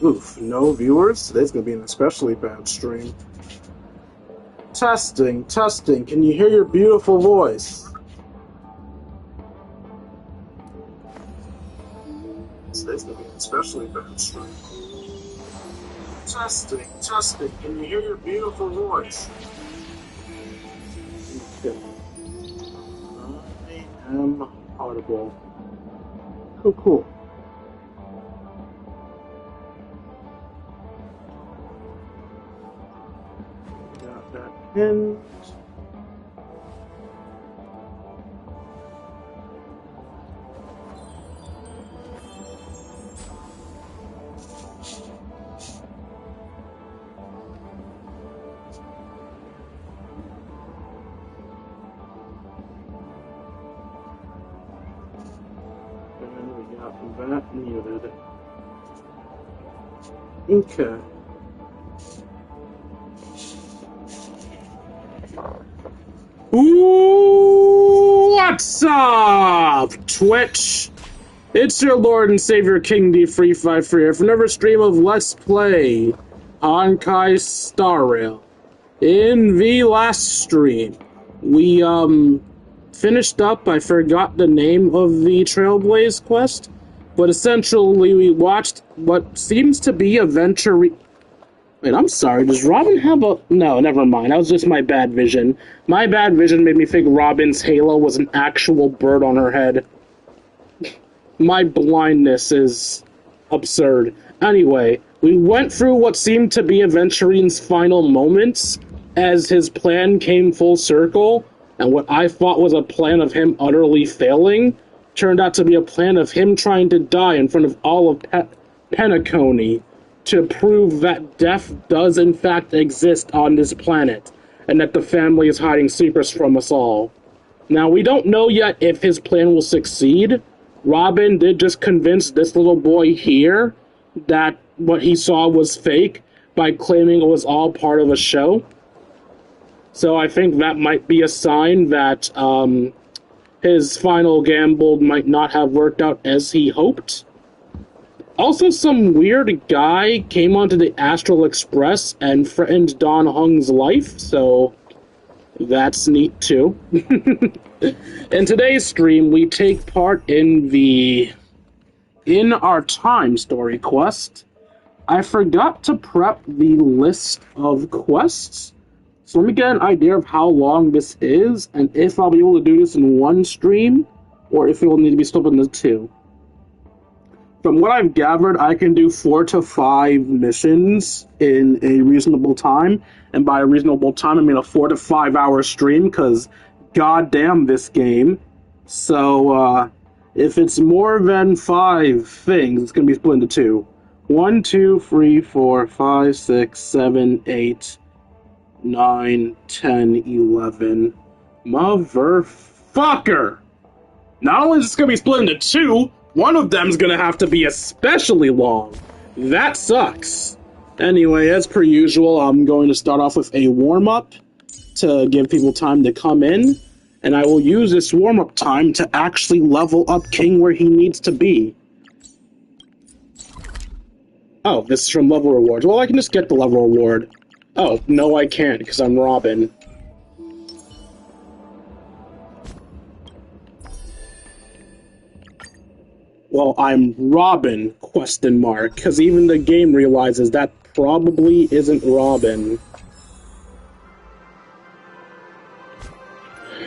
Oof, no viewers? Today's gonna be an especially bad stream. Testing, testing, can you hear your beautiful voice? Today's gonna be an especially bad stream. Testing, testing, can you hear your beautiful voice? Okay. I am audible. Cool, cool. Got that pinned. That muted. Okay. Ooh, what's up, Twitch? It's your Lord and Savior King D353 here for another stream of Let's Play Honkai Star Rail. In the last stream, we finished up. I forgot the name of the Trailblaze quest. But essentially, we watched what seems to be a venture... Wait, I'm sorry, does Robin have a... No, never mind, that was just my bad vision. My bad vision made me think Robin's halo was an actual bird on her head. My blindness is absurd. Anyway, we went through what seemed to be Aventurine's final moments as his plan came full circle, and what I thought was a plan of him utterly failing turned out to be a plan of him trying to die in front of all of Penacony to prove that death does in fact exist on this planet, and that the family is hiding secrets from us all. Now, we don't know yet if his plan will succeed. Robin did just convince this little boy here that what he saw was fake by claiming it was all part of a show. So I think that might be a sign that, his final gamble might not have worked out as he hoped. Also, some weird guy came onto the Astral Express and threatened Don Hung's life, so that's neat too. In today's stream, we take part in our time story quest. I forgot to prep the list of quests. So let me get an idea of how long this is, and if I'll be able to do this in one stream, or if it will need to be split into two. From what I've gathered, I can do 4 to 5 missions in a reasonable time, and by a reasonable time, I mean a 4 to 5 hour stream, because goddamn this game. So, if it's more than 5 things, it's going to be split into 2. 1, 2, 3, 4, 5, 6, 7, 8... 9, 10, 11. Motherfucker! Not only is this going to be split into 2, one of them's going to have to be especially long. That sucks. Anyway, as per usual, I'm going to start off with a warm-up to give people time to come in, and I will use this warm-up time to actually level up King where he needs to be. Oh, this is from level rewards. Well, I can just get the level reward. Oh, no I can't, because I'm Robin. Well, I'm Robin, question mark, because even the game realizes that probably isn't Robin.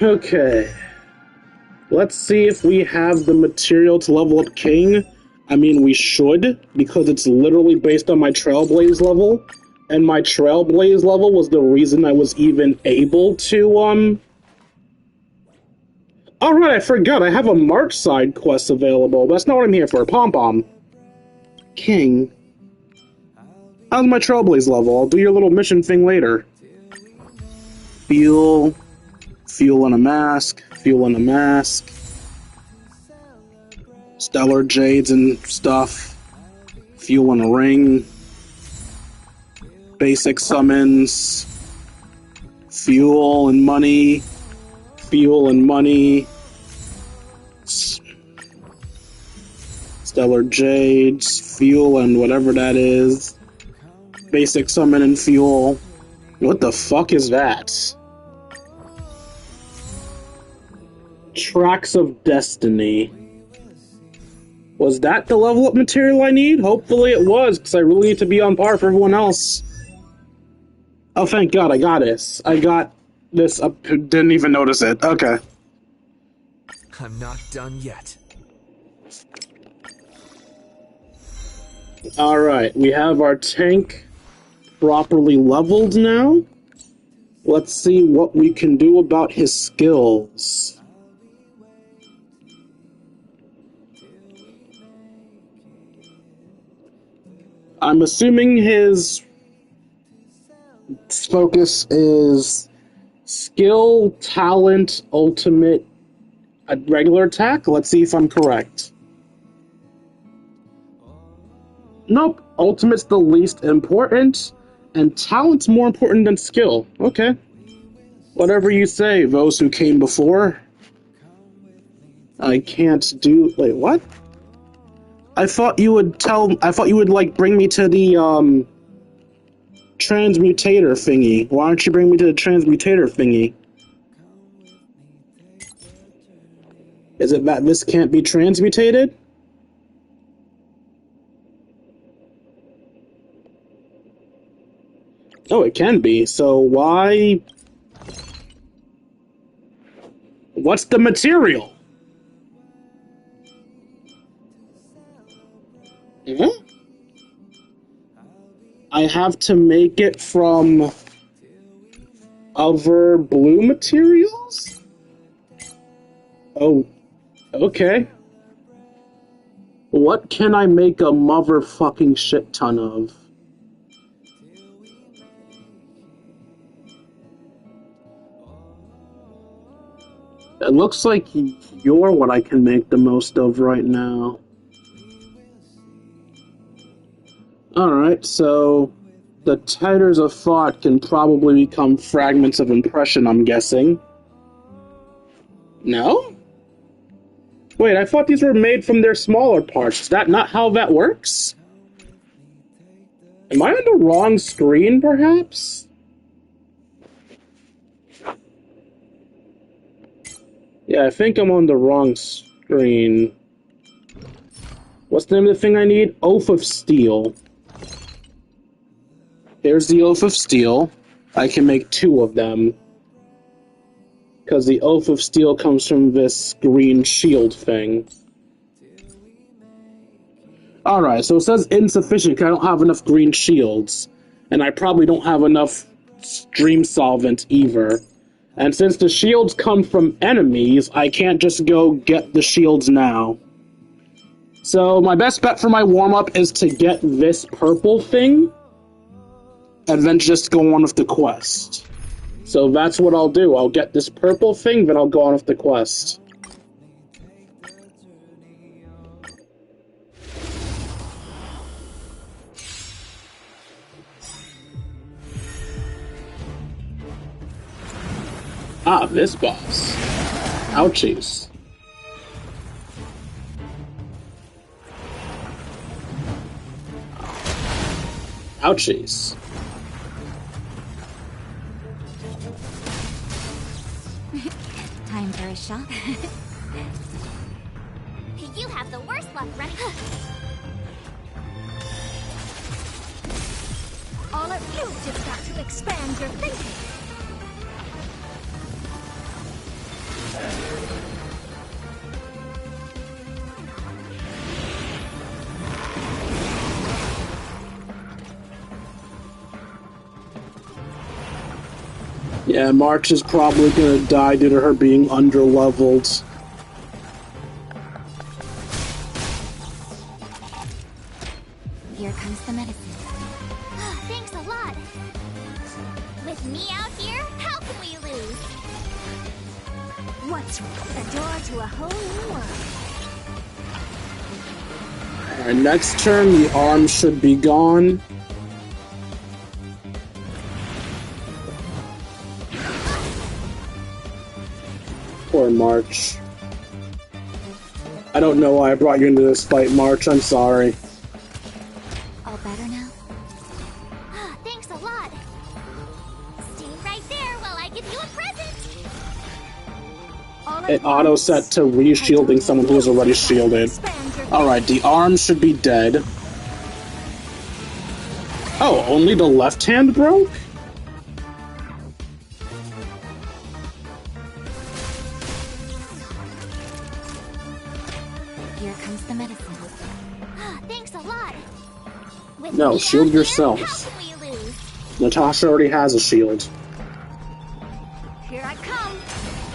Okay. Let's see if we have the material to level up King. I mean, we should, because it's literally based on my Trailblaze level. And my Trailblaze level was the reason I was even able to, Alright, I forgot, I have a March side quest available. That's not what I'm here for. Pom-pom. King. How's my Trailblaze level? I'll do your little mission thing later. Fuel. Fuel in a mask. Fuel in a mask. Stellar Jades and stuff. Fuel in a ring. Basic summons, fuel and money, stuff Stellar Jades, fuel, and whatever that is. Basic summon and fuel. What the fuck is that? Tracks of Destiny. Was that the level up material I need? Hopefully it was, because I really need to be on par for everyone else. Oh, thank God, I got this. I got this up. Didn't even notice it. Okay. I'm not done yet. Alright, we have our tank properly leveled now. Let's see what we can do about his skills. I'm assuming his focus is skill, talent, ultimate, regular attack. Let's see if I'm correct. Nope, ultimate's the least important, and talent's more important than skill. Okay. Whatever you say, those who came before. I can't do... Wait, what? I thought you would like bring me to the transmutator thingy. Why don't you bring me to the transmutator thingy? Is it that this can't be transmutated? Oh, it can be. So why... What's the material? Hmm? I have to make it from other blue materials? Oh, okay. What can I make a motherfucking shit ton of? It looks like you're what I can make the most of right now. Alright, so the titers of thought can probably become fragments of impression, I'm guessing. No? Wait, I thought these were made from their smaller parts. Is that not how that works? Am I on the wrong screen, perhaps? Yeah, I think I'm on the wrong screen. What's the name of the thing I need? Oath of Steel. Here's the Oath of Steel. I can make 2 of them. Because the Oath of Steel comes from this green shield thing. Alright, so it says insufficient because I don't have enough green shields. And I probably don't have enough stream solvent either. And since the shields come from enemies, I can't just go get the shields now. So my best bet for my warm-up is to get this purple thing, and then just go on with the quest. So that's what I'll do. I'll get this purple thing, then I'll go on with the quest. Ah, this boss. Ouchies. Ouchies. Time for a shot. You have the worst luck, right? All of you just got to expand your thinking. Yeah, March is probably gonna die due to her being underleveled. Here comes the medicine. Thanks a lot. With me out here, how can we lose? What's the door to a whole new world? Alright, next turn the arm should be gone. Poor March. I don't know why I brought you into this fight, March. I'm sorry. All better now? Thanks a lot. Stay right there while I give you a present. It auto-set to re-shielding someone who was already shielded. Alright, the arm should be dead. Oh, only the left hand broke? Here comes the medicine. Thanks a lot. With No, me shield out here, yourself. how can we lose? Natasha already has a shield. Here I come.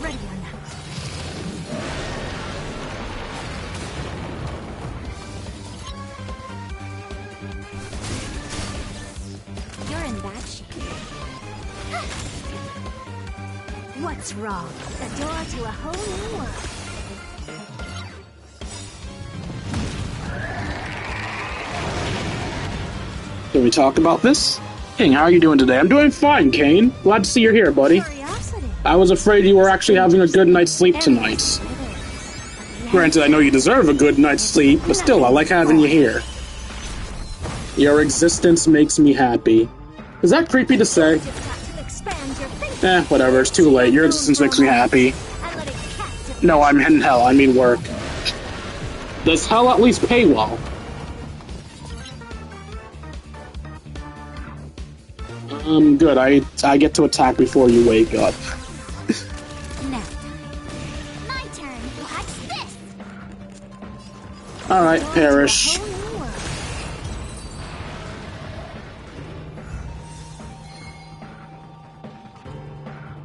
Ready or not. You're in bad shape. What's wrong? The door to a whole new world. Can we talk about this? King, how are you doing today? I'm doing fine, Kane. Glad to see you're here, buddy. Curiosity. I was afraid you were actually having a good night's sleep tonight. Granted, I know you deserve a good night's sleep, but still, I like having you here. Your existence makes me happy. Is that creepy to say? Whatever, it's too late. Your existence makes me happy. No, I'm in hell. I mean work. Does hell at least pay well? Good. I get to attack before you wake up. Nap time. My turn. Watch this. Alright, perish.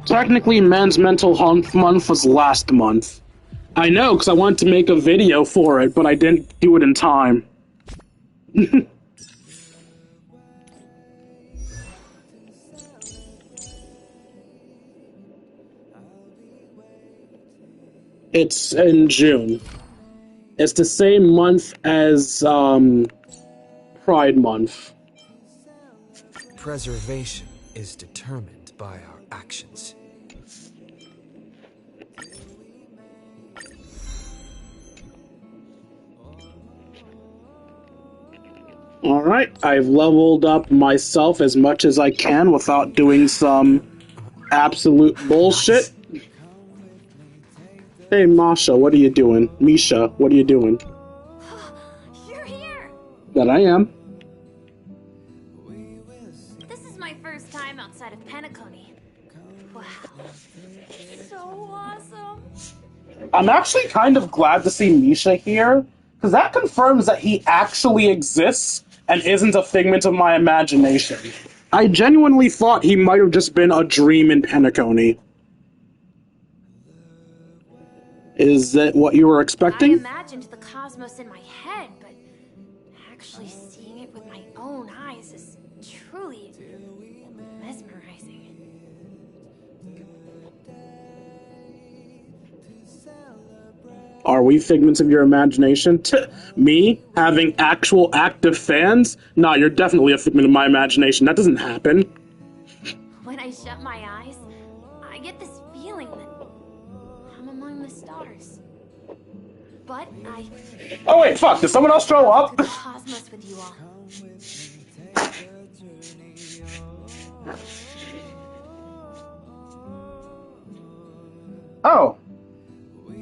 Technically, Men's Mental Health Month was last month. I know, because I wanted to make a video for it, but I didn't do it in time. It's in June. It's the same month as Pride Month. Preservation is determined by our actions. Alright, I've leveled up myself as much as I can without doing some absolute bullshit. Hey, Masha, what are you doing? Misha, what are you doing? You're here. That I am. This is my first time outside of Penacony. Wow. So awesome. I'm actually kind of glad to see Misha here, because that confirms that he actually exists and isn't a figment of my imagination. I genuinely thought he might have just been a dream in Penacony. Is that what you were expecting? I imagined the cosmos in my head, but actually seeing it with my own eyes is truly mesmerizing. Are we figments of your imagination? Me having actual active fans? Nah, you're definitely a figment of my imagination. That doesn't happen. When I shut my eyes, I get this feeling that I'm among the stars. But I... Oh wait, fuck, did someone else show up? to the cosmos with you all. Oh.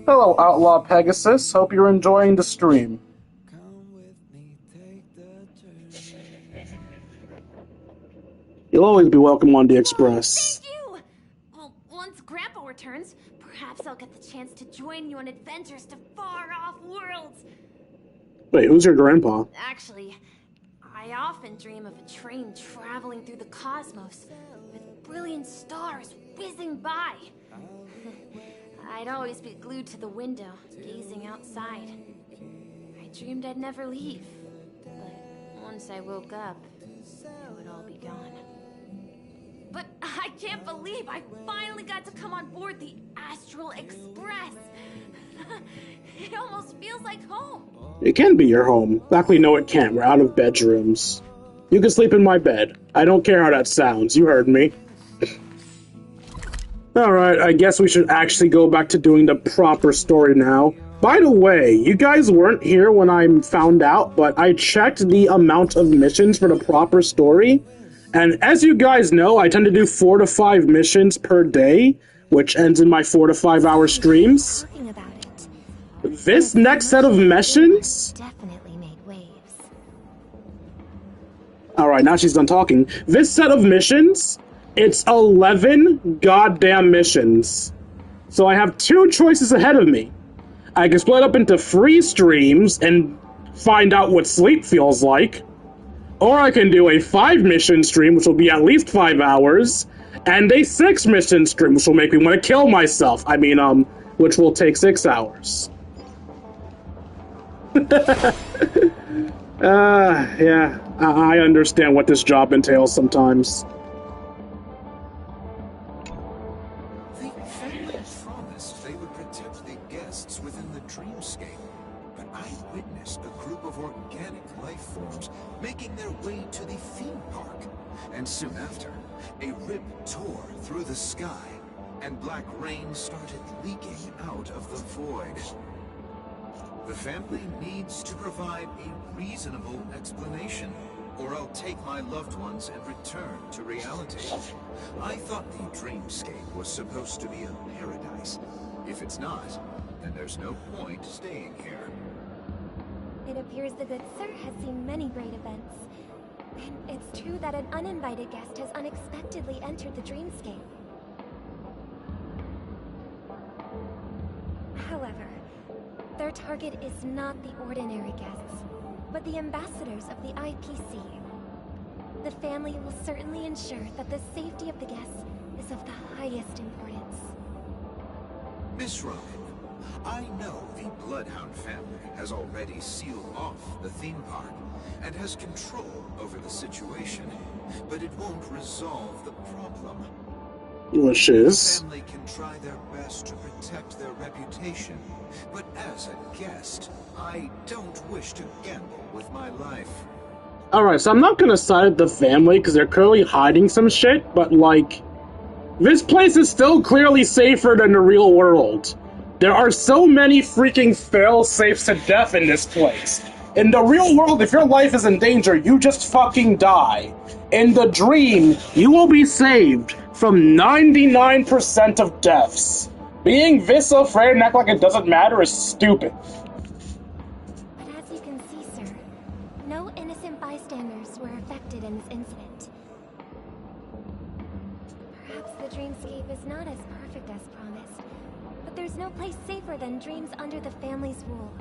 Hello, Outlaw Pegasus. Hope you're enjoying the stream. You'll always be welcome on the Express. Thank you! Well, once Grandpa returns, perhaps I'll get the chance to join you on adventures to far-off worlds. Wait, who's your grandpa? Actually, I often dream of a train traveling through the cosmos with brilliant stars whizzing by. I'd always be glued to the window, gazing outside. I dreamed I'd never leave, but once I woke up, it would all be gone. But I can't believe I finally got to come on board the Astral Express. It almost feels like home. It can be your home. Luckily, no, it can't. We're out of bedrooms. You can sleep in my bed. I don't care how that sounds. You heard me. Alright, I guess we should actually go back to doing the proper story now. By the way, you guys weren't here when I found out, but I checked the amount of missions for the proper story. And as you guys know, I tend to do 4 to 5 missions per day, which ends in my 4 to 5 hour streams. Talking about it. This next set of missions... Definitely made waves. Alright, now she's done talking. This set of missions, it's 11 goddamn missions. So I have 2 choices ahead of me. I can split up into 3 streams and find out what sleep feels like. Or I can do a 5 mission stream, which will be at least 5 hours, and a 6 mission stream, which will make me want to kill myself. I mean, which will take 6 hours. Yeah, I understand what this job entails sometimes. The family promised they would protect the guests within the dreamscape, but I witnessed a group of organic life forms making their way to the theme park. And soon after, a rip tore through the sky, and black rain started leaking out of the void. The family needs to provide a reasonable explanation, or I'll take my loved ones and return to reality. I thought the dreamscape was supposed to be a paradise. If it's not, then there's no point staying here. It appears the good sir has seen many great events. And it's true that an uninvited guest has unexpectedly entered the dreamscape. However, their target is not the ordinary guests, but the ambassadors of the IPC. The family will certainly ensure that the safety of the guests is of the highest importance. Miss Robin, I know the Bloodhound family has already sealed off the theme park and has control over the situation, but it won't resolve the problem. Which is... The family can try their best to protect their reputation, but as a guest, I don't wish to gamble with my life. Alright, so I'm not gonna side with the family because they're clearly hiding some shit, but like... This place is still clearly safer than the real world. There are so many freaking fail-safes to death in this place. In the real world, if your life is in danger, you just fucking die. In the dream, you will be saved from 99% of deaths. Being this afraid and act like it doesn't matter is stupid. But as you can see, sir, no innocent bystanders were affected in this incident. Perhaps the dreamscape is not as perfect as promised, but there's no place safer than dreams under the family's rule.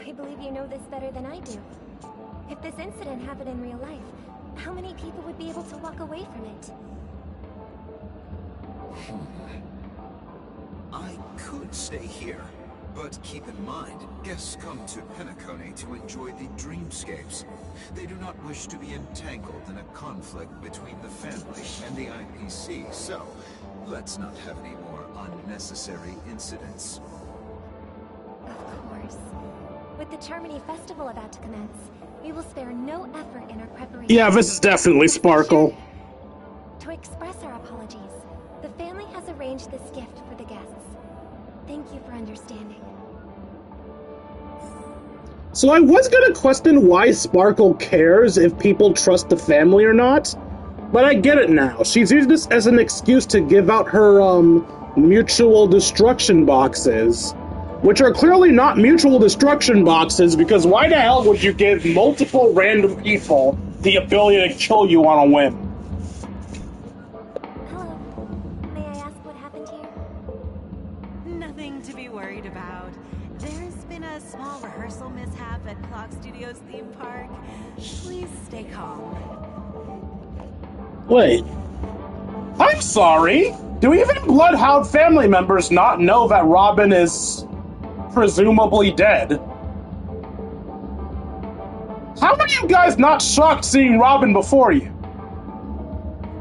I believe you know this better than I do. If this incident happened in real life, how many people would be able to walk away from it? I could stay here, but keep in mind, guests come to Penacony to enjoy the dreamscapes. They do not wish to be entangled in a conflict between the family and the IPC, so let's not have any more unnecessary incidents. Of course. With the Charmony Festival about to commence, we will spare no effort in our preparation. Yeah, this is definitely Sparkle. To express our apologies, the family has arranged this gift for the guests. Thank you for understanding. So I was gonna question why Sparkle cares if people trust the family or not, but I get it now. She's used this as an excuse to give out her, mutual destruction boxes. Which are clearly not mutual destruction boxes, because why the hell would you give multiple random people the ability to kill you on a whim? Hello. May I ask what happened here? Nothing to be worried about. There's been a small rehearsal mishap at Clock Studios theme park. Please stay calm. Wait. I'm sorry? Do even Bloodhound family members not know that Robin is presumably dead? How are you guys not shocked seeing Robin before you?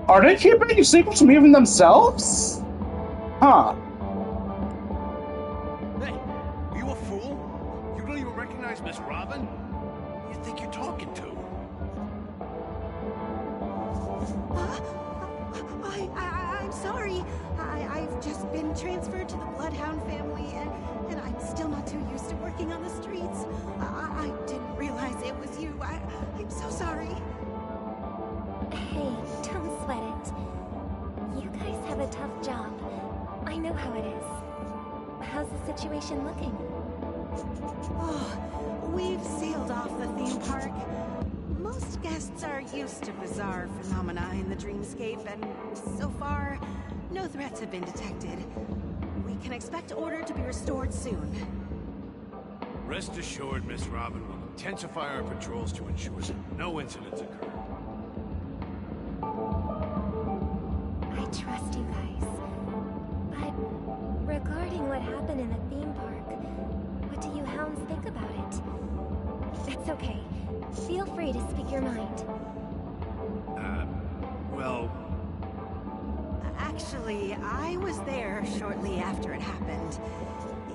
Are they keeping you secrets from even themselves? Huh. Hey, are you a fool? You don't even recognize Miss Robin? Who do you think you're talking to? I I'm sorry. I've just been transferred to the Bloodhound family, and I'm still not too used to working on the streets. I didn't realize it was you. I'm so sorry. Hey, don't sweat it. You guys have a tough job. I know how it is. How's the situation looking? Oh, we've sealed off the theme park. Most guests are used to bizarre phenomena in the dreamscape, and so far, no threats have been detected. We can expect order to be restored soon. Rest assured, Miss Robin will intensify our patrols to ensure that no incidents occur. I trust you guys. But regarding what happened in the theme park, what do you hounds think about it? That's okay. Feel free to speak your mind. Well... Actually, I was there shortly after it happened.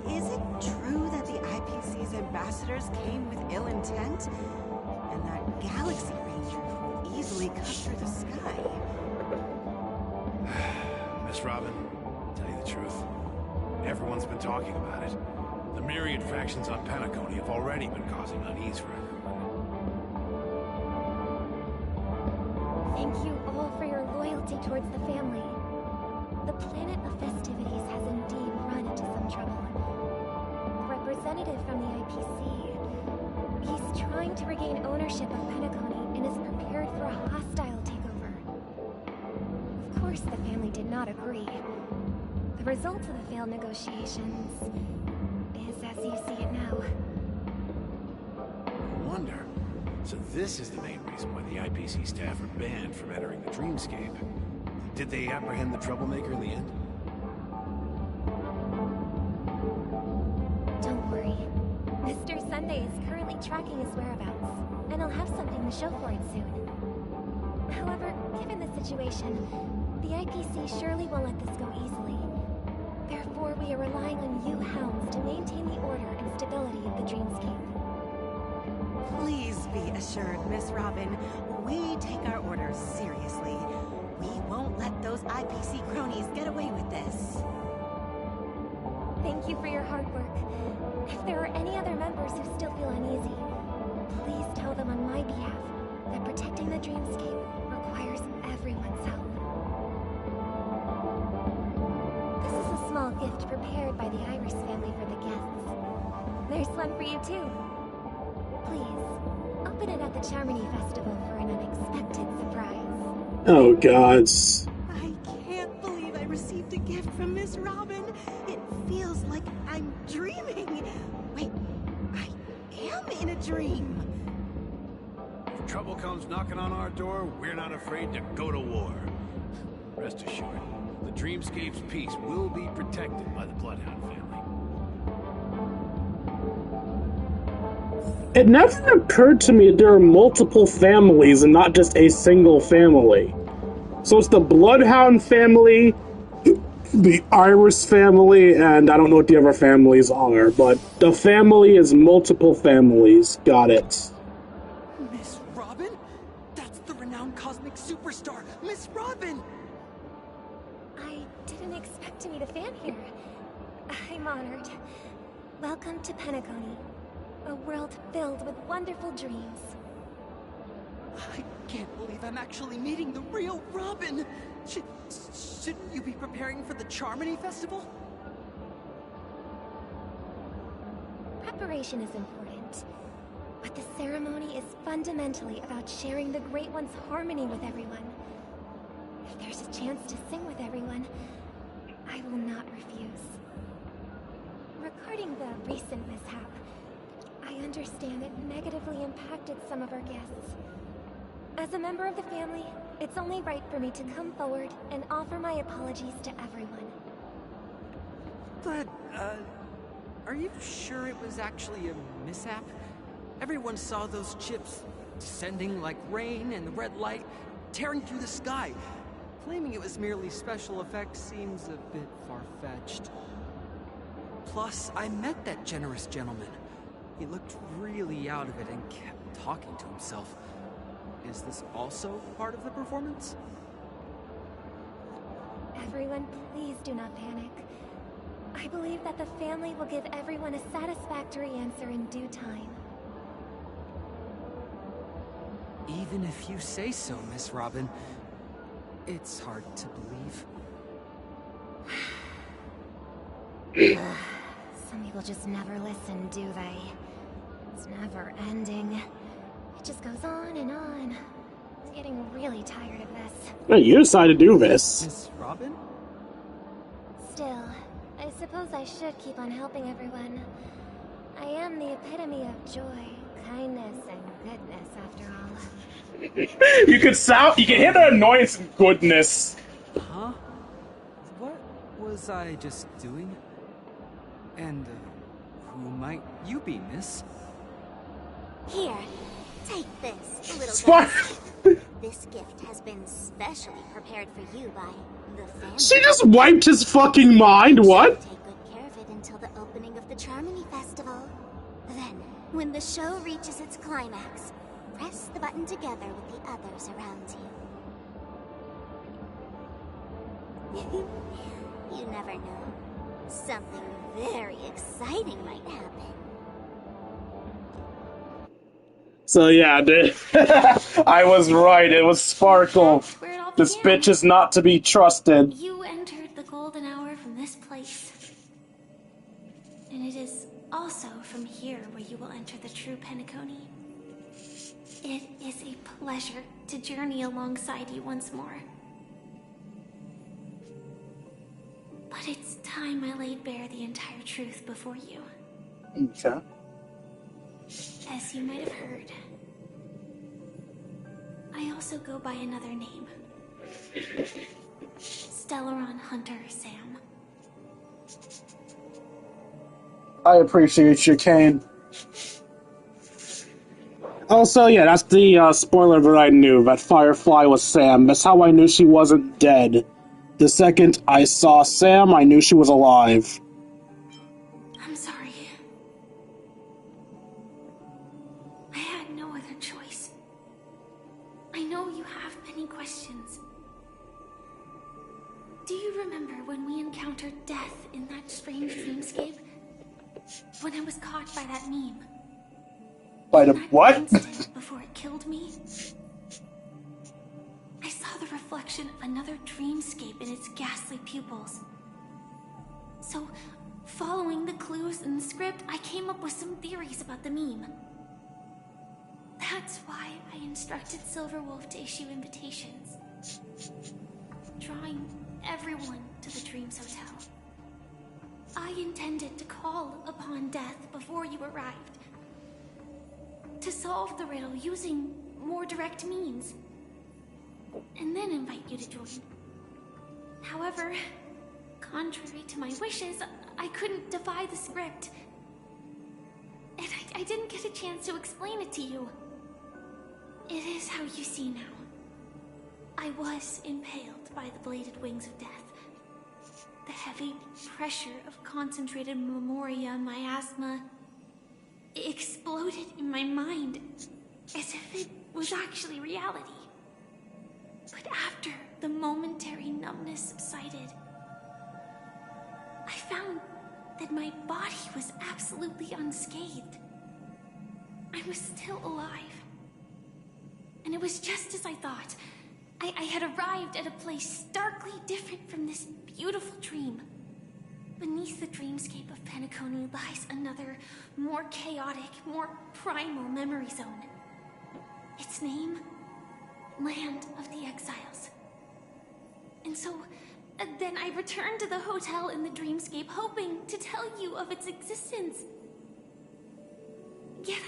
Is it true that the IPC's ambassadors came with ill intent? And that Galaxy Ranger will easily cut through the sky? Miss Robin, to tell you the truth, everyone's been talking about it. The myriad factions on Penacony have already been causing unease for everyone. Thank you all for your loyalty towards the family. The planet of festivities has indeed run into some trouble. A representative from the IPC, he's trying to regain ownership of Penacony and is prepared for a hostile takeover. Of course, the family did not agree. The result of the failed negotiations is as you see it now. I wonder. So this is the main reason why the IPC staff are banned from entering the dreamscape. Did they apprehend the troublemaker in the end? Don't worry. Mr. Sunday is currently tracking his whereabouts, and I'll have something to show for it soon. However, given the situation, the IPC surely won't let this go easily. Therefore, we are relying on you hounds to maintain the order and stability of the dreamscape. Please be assured, Miss Robin, we take our orders seriously. We won't let those IPC cronies get away with this. Thank you for your hard work. If there are any other members who still feel uneasy, please tell them on my behalf that protecting the dreamscape requires everyone's help. This is a small gift prepared by the Iris family for the guests. There's one for you too. Please, open it at the Charmony Festival for an unexpected surprise. Oh, gods. I can't believe I received a gift from Miss Robin. It feels like I'm dreaming. Wait, I am in a dream. If trouble comes knocking on our door, we're not afraid to go to war. Rest assured, the dreamscape's peace will be protected by the Bloodhound family. It never occurred to me there are multiple families and not just a single family. So it's the Bloodhound family, the Iris family, and I don't know what the other families are, but the family is multiple families. Got it. Miss Robin? That's the renowned cosmic superstar, Miss Robin! I didn't expect to meet a fan here. I'm honored. Welcome to Penacony, a world filled with wonderful dreams. I can't believe I'm actually meeting the real Robin! Shouldn't you be preparing for the Charmony Festival? Preparation is important, but the ceremony is fundamentally about sharing the Great One's harmony with everyone. If there's a chance to sing with everyone, I will not refuse. Regarding the recent mishap, I understand it negatively impacted some of our guests. As a member of the family, it's only right for me to come forward and offer my apologies to everyone. But, are you sure it was actually a mishap? Everyone saw those chips descending like rain and the red light tearing through the sky. Claiming it was merely special effects seems a bit far-fetched. Plus, I met that generous gentleman. He looked really out of it and kept talking to himself. Is this also part of the performance? Everyone, please do not panic. I believe that the family will give everyone a satisfactory answer in due time. Even if you say so, Miss Robin, it's hard to believe. Some people just never listen, do they? It's never ending. It just goes on and on. I'm getting really tired of this. Hey, you decided to do this. Miss Robin? Still, I suppose I should keep on helping everyone. I am the epitome of joy, kindness, and goodness, after all. You can hear the annoyance and goodness. Huh? What was I just doing? And who might you be, miss? Here, take this, little Smart. guy. This gift has been specially prepared for you by the family. She just wiped his fucking mind. What? Take good care of it until the opening of the Charmony Festival. Then, when the show reaches its climax, press the button together with the others around you. You never know. Something very exciting might happen. So yeah, I was right. It was Sparkle. Where it all This began. bitch is not to be trusted. You entered the golden hour from this place. And it is also from here where you will enter the true Penacony. It is a pleasure to journey alongside you once more. But it's time I laid bare the entire truth before you. Okay. As you might have heard, I also go by another name. Stellaron Hunter Sam. I appreciate you, Kane. Also, yeah, that's the spoiler that I knew, that Firefly was Sam. That's how I knew she wasn't dead. The second I saw Sam, I knew she was alive. I'm sorry. I had no other choice. I know you have many questions. Do you remember when we encountered death in that strange dreamscape? When I was caught by that meme? By the That what? instant before it killed me? I saw the reflection of another dreamscape in its ghastly pupils. So, following the clues in the script, I came up with some theories about the meme. That's why I instructed Silverwolf to issue invitations, drawing everyone to the Dreams Hotel. I intended to call upon death before you arrived, to solve the riddle using more direct means, and then invite you to join. However, contrary to my wishes, I couldn't defy the script, and I didn't get a chance to explain it to you. It is how you see now. I was impaled by the bladed wings of death. The heavy pressure of concentrated memoria, miasma, exploded in my mind as if it was actually reality. But after the momentary numbness subsided, I found that my body was absolutely unscathed. I was still alive. And it was just as I thought. I had arrived at a place starkly different from this beautiful dream. Beneath the dreamscape of Penacony lies another, more chaotic, more primal memory zone. Its name? Land of the Exiles. And so, then I returned to the hotel in the dreamscape, hoping to tell you of its existence. Yet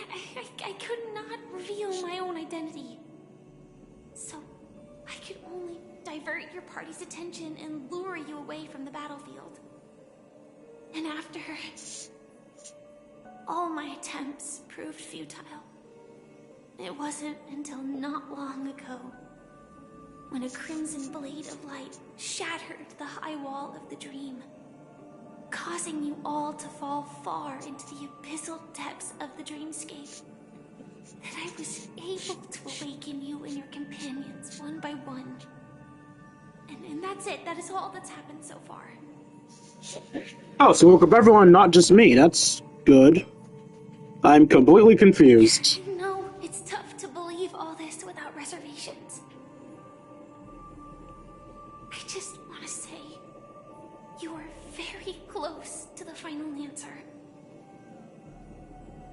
I could not reveal my own identity. So, I could only divert your party's attention and lure you away from the battlefield. And after, all my attempts proved futile. It wasn't until not long ago when a crimson blade of light shattered the high wall of the dream, causing you all to fall far into the abyssal depths of the dreamscape, that I was able to awaken you and your companions one by one, and and that's it. That is all that's happened so far. Oh, so we woke up everyone, not just me. That's good. I'm completely confused. No, it's tough to believe all this without reservations. I just want to say, you are very close to the final answer.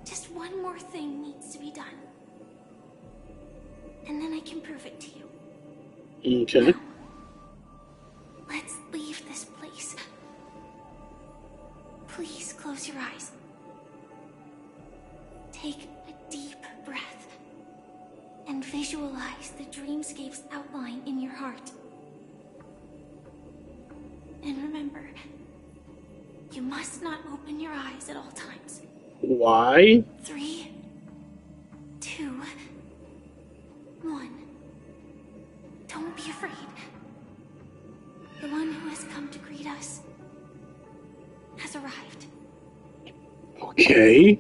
Just one more thing needs to be done. And then I can prove it to you. Okay. Now, let's leave this place. Please close your eyes. Take a deep breath and visualize the dreamscape's outline in your heart. And remember, you must not open your eyes at all times. Why? 3, 2, 1. Don't be afraid. The one who has come to greet us has arrived. Okay.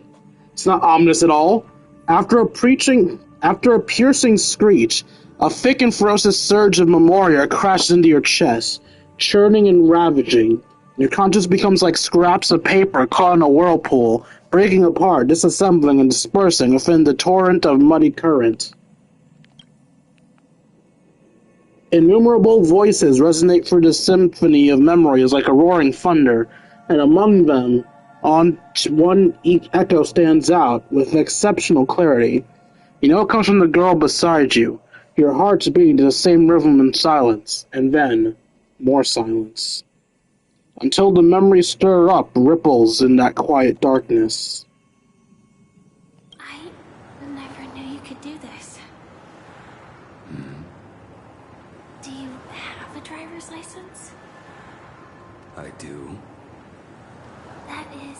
It's not ominous at all. After a piercing screech, a thick and ferocious surge of memoria crashes into your chest, churning and ravaging. Your conscience becomes like scraps of paper caught in a whirlpool, breaking apart, disassembling, and dispersing within the torrent of muddy current. Innumerable voices resonate through the symphony of memories like a roaring thunder, and among them, one echo stands out with exceptional clarity. You know it comes from the girl beside you, your hearts beating to the same rhythm in silence, and then more silence. Until the memories stir up ripples in that quiet darkness. I never knew you could do this. Do you have a driver's license? I do. That is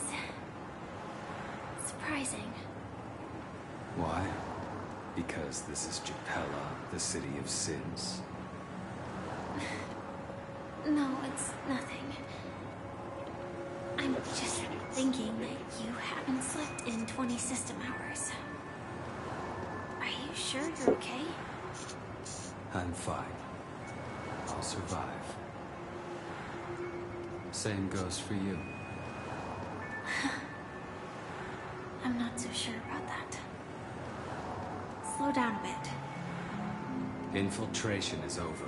surprising. Why? Because this is Japella, the city of sins. No, it's nothing. I'm just thinking that you haven't slept in 20 system hours. Are you sure you're okay? I'm fine. I'll survive. Same goes for you. I'm not so sure about that. Slow down a bit. Infiltration is over.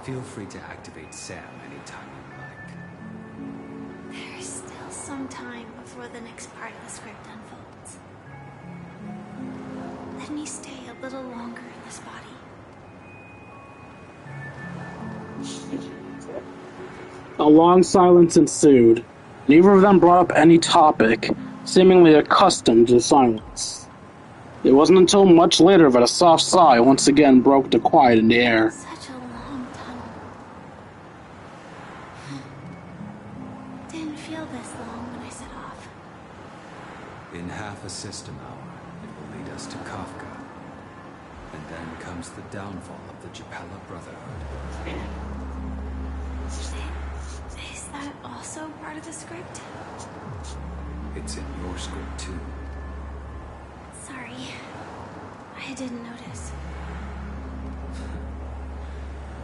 Feel free to activate Sam anytime you like. There's still some time before the next part of the script unfolds. Let me stay a little longer in this body. A long silence ensued. Neither of them brought up any topic, seemingly accustomed to silence. It wasn't until much later that a soft sigh once again broke the quiet in the air. Such a long tunnel. Didn't feel this long when I set off. In half a system hour, it will lead us to Kafka. And then comes the downfall of the Japella Brotherhood. Is that also part of the script? It's in your script too. Sorry. I didn't notice.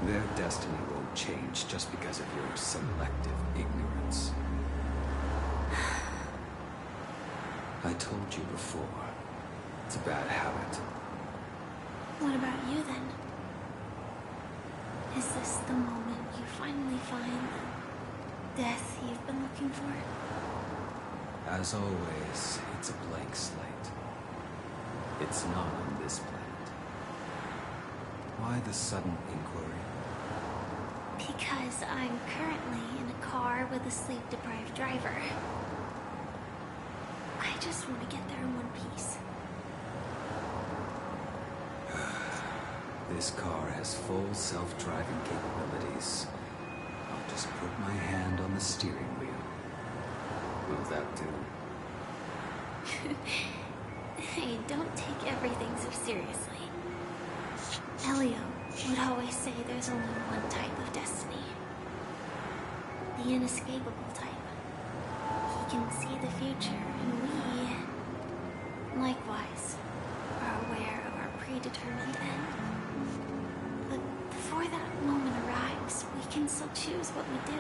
Their destiny won't change just because of your selective ignorance. I told you before, it's a bad habit. What about you then? Is this the moment you finally find the death you've been looking for? As always, it's a blank slate. It's not on this planet. Why the sudden inquiry? Because I'm currently in a car with a sleep-deprived driver. I just want to get there in one piece. This car has full self-driving capabilities. I'll just put my hand on the steering wheel. Will that do? Hey, don't take everything so seriously. Elio would always say there's only one type of destiny. The inescapable type. He can see the future, and we, likewise, are aware of our predetermined end. But before that moment arrives, we we can still choose what we do.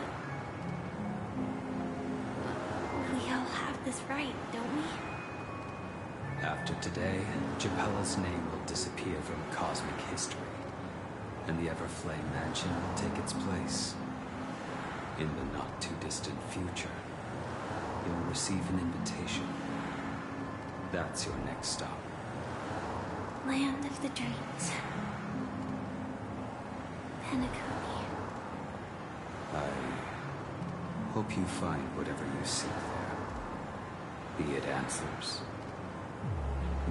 We all have this right, don't we? After today, Japella's name will disappear from cosmic history, and the Everflame Mansion will take its place. In the not-too-distant future, you'll receive an invitation. That's your next stop. Land of the Dreams. Penacony. I hope you find whatever you seek there. Be it answers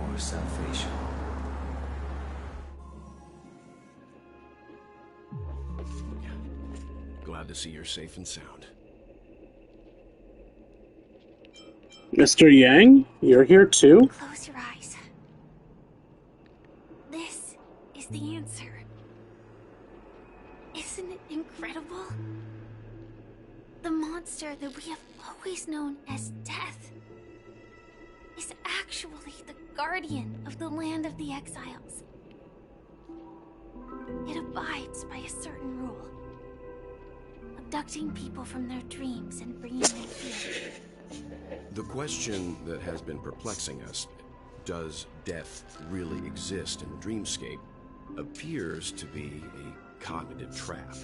or salvation. Glad to see you're safe and sound. Mr. Yang, you're here too? Close your eyes. This is the answer. Isn't it incredible? The monster that we have always known as Death is actually the guardian of the land of the exiles. It abides by a certain rule. Abducting people from their dreams and bringing them here. The question that has been perplexing us, does death really exist in the dreamscape, appears to be a cognitive trap.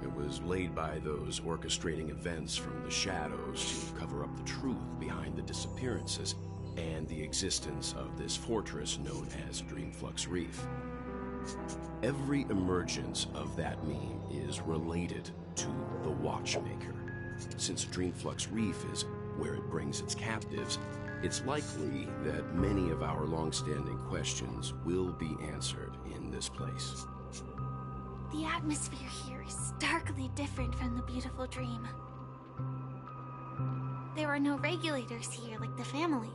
It was laid by those orchestrating events from the shadows to cover up the truth behind the disappearances and the existence of this fortress known as Dreamflux Reef. Every emergence of that meme is related to the Watchmaker. Since Dreamflux Reef is where it brings its captives, it's likely that many of our long-standing questions will be answered in this place. The atmosphere here is starkly different from the beautiful dream. There are no regulators here like the family.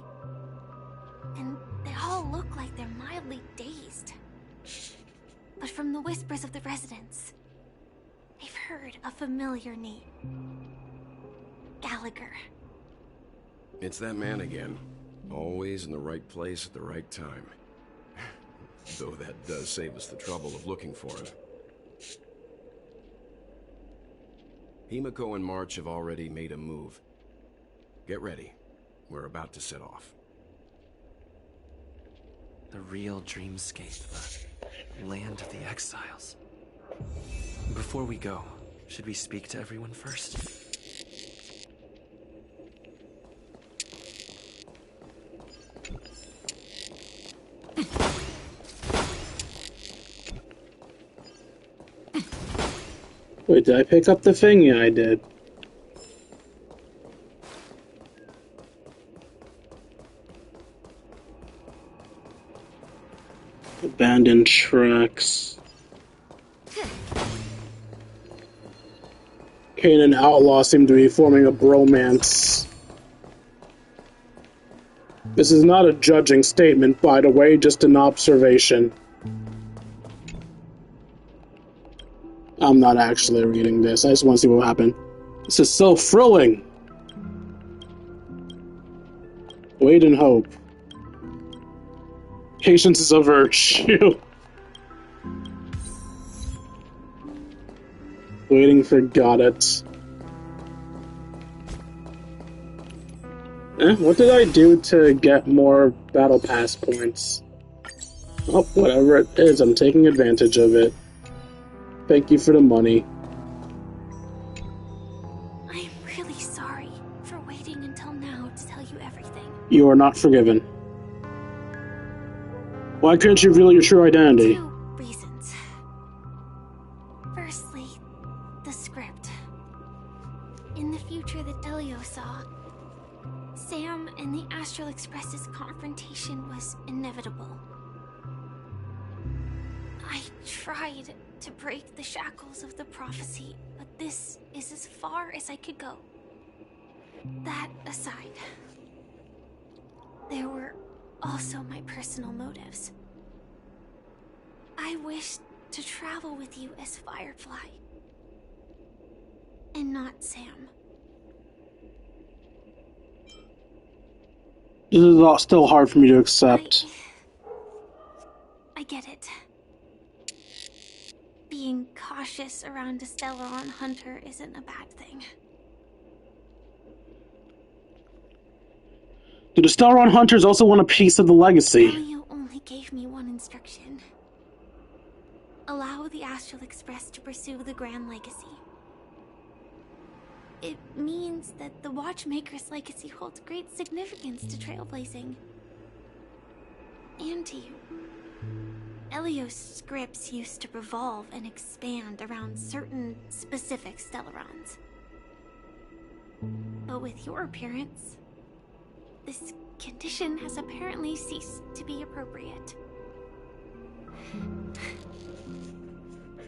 And they all look like they're mildly dazed. But from the whispers of the residents, they've heard a familiar name. Gallagher. It's that man again. Always in the right place at the right time. Though that does save us the trouble of looking for him. Himiko and March have already made a move. Get ready. We're about to set off. The real dreamscape. The land of the exiles. Before we go, should we speak to everyone first? Wait, did I pick up the thing? Yeah, I did. Abandoned tracks. Kane and Outlaw seem to be forming a bromance. This is not a judging statement, by the way, just an observation. I'm not actually reading this. I just want to see what will happen. This is so thrilling. Wait and hope. Patience is a virtue. Waiting for got it. What did I do to get more battle pass points? Oh, whatever it is, I'm taking advantage of it. Thank you for the money. I'm really sorry for waiting until now to tell you everything. You are not forgiven. Why can't you reveal your true identity? 2 reasons. Firstly, the script. In the future that Elio saw, Sam and the Astral Express's confrontation was inevitable. I tried to break the shackles of the prophecy, but this is as far as I could go. That aside, there were also my personal motives. I wished to travel with you as Firefly, and not Sam. This is still hard for me to accept. I get it. Being cautious around on to Stellaron Hunter isn't a bad thing. Do the Stellaron Hunters also want a piece of the legacy? Elio only gave me one instruction. Allow the Astral Express to pursue the Grand Legacy. It means that the Watchmaker's legacy holds great significance to trailblazing. And to you. Elio's scripts used to revolve and expand around certain specific Stellarons. But with your appearance, this condition has apparently ceased to be appropriate.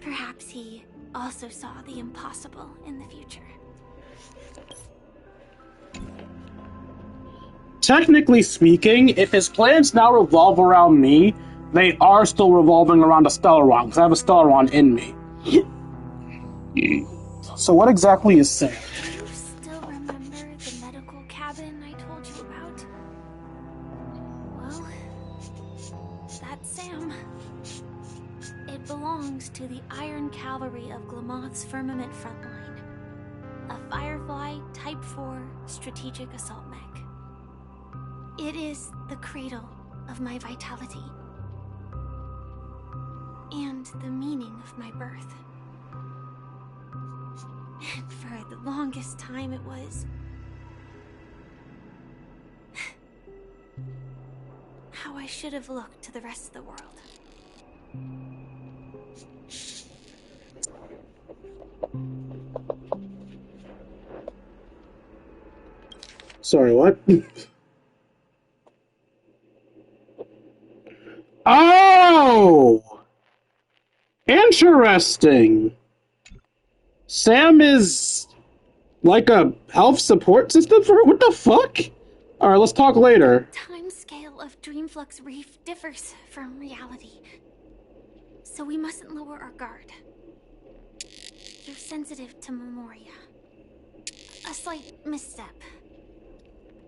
Perhaps he also saw the impossible in the future. Technically speaking, if his plans now revolve around me, they are still revolving around a Stellaron, because I have a Stellaron in me. So what exactly is Sam? Do you still remember the medical cabin I told you about? Well, that's Sam. It belongs to the Iron Cavalry of Glamoth's Firmament Frontline, a Firefly Type 4 strategic assault mech. It is the cradle of my vitality and the meaning of my birth. And for the longest time it was how I should have looked to the rest of the world. Sorry, what? Oh! Interesting. Sam is like a health support system for her? What the fuck? Alright, let's talk later. Time scale of Dreamflux Reef differs from reality, so we mustn't lower our guard. You're sensitive to Memoria. A slight misstep,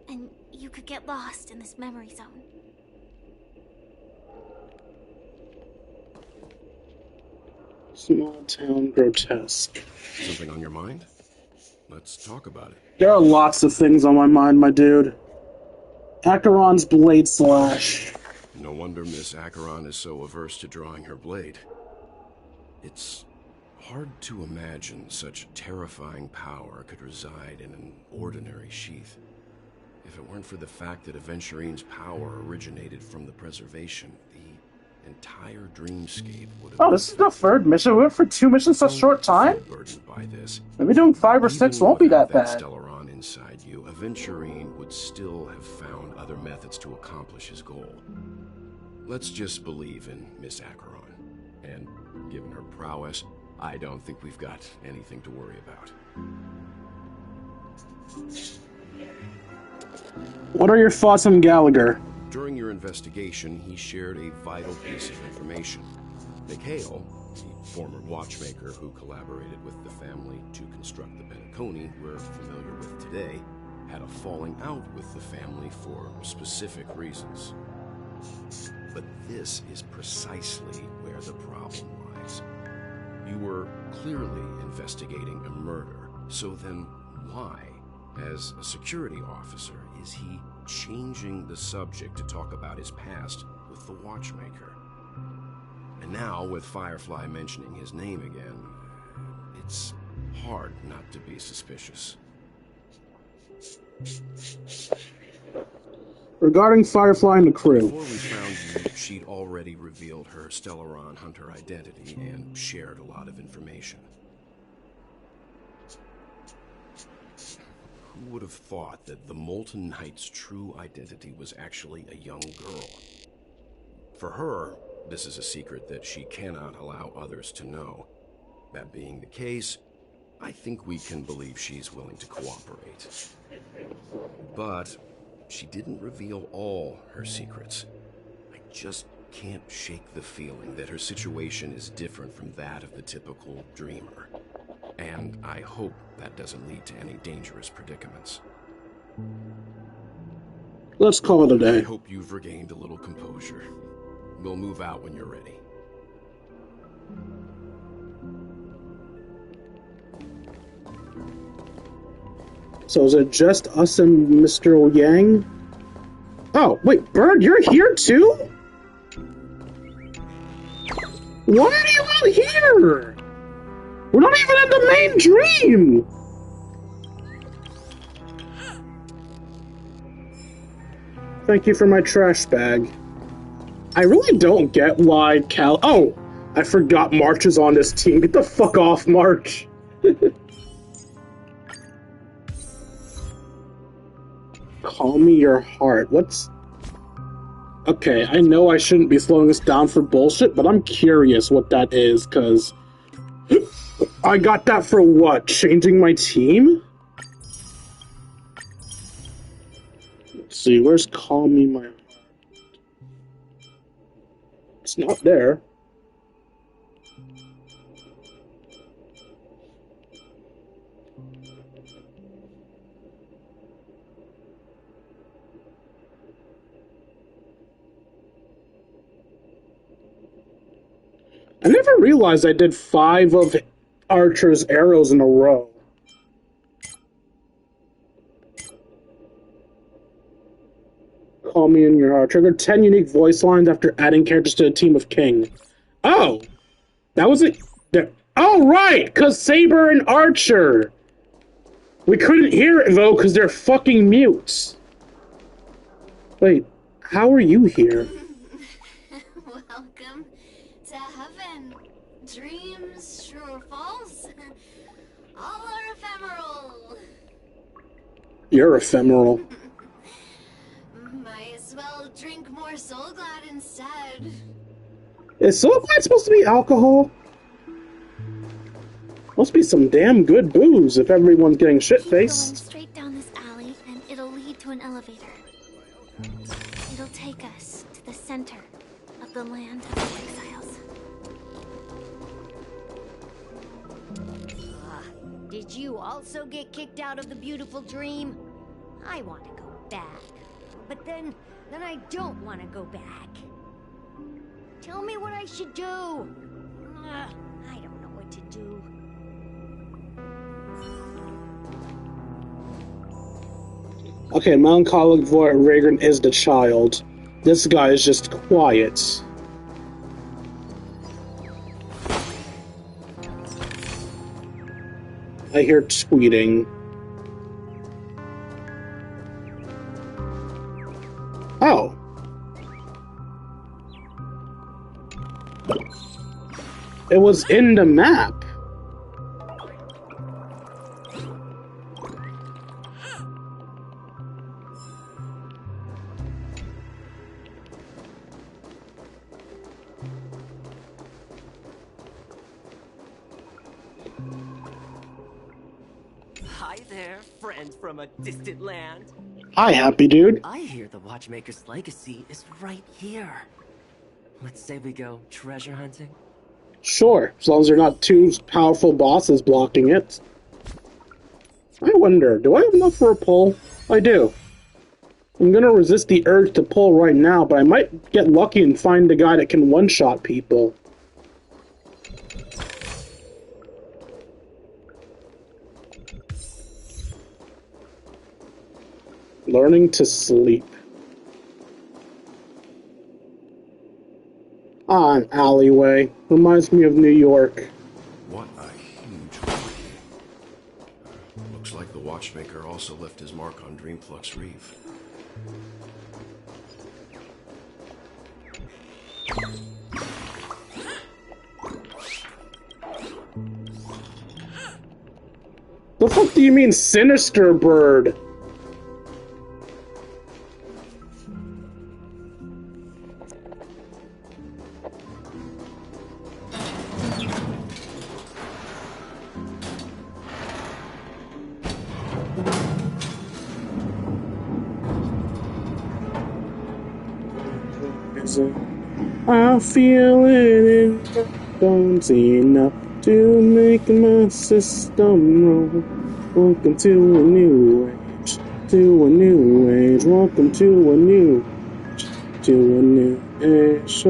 and you could get lost in this memory zone. Small town grotesque. Something on your mind? Let's talk about it. There are lots of things on my mind, my dude. Acheron's blade slash. No wonder Miss Acheron is so averse to drawing her blade. It's hard to imagine such terrifying power could reside in an ordinary sheath. If it weren't for the fact that Aventurine's power originated from the preservation, the entire dreamscape would have... Oh, this is the third mission. We went for 2 missions in such a short time? Burdened by this. Maybe doing 5 or 6 won't be that bad. Stellaron inside you, Aventurine would still have found other methods to accomplish his goal. Let's just believe in Miss Acheron. And given her prowess, I don't think we've got anything to worry about. What are your thoughts on Gallagher? During your investigation, he shared a vital piece of information. Mikhail, the former watchmaker who collaborated with the family to construct the Penacony we're familiar with today, had a falling out with the family for specific reasons. But this is precisely where the problem lies. You were clearly investigating a murder, so then why, as a security officer, is he changing the subject to talk about his past with the watchmaker? And now, with Firefly mentioning his name again, it's hard not to be suspicious. Regarding Firefly and the crew. Before we found you, she'd already revealed her Stellaron Hunter identity and shared a lot of information. Who would have thought that the Molten Knight's true identity was actually a young girl? For her, this is a secret that she cannot allow others to know. That being the case, I think we can believe she's willing to cooperate. But she didn't reveal all her secrets. I just can't shake the feeling that her situation is different from that of the typical dreamer. And I hope that doesn't lead to any dangerous predicaments. Let's call it a day. I hope you've regained a little composure. We'll move out when you're ready. So is it just us and Mr. Yang? Oh, wait, Bird, you're here too? Why are you out here? We're not even in the main dream! Thank you for my trash bag. I really don't get why Cal- Oh! I forgot March is on this team. Get the fuck off, March! Call me your heart. What's... Okay, I know I shouldn't be slowing this down for bullshit, but I'm curious what that is, because... I got that for what? Changing my team? Let's see, where's Call Me My Heart? It's not there. I never realized I did 5 of Archer's arrows in a row. Call me in your heart. Trigger 10 unique voice lines after adding characters to a team of King. Oh! That was it. Oh, right! Because Saber and Archer! We couldn't hear it, though, because they're fucking mutes. Wait, how are you here? Welcome to heaven. Dreams, true or false, all are ephemeral. You're ephemeral. Might as well drink more Soul Glad instead. Is Soul Glad supposed to be alcohol? Must be some damn good booze if everyone's getting shit-faced. Keep going straight down this alley, and it'll lead to an elevator. It'll take us to the center of the land of the exiles. Did you also get kicked out of the beautiful dream? I want to go back, but then I don't want to go back. Tell me what I should do. I don't know what to do. Okay, melancholic voice Ragran is the child. This guy is just quiet. I hear tweeting. Oh. It was in the map. Hi there, friend from a distant land. Hi, happy dude. I hear the Watchmaker's legacy is right here. Let's say we go treasure hunting. Sure, as long as there are not 2 powerful bosses blocking it. I wonder, do I have enough for a pull? I do. I'm gonna resist the urge to pull right now, but I might get lucky and find the guy that can one-shot people. Learning to sleep. Ah, an alleyway. Reminds me of New York. What a huge body. Looks like the Watchmaker also left his mark on Dreamflux Reef. The fuck do you mean, Sinister Bird? I feel it in my bones enough to make my system roll. Welcome to a new age, to a new age. Welcome to a new age, to a new age.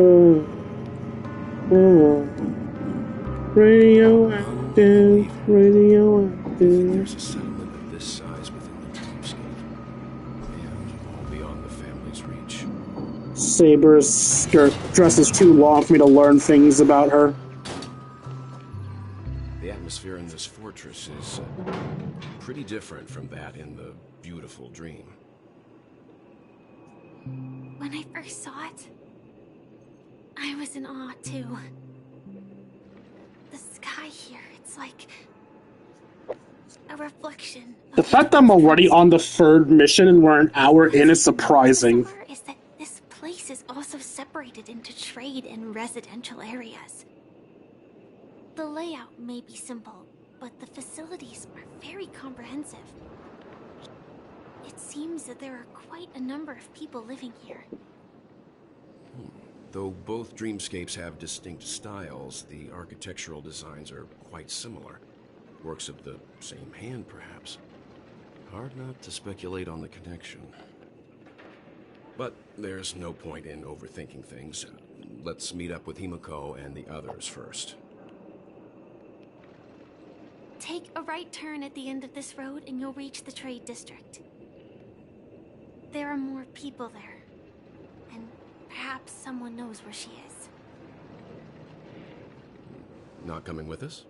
Radioactive, radioactive. There's a settlement of this size within Saber's skirt dress is too long for me to learn things about her. The atmosphere in this fortress is pretty different from that in the beautiful dream. When I first saw it, I was in awe too. The sky here, it's like a reflection. The fact that I'm already on the third mission and we're an hour in is surprising. Is that this place is also separated into trade and residential areas. The layout may be simple, but the facilities are very comprehensive. It seems that there are quite a number of people living here. Though both dreamscapes have distinct styles, the architectural designs are quite similar. Works of the same hand, perhaps. Hard not to speculate on the connection. But there's no point in overthinking things. Let's meet up with Himiko and the others first. Take a right turn at the end of this road and you'll reach the trade district. There are more people there, and perhaps someone knows where she is. Not coming with us?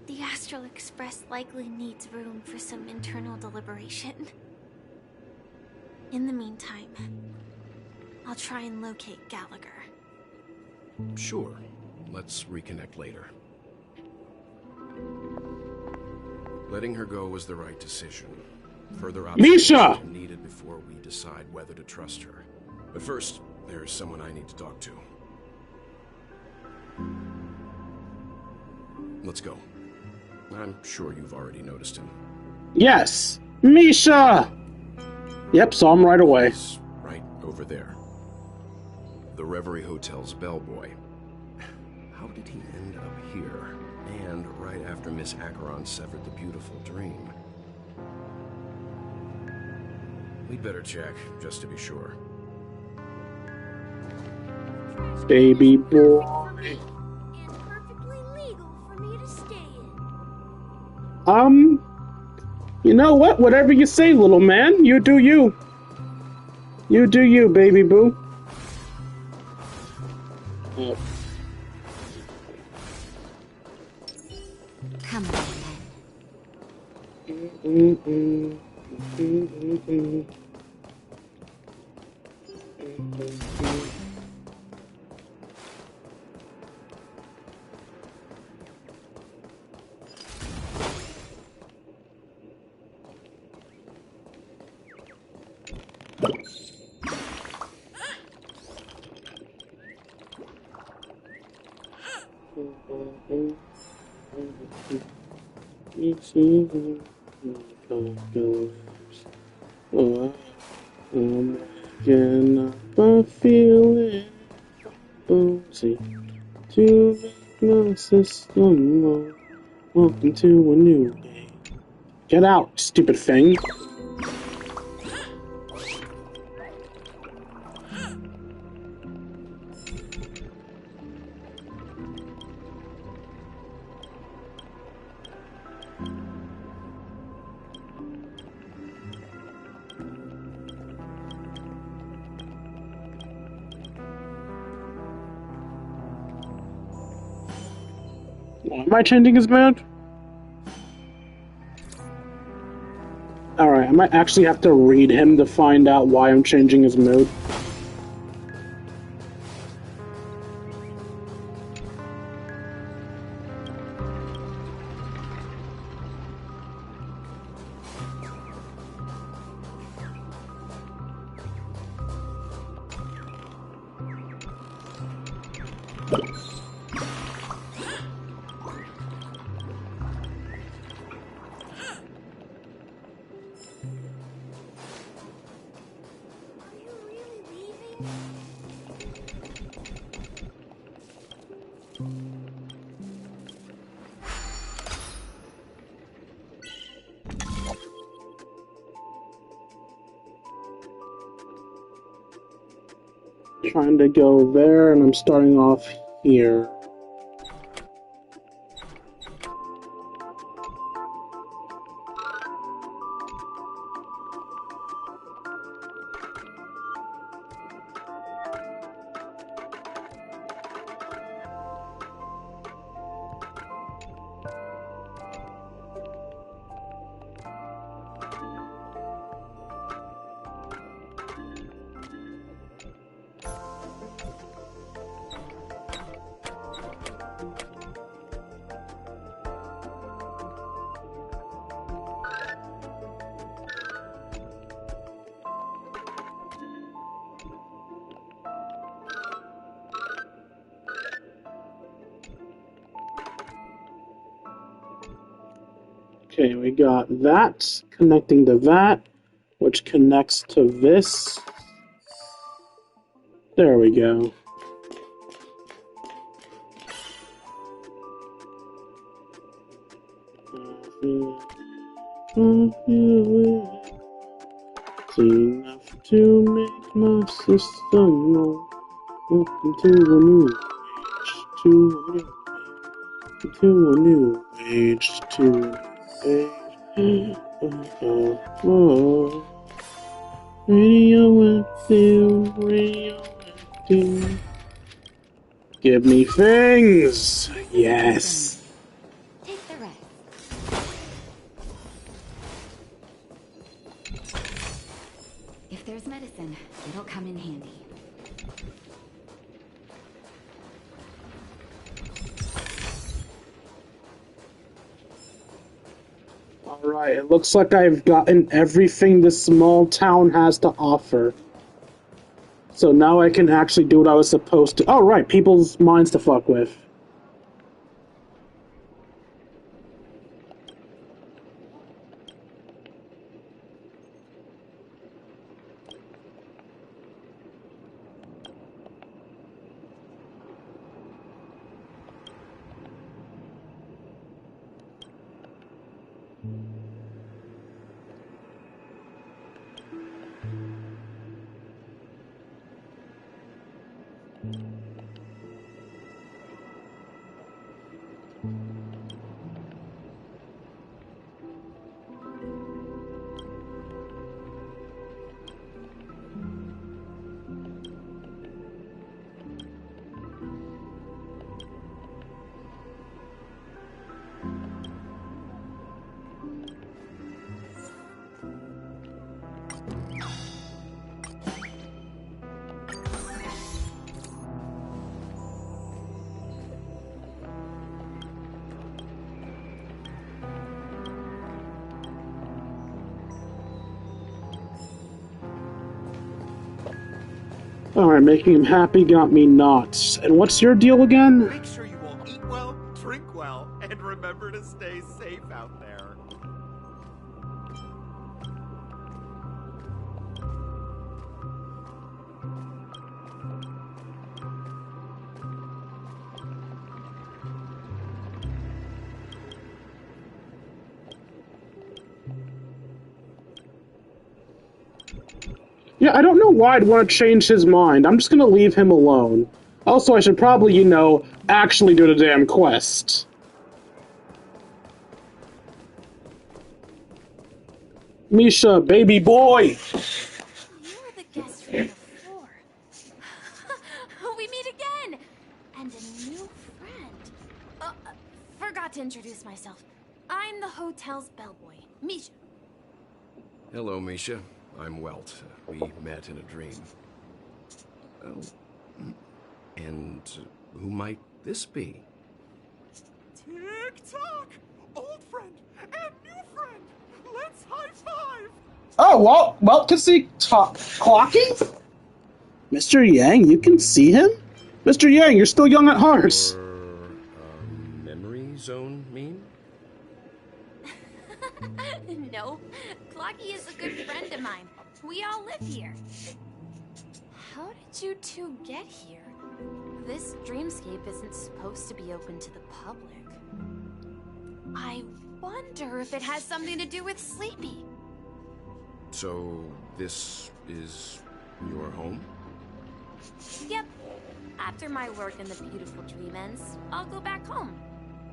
The Astral Express likely needs room for some internal deliberation. In the meantime, I'll try and locate Gallagher. Sure. Let's reconnect later. Letting her go was the right decision. Further Misha! needed before we decide whether to trust her. But first, there's someone I need to talk to. Let's go. I'm sure you've already noticed him. Yes! Misha! Yep, saw him right away. He's right over there. The Reverie Hotel's bellboy. How did he end up here? And right after Miss Acheron severed the beautiful dream. We'd better check, just to be sure. Baby boy. And perfectly legal for me to stay in. You know what? Whatever you say, little man. You do you. You do you, baby boo. Come on, Getting up a feeling boozy to make my system low. Welcome to a new day. Get out, stupid thing. Am I changing his mood? Alright, I might actually have to read him to find out why I'm changing his mood. Trying to go there, and I'm starting off here. Okay, we got that connecting to that, which connects to this. There we go. It's enough to make my system roll. Welcome to a new age, to a new age, to a new age. Radioactive, radioactive. Give me things! Yes! Take the rest. If there's medicine, it'll come in handy. Alright, it looks like I've gotten everything this small town has to offer. So now I can actually do what I was supposed to. Oh, right, people's minds to fuck with. Alright, making him happy got me not. And what's your deal again? Make sure you all eat well, drink well, and remember to stay safe out there. Yeah, I don't know why I'd want to change his mind. I'm just gonna leave him alone. Also, I should probably, actually do the damn quest. Misha, baby boy! You were the guest from before. We meet again! And a new friend. Forgot to introduce myself. I'm the hotel's bellboy, Misha. Hello, Misha. I'm Welt. We met in a dream. Oh. And who might this be? Tick-tock! Old friend and new friend! Let's high-five! Oh, Walt can see clocking? Mr. Yang, you can see him? Mr. Yang, you're still young at heart. Memory zone mean? No, Clocky is a good friend of mine. We all live here. How did you two get here? This dreamscape isn't supposed to be open to the public. I wonder if it has something to do with Sleepy. So, this is your home? Yep. After my work in the beautiful dream ends, I'll go back home.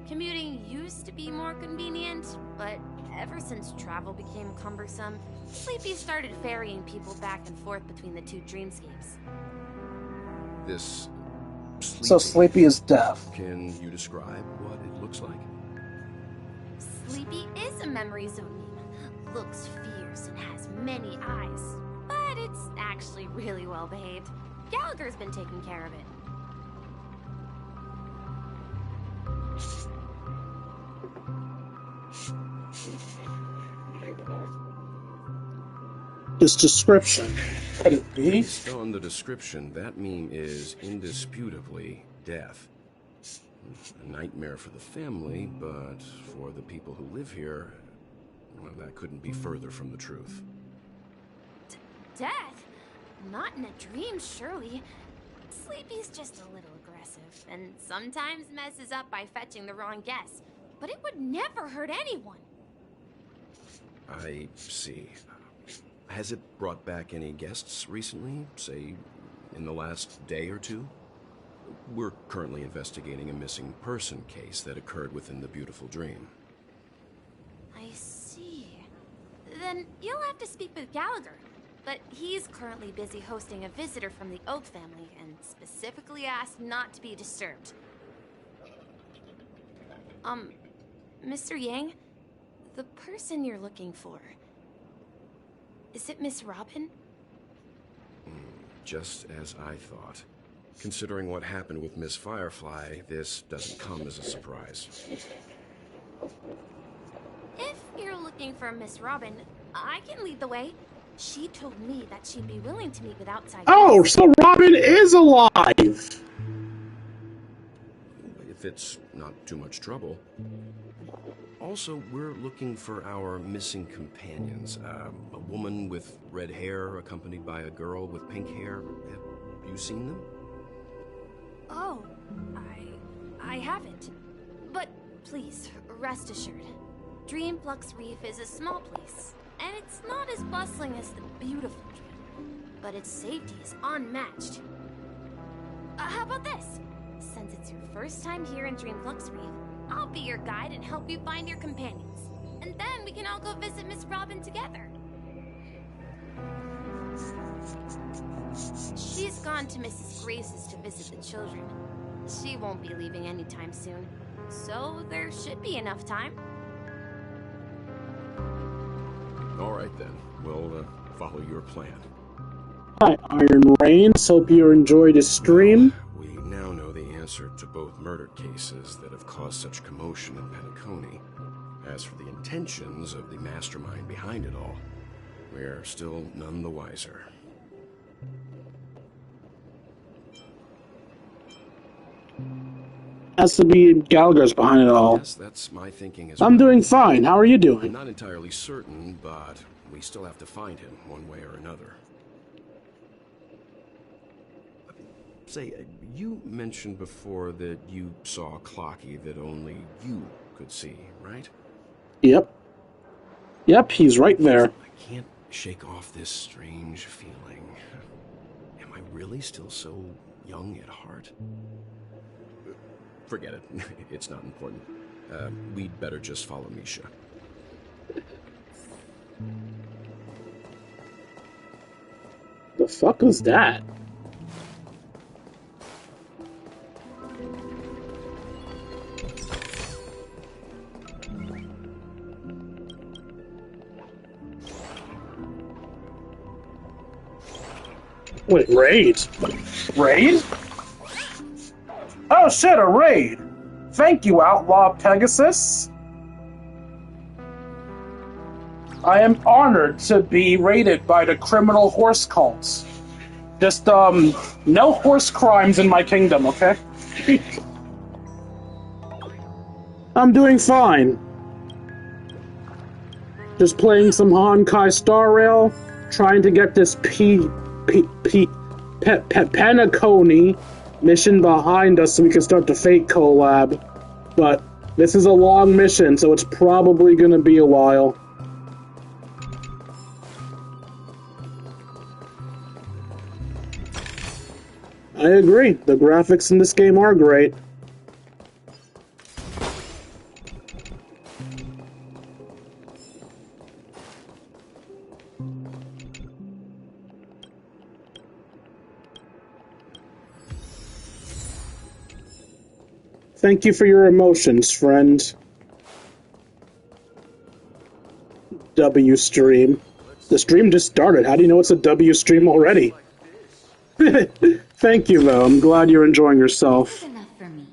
Commuting used to be more convenient, but ever since travel became cumbersome, Sleepy started ferrying people back and forth between the two dreamscapes. This Sleepy. So Sleepy is deaf. Can you describe what it looks like? Sleepy is a memory zone meme. Looks fierce and has many eyes, but it's actually really well behaved. Gallagher's been taking care of it. This description. Could it be? Based on the description, that meme is indisputably death. A nightmare for the family, but for the people who live here, well, that couldn't be further from the truth. Death? Not in a dream, surely. Sleepy's just a little aggressive, and sometimes messes up by fetching the wrong guess. But it would never hurt anyone. I see. Has it brought back any guests recently? Say, in the last day or two? We're currently investigating a missing person case that occurred within the beautiful dream. I see. Then you'll have to speak with Gallagher. But he's currently busy hosting a visitor from the Oak family and specifically asked not to be disturbed. Mr. Yang, the person you're looking for, is it Miss Robin? Just as I thought. Considering what happened with Miss Firefly, this doesn't come as a surprise. If you're looking for Miss Robin, I can lead the way. She told me that she'd be willing to meet with outside Oh, guests. so Robin is alive! If it's not too much trouble. Also, we're looking for our missing companions. A woman with red hair accompanied by a girl with pink hair. Have you seen them? Oh, I haven't. But please, rest assured. Dreamflux Reef is a small place, and it's not as bustling as the beautiful Dream, but its safety is unmatched. How about this? Since it's your first time here in Dreamflux Reef, I'll be your guide and help you find your companions. And then we can all go visit Miss Robin together. She's gone to Mrs. Grace's to visit the children. She won't be leaving anytime soon, so there should be enough time. All right then, we'll follow your plan. Hi, Iron Reigns. Hope you enjoyed the stream. We now know the answer to both murder cases that have caused such commotion in Penacony. As for the intentions of the mastermind behind it all, we're still none the wiser. Has to be Gallagher's behind it all. Yes, that's my thinking as I'm well. doing fine. How are you I'm doing? not entirely certain, but we still have to find him one way or another. Say, you mentioned before that you saw Clocky that only you could see, right? Yep. Yep, he's right there. I can't shake off this strange feeling. Am I really still so young at heart? Forget it. It's not important. We'd better just follow Misha. The fuck was that? Wait, raid? Raid? Oh shit, a raid! Thank you, Outlaw Pegasus. I am honored to be raided by the criminal horse cults. Just, no horse crimes in my kingdom, okay? I'm doing fine. Just playing some Honkai Star Rail, trying to get this Penacony mission behind us so we can start the Fate collab. But this is a long mission, so it's probably gonna be a while. I agree, the graphics in this game are great. Thank you for your emotions, friend. W stream. The stream just started. How do you know it's a W stream already? Thank you, though. I'm glad you're enjoying yourself. That's enough for me.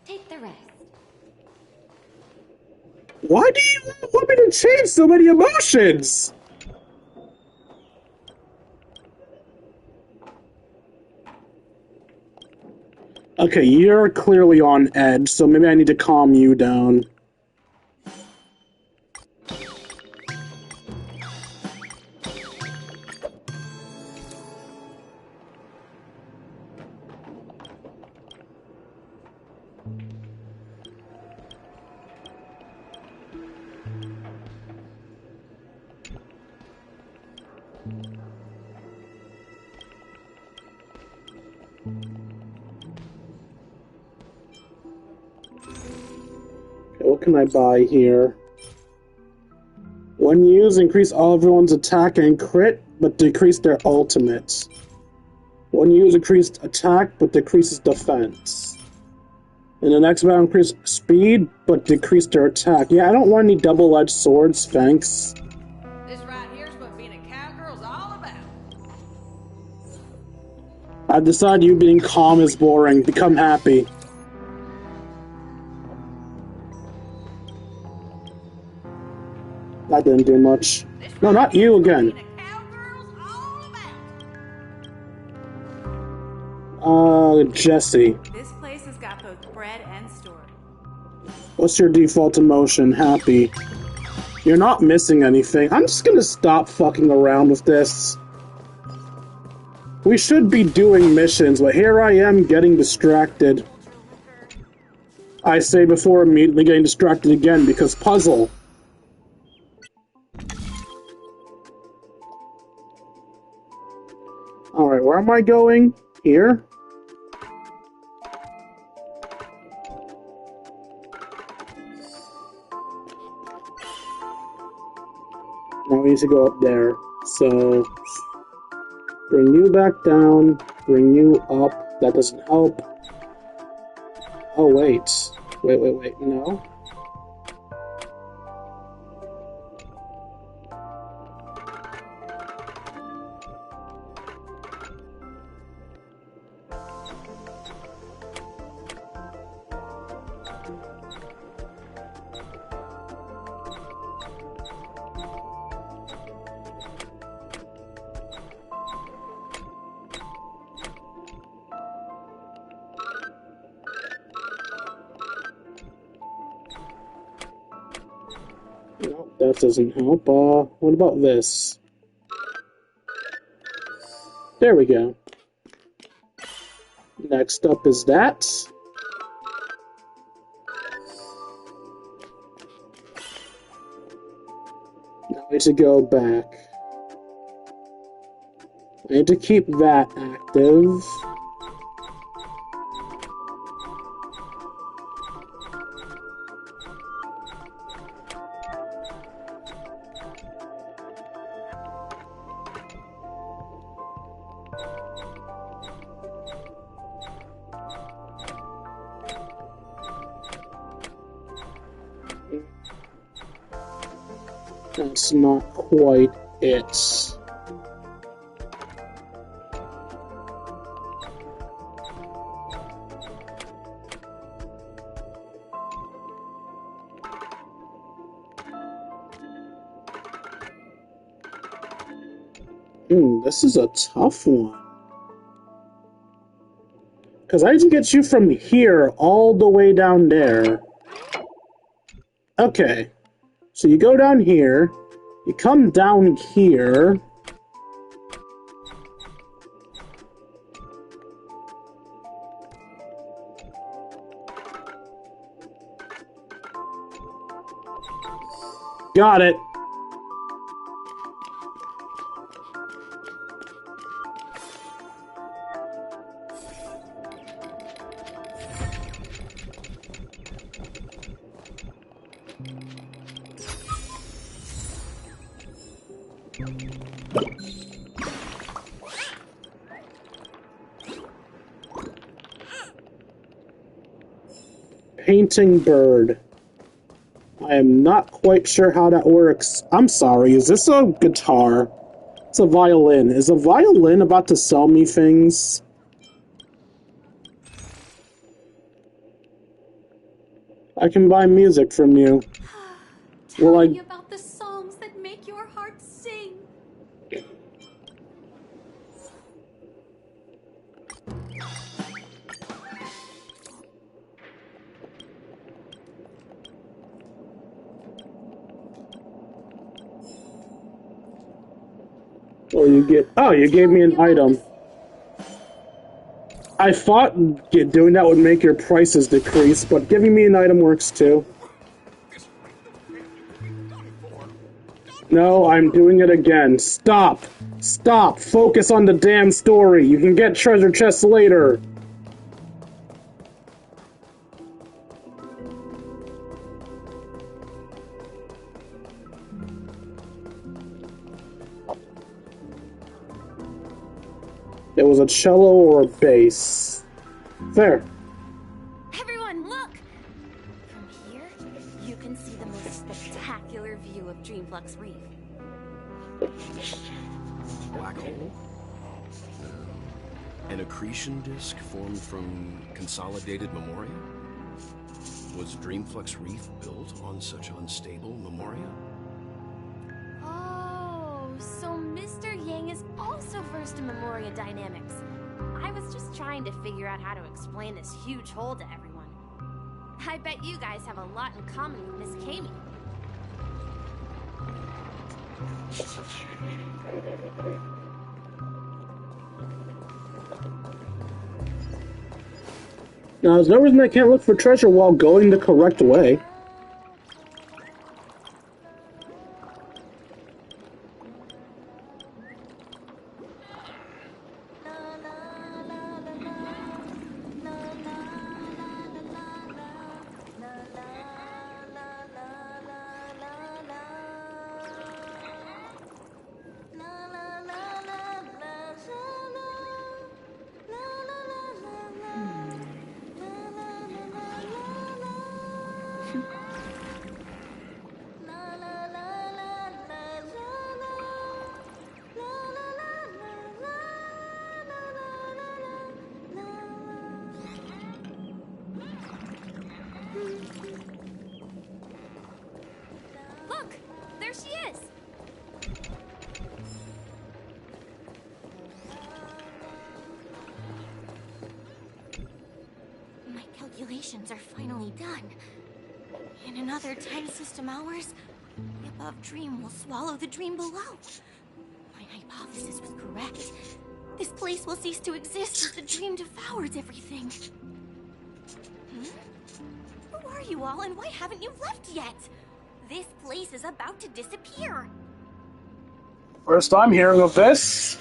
Take the rest. Why do you want me to change so many emotions? Okay, you're clearly on edge, so maybe I need to calm you down. what can I buy here? When used, increase all everyone's attack and crit, but decrease their ultimate. When used, increased attack, but decreases defense. In the next battle, increase speed, but decrease their attack. Yeah, I don't want any double-edged swords, thanks. This right here's what being a cowgirl's all about. I've decided you being calm is boring. Become happy. That didn't do much. No, not you again. Jesse. This place has got both bread and store. What's your default emotion? Happy. You're not missing anything. I'm just gonna stop fucking around with this. We should be doing missions, but here I am getting distracted. I say before immediately getting distracted again because puzzle. Alright, where am I going? Here? Now we need to go up there. So, bring you back down, bring you up. That doesn't help. Oh, wait. Wait, no. That doesn't help. What about this? There we go. Next up is that. Now I need to go back. I need to keep that active. That's not quite it. This is a tough one. Because I need to get you from here all the way down there. Okay. So you go down here, you come down here. Got it. Painting bird. I am not quite sure how that works. I'm sorry, is this a guitar? It's a violin. Is a violin about to sell me things? I can buy music from you. Tell me about the songs that make your heart sing. Or you get... Oh, you gave me an item. I thought doing that would make your prices decrease, but giving me an item works too. No, I'm doing it again. Stop! Stop! Focus on the damn story! You can get treasure chests later! It was a cello or a bass. There. Everyone, look! From here, you can see the most spectacular view of Dreamflux Reef. Black hole? An accretion disk formed from consolidated memoria? Was Dreamflux Reef built on such unstable memoria? Oh, so Mr. Yang is also versed in Memoria dynamics. I was just trying to figure out how to explain this huge hole to everyone. I bet you guys have a lot in common with Miss Kami. Now, there's no reason I can't look for treasure while going the correct way. Look! There she is! My calculations are finally done. In another 10 system hours, the above dream will swallow the dream below. My hypothesis was correct. This place will cease to exist as the dream devours everything. Who are you all, and why haven't you left yet? This place is about to disappear. First I'm hearing of this.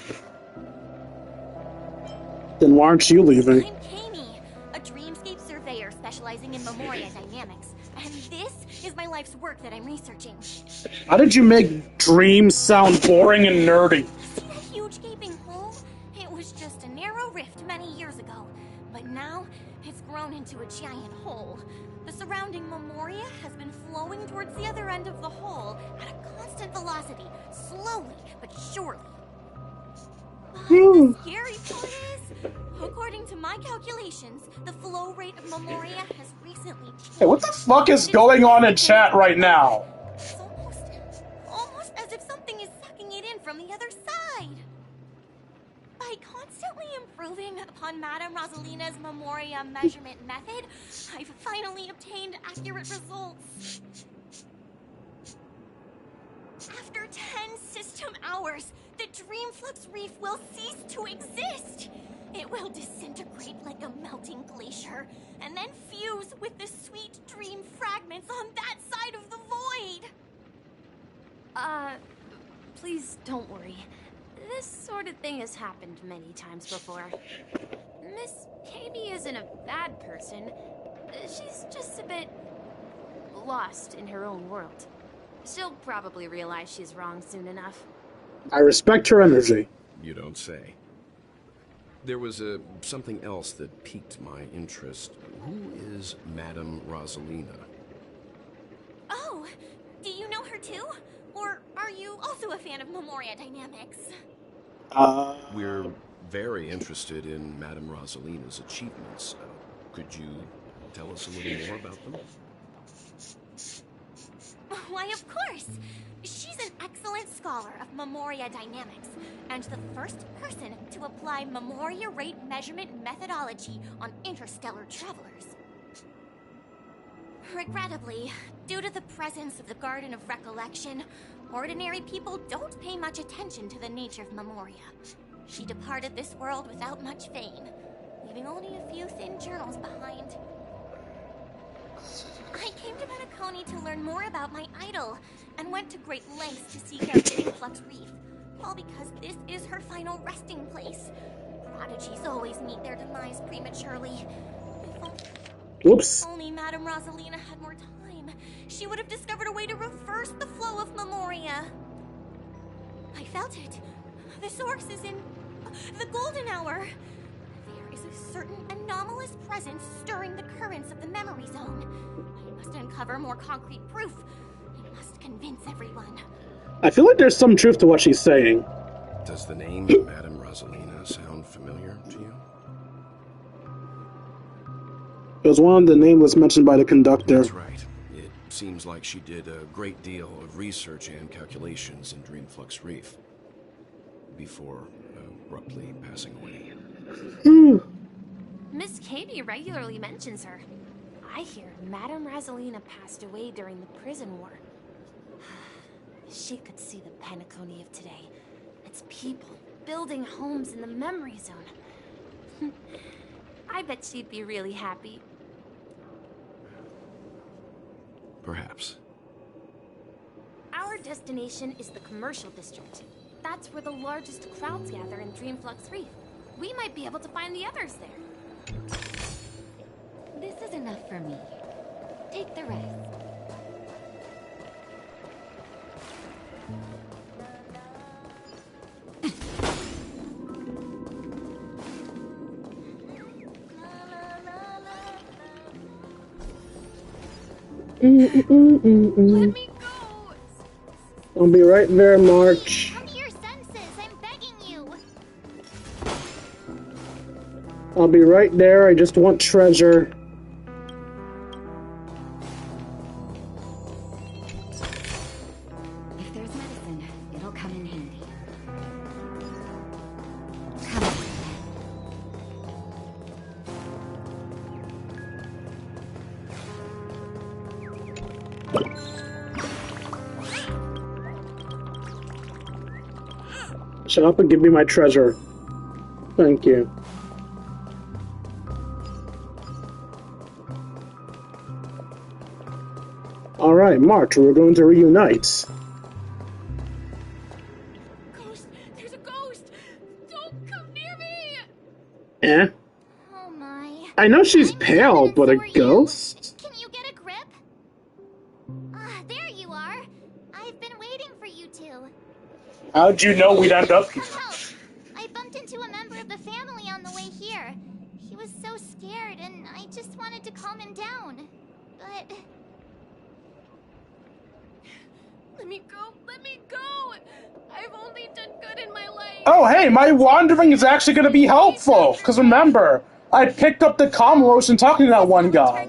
Then why aren't you leaving? I'm Kami, a dreamscape surveyor specializing in Memoria dynamics. And this is my life's work that I'm researching. How did you make dreams sound boring and nerdy? See that huge gaping hole? It was just a narrow rift many years ago. But now, it's grown into a giant hole. The surrounding Memoria has been flowing towards the other end of the hole at a constant velocity, slowly but surely. But the scary part is, according to my calculations, the flow rate of Memoria has recently changed. Hey, what the fuck is going on in chat right now? It's almost as if something is sucking it in from the other side. By constantly improving upon Madame Rosalina's Memoria measurement method, I've finally obtained accurate results. After 10 system hours, the Dreamflux Reef will cease to exist. It will disintegrate like a melting glacier, and then fuse with the sweet dream fragments on that side of the void. Please don't worry. This sort of thing has happened many times before. Miss Kami isn't a bad person. She's just a bit lost in her own world. She'll probably realize she's wrong soon enough. I respect her energy. You don't say. There was something else that piqued my interest. Who is Madame Rosalina? Oh, do you know her too? Or are you also a fan of Memoria dynamics? We're very interested in Madame Rosalina's achievements. Could you tell us a little more about them? Why, of course! She's an excellent scholar of Memoria dynamics, and the first person to apply Memoria rate measurement methodology on interstellar travelers. Regrettably, due to the presence of the Garden of Recollection, ordinary people don't pay much attention to the nature of Memoria. She departed this world without much fame, leaving only a few thin journals behind. I came to Menaconi to learn more about my idol, and went to great lengths to seek out Dreamflux Reef, all because this is her final resting place. Prodigies always meet their demise prematurely. Whoops. If only Madame Rosalina had more time, she would have discovered a way to reverse the flow of Memoria. I felt it. The source is in the golden hour. There is a certain anomalous presence stirring the currents of the memory zone. I must uncover more concrete proof. I must convince everyone. I feel like there's some truth to what she's saying. Does the name Madame Rosalina sound familiar to you? It was one of the nameless mentioned by the conductor. That's right. It seems like she did a great deal of research and calculations in Dreamflux Reef before abruptly passing away. Miss Katie regularly mentions her. I hear Madame Rosalina passed away during the prison war. She could see the Penacony of today. It's people building homes in the memory zone. I bet she'd be really happy. Perhaps. Our destination is the commercial district. That's where the largest crowds gather in Dreamflux Reef. We might be able to find the others there. This is enough for me. Take the rest. Let me go! I'll be right there, March. Come to your senses, I'm begging you. I'll be right there, I just want treasure. If there's medicine, it'll come in handy. Come on. Shut up and give me my treasure. Thank you. Alright, March, we're going to reunite. Ghost! There's a ghost! Don't come near me! Eh? Oh my. I know she's pale, but a ghost? Can you get a grip? Ah, there you are. I've been waiting for you two. How'd you know we'd end up here? Help! I bumped into a member of the family on the way here. He was so scared, and I just wanted to calm him down. But... Let me go! Let me go! I've only done good in my life. Oh, hey, my wandering is actually going to be helpful. Because remember, I picked up the comm roast and talking to that one guy.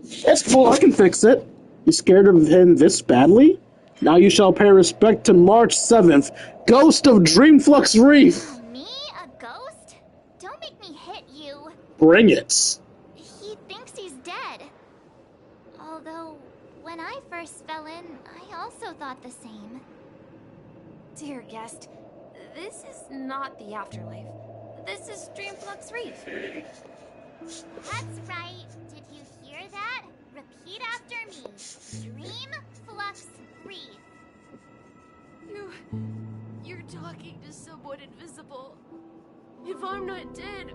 It's cool, I can fix it. You scared of him this badly? Now you shall pay respect to March 7th, Ghost of Dreamflux Reef. Me? A ghost? Don't make me hit you. Bring it. He thinks he's dead. Although, when I first fell in, I also thought the same. Dear guest, this is not the afterlife. This is Dreamflux Reef. That's right. Did you hear that? Repeat after me. Dreamflux Reef. You're talking to someone invisible. If I'm not dead,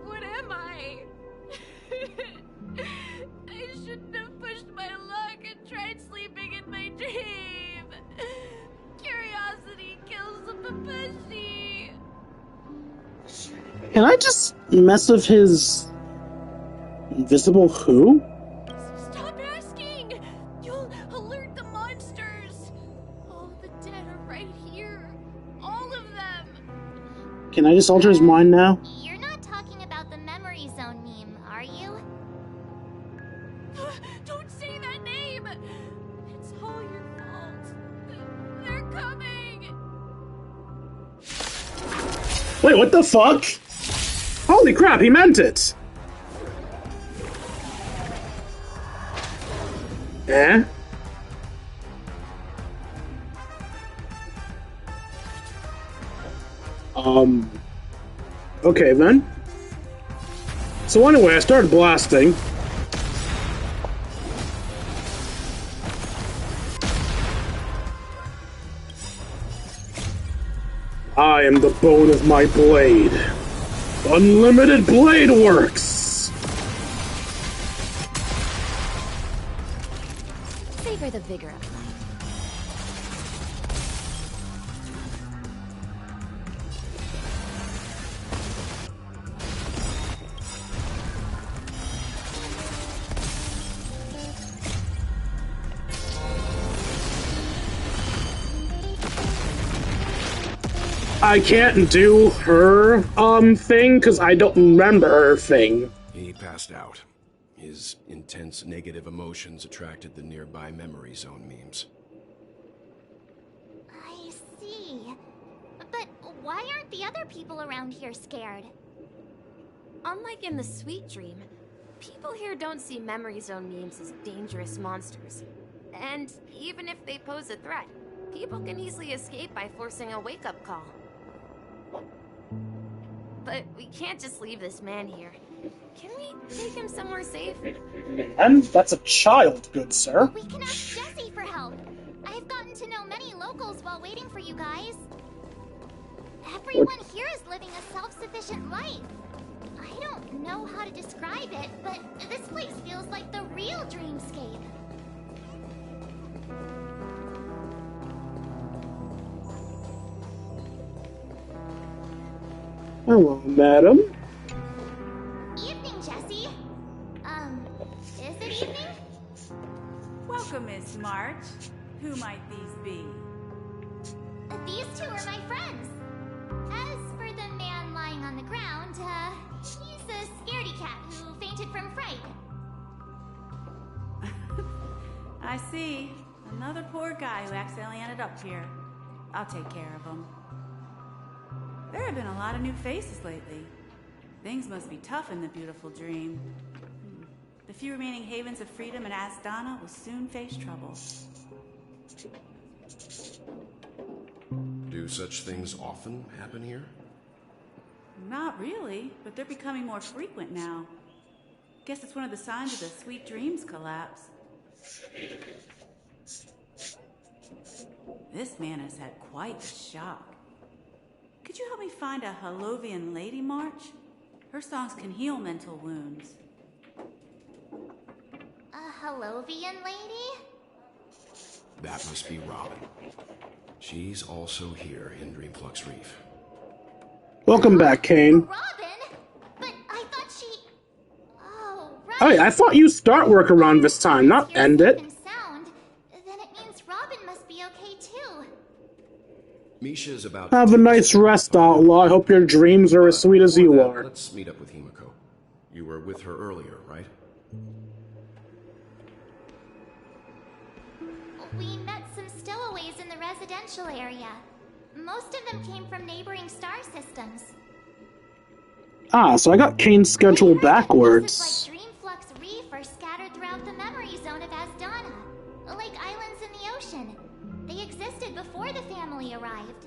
what am I? I shouldn't have pushed my luck and tried sleeping in my dream. Curiosity kills the Papashi. Can I just mess with his invisible who? Stop asking! You'll alert the monsters. All the dead are right here. All of them. Can I just alter his mind now? You're not talking about the memory zone meme, are you? Don't say that name! It's all your fault. They're coming! Wait, what the fuck? Holy crap, he meant it! Eh? Okay then. So anyway, I started blasting. I am the bone of my blade. Unlimited blade works! Savor the vigor of life. I can't do her, thing, because I don't remember her thing. He passed out. His intense negative emotions attracted the nearby memory zone memes. I see. But why aren't the other people around here scared? Unlike in the Sweet Dream, people here don't see memory zone memes as dangerous monsters. And even if they pose a threat, people can easily escape by forcing a wake-up call. But we can't just leave this man here. Can we take him somewhere safe? And that's a child, good sir. We can ask Jessie for help. I've gotten to know many locals while waiting for you guys. Everyone here is living a self-sufficient life. I don't know how to describe it, but this place feels like the real dreamscape. Hello, madam. Evening, Jessie. Is it evening? Welcome, Miss March. Who might these be? These two are my friends. As for the man lying on the ground, he's a scaredy cat who fainted from fright. I see. Another poor guy who accidentally ended up here. I'll take care of him. There have been a lot of new faces lately. Things must be tough in the beautiful dream. The few remaining havens of freedom in Asdana will soon face trouble. Do such things often happen here? Not really, but they're becoming more frequent now. Guess it's one of the signs of the Sweet Dreams collapse. This man has had quite a shock. Could you help me find a Halovian lady, March? Her songs can heal mental wounds. A Halovian lady? That must be Robin. She's also here in Dreamflux Reef. Welcome back, Kane. Robin? But I thought she... Oh, right. Hey, I thought you start work around this time, not end it. Sound, then it means Robin must be okay too. Misha's about Have a nice rest, Outlaw. I hope your dreams are as sweet as you are. Let's meet up with Himiko. You were with her earlier, right? We met some stowaways in the residential area. Most of them came from neighboring star systems. Ah, so I got Kane's schedule backwards. Places like Dreamflux Reef are scattered throughout the memory zone of Asdana, like islands in the ocean. They existed before the family arrived.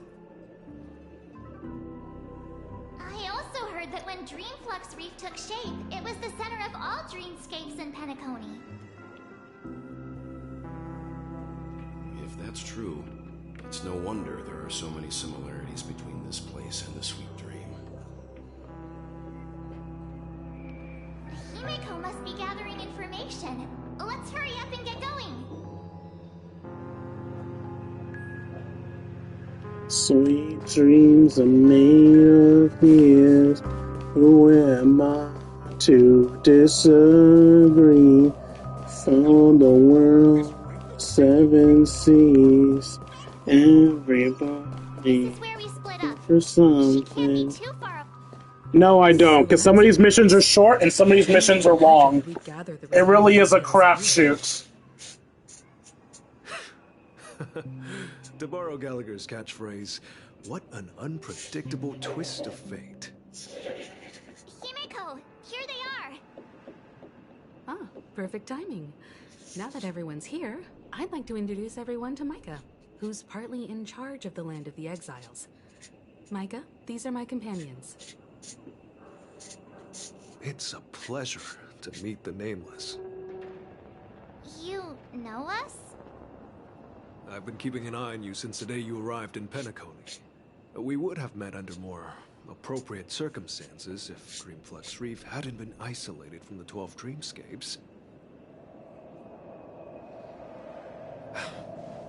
I also heard that when Dreamflux Reef took shape, it was the center of all dreamscapes in Penacony. If that's true, it's no wonder there are so many similarities between this place and the Sweet Dream. Himiko must be gathering information. Let's hurry up and get going. Sweet dreams are made of tears. Who am I to disagree? For the world, 7 seas, everybody for something. No, I don't, because some of these missions are short and some of these missions are long. It really is a crapshoot. To borrow Gallagher's catchphrase, what an unpredictable twist of fate. Himiko, here they are. Ah, perfect timing. Now that everyone's here, I'd like to introduce everyone to Micah, who's partly in charge of the Land of the Exiles. Micah, these are my companions. It's a pleasure to meet the Nameless. You know us? I've been keeping an eye on you since the day you arrived in Penacony. We would have met under more appropriate circumstances if Dreamflux Reef hadn't been isolated from the 12 dreamscapes.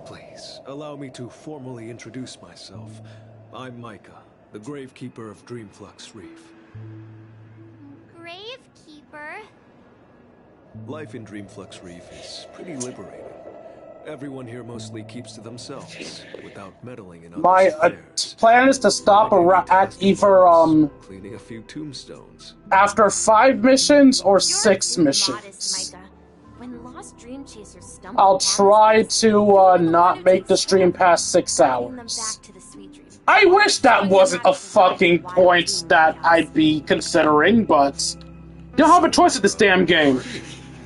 Please, allow me to formally introduce myself. I'm Micah, the Gravekeeper of Dreamflux Reef. Gravekeeper? Life in Dreamflux Reef is pretty liberating. Everyone here mostly keeps to themselves, without meddling in My others' affairs. plan is to stop at either, Cleaning a few tombstones. after 5 missions or 6 missions. When lost dream chasers stumble I'll try to not make the stream past 6 hours. I wish that wasn't a fucking point that I'd be considering, but you'll have a choice at this damn game.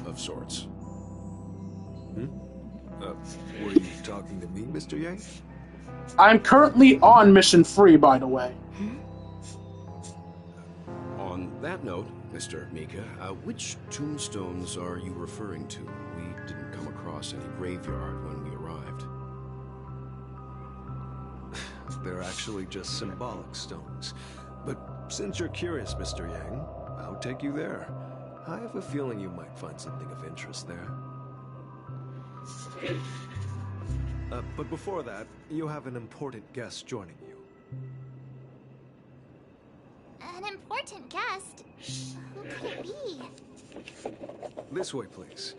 Of sorts. Were you talking to me, Mr. Yang? I'm currently on mission 3, by the way. On that note, Mr. Mika, which tombstones are you referring to? We didn't come across any graveyard when we arrived. They're actually just symbolic stones. But since you're curious, Mr. Yang, I'll take you there. I have a feeling you might find something of interest there. But before that, you have an important guest joining you. An important guest? Who could it be? This way, please.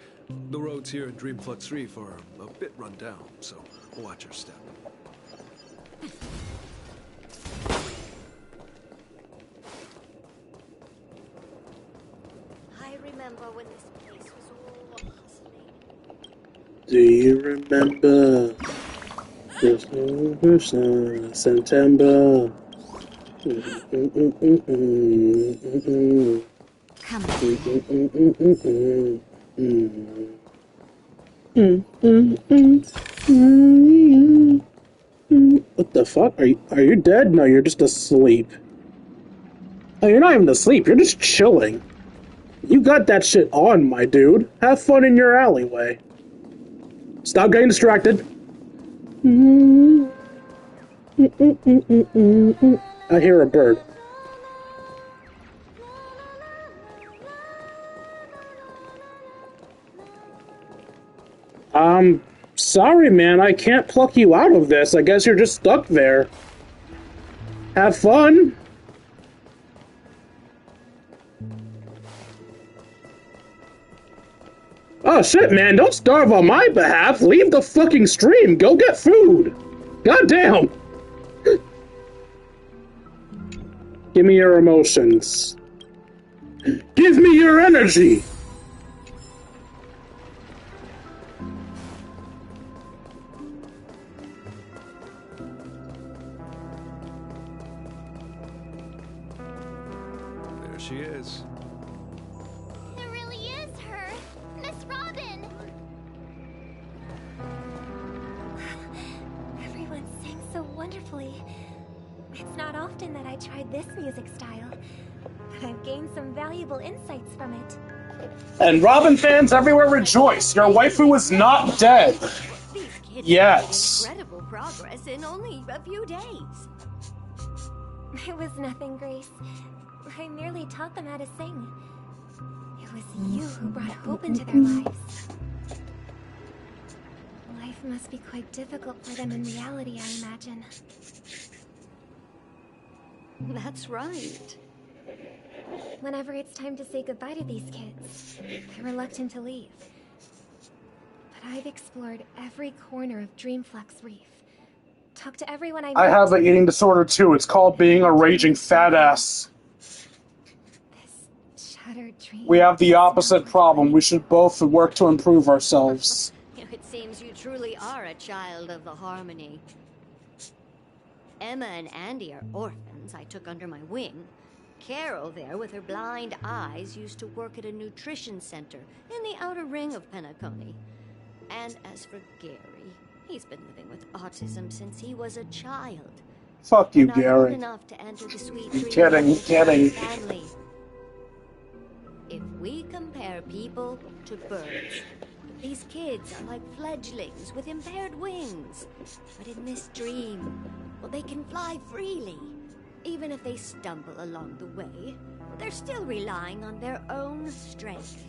The roads here in Dreamflux Reef are a bit run down, so watch your step. I remember when this place was all hustling. Do you remember the September? Come What the fuck? Are you dead? No, you're just asleep. Oh, you're not even asleep. You're just chilling. You got that shit on, my dude. Have fun in your alleyway. Stop getting distracted. I hear a bird. Sorry, man. I can't pluck you out of this. I guess you're just stuck there. Have fun. Oh shit, man, don't starve on my behalf. Leave the fucking stream. Go get food. Goddamn. Give me your emotions. Give me your energy. There she is. It really is her! Miss Robin! Everyone sings so wonderfully. It's not often that I tried this music style, but I've gained some valuable insights from it. And Robin fans everywhere rejoice. Your waifu is not dead. Yes. Incredible progress in only a few days. It was nothing, Grace. I merely taught them how to sing. It was you who brought hope into their lives. Life must be quite difficult for them in reality, I imagine. That's right. Whenever it's time to say goodbye to these kids, they're reluctant to leave. But I've explored every corner of Dreamflux Reef. Talked to everyone I met. I have an eating disorder too. It's called being a raging fat ass. Shattered dream. We have the opposite problem. We should both work to improve ourselves. It seems you truly are a child of the Harmony. Emma and Andy are orphans I took under my wing. Carol there, with her blind eyes, used to work at a nutrition center in the outer ring of Penacony. And as for Gary, he's been living with autism since he was a child. Fuck you, Not old Gary. enough to enter the sweet Kidding, kidding. family. If we compare people to birds, these kids are like fledglings with impaired wings. But in this dream, well, they can fly freely. Even if they stumble along the way, they're still relying on their own strength.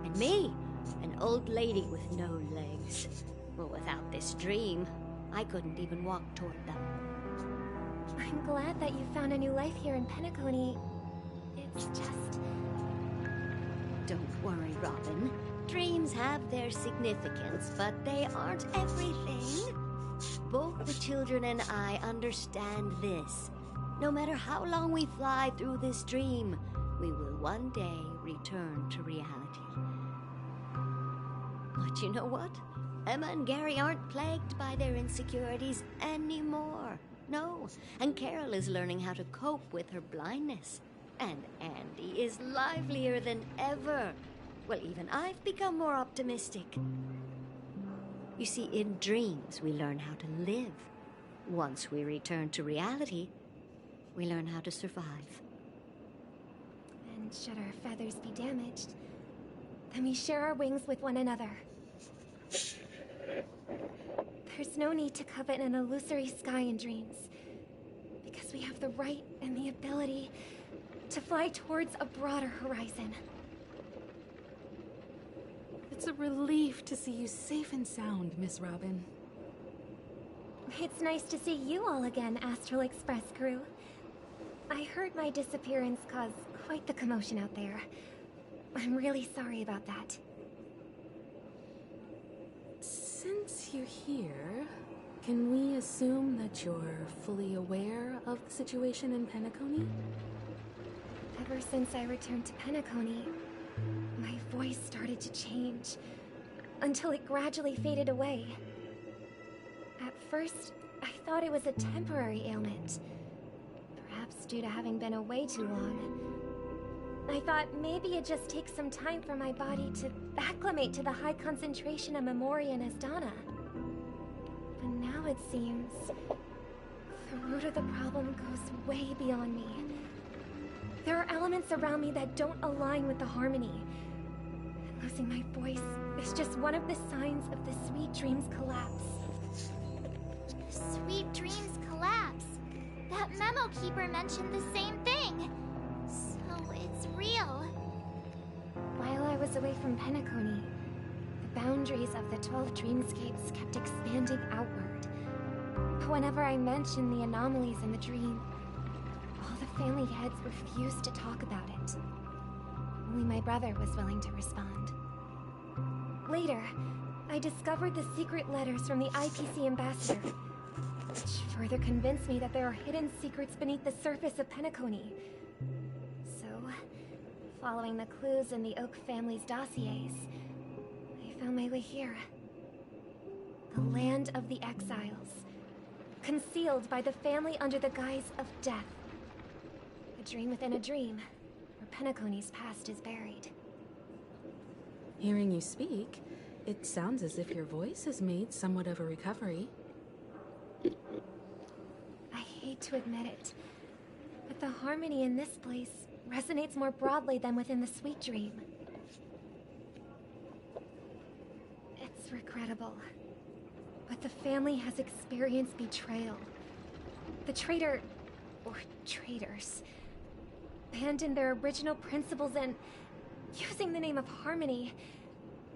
And me, an old lady with no legs. Well, without this dream, I couldn't even walk toward them. I'm glad that you found a new life here in Penacony. It's just... Don't worry, Robin. Dreams have their significance, but they aren't everything. Both the children and I understand this. No matter how long we fly through this dream, we will one day return to reality. But you know what? Emma and Gary aren't plagued by their insecurities anymore. No, and Carol is learning how to cope with her blindness. And Andy is livelier than ever. Well, even I've become more optimistic. You see, in dreams, we learn how to live. Once we return to reality, we learn how to survive. And should our feathers be damaged, then we share our wings with one another. There's no need to covet an illusory sky in dreams, because we have the right and the ability to fly towards a broader horizon. It's a relief to see you safe and sound, Miss Robin. It's nice to see you all again, Astral Express crew. I heard my disappearance caused quite the commotion out there. I'm really sorry about that. Since you're here, can we assume that you're fully aware of the situation in Penacony? Ever since I returned to Penacony, my voice started to change, until it gradually faded away. At first, I thought it was a temporary ailment, perhaps due to having been away too long. I thought maybe it just takes some time for my body to acclimate to the high concentration of Memoria and Asdana. But now it seems the root of the problem goes way beyond me. There are elements around me that don't align with the harmony. And losing my voice is just one of the signs of the Sweet Dreams collapse. Sweet Dreams collapse? That memo keeper mentioned the same thing. So it's real. While I was away from Penacony, the boundaries of the 12 dreamscapes kept expanding outward. But whenever I mentioned the anomalies in the dream, all the family heads refused to talk about it. Only my brother was willing to respond. Later, I discovered the secret letters from the IPC ambassador, which further convinced me that there are hidden secrets beneath the surface of Penacony. So, following the clues in the Oak family's dossiers, I found my way here. The land of the exiles, concealed by the family under the guise of death. A dream within a dream, where Penacony's past is buried. Hearing you speak, it sounds as if your voice has made somewhat of a recovery. I hate to admit it, but the harmony in this place resonates more broadly than within the Sweet Dream. It's regrettable, but the family has experienced betrayal. The traitor, or traitors, abandoned their original principles and, using the name of harmony,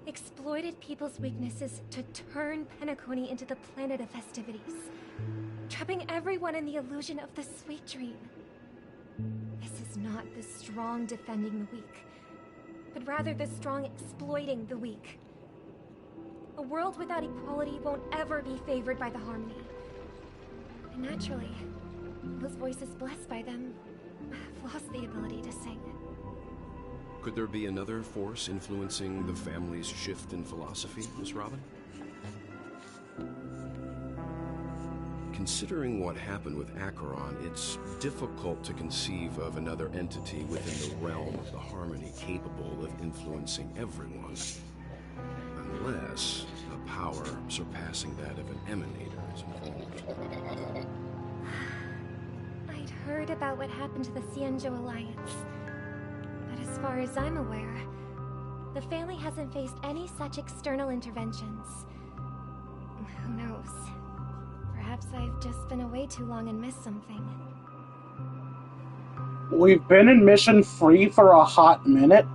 exploited people's weaknesses to turn Penacony into the planet of festivities, trapping everyone in the illusion of the Sweet Dream. This is not the strong defending the weak, but rather the strong exploiting the weak. A world without equality won't ever be favored by the harmony. And naturally, those voices blessed by them have lost the ability to sing. Could there be another force influencing the family's shift in philosophy, Miss Robin? Considering what happened with Acheron, it's difficult to conceive of another entity within the realm of the harmony capable of influencing everyone. Unless a power surpassing that of an emanator is involved. I'd heard about what happened to the Cienjo Alliance. But as far as I'm aware, the family hasn't faced any such external interventions. Who knows? Perhaps I've just been away too long and missed something. We've been in Mission 3 for a hot minute,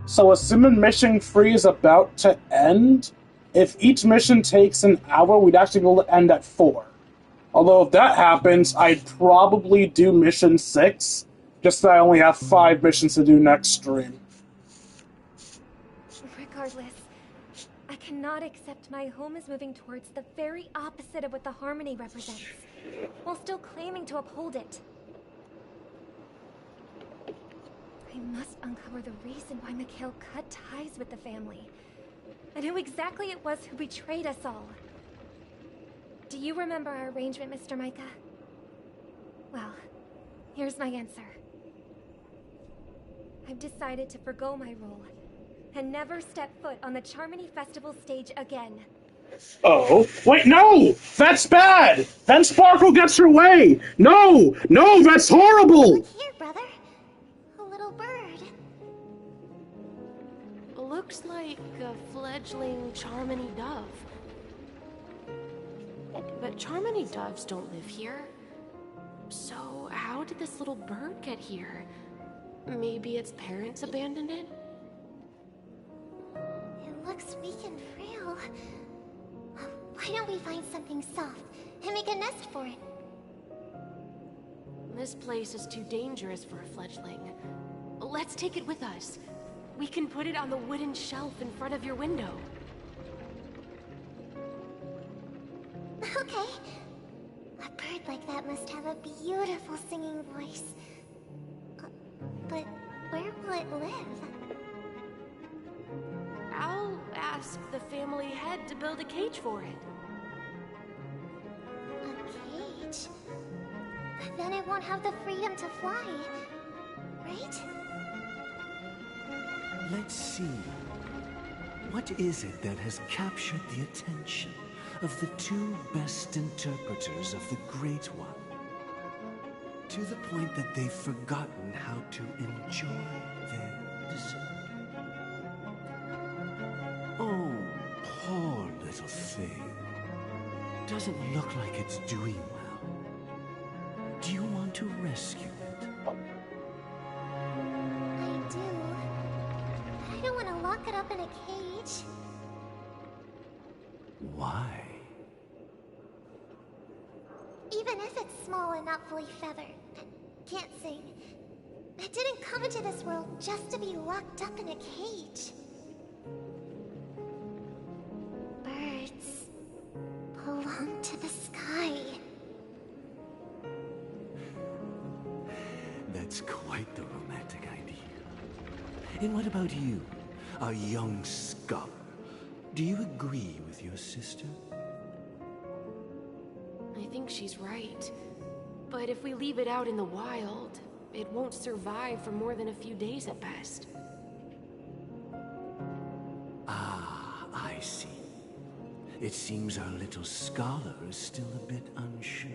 so assuming Mission 3 is about to end, if each mission takes an hour, we'd actually be able to end at 4. Although if that happens, I'd probably do Mission 6, just that I only have 5 missions to do next stream. Regardless, cannot accept my home is moving towards the very opposite of what the Harmony represents, while still claiming to uphold it. I must uncover the reason why Mikhail cut ties with the family, and who exactly it was who betrayed us all. Do you remember our arrangement, Mr. Micah? Well, here's my answer. I've decided to forgo my role and never step foot on the Charmony Festival stage again. Oh, wait, no! That's bad! Then Sparkle gets her way! No! No, that's horrible! Look here, brother. A little bird. Looks like a fledgling Charmony dove. But Charmony doves don't live here. So how did this little bird get here? Maybe its parents abandoned it? It looks weak and frail. Why don't we find something soft and make a nest for it? This place is too dangerous for a fledgling. Let's take it with us. We can put it on the wooden shelf in front of your window. Okay. A bird like that must have a beautiful singing voice. But where will it live? I'll ask the family head to build a cage for it. A cage? But then it won't have the freedom to fly, right? Let's see. What is it that has captured the attention of the two best interpreters of the Great One? To the point that they've forgotten how to enjoy their dessert. Oh, poor little thing. Doesn't look like it's doing well. Do you want to rescue it? I do. But I don't want to lock it up in a cage. Why? Even if it's small and not fully feathered, can't sing. It didn't come into this world just to be locked up in a cage. Birds belong to the sky. That's quite the romantic idea. And what about you, a young scholar? Do you agree with your sister? I think she's right. But if we leave it out in the wild, it won't survive for more than a few days at best. Ah, I see. It seems our little scholar is still a bit unsure.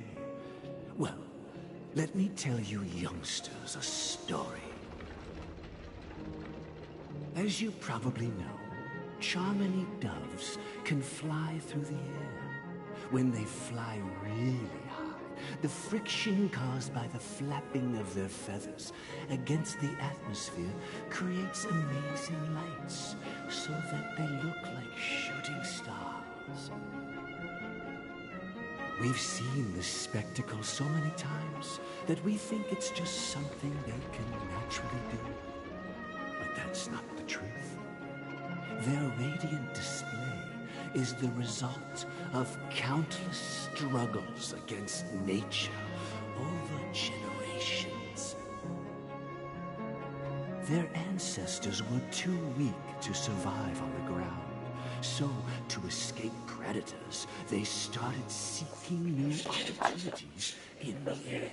Well, let me tell you youngsters a story. As you probably know, Charmony doves can fly through the air. When they fly really high, the friction caused by the flapping of their feathers against the atmosphere creates amazing lights, so that they look like shooting stars. We've seen this spectacle so many times that we think it's just something they can naturally do. But that's not the truth. Their radiant display is the result of countless struggles against nature over generations. Their ancestors were too weak to survive on the ground, so to escape predators, they started seeking new opportunities in the air.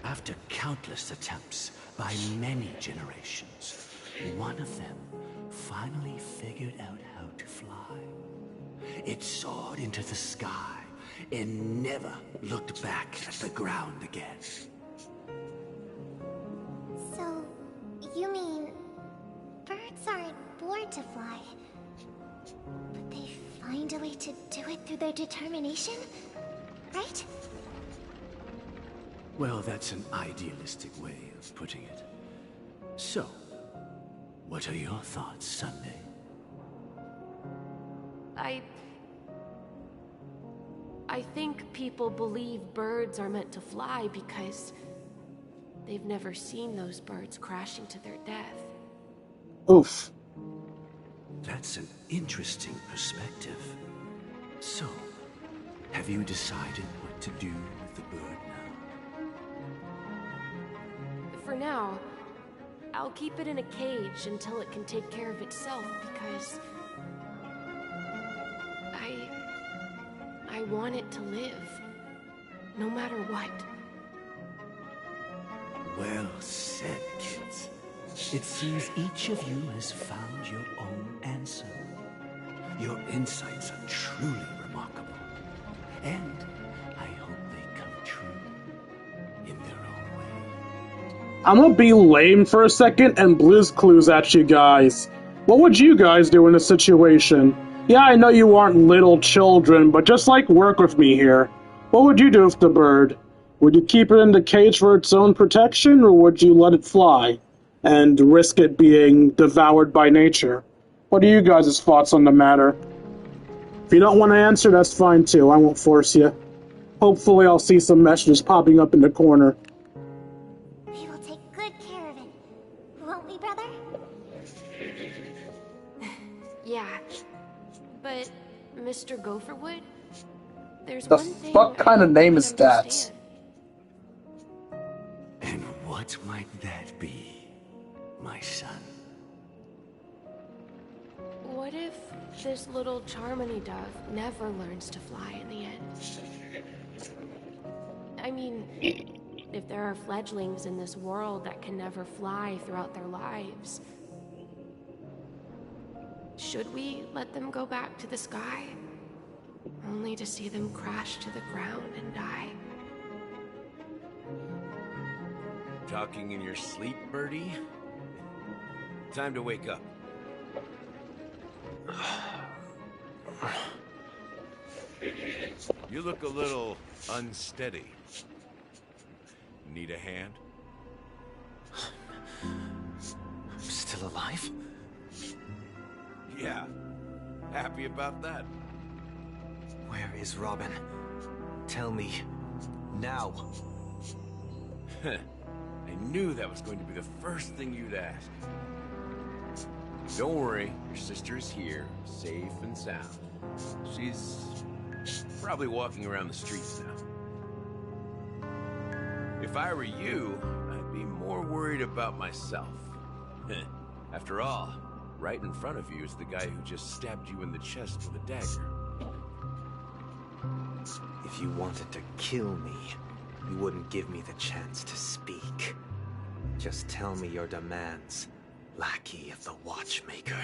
After countless attempts by many generations, one of them finally figured out how to fly. It soared into the sky and never looked back at the ground again. So, you mean birds aren't born to fly, but they find a way to do it through their determination, right? Well, that's an idealistic way of putting it. So, what are your thoughts, Sunday? I think people believe birds are meant to fly because they've never seen those birds crashing to their death. Oof. That's an interesting perspective. So, have you decided what to do with the bird now? For now, I'll keep it in a cage until it can take care of itself because I want it to live, no matter what. Well said, kids. It seems each of you has found your own answer. Your insights are truly remarkable. And I hope they come true in their own way. I'm gonna be lame for a second and Blue's Clues at you guys. What would you guys do in this situation? Yeah, I know you aren't little children, but just work with me here. What would you do with the bird? Would you keep it in the cage for its own protection, or would you let it fly and risk it being devoured by nature? What are you guys' thoughts on the matter? If you don't want to answer, that's fine too. I won't force you. Hopefully I'll see some messages popping up in the corner. We will take good care of it. Won't we, brother? Yeah, but Mr. Gopherwood, there's The one thing fuck kind of name is that? understand. And what might that be, my son? What if this little Charmony dove never learns to fly in the end? I mean, if there are fledglings in this world that can never fly throughout their lives, should we let them go back to the sky, only to see them crash to the ground and die? Talking in your sleep, Birdie? Time to wake up. You look a little unsteady. Need a hand? I'm still alive? Yeah. Happy about that? Where is Robin? Tell me. Now. I knew that was going to be the first thing you'd ask. Don't worry, your sister is here, safe and sound. She's probably walking around the streets now. If I were you, I'd be more worried about myself. After all, right in front of you is the guy who just stabbed you in the chest with a dagger. If you wanted to kill me, you wouldn't give me the chance to speak. Just tell me your demands, lackey of the Watchmaker.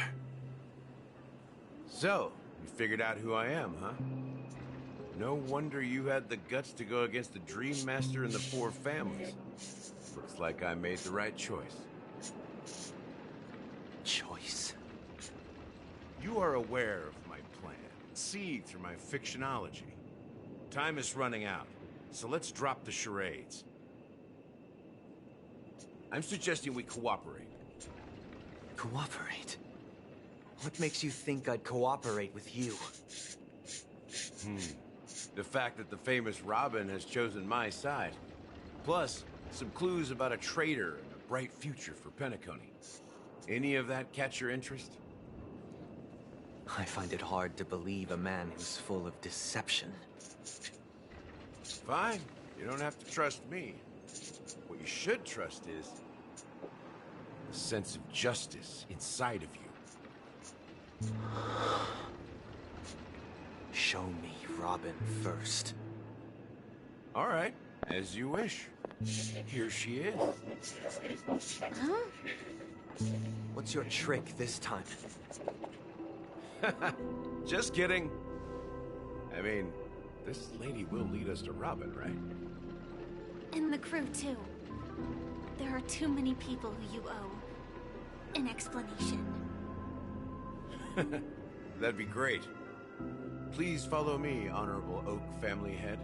So, you figured out who I am, huh? No wonder you had the guts to go against the Dream Master and the Four Families. Looks like I made the right choice. Choice? You are aware of my plan, see through my fictionology. Time is running out, so let's drop the charades. I'm suggesting we cooperate. Cooperate? What makes you think I'd cooperate with you? The fact that the famous Robin has chosen my side. Plus, some clues about a traitor and a bright future for Penacony. Any of that catch your interest? I find it hard to believe a man who's full of deception. Fine. You don't have to trust me. What you should trust is the sense of justice inside of you. Show me Robin first. All right, as you wish. Here she is. Huh? What's your trick this time? Just kidding. I mean, this lady will lead us to Robin, right? And the crew, too. There are too many people who you owe an explanation. That'd be great. Please follow me, Honorable Oak Family Head.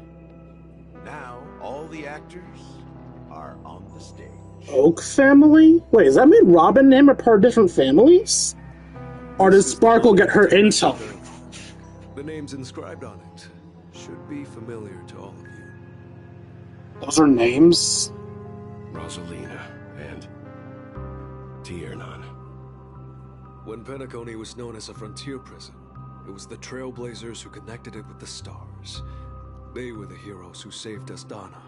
Now, all the actors are on the stage. Oak family? Wait, does that mean Robin and him are part of different families? Or does Sparkle get her intel? The names inscribed on it should be familiar to all of you. Those are names? Rosalina and Tiernan. When Penacony was known as a frontier prison, it was the trailblazers who connected it with the stars. They were the heroes who saved Asdana,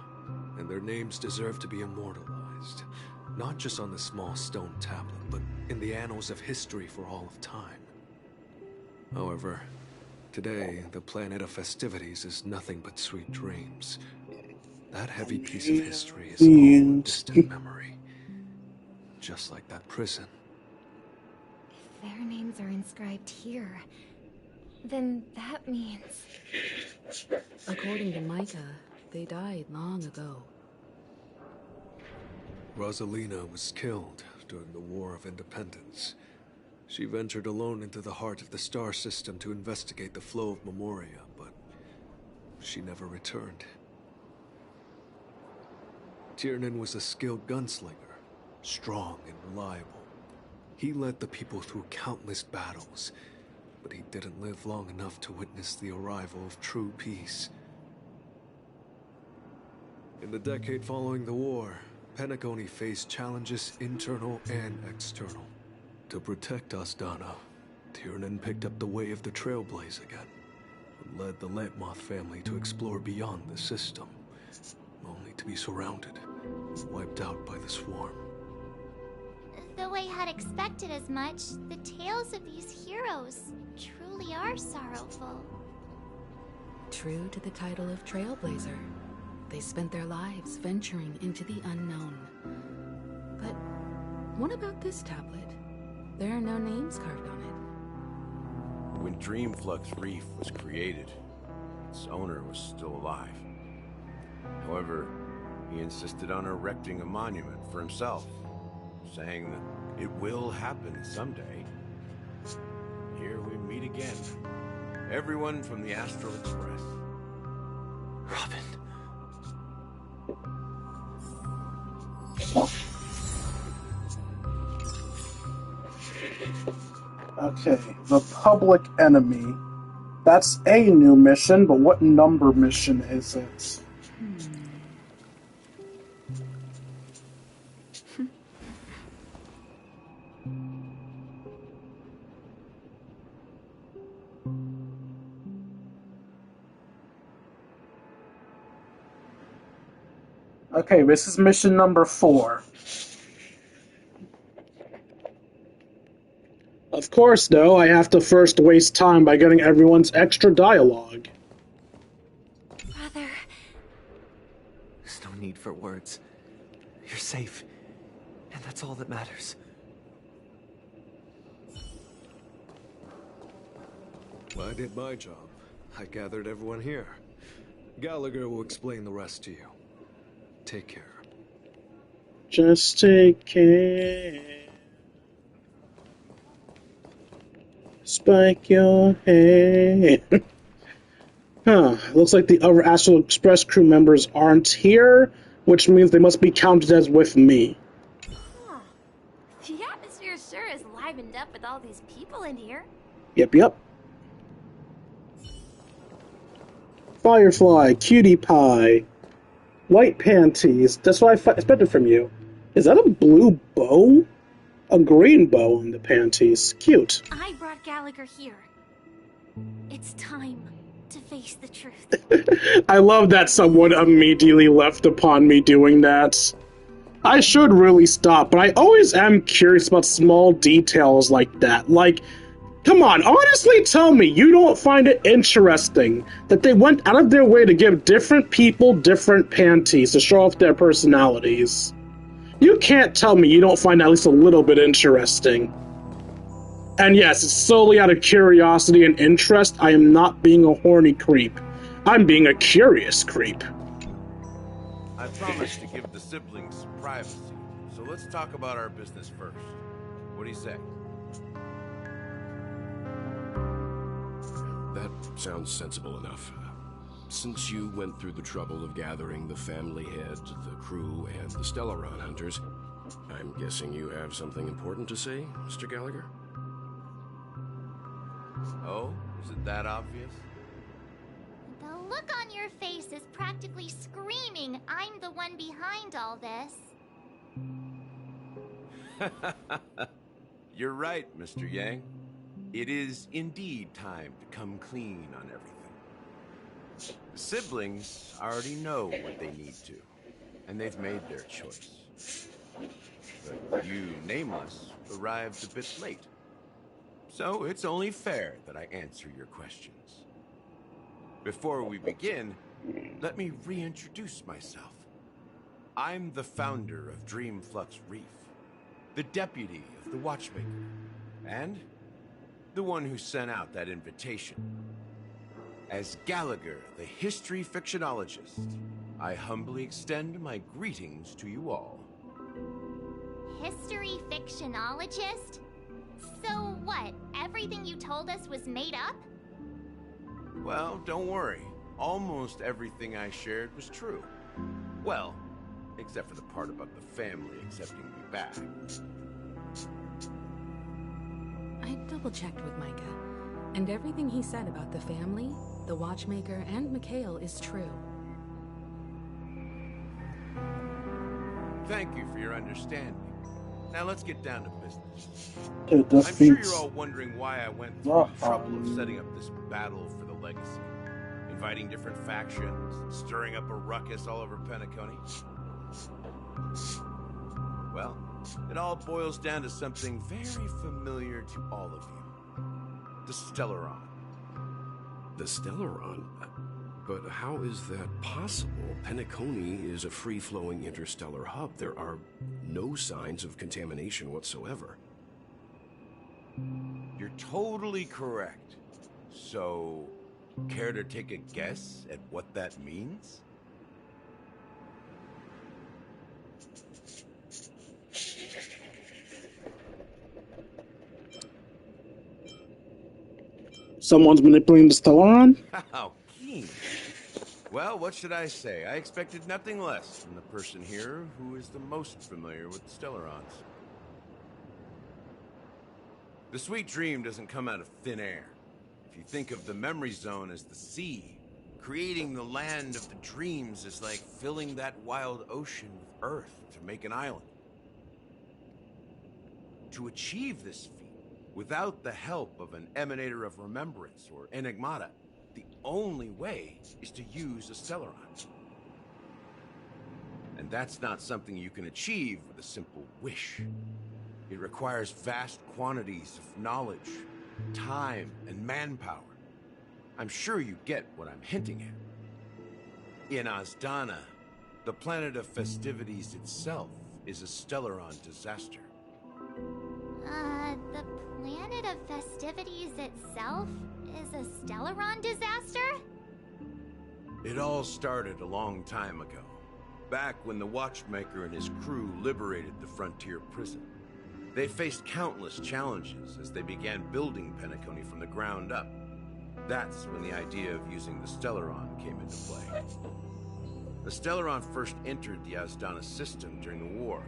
and their names deserve to be immortalized. Not just on this small stone tablet, but in the annals of history for all of time. However, today, the planet of festivities is nothing but sweet dreams. That heavy piece of history is all a distant memory. Just like that prison. If their names are inscribed here, then that means... According to Micah, they died long ago. Rosalina was killed during the War of Independence. She ventured alone into the heart of the star system to investigate the flow of Memoria, but she never returned. Tiernan was a skilled gunslinger, strong and reliable. He led the people through countless battles, but he didn't live long enough to witness the arrival of true peace. In the decade following the war, Penacony faced challenges internal and external. To protect Asdana, Tiernan picked up the way of the Trailblaze again, and led the Letmoth family to explore beyond the system, only to be surrounded, wiped out by the swarm. Though I had expected as much, the tales of these heroes truly are sorrowful. True to the title of Trailblazer, they spent their lives venturing into the unknown. But what about this tablet? There are no names carved on it. When Dreamflux Reef was created, its owner was still alive. However, he insisted on erecting a monument for himself, saying that it will happen someday. Here we meet again. Everyone from the Astral Express. Robin. Okay, the Public Enemy. That's a new mission, but what number mission is it? Okay, this is mission number 4. Of course, though, I have to first waste time by getting everyone's extra dialogue. Brother. There's no need for words. You're safe, and that's all that matters. Well, I did my job. I gathered everyone here. Gallagher will explain the rest to you. Take care. Just take care. Spike your head. Huh. Looks like the other Astral Express crew members aren't here, which means they must be counted as with me. Huh. The atmosphere sure is livened up with all these people in here. Yep. Firefly, cutie pie, white panties. That's what I expected from you. Is that a blue bow? A green bow on the panties. Cute. I brought Gallagher here. It's time to face the truth. I love that someone immediately left upon me doing that. I should really stop, but I always am curious about small details like that. Like, come on, honestly tell me you don't find it interesting that they went out of their way to give different people different panties to show off their personalities. You can't tell me you don't find at least a little bit interesting. And yes, it's solely out of curiosity and interest. I am not being a horny creep. I'm being a curious creep. I promised to give the siblings privacy, so let's talk about our business first. What do you say? That sounds sensible enough. Since you went through the trouble of gathering the family head, the crew, and the Stellaron hunters, I'm guessing you have something important to say, Mr. Gallagher? Oh, is it that obvious? The look on your face is practically screaming, I'm the one behind all this. You're right, Mr. Yang. It is indeed time to come clean on everything. The siblings already know what they need to, and they've made their choice. But you, Nameless, arrived a bit late. So it's only fair that I answer your questions. Before we begin, let me reintroduce myself. I'm the founder of Dreamflux Reef, the deputy of the Watchmaker, and the one who sent out that invitation. As Gallagher, the history fictionologist, I humbly extend my greetings to you all. History fictionologist? So what, everything you told us was made up? Well, don't worry. Almost everything I shared was true. Well, except for the part about the family accepting me back. I double-checked with Micah, and everything he said about the family, the Watchmaker, and Mikhail is true. Thank you for your understanding. Now let's get down to business. Dude, I'm sure you're all wondering why I went through the trouble of setting up this battle for the legacy. Inviting different factions, stirring up a ruckus all over Penacony. Well, it all boils down to something very familiar to all of you. The Stellaron. The Stellaron? But how is that possible? Penacony is a free-flowing interstellar hub. There are no signs of contamination whatsoever. You're totally correct. So, care to take a guess at what that means? Someone's manipulating the Stellaron? How keen. Well, what should I say? I expected nothing less from the person here who is the most familiar with the Stellarons. The sweet dream doesn't come out of thin air. If you think of the memory zone as the sea, creating the land of the dreams is like filling that wild ocean with earth to make an island. To achieve this feat, without the help of an emanator of remembrance or enigmata, the only way is to use a Stellaron. And that's not something you can achieve with a simple wish. It requires vast quantities of knowledge, time, and manpower. I'm sure you get what I'm hinting at. In Azdana, the planet of festivities itself is a Stellaron disaster. The planet of festivities itself is a Stellaron disaster? It all started a long time ago, back when the Watchmaker and his crew liberated the frontier prison. They faced countless challenges as they began building Penacony from the ground up. That's when the idea of using the Stellaron came into play. The Stellaron first entered the Azdana system during the war.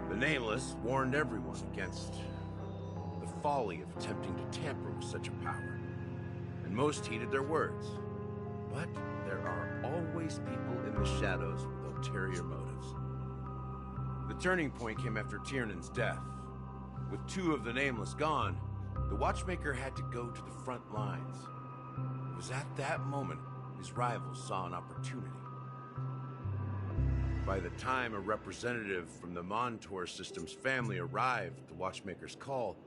The Nameless warned everyone against the folly of attempting to tamper with such a power, and most heeded their words. But there are always people in the shadows with ulterior motives. The turning point came after Tiernan's death. With two of the Nameless gone, the Watchmaker had to go to the front lines. It was at that moment his rivals saw an opportunity. By the time a representative from the Montour System's family arrived at the Watchmaker's call,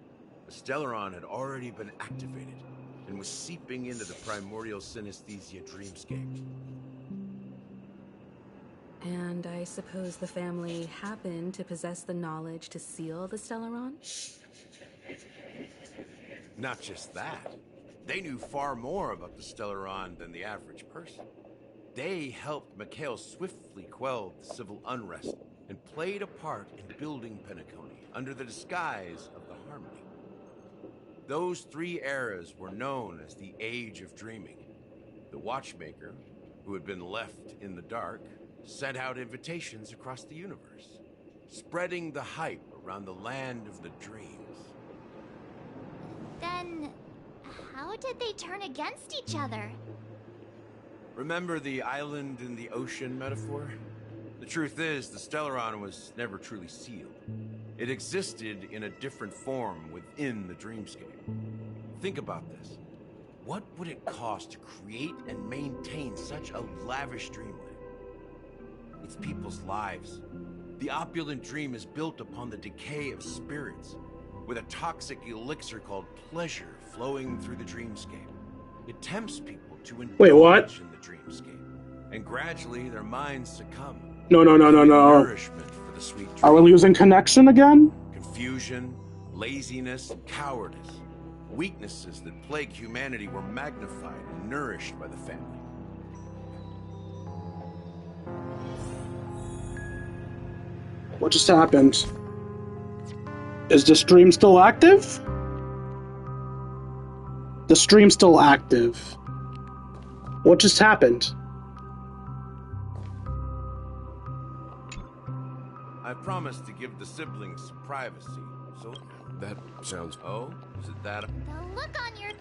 the Stellaron had already been activated and was seeping into the primordial synesthesia dreamscape. And I suppose the family happened to possess the knowledge to seal the Stellaron? Not just that. They knew far more about the Stellaron than the average person. They helped Mikhail swiftly quell the civil unrest and played a part in building Penacony under the disguise of the Harmony. Those three eras were known as the Age of Dreaming. The Watchmaker, who had been left in the dark, sent out invitations across the universe, spreading the hype around the land of the dreams. Then, how did they turn against each other? Remember the island in the ocean metaphor? The truth is, the Stellaron was never truly sealed. It existed in a different form within the dreamscape. Think about this. What would it cost to create and maintain such a lavish dreamland? It's people's lives. The opulent dream is built upon the decay of spirits, with a toxic elixir called pleasure flowing through the dreamscape. It tempts people to indulge in the dreamscape, and gradually their minds succumb. No. Nourishment for the sweet dream. Are we losing connection again? Confusion, laziness, and cowardice. Weaknesses that plague humanity were magnified and nourished by the family. What just happened? Is the stream still active? The stream's still active. What just happened? I promised to give the siblings some privacy, so... That sounds... Oh? Is it that... The look on your...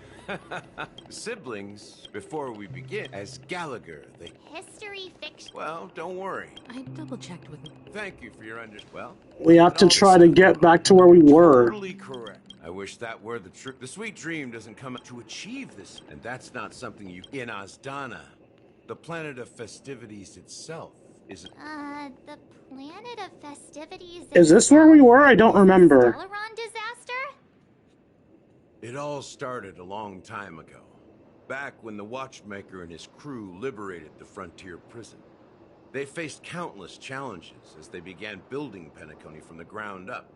Siblings, before we begin, as Gallagher, they... History fiction... Well, don't worry. I double-checked with him. Thank you for your well... We have to try to get back to where we were. Totally correct. I wish that were the truth. The sweet dream doesn't come to achieve this, and that's not something you... In Azdana, the planet of festivities itself is... the planet of festivities... Is this where we were? I don't remember. Stellaron disaster? It all started a long time ago. Back when the Watchmaker and his crew liberated the frontier prison. They faced countless challenges as they began building Penacony from the ground up.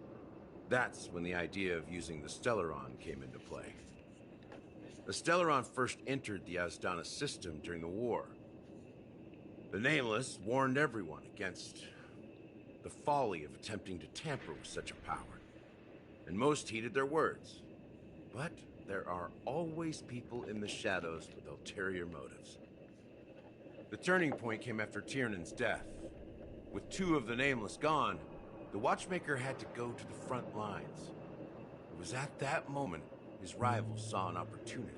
That's when the idea of using the Stellaron came into play. The Stellaron first entered the Azdana system during the war. The Nameless warned everyone against the folly of attempting to tamper with such a power, and most heeded their words. But there are always people in the shadows with ulterior motives. The turning point came after Tiernan's death. With two of the Nameless gone, the Watchmaker had to go to the front lines. It was at that moment his rivals saw an opportunity.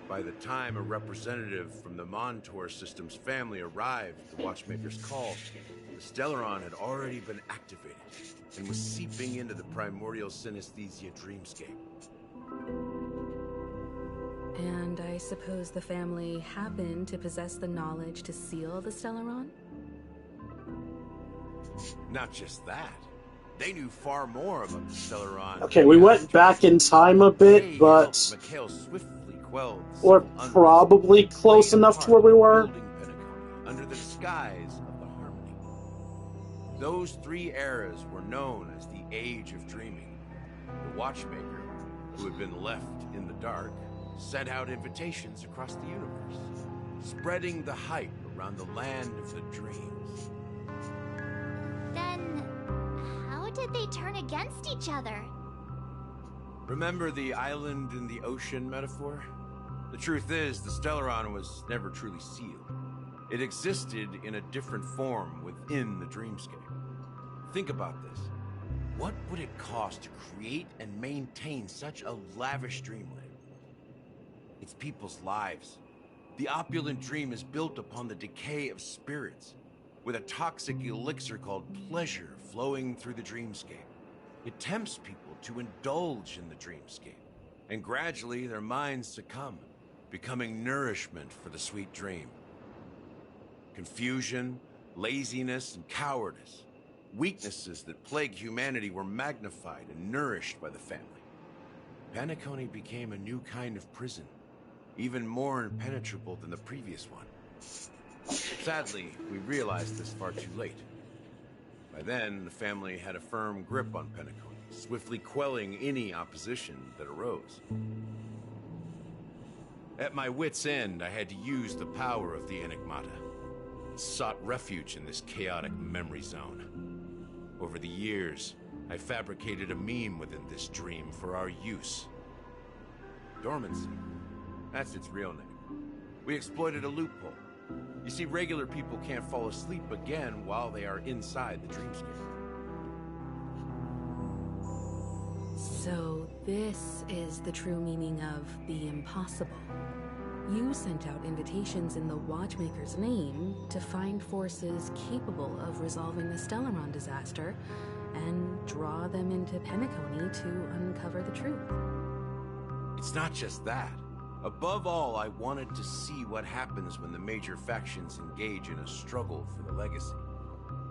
By the time a representative from the Montour Systems family arrived at the Watchmaker's call, the Stellaron had already been activated and was seeping into the primordial synesthesia dreamscape. And I suppose the family happened to possess the knowledge to seal the Stellaron? Not just that. They knew far more about the Stellaron. Okay, we went back in time a bit, but we're probably close enough to where we were. Under the disguise of the Harmony. Those three eras were known as the Age of Dreaming. The Watchmaker, who had been left in the dark, sent out invitations across the universe, spreading the hype around the land of the dreams. Then, how did they turn against each other? Remember the island in the ocean metaphor? The truth is, the Stellaron was never truly sealed. It existed in a different form within the dreamscape. Think about this. What would it cost to create and maintain such a lavish dreamland? It's people's lives. The opulent dream is built upon the decay of spirits, with a toxic elixir called pleasure flowing through the dreamscape. It tempts people to indulge in the dreamscape, and gradually their minds succumb, becoming nourishment for the sweet dream. Confusion, laziness, and cowardice, weaknesses that plague humanity, were magnified and nourished by the family. Penacony became a new kind of prison, even more impenetrable than the previous one. Sadly, we realized this far too late. By then, the family had a firm grip on Penacony, swiftly quelling any opposition that arose. At my wit's end, I had to use the power of the Enigmata. Sought refuge in this chaotic memory zone. Over the years, I fabricated a meme within this dream for our use. Dormancy. That's its real name. We exploited a loophole. You see, regular people can't fall asleep again while they are inside the dreamscape. So this is the true meaning of the impossible. You sent out invitations in the Watchmaker's name to find forces capable of resolving the Stellaron disaster, and draw them into Penacony to uncover the truth. It's not just that. Above all, I wanted to see what happens when the major factions engage in a struggle for the legacy.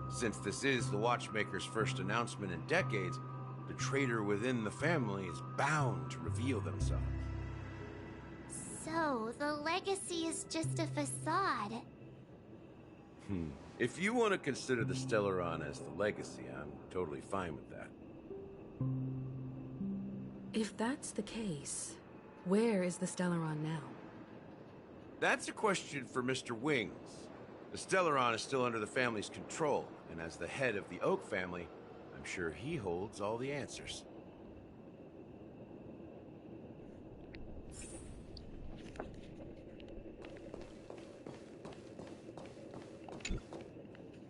Since this is the Watchmaker's first announcement in decades, the traitor within the family is bound to reveal themselves. So, the legacy is just a facade. If you want to consider the Stellaron as the legacy, I'm totally fine with that. If that's the case, where is the Stellaron now? That's a question for Mr. Wings. The Stellaron is still under the family's control, and as the head of the Oak family, I'm sure he holds all the answers.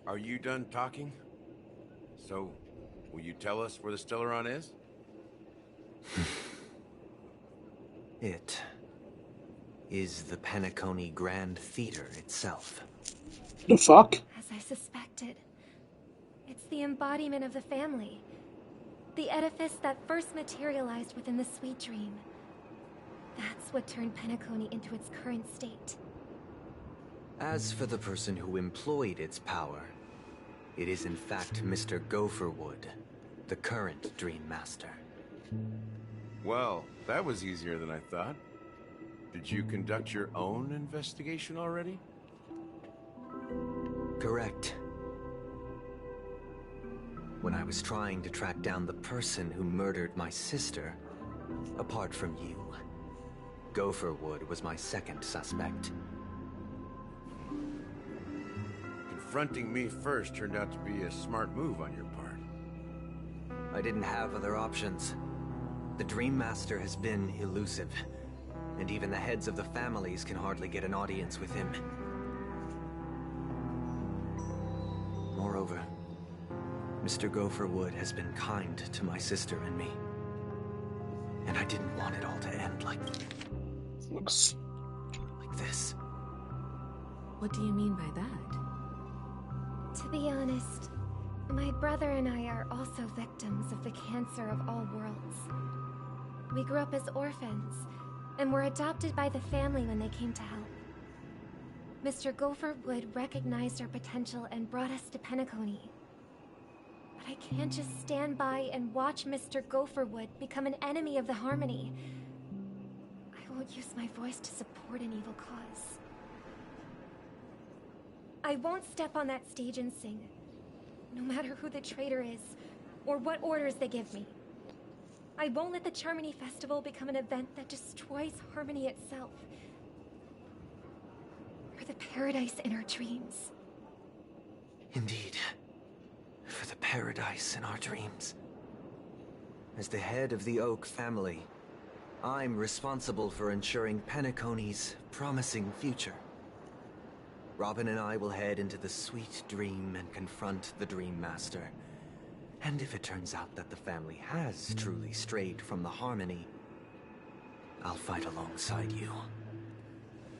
Are you done talking? So, will you tell us where the Stellaron is? It is the Penacony Grand Theater itself. The fuck? As I suspected. It's the embodiment of the family. The edifice that first materialized within the Sweet Dream. That's what turned Penacony into its current state. As for the person who employed its power, it is in fact Mr. Gopherwood, the current Dream Master. Well, that was easier than I thought. Did you conduct your own investigation already? Correct. When I was trying to track down the person who murdered my sister, apart from you, Gopherwood was my second suspect. Confronting me first turned out to be a smart move on your part. I didn't have other options. The Dream Master has been elusive, and even the heads of the families can hardly get an audience with him. Moreover, Mr. Gopherwood has been kind to my sister and me. And I didn't want it all to end like this. What do you mean by that? To be honest, my brother and I are also victims of the cancer of all worlds. We grew up as orphans, and were adopted by the family when they came to help. Mr. Gopherwood recognized our potential and brought us to Penacony. But I can't just stand by and watch Mr. Gopherwood become an enemy of the Harmony. I won't use my voice to support an evil cause. I won't step on that stage and sing, no matter who the traitor is, or what orders they give me. I won't let the Charmony Festival become an event that destroys Harmony itself. For the paradise in our dreams. Indeed. For the paradise in our dreams. As the head of the Oak family, I'm responsible for ensuring Penacony's promising future. Robin and I will head into the Sweet Dream and confront the Dream Master. And if it turns out that the family has truly strayed from the Harmony, I'll fight alongside you.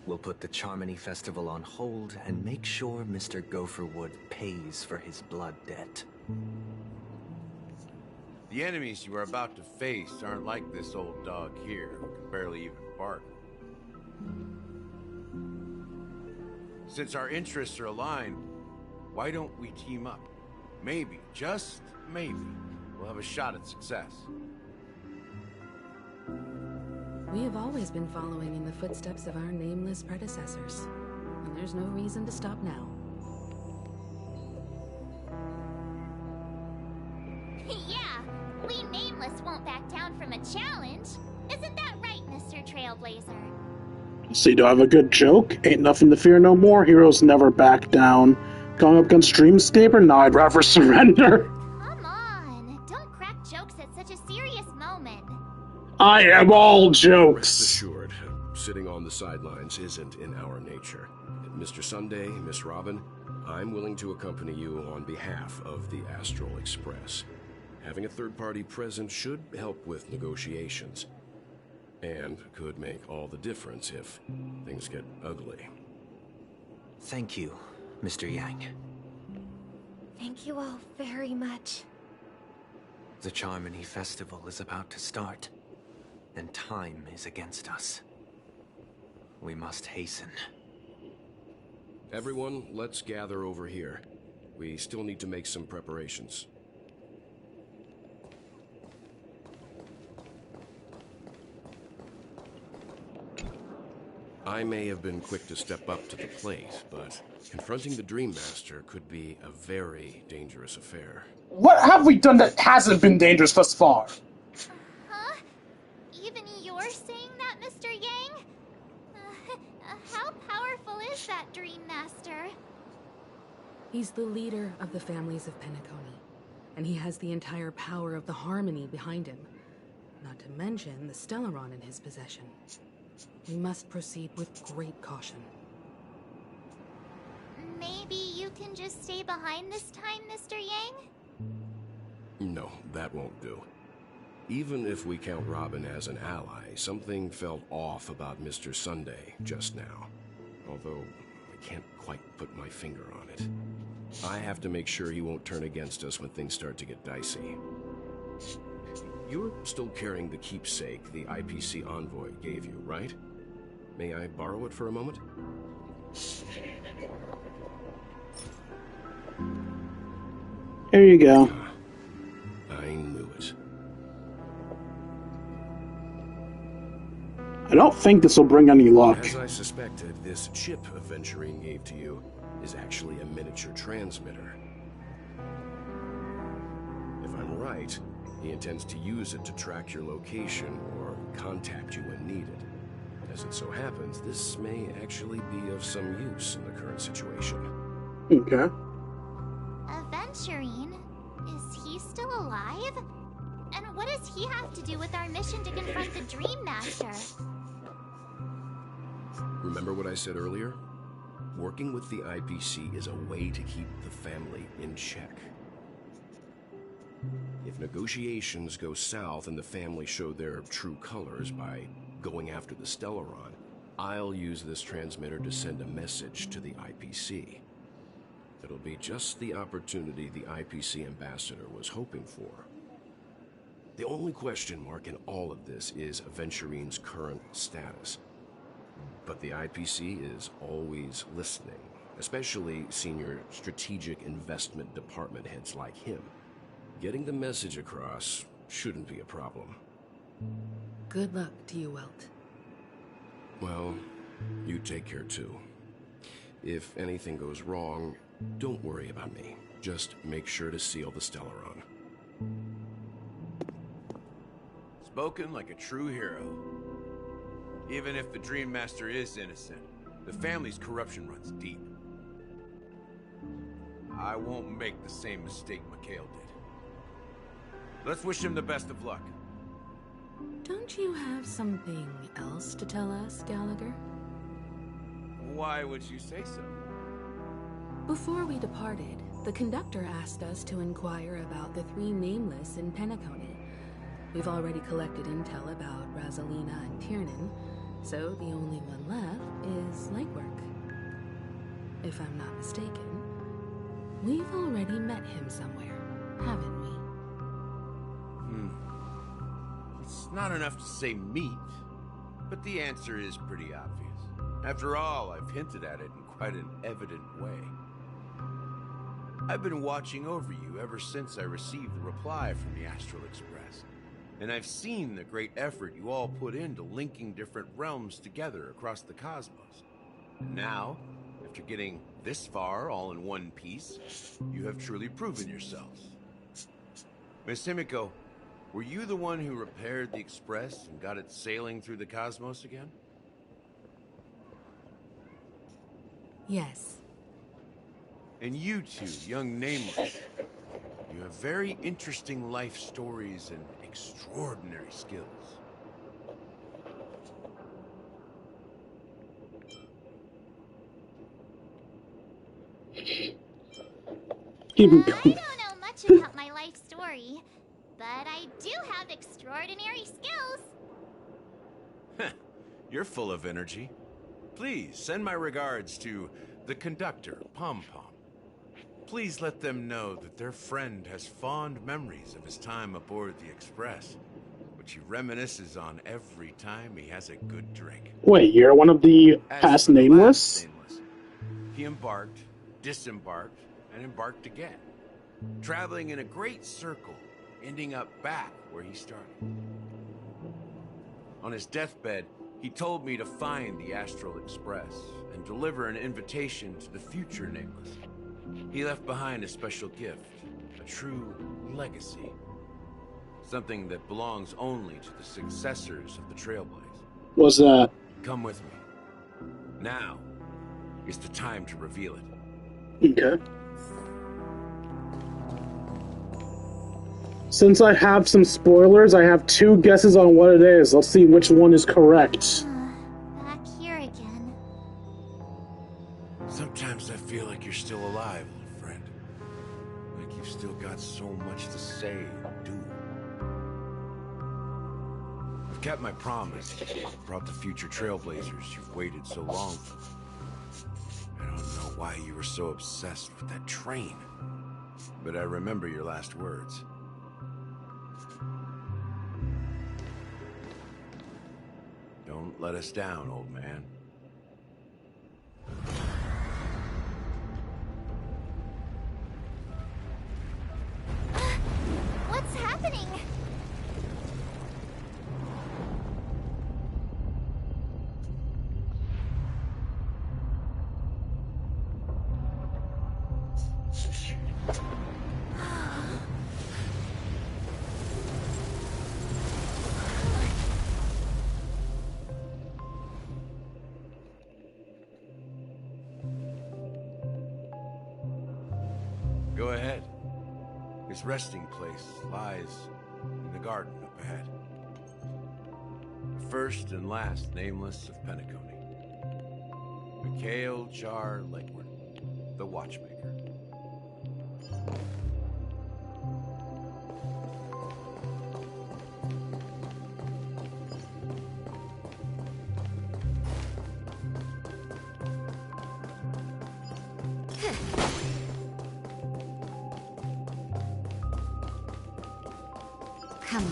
We'll put the Charmony Festival on hold and make sure Mr. Gopherwood pays for his blood debt. The enemies you are about to face aren't like this old dog here, who can barely even bark. Since our interests are aligned, why don't we team up? Maybe, just maybe, we'll have a shot at success. We have always been following in the footsteps of our nameless predecessors, and there's no reason to stop now. Yeah, we Nameless won't back down from a challenge. Isn't that right, Mr. Trailblazer? See, do I have a good joke? Ain't nothing to fear no more, heroes never back down. Going up against Dreamscaper? Nah, I'd rather surrender. Come on, don't crack jokes at such a serious moment. I am all jokes. Rest assured, sitting on the sidelines isn't in our nature. Mr. Sunday, Miss Robin, I'm willing to accompany you on behalf of the Astral Express. Having a third party present should help with negotiations. And could make all the difference if things get ugly. Thank you, Mr. Yang. Thank you all very much. The Charmony Festival is about to start, and time is against us. We must hasten. Everyone, let's gather over here. We still need to make some preparations. I may have been quick to step up to the plate, but confronting the Dream Master could be a very dangerous affair. What have we done that hasn't been dangerous thus far? Huh? Even you're saying that, Mr. Yang? How powerful is that Dream Master? He's the leader of the families of Penacony, and he has the entire power of the Harmony behind him. Not to mention the Stellaron in his possession. We must proceed with great caution. Maybe you can just stay behind this time, Mr. Yang? No, that won't do. Even if we count Robin as an ally, something felt off about Mr. Sunday just now. Although, I can't quite put my finger on it. I have to make sure he won't turn against us when things start to get dicey. You're still carrying the keepsake the IPC envoy gave you, right? May I borrow it for a moment? Here you go. I knew it. I don't think this will bring any luck. As I suspected, this chip Aventurine gave to you is actually a miniature transmitter. If I'm right, he intends to use it to track your location or contact you when needed. As it so happens, this may actually be of some use in the current situation. Okay. Aventurine? Is he still alive? And what does he have to do with our mission to confront the Dream Master? Remember what I said earlier? Working with the IPC is a way to keep the family in check. If negotiations go south and the family show their true colors by going after the Stellaron, I'll use this transmitter to send a message to the IPC. It'll be just the opportunity the IPC ambassador was hoping for. The only question mark in all of this is Aventurine's current status. But the IPC is always listening, especially senior strategic investment department heads like him. Getting the message across shouldn't be a problem. Good luck to you, Welt. Well, you take care too. If anything goes wrong, don't worry about me. Just make sure to seal the Stellaron. Spoken like a true hero. Even if the Dream Master is innocent, the family's corruption runs deep. I won't make the same mistake Mikhail did. Let's wish him the best of luck. Don't you have something else to tell us, Gallagher? Why would you say so? Before we departed, the conductor asked us to inquire about the three nameless in Penacony. We've already collected intel about Rosalina and Tiernan, so the only one left is legwork. If I'm not mistaken, we've already met him somewhere, haven't we? It's not enough to say meet, but the answer is pretty obvious. After all, I've hinted at it in quite an evident way. I've been watching over you ever since I received the reply from the Astral Express, and I've seen the great effort you all put into linking different realms together across the cosmos. And now, after getting this far all in one piece, you have truly proven yourselves. Miss Himiko, were you the one who repaired the Express and got it sailing through the cosmos again? Yes. And you two, young nameless, you have very interesting life stories and extraordinary skills. Keep him I don't know much about my life story, but I do have extraordinary skills. You're full of energy. Please send my regards to the conductor, Pom Pom. Please let them know that their friend has fond memories of his time aboard the Express, which he reminisces on every time he has a good drink. Wait, you're one of the As past for the nameless? last nameless, he embarked, disembarked, and embarked again, traveling in a great circle, ending up back where he started. On his deathbed, he told me to find the Astral Express and deliver an invitation to the future nameless. He left behind a special gift, a true legacy. Something that belongs only to the successors of the Trailblaze. What's that? Come with me. Now is the time to reveal it. Okay. Since I have some spoilers, I have 2 guesses on what it is. Let's see which one is correct. Back here again. Sometimes I feel like you're still alive, old friend. Like you've still got so much to say and do. I've kept my promise. Brought the future Trailblazers you've waited so long for. I don't know why you were so obsessed with that train. But I remember your last words. Don't let us down, old man. What's happening? Go ahead. His resting place lies in the garden up ahead. The first and last nameless of Penacony. Mikhail Char Legward, the Watchmaker. Come on.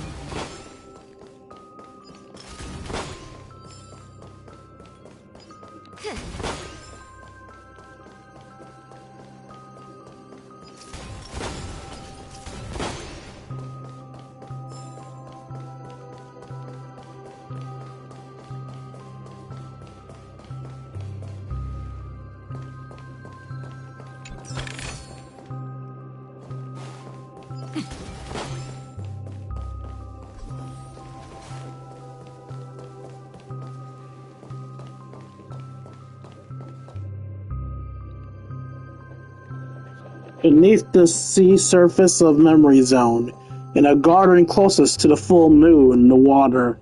Beneath the sea surface of Memory Zone, in a garden closest to the full moon in the water,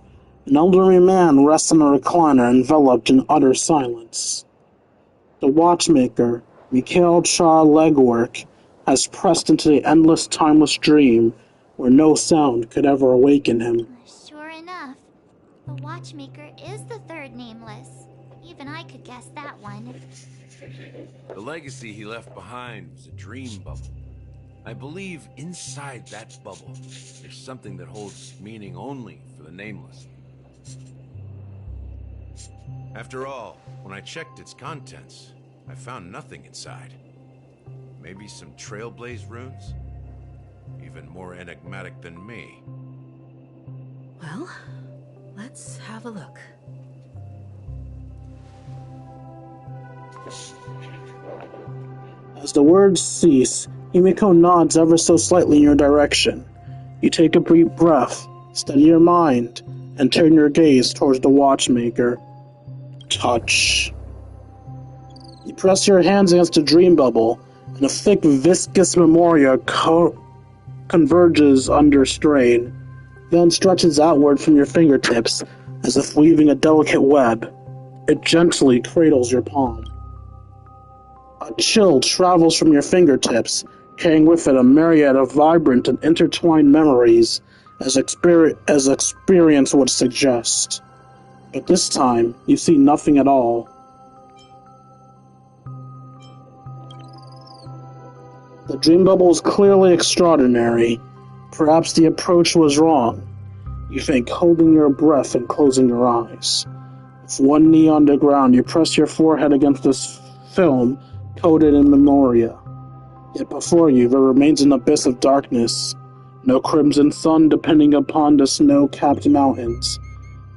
an elderly man rests on a recliner enveloped in utter silence. The watchmaker, Mikhail Char Legwork, has pressed into the endless timeless dream where no sound could ever awaken him. Sure enough, the Watchmaker is the third nameless. Even I could guess that one. The legacy he left behind was a dream bubble. I believe inside that bubble, there's something that holds meaning only for the nameless. After all, when I checked its contents, I found nothing inside. Maybe some trailblaze runes? Even more enigmatic than me. Well, let's have a look. As the words cease, Himiko nods ever so slightly in your direction. You take a brief breath, steady your mind, and turn your gaze towards the watchmaker. Touch. You press your hands against the dream bubble, and a thick, viscous memoria converges under strain, then stretches outward from your fingertips as if weaving a delicate web. It gently cradles your palm. A chill travels from your fingertips, carrying with it a myriad of vibrant and intertwined memories, as experience would suggest. But this time, you see nothing at all. The dream bubble is clearly extraordinary. Perhaps the approach was wrong. You think, holding your breath and closing your eyes. With one knee on the ground, you press your forehead against this film coated in memoria. Yet before you, there remains an abyss of darkness. No crimson sun depending upon the snow-capped mountains.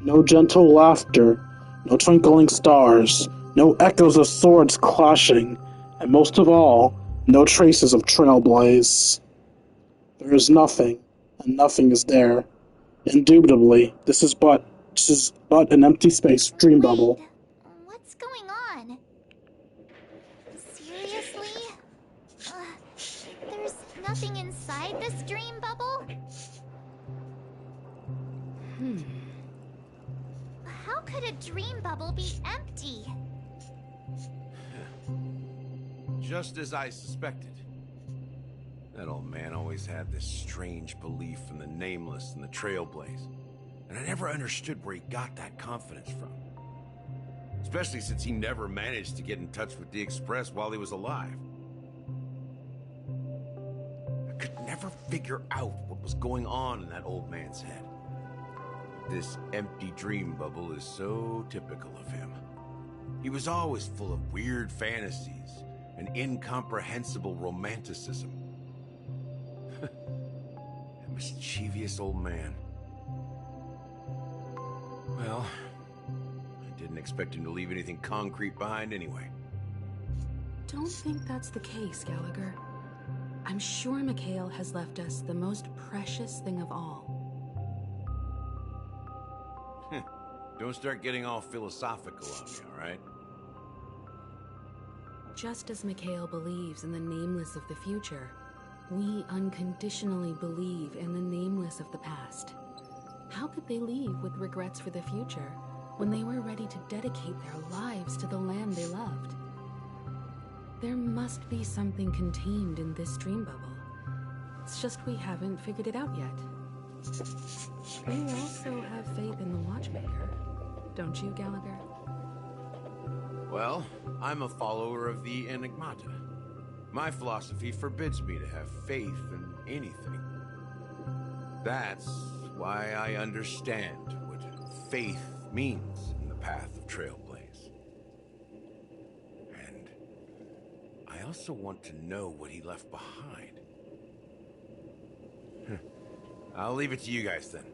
No gentle laughter. No twinkling stars. No echoes of swords clashing. And most of all, no traces of trailblaze. There is nothing, and nothing is there. Indubitably, this is but an empty space dream bubble. What's going on? Seriously? There's nothing inside this dream bubble? How could a dream bubble be empty? Just as I suspected. That old man always had this strange belief in the nameless and the trailblaze. And I never understood where he got that confidence from. Especially since he never managed to get in touch with the Express while he was alive. I could never figure out what was going on in that old man's head. This empty dream bubble is so typical of him. He was always full of weird fantasies and incomprehensible romanticism. A mischievous old man. Well, I didn't expect him to leave anything concrete behind anyway. Don't think that's the case, Gallagher. I'm sure Mikhail has left us the most precious thing of all. Don't start getting all philosophical on me, all right? Just as Mikhail believes in the nameless of the future, we unconditionally believe in the nameless of the past. How could they leave with regrets for the future when they were ready to dedicate their lives to the land they loved? There must be something contained in this dream bubble. It's just we haven't figured it out yet. We also have faith in the Watchmaker, don't you, Gallagher? Well, I'm a follower of the Enigmata. My philosophy forbids me to have faith in anything. That's why I understand what faith means in the path of Trailblaze. And I also want to know what he left behind. I'll leave it to you guys then.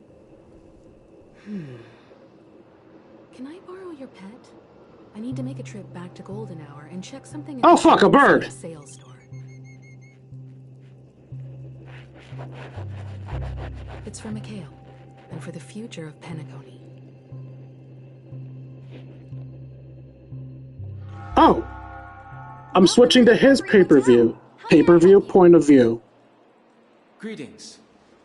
Can I borrow your pet? I need to make a trip back to Golden Hour and check something. Oh, fuck, a bird! Sales store. It's for Mikhail, and for the future of Penacony. Oh! I'm switching to his pay-per-view. Pay-per-view point of view. Greetings.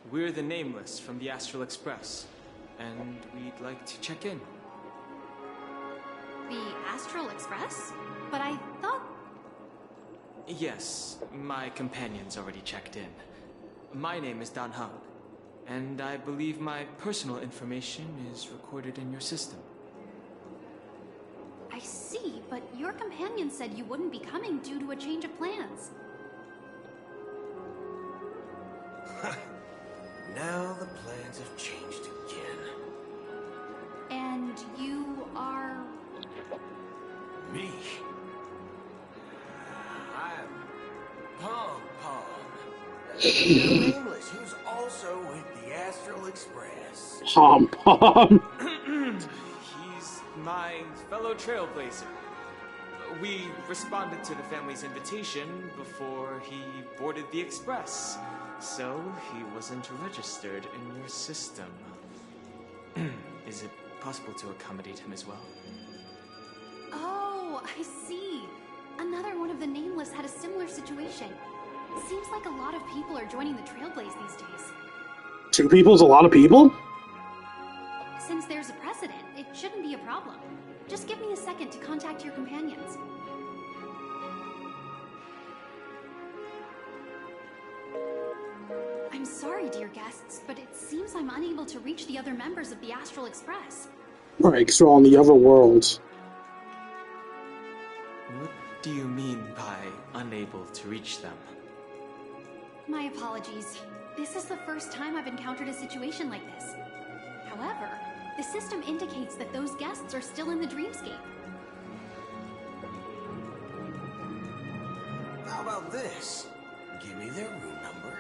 We're the Nameless from the Astral Express, and we'd like to check in. The Astral Express? But I thought... Yes, my companion's already checked in. My name is Dan Hung, and I believe my personal information is recorded in your system. I see, but your companion said you wouldn't be coming due to a change of plans. Now the plans have changed again. And you are... Me? I'm Pong Pong. The Nameless, who's also with the Astral Express. Pom Pom. He's my fellow trailblazer. We responded to the family's invitation before he boarded the express, so he wasn't registered in your system. Is it possible to accommodate him as well? Oh, I see. Another one of the Nameless had a similar situation. Seems like a lot of people are joining the Trailblaze these days. 2 people's a lot of people? Since there's a precedent, it shouldn't be a problem. Just give me a second to contact your companions. I'm sorry, dear guests, but it seems I'm unable to reach the other members of the Astral Express. Right, because they're all in the other world. What do you mean by unable to reach them? My apologies. This is the first time I've encountered a situation like this. However, the system indicates that those guests are still in the dreamscape. How about this? Give me their room number,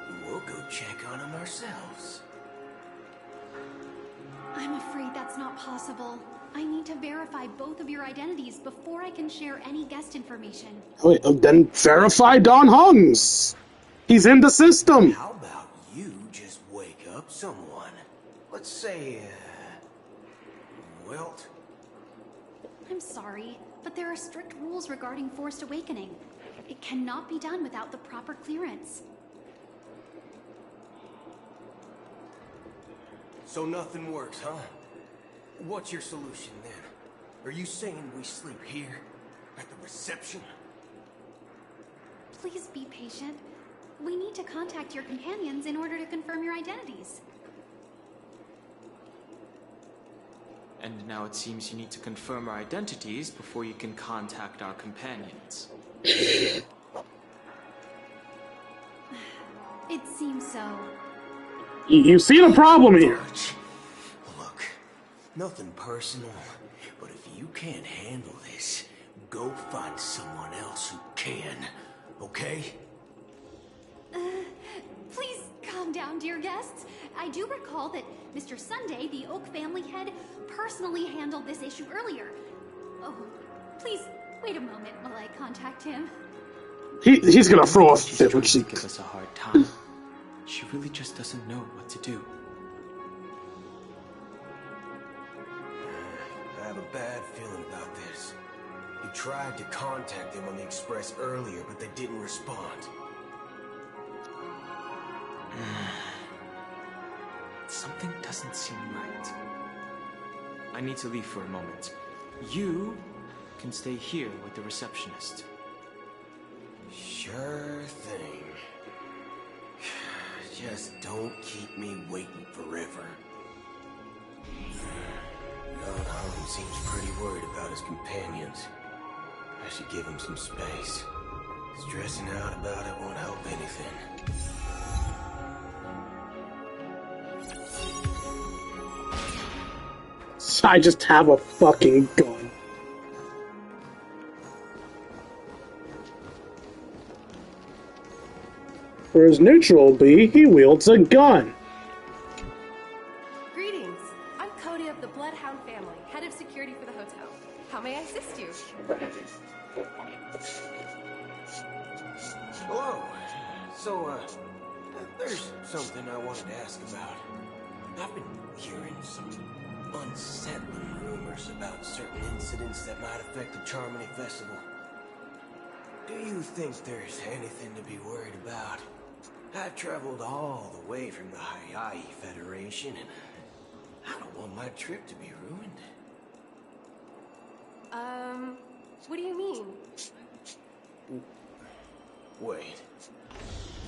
and we'll go check on them ourselves. I'm afraid that's not possible. I need to verify both of your identities before I can share any guest information. Wait, then verify Don Hung's. He's in the system. How about you just wake up someone? Let's say, Wilt? I'm sorry, but there are strict rules regarding forced awakening. It cannot be done without the proper clearance. So nothing works, huh? What's your solution then? Are you saying we sleep here? At the reception? Please be patient. We need to contact your companions in order to confirm your identities. And now it seems you need to confirm our identities before you can contact our companions. It seems so. You see the problem here. Look, nothing personal, but if you can't handle this, go find someone else who can, okay? Please calm down, dear guests. I do recall that Mr. Sunday, the Oak family head, personally handled this issue earlier. Oh, please wait a moment while I contact him. He's gonna throw a She's fit trying when to she... give us a hard time. She really just doesn't know what to do. I have a bad feeling about this. You tried to contact them on the express earlier, but they didn't respond. Something doesn't seem right. I need to leave for a moment. You can stay here with the receptionist. Sure thing. Just don't keep me waiting forever. Don Hung seems pretty worried about his companions. I should give him some space. Stressing out about it won't help anything. I just have a fucking gun. Whereas Neutral B, he wields a gun. Greetings. I'm Cody of the Bloodhound family, head of security for the hotel. How may I assist you? Hello. So, there's something I wanted to ask about. I've been hearing some unsettling rumors about certain incidents that might affect the Charmony Festival. Do you think there's anything to be worried about? I've traveled all the way from the Hawaii Federation, and I don't want my trip to be ruined. What do you mean? Wait.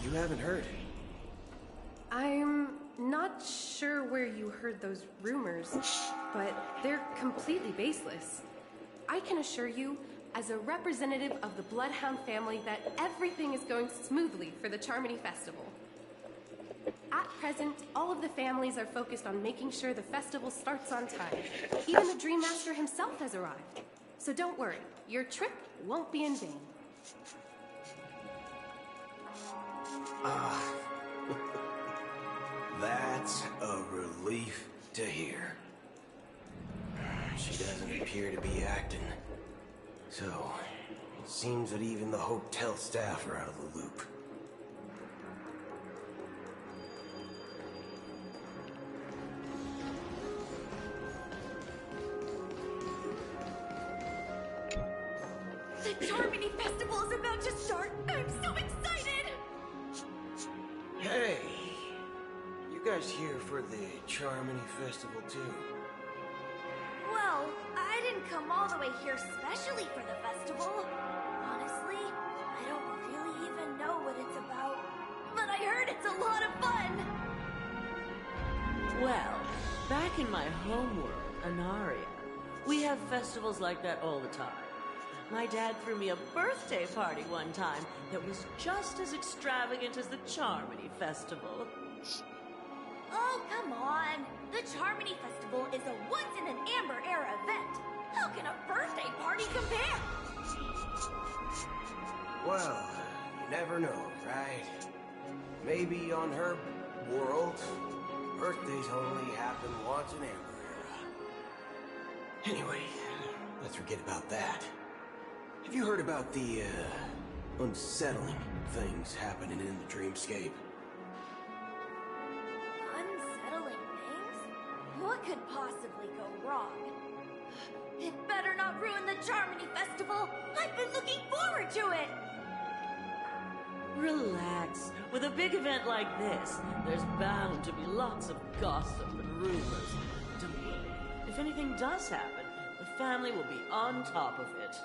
You haven't heard? I'm not sure where you heard those rumors, but they're completely baseless. I can assure you, as a representative of the Bloodhound family, that everything is going smoothly for the Charmony Festival. At present, all of the families are focused on making sure the festival starts on time. Even the Dream Master himself has arrived. So don't worry, your trip won't be in vain. That's a relief to hear. She doesn't appear to be acting. So, it seems that even the hotel staff are out of the loop. The Charmony Festival is about to start! I'm so excited! Hey! You guys here for the Charmony Festival too? Well, I didn't come all the way here specially for the festival. Honestly, I don't really even know what it's about. But I heard it's a lot of fun! Well, back in my homeworld, Anaria, we have festivals like that all the time. My dad threw me a birthday party one time that was just as extravagant as the Charmony Festival. Oh, come on! The Charmony Festival is a once-in-an-Amber-era event. How can a birthday party compare? Well, you never know, right? Maybe on her world, birthdays only happen once in Amber Era. Anyway, let's forget about that. Have you heard about the, unsettling things happening in the dreamscape? Unsettling things? What could possibly go wrong? It better not ruin the Charmony Festival! I've been looking forward to it! Relax. With a big event like this, there's bound to be lots of gossip and rumors. Don't worry. If anything does happen, the family will be on top of it.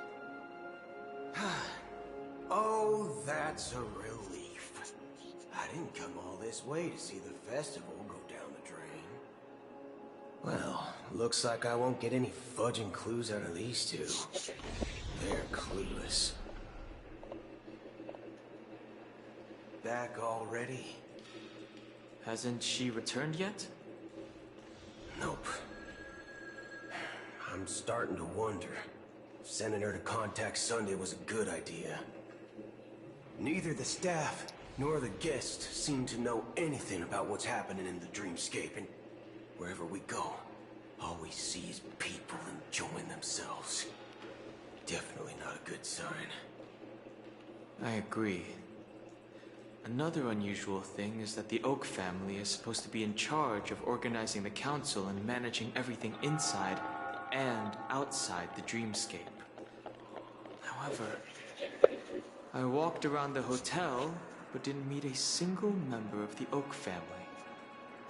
Oh, that's a relief. I didn't come all this way to see the festival go down the drain. Well, looks like I won't get any fudging clues out of these two. They're clueless. Back already? Hasn't she returned yet? Nope. I'm starting to wonder. Sending her to contact Sunday was a good idea. Neither the staff nor the guests seem to know anything about what's happening in the dreamscape, and wherever we go, all we see is people enjoying themselves. Definitely not a good sign. I agree. Another unusual thing is that the Oak family is supposed to be in charge of organizing the council and managing everything inside and outside the dreamscape. However, I walked around the hotel, but didn't meet a single member of the Oak family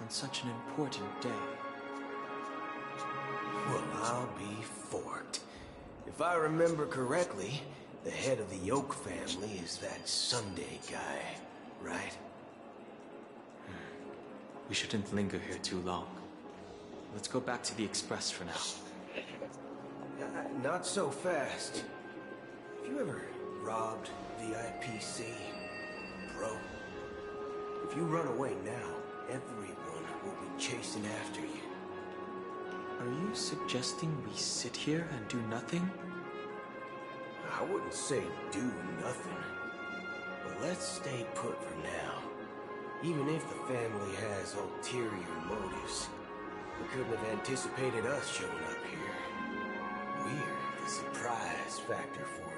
on such an important day. Well, I'll be forked. If I remember correctly, the head of the Oak family is that Sunday guy, right? We shouldn't linger here too long. Let's go back to the Express for now. Not so fast. Have you ever robbed VIPC, bro? If you run away now, everyone will be chasing after you. Are you suggesting we sit here and do nothing? I wouldn't say do nothing. But let's stay put for now. Even if the family has ulterior motives, we couldn't have anticipated us showing up here. We're the surprise factor for them.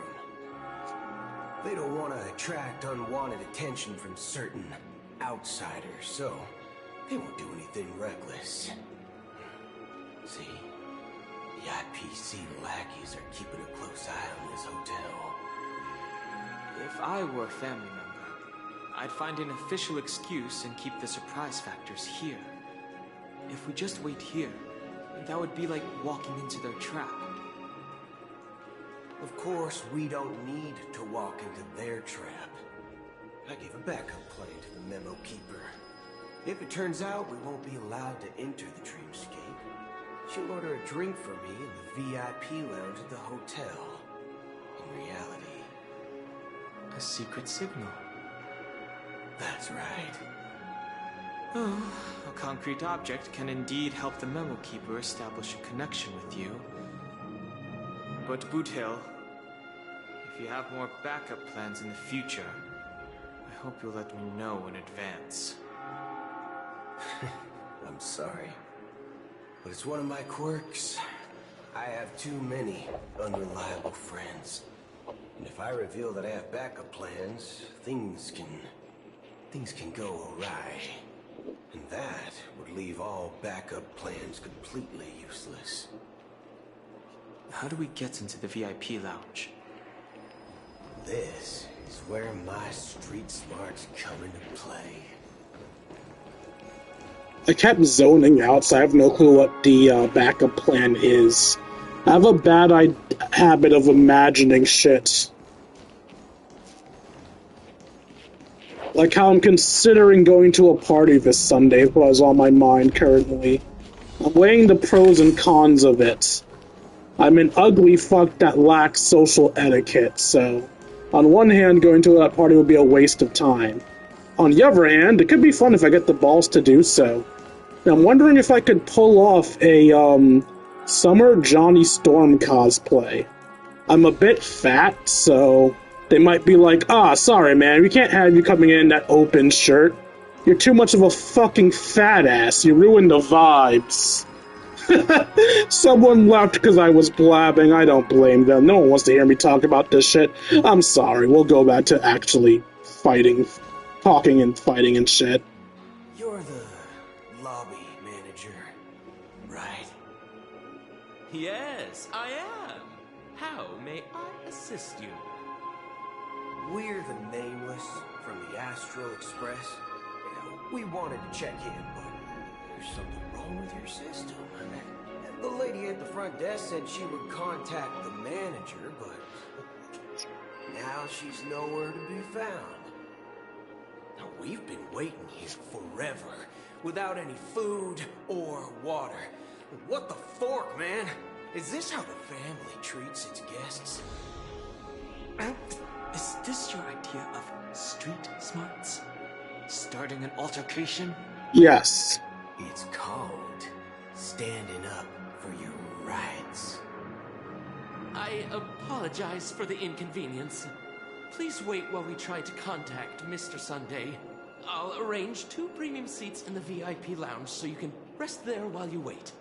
They don't want to attract unwanted attention from certain outsiders, so they won't do anything reckless. See? The IPC lackeys are keeping a close eye on this hotel. If I were a family member, I'd find an official excuse and keep the surprise factors here. If we just wait here, that would be like walking into their trap. Of course, we don't need to walk into their trap. I gave a backup plan to the memo keeper. If it turns out we won't be allowed to enter the dreamscape, she'll order a drink for me in the VIP lounge at the hotel. In reality, a secret signal. That's right. Oh, a concrete object can indeed help the memo keeper establish a connection with you. But Boot Hill, if you have more backup plans in the future, I hope you'll let me know in advance. I'm sorry, but it's one of my quirks. I have too many unreliable friends. And if I reveal that I have backup plans, things can go awry. And that would leave all backup plans completely useless. How do we get into the VIP lounge? This is where my street smarts come into play. I kept zoning out, so I have no clue what the backup plan is. I have a bad habit of imagining shit. Like how I'm considering going to a party this Sunday, what is on my mind currently. I'm weighing the pros and cons of it. I'm an ugly fuck that lacks social etiquette, so on one hand, going to that party would be a waste of time. On the other hand, it could be fun if I get the balls to do so. Now, I'm wondering if I could pull off a, Summer Johnny Storm cosplay. I'm a bit fat, so they might be like, sorry man, we can't have you coming in that open shirt. You're too much of a fucking fat ass, you ruined the vibes. Someone left because I was blabbing, I don't blame them. No one wants to hear me talk about this shit. I'm sorry, we'll go back to actually fighting. Talking and fighting and shit. You're the lobby manager, right? Yes, I am. How may I assist you? We're the Nameless from the Astral Express. We wanted to check in, but there's something wrong with your system. The lady at the front desk said she would contact the manager, but now she's nowhere to be found. Now, we've been waiting here forever, without any food or water. What the fork, man? Is this how the family treats its guests? Is this your idea of street smarts? Starting an altercation? Yes. It's called standing up for your rights. I apologize for the inconvenience. Please wait while we try to contact Mr. Sunday. I'll arrange 2 premium seats in the VIP lounge so you can rest there while you wait.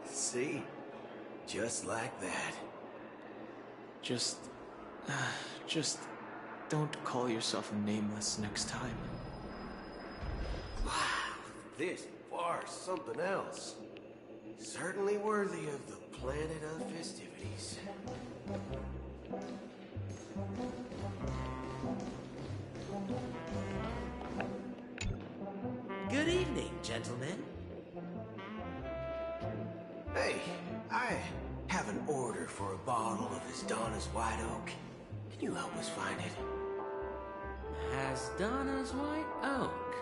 See? Just like that. Just don't call yourself Nameless next time. Wow, this bar's something else. Certainly worthy of the planet of festivities. Good evening, gentlemen. Hey, I have an order for a bottle of Hasdana's White Oak. Can you help us find it? Hasdana's White Oak.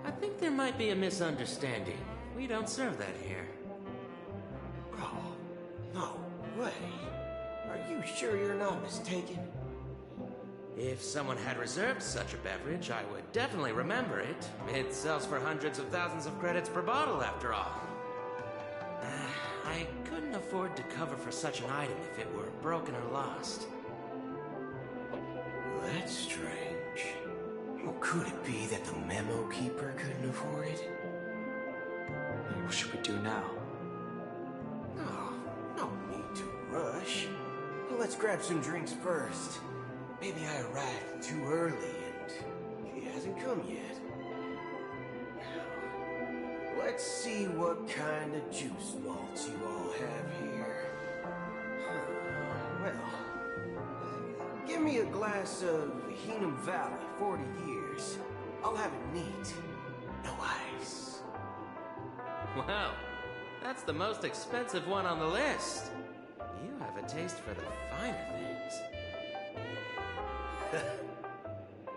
I think there might be a misunderstanding. We don't serve that here. Oh, no way. Are you sure you're not mistaken? If someone had reserved such a beverage, I would definitely remember it. It sells for hundreds of thousands of credits per bottle, after all. I couldn't afford to cover for such an item if it were broken or lost. That's strange. Well, could it be that the memo keeper couldn't afford it? What should we do now? Oh, no need to rush. Well, let's grab some drinks first. Maybe I arrived too early and he hasn't come yet. Now, let's see what kind of juice malts you all have here. Well, give me a glass of Heenum Valley, 40 years. I'll have it neat. No ice. Wow, that's the most expensive one on the list. You have a taste for the finer things.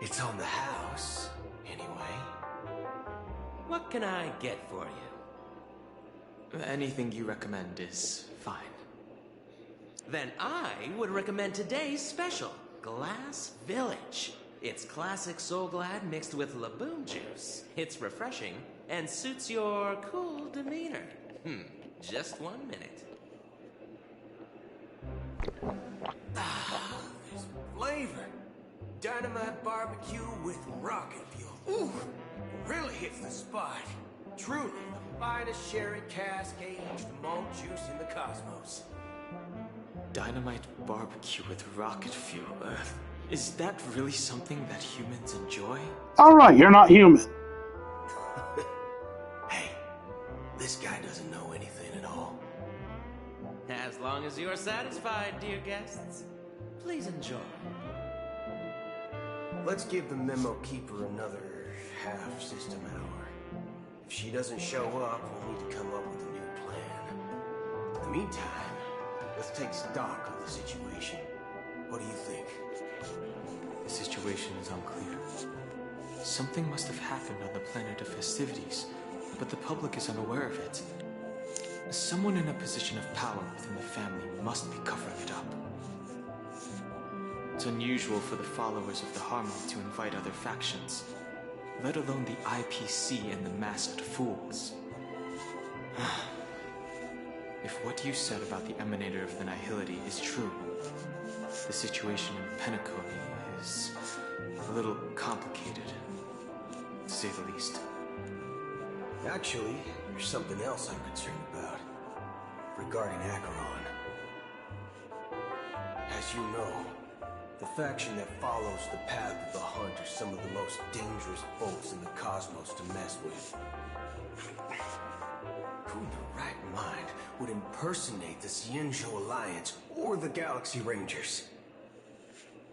It's on the house, anyway. What can I get for you? Anything you recommend is fine. Then I would recommend today's special, Glass Village. It's classic Soul Glad mixed with Laboon juice. It's refreshing and suits your cool demeanor. Just 1 minute. This flavor. Dynamite barbecue with rocket fuel. Ooh, really hits the spot. Truly the finest sherry cask-aged malt juice in the cosmos. Dynamite barbecue with rocket fuel. Is that really something that humans enjoy? Alright, you're not human. Hey, this guy doesn't know anything at all. As long as you are satisfied, dear guests, please enjoy. Let's give the memo keeper another half-system hour. If she doesn't show up, we'll need to come up with a new plan. In the meantime, let's take stock of the situation. What do you think? The situation is unclear. Something must have happened on the planet of festivities. but the public is unaware of it. Someone in a position of power within the family must be covering it up. It's unusual for the followers of the Harmony to invite other factions, let alone the IPC and the Masked Fools. If what you said about the Emanator of the Nihility is true, the situation in Penacony is a little complicated, to say the least. Actually, there's something else I'm concerned about, regarding Acheron. As you know, the faction that follows the path of the Hunt are some of the most dangerous folks in the cosmos to mess with. Who in their right mind would impersonate the Xianzhou Alliance or the Galaxy Rangers?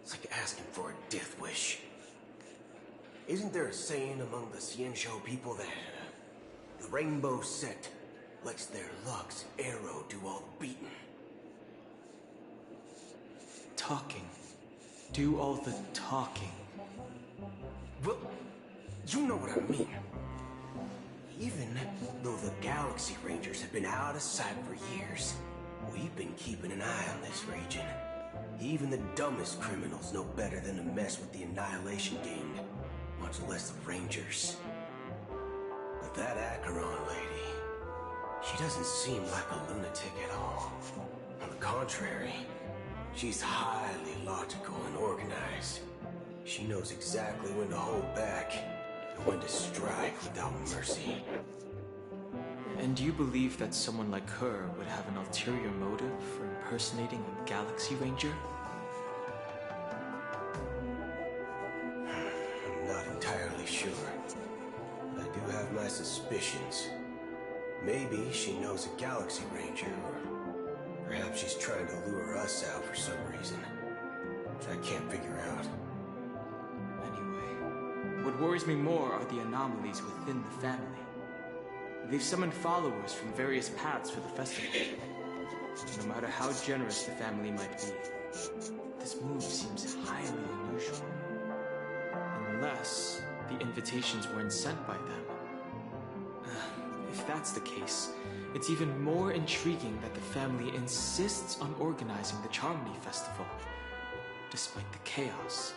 It's like asking for a death wish. Isn't there a saying among the Xianzhou people that the Rainbow Set lets their luck's arrow do all the beating? Talking. Do all the talking. Well, you know what I mean. Even though the Galaxy Rangers have been out of sight for years, we've been keeping an eye on this region. Even the dumbest criminals know better than to mess with the Annihilation Gang, much less the Rangers. But that Acheron lady, she doesn't seem like a lunatic at all. On the contrary, she's highly logical and organized. She knows exactly when to hold back and when to strike without mercy. And you believe that someone like her would have an ulterior motive for impersonating a Galaxy Ranger? I'm not entirely sure, but I do have my suspicions. Maybe she knows a Galaxy Ranger, or perhaps she's trying to lure us out for some reason, which I can't figure out. Anyway, what worries me more are the anomalies within the family. They've summoned followers from various paths for the festival. No matter how generous the family might be, this move seems highly unusual. Unless the invitations weren't sent by them. If that's the case, it's even more intriguing that the family insists on organizing the Charmony Festival, despite the chaos.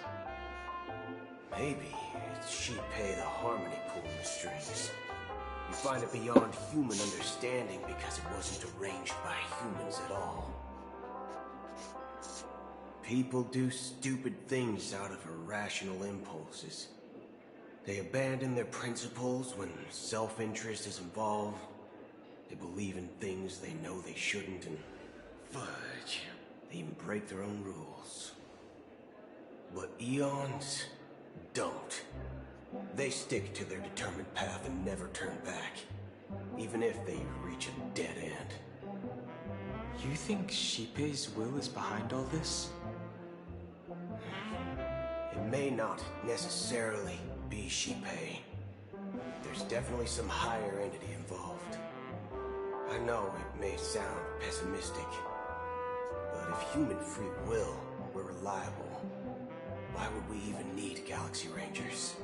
Maybe it's Shipei the Harmony pulling the strings. You find it beyond human understanding because it wasn't arranged by humans at all. People do stupid things out of irrational impulses. They abandon their principles when self-interest is involved. They believe in things they know they shouldn't, and fudge, they even break their own rules. But Eons don't. They stick to their determined path and never turn back, even if they reach a dead end. You think Shipei's will is behind all this? It may not necessarily be Shipei. There's definitely some higher entity involved. I know it may sound pessimistic, but if human free will were reliable, why would we even need Galaxy Rangers?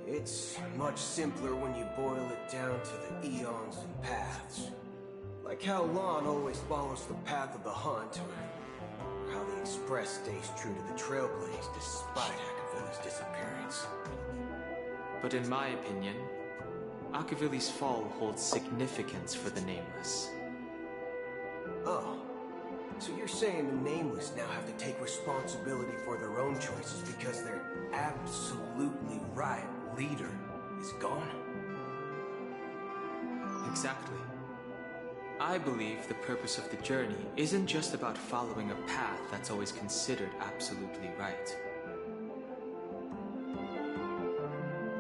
It's much simpler when you boil it down to the eons and paths. Like how Lon always follows the path of the Hunt, or how the Express stays true to the Trailblaze despite Akavilli's disappearance. But in my opinion, Akavilli's fall holds significance for the Nameless. Oh, so you're saying the Nameless now have to take responsibility for their own choices because their absolutely right leader is gone? Exactly. I believe the purpose of the journey isn't just about following a path that's always considered absolutely right.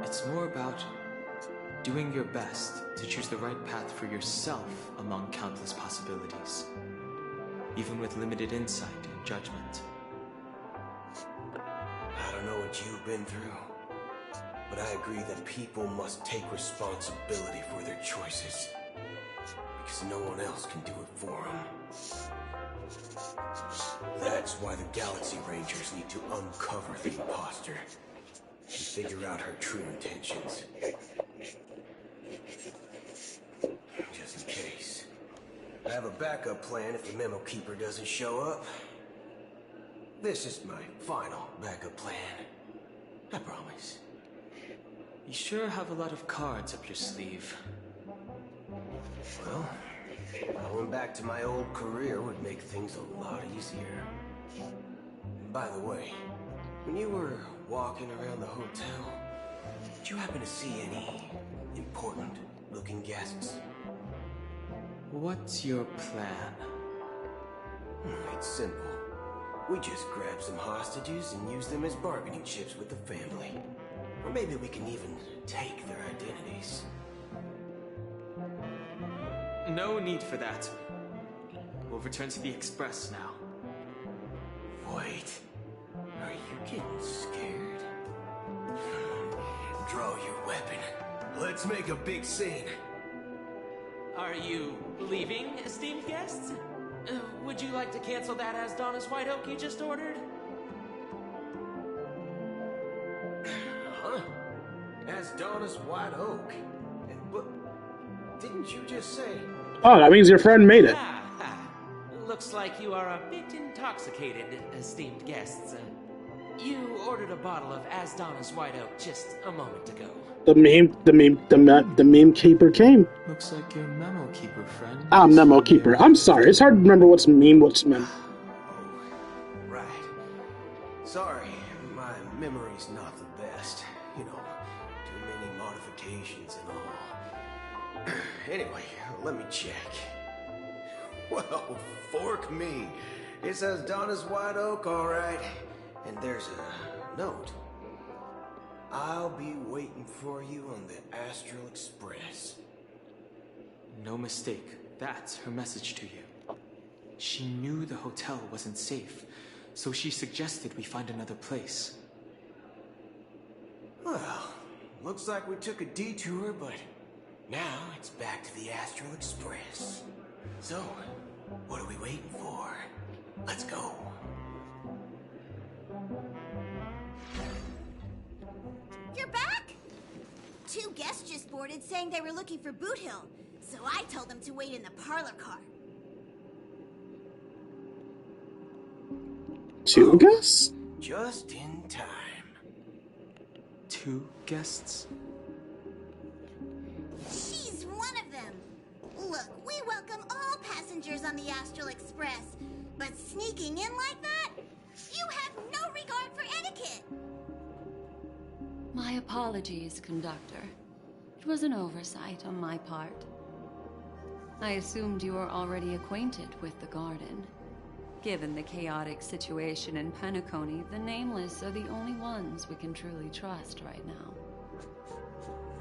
It's more about doing your best to choose the right path for yourself among countless possibilities, even with limited insight and judgment. I don't know what you've been through, but I agree that people must take responsibility for their choices, because no one else can do it for them. That's why the Galaxy Rangers need to uncover the imposter and figure out her true intentions. I have a backup plan if the Memo Keeper doesn't show up. This is my final backup plan. I promise. You sure have a lot of cards up your sleeve. Well, going back to my old career would make things a lot easier. By the way, when you were walking around the hotel, did you happen to see any important-looking guests? What's your plan? It's simple. We just grab some hostages and use them as bargaining chips with the family. Or maybe we can even take their identities. No need for that. We'll return to the Express now. Wait. Are you getting scared? Draw your weapon. Let's make a big scene. Are you leaving, esteemed guests? Would you like to cancel that Asdonis White Oak you just ordered? Huh? Asdonis White Oak? But didn't you just say... Oh, that means your friend made it. Looks like you are a bit intoxicated, esteemed guests. You ordered a bottle of Asdonis White Oak just a moment ago. The meme keeper came. Looks like your Memo Keeper friend. Memo keeper. I'm sorry, it's hard to remember what's meme, what's mem. Right. Sorry, my memory's not the best. You know, too many modifications and all. Anyway, let me check. Well, fork me. It says Donna's White Oak, all right. And there's a note. I'll be waiting for you on the Astral Express. No mistake. That's her message to you. She knew the hotel wasn't safe, so she suggested we find another place. Well, looks like we took a detour, but now it's back to the Astral Express. So, what are we waiting for? Let's go. You're back? 2 guests just boarded saying they were looking for Boot Hill, so I told them to wait in the parlor car. 2 guests? Just in time. 2 guests? She's one of them. Look, we welcome all passengers on the Astral Express, but sneaking in like that? You have no regard for etiquette. My apologies, conductor. It was an oversight on my part. I assumed you were already acquainted with the garden. Given the chaotic situation in Penacony, the Nameless are the only ones we can truly trust right now.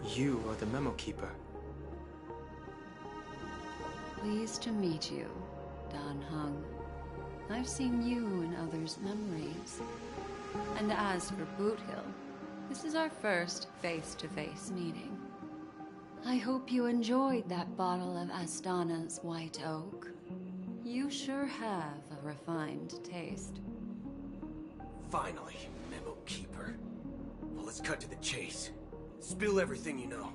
You are the Memo Keeper. Pleased to meet you, Dan Hung. I've seen you in others' memories. And as for Boot Hill, this is our first face-to-face meeting. I hope you enjoyed that bottle of Astana's White Oak. You sure have a refined taste. Finally, Memo Keeper. Well, let's cut to the chase. Spill everything you know.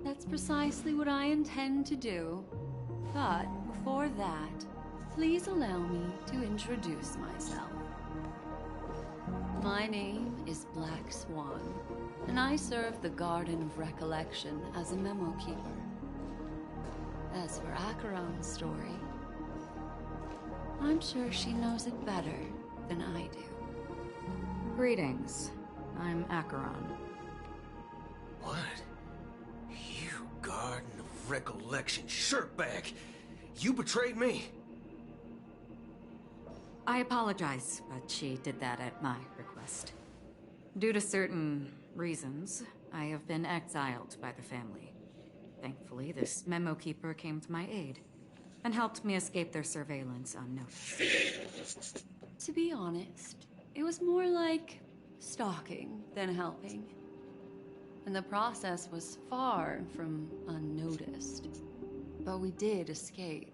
That's precisely what I intend to do. But before that, please allow me to introduce myself. My name is Black Swan, and I serve the Garden of Recollection as a Memo Keeper. As for Acheron's story, I'm sure she knows it better than I do. Greetings. I'm Acheron. What? You Garden of Recollection shirtbag! You betrayed me! I apologize, but she did that at my request. Due to certain reasons, I have been exiled by the family. Thankfully, this Memo Keeper came to my aid and helped me escape their surveillance unnoticed. To be honest, it was more like stalking than helping. And the process was far from unnoticed. But we did escape.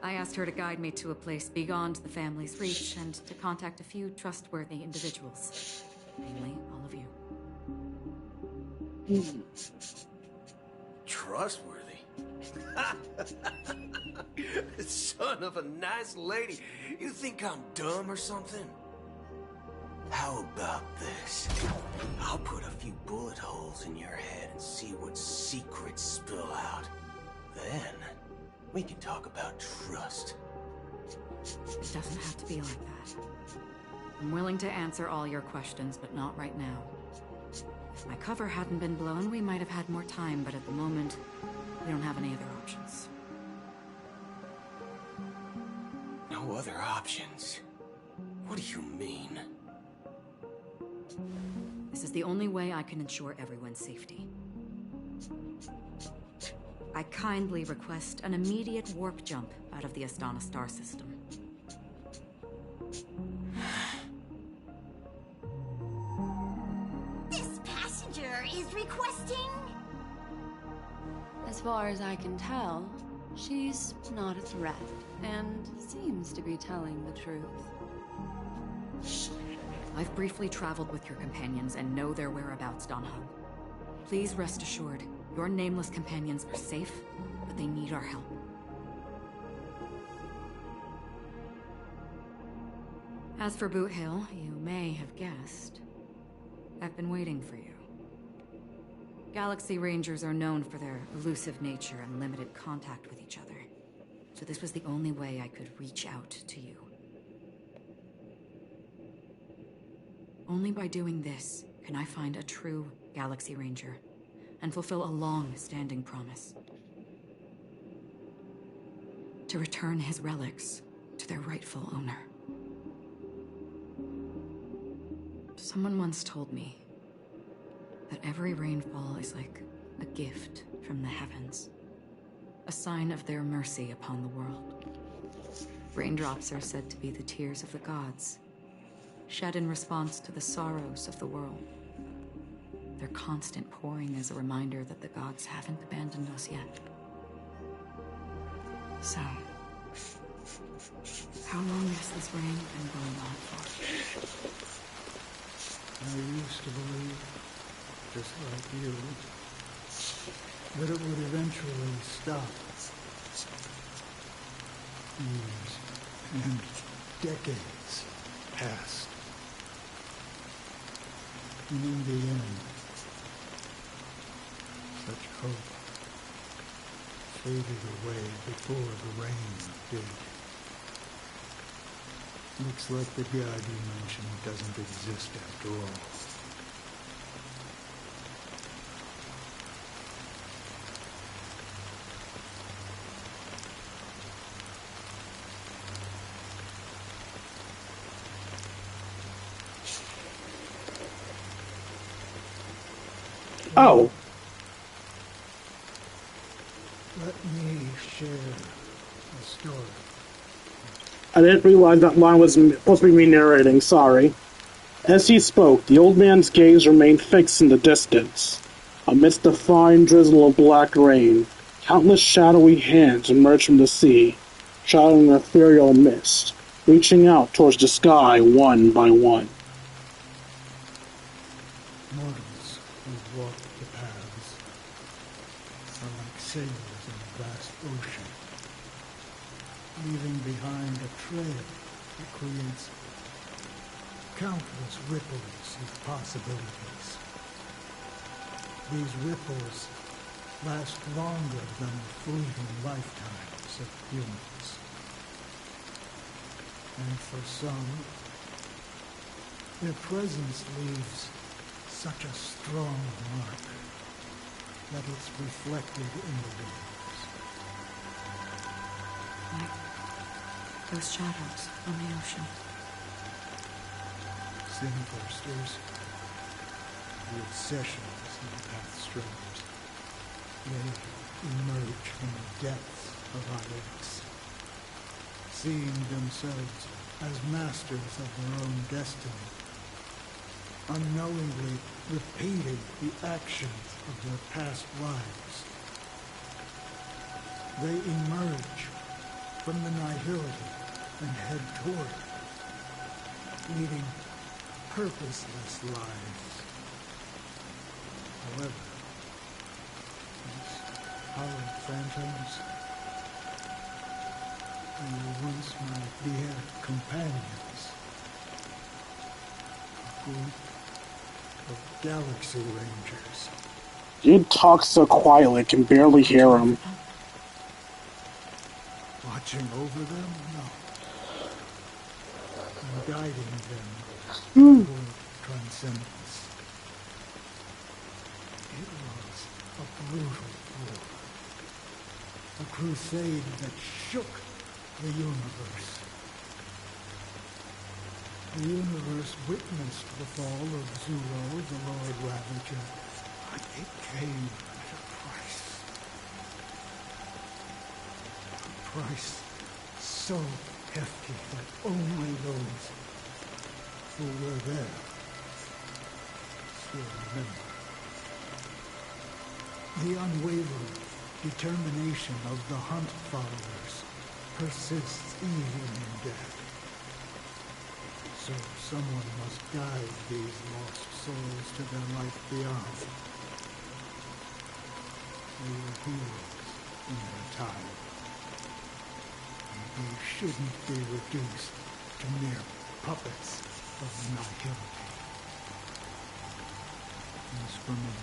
I asked her to guide me to a place beyond the family's reach and to contact a few trustworthy individuals. Mainly all of you. Trustworthy? Son of a nice lady. You think I'm dumb or something? How about this? I'll put a few bullet holes in your head and see what secrets spill out. Then, we can talk about trust. It doesn't have to be like that. I'm willing to answer all your questions, but not right now. If my cover hadn't been blown, we might have had more time, but at the moment, we don't have any other options. No other options? What do you mean? This is the only way I can ensure everyone's safety. I kindly request an immediate warp jump out of the Astana star system. This passenger is requesting... As far as I can tell, she's not a threat, and seems to be telling the truth. I've briefly traveled with your companions and know their whereabouts, Don Hung. Please rest assured, your nameless companions are safe, but they need our help. As for Boot Hill, you may have guessed, I've been waiting for you. Galaxy Rangers are known for their elusive nature and limited contact with each other, so this was the only way I could reach out to you. Only by doing this can I find a true Galaxy Ranger and fulfill a long-standing promise. To return his relics to their rightful owner. Someone once told me that every rainfall is like a gift from the heavens, a sign of their mercy upon the world. Raindrops are said to be the tears of the gods, shed in response to the sorrows of the world. Their constant pouring is a reminder that the gods haven't abandoned us yet. So, how long has this rain been going on for? I used to believe, just like you, that it would eventually stop. Years and decades passed. And in the end, such hope faded away before the rain did. Looks like the god you mentioned doesn't exist after all. Oh. Let me share a story. I didn't realize that line was supposed to be me narrating, sorry. As he spoke, the old man's gaze remained fixed in the distance. Amidst the fine drizzle of black rain, countless shadowy hands emerged from the sea, shrouding an ethereal mist, reaching out towards the sky one by one. Mortals who walk the paths are like sailors in a vast ocean, leaving behind a trail that creates countless ripples of possibilities. These ripples last longer than the fleeting lifetimes of humans. And for some, their presence leaves such a strong mark that it's reflected in the waves. Like those shadows on the ocean. Sinbursters, the obsessions of the pathstrayers. They emerge from the depths of our lakes, seeing themselves as masters of their own destiny, unknowingly repeating the actions of their past lives. They emerge from the nihility and head toward it, leading purposeless lives. However, these hollow phantoms. They were once my dear companions. A group of galaxy rangers. You talk so quietly, I can barely hear him. Watching over them? No. I'm guiding them toward transcendence. It was a brutal war. A crusade that shook the universe. The universe witnessed the fall of Zuro, the Lord Ravager, but it came at a price. A price so hefty that only those who were there still remember. The unwavering determination of the Hunt followers persists even in death. So someone must guide these lost souls to their life beyond. They were heroes in their time. And they shouldn't be reduced to mere puppets of nihility. As for me,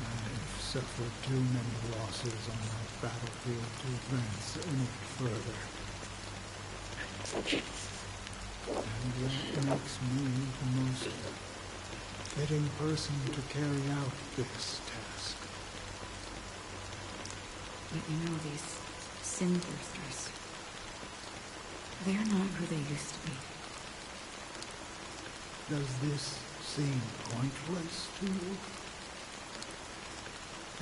I've suffered too many losses on that battlefield to advance any further. And that makes me the most fitting person to carry out this task. But you know, these sin thirsters, they're not who they used to be. Does this seem pointless to you?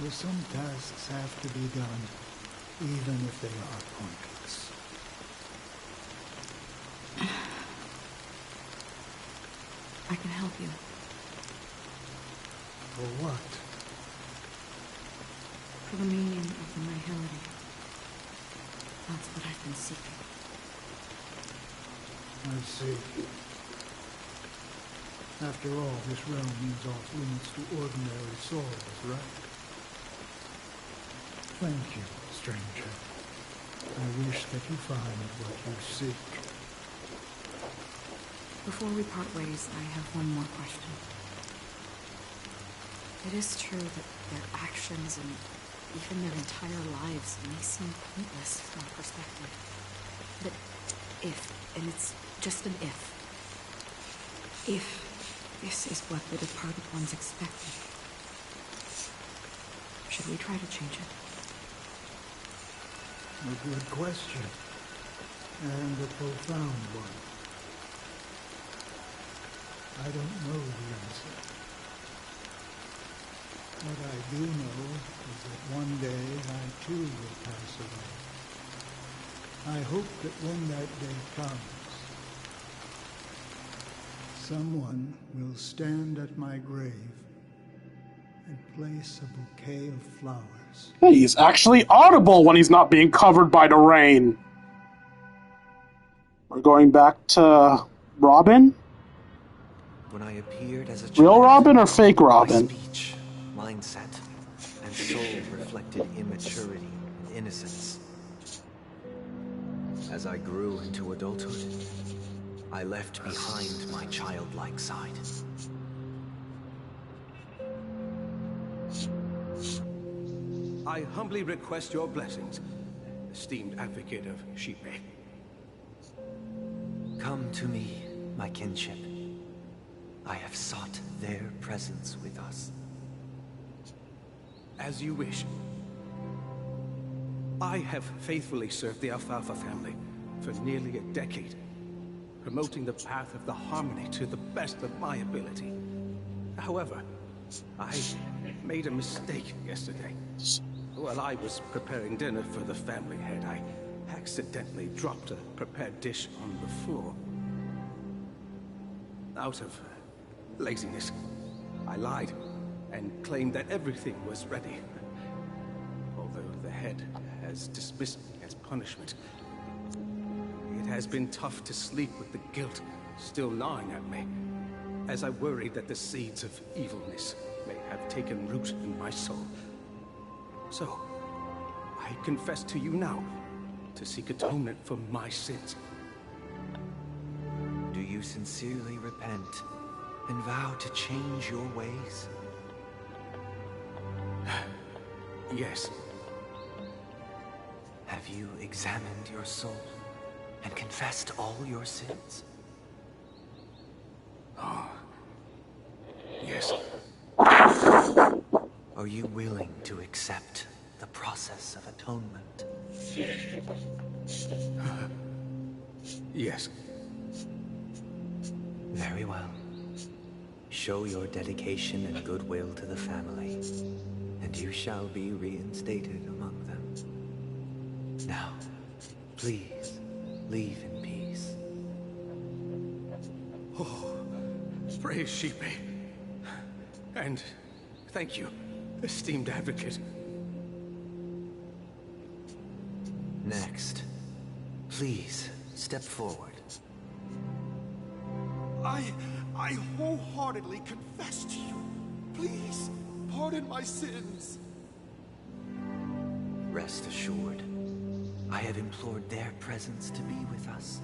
Well, some tasks have to be done, even if they are pointless. I can help you. For what? For the meaning of the nihility. That's what I've been seeking. I see. After all, this realm is off limits to ordinary souls, right? Thank you, stranger. I wish that you find what you seek. Before we part ways, I have one more question. It is true that their actions and even their entire lives may seem pointless from our perspective. But if, and it's just an if this is what the departed ones expected, should we try to change it? A good question, and a profound one. I don't know the answer. What I do know is that one day I too will pass away. I hope that when that day comes, someone will stand at my grave and place a bouquet of flowers. Hey, he's actually audible when he's not being covered by the rain. We're going back to Robin? When I appeared as a child, Real Robin or fake Robin? my speech, mindset, and soul reflected immaturity and innocence. As I grew into adulthood, I left behind my childlike side. I humbly request your blessings, esteemed advocate of Shipe. Come to me, my kinship. I have sought their presence with us. As you wish. I have faithfully served the Alfalfa family for nearly a decade, promoting the path of the harmony to the best of my ability. However, I made a mistake yesterday. While I was preparing dinner for the family head, I accidentally dropped a prepared dish on the floor. Out of laziness, I lied and claimed that everything was ready. Although the head has dismissed me as punishment, it has been tough to sleep with the guilt still gnawing at me, as I worried that the seeds of evilness may have taken root in my soul. So, I confess to you now to seek atonement for my sins. Do you sincerely repent and vow to change your ways? Yes. Have you examined your soul and confessed all your sins? Oh. Yes. Are you willing to accept the process of atonement? Yes. Very well. Show your dedication and goodwill to the family, and you shall be reinstated among them. Now, please, leave in peace. Oh, praise Sheepy. And thank you, esteemed advocate. Next, please step forward. I wholeheartedly confess to you. Please, pardon my sins. Rest assured, I have implored their presence to be with us.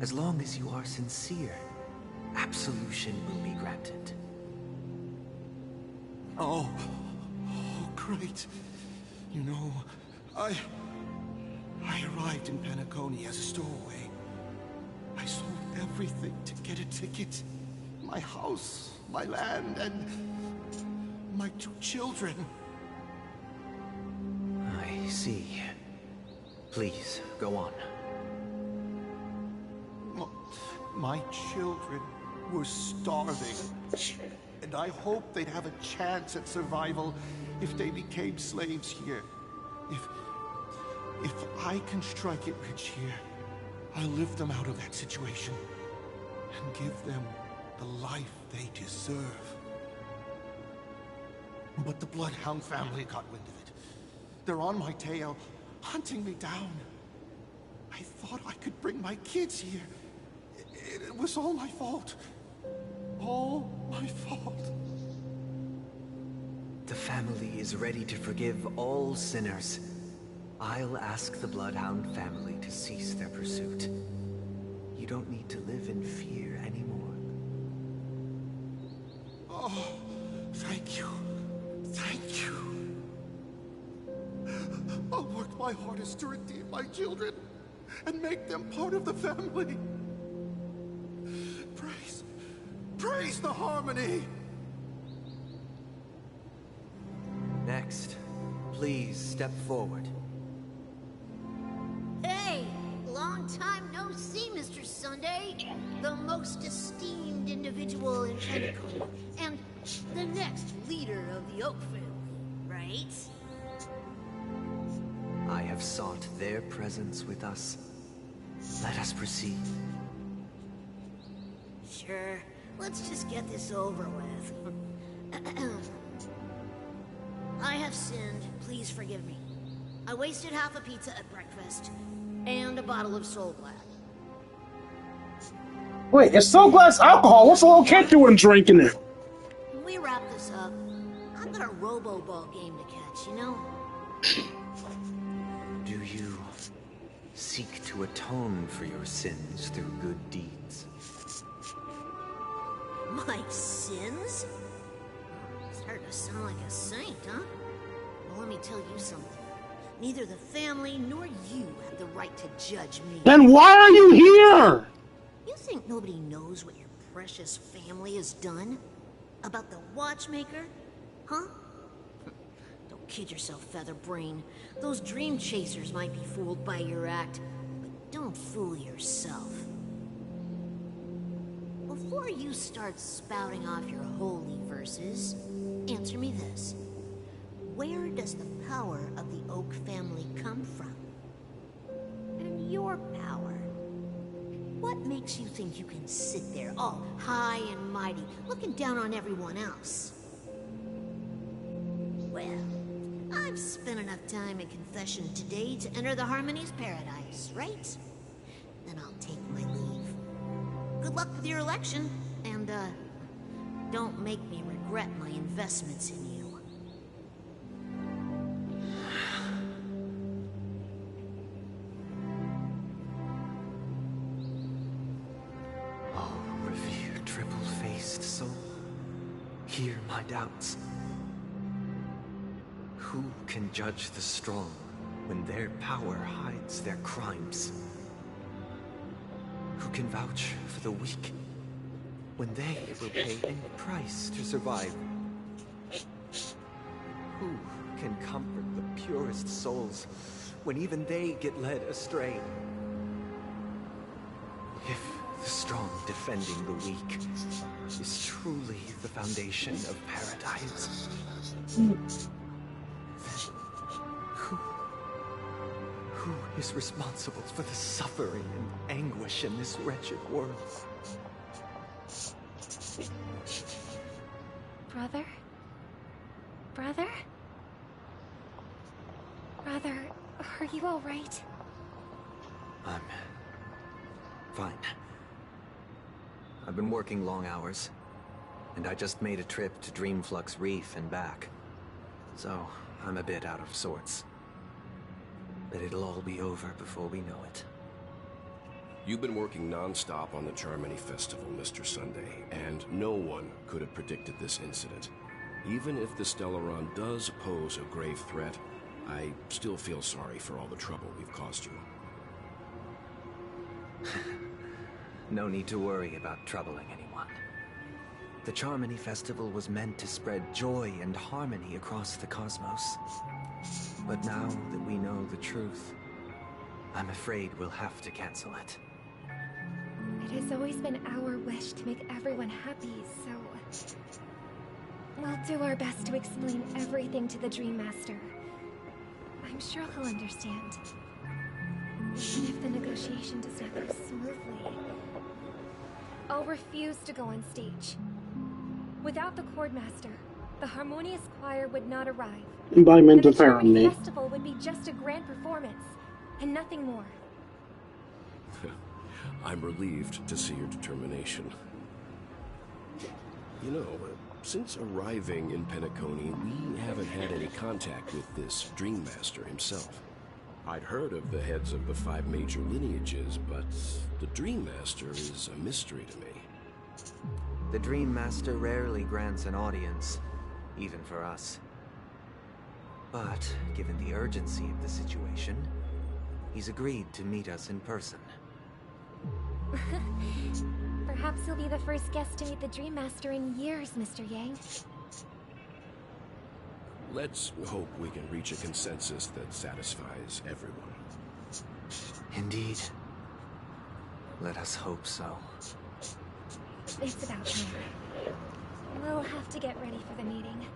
As long as you are sincere, absolution will be granted. Oh, great. You know, I arrived in Penacony as a stowaway. I sold everything to get a ticket. My house, my land, and my 2 children. I see. Please, go on. My children were starving, and I hoped they'd have a chance at survival if they became slaves here. If I can strike it rich here, I'll lift them out of that situation and give them the life they deserve. But the Bloodhound family got wind of it. They're on my tail, hunting me down. I thought I could bring my kids here. It was all my fault. All my fault. The family is ready to forgive all sinners. I'll ask the Bloodhound family to cease their pursuit. You don't need to live in fear anymore. Oh, thank you. Thank you. I'll work my hardest to redeem my children and make them part of the family. Praise the harmony! Next, please step forward. Hey! Long time no see, Mr. Sunday. The most esteemed individual in Penacony. And the next leader of the Oak family, right? I have sought their presence with us. Let us proceed. Sure. Let's just get this over with. I have sinned. Please forgive me. I wasted half a pizza at breakfast and a bottle of Soul Glad. Wait, is Soul Glad's alcohol? What's a little kid doing drinking it? When we wrap this up, I've got a robo-ball game to catch, you know? Do you seek to atone for your sins through good deeds? My sins? Starting to sound like a saint, huh? Well, let me tell you something. Neither the family nor you have the right to judge me. Then why are you here? You think nobody knows what your precious family has done? About the watchmaker? Huh? Don't kid yourself, Featherbrain. Those dream chasers might be fooled by your act, but don't fool yourself. Before you start spouting off your holy verses, answer me this. Where does the power of the Oak family come from? And your power? What makes you think you can sit there all high and mighty, looking down on everyone else? Well, I've spent enough time in confession today to enter the Harmony's paradise, right? Then I'll take my leave. Good luck with your election, and, don't make me regret regret my investments in you. Oh, revered triple-faced soul, hear my doubts. Who can judge the strong when their power hides their crimes? Who can vouch for the weak when they will pay any price to survive? Who can comfort the purest souls when even they get led astray? If the strong defending the weak is truly the foundation of paradise, then who is responsible for the suffering and anguish in this wretched world? Brother? Brother? Brother, are you all right? I'm fine. I've been working long hours, and I just made a trip to Dreamflux Reef and back. So, I'm a bit out of sorts. But it'll all be over before we know it. You've been working non-stop on the Charmony Festival, Mr. Sunday, and no one could have predicted this incident. Even if the Stellaron does pose a grave threat, I still feel sorry for all the trouble we've caused you. No need to worry about troubling anyone. The Charmony Festival was meant to spread joy and harmony across the cosmos. But now that we know the truth, I'm afraid we'll have to cancel it. It has always been our wish to make everyone happy, so... we'll do our best to explain everything to the Dream Master. I'm sure he'll understand. Even if the negotiation does not go smoothly, I'll refuse to go on stage. Without the Chordmaster, the Harmonious Choir would not arrive. Embodiment of The Charmony harmony. Festival would be just a grand performance, and nothing more. I'm relieved to see your determination. You know, since arriving in Penacony, we haven't had any contact with this Dream Master himself. I'd heard of the heads of the 5 major lineages, but the Dream Master is a mystery to me. The Dream Master rarely grants an audience, even for us. But, given the urgency of the situation, he's agreed to meet us in person. Perhaps he'll be the first guest to meet the Dream Master in years, Mr. Yang. Let's hope we can reach a consensus that satisfies everyone. Indeed. Let us hope so. It's about time. We'll have to get ready for the meeting.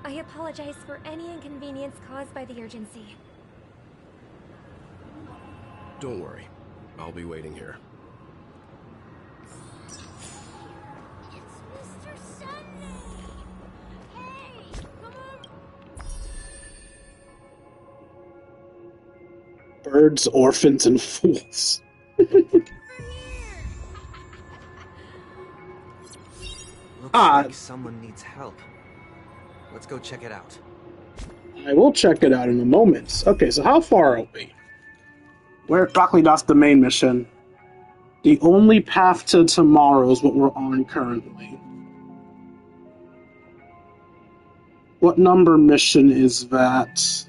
I apologize for any inconvenience caused by the urgency. Don't worry. I'll be waiting here. Mr. Sunday! Hey, come on! Birds, orphans, and fools. Looks like someone needs help. Let's go check it out. I will check it out in a moment. Okay, so how far are we? Where exactly that's the main mission. The only path to tomorrow is what we're on currently. What number mission is that?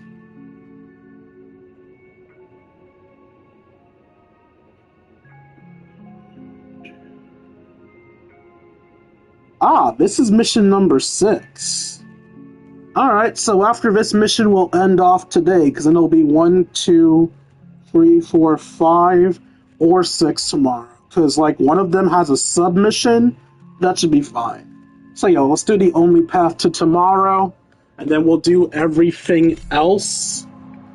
Ah, this is mission number 6. Alright, so after this mission we'll end off today, because then it'll be 1, 2, 3, 4, 5, or 6 tomorrow. Because, like, one of them has a submission, that should be fine. So, yeah, let's do the only path to tomorrow, and then we'll do everything else,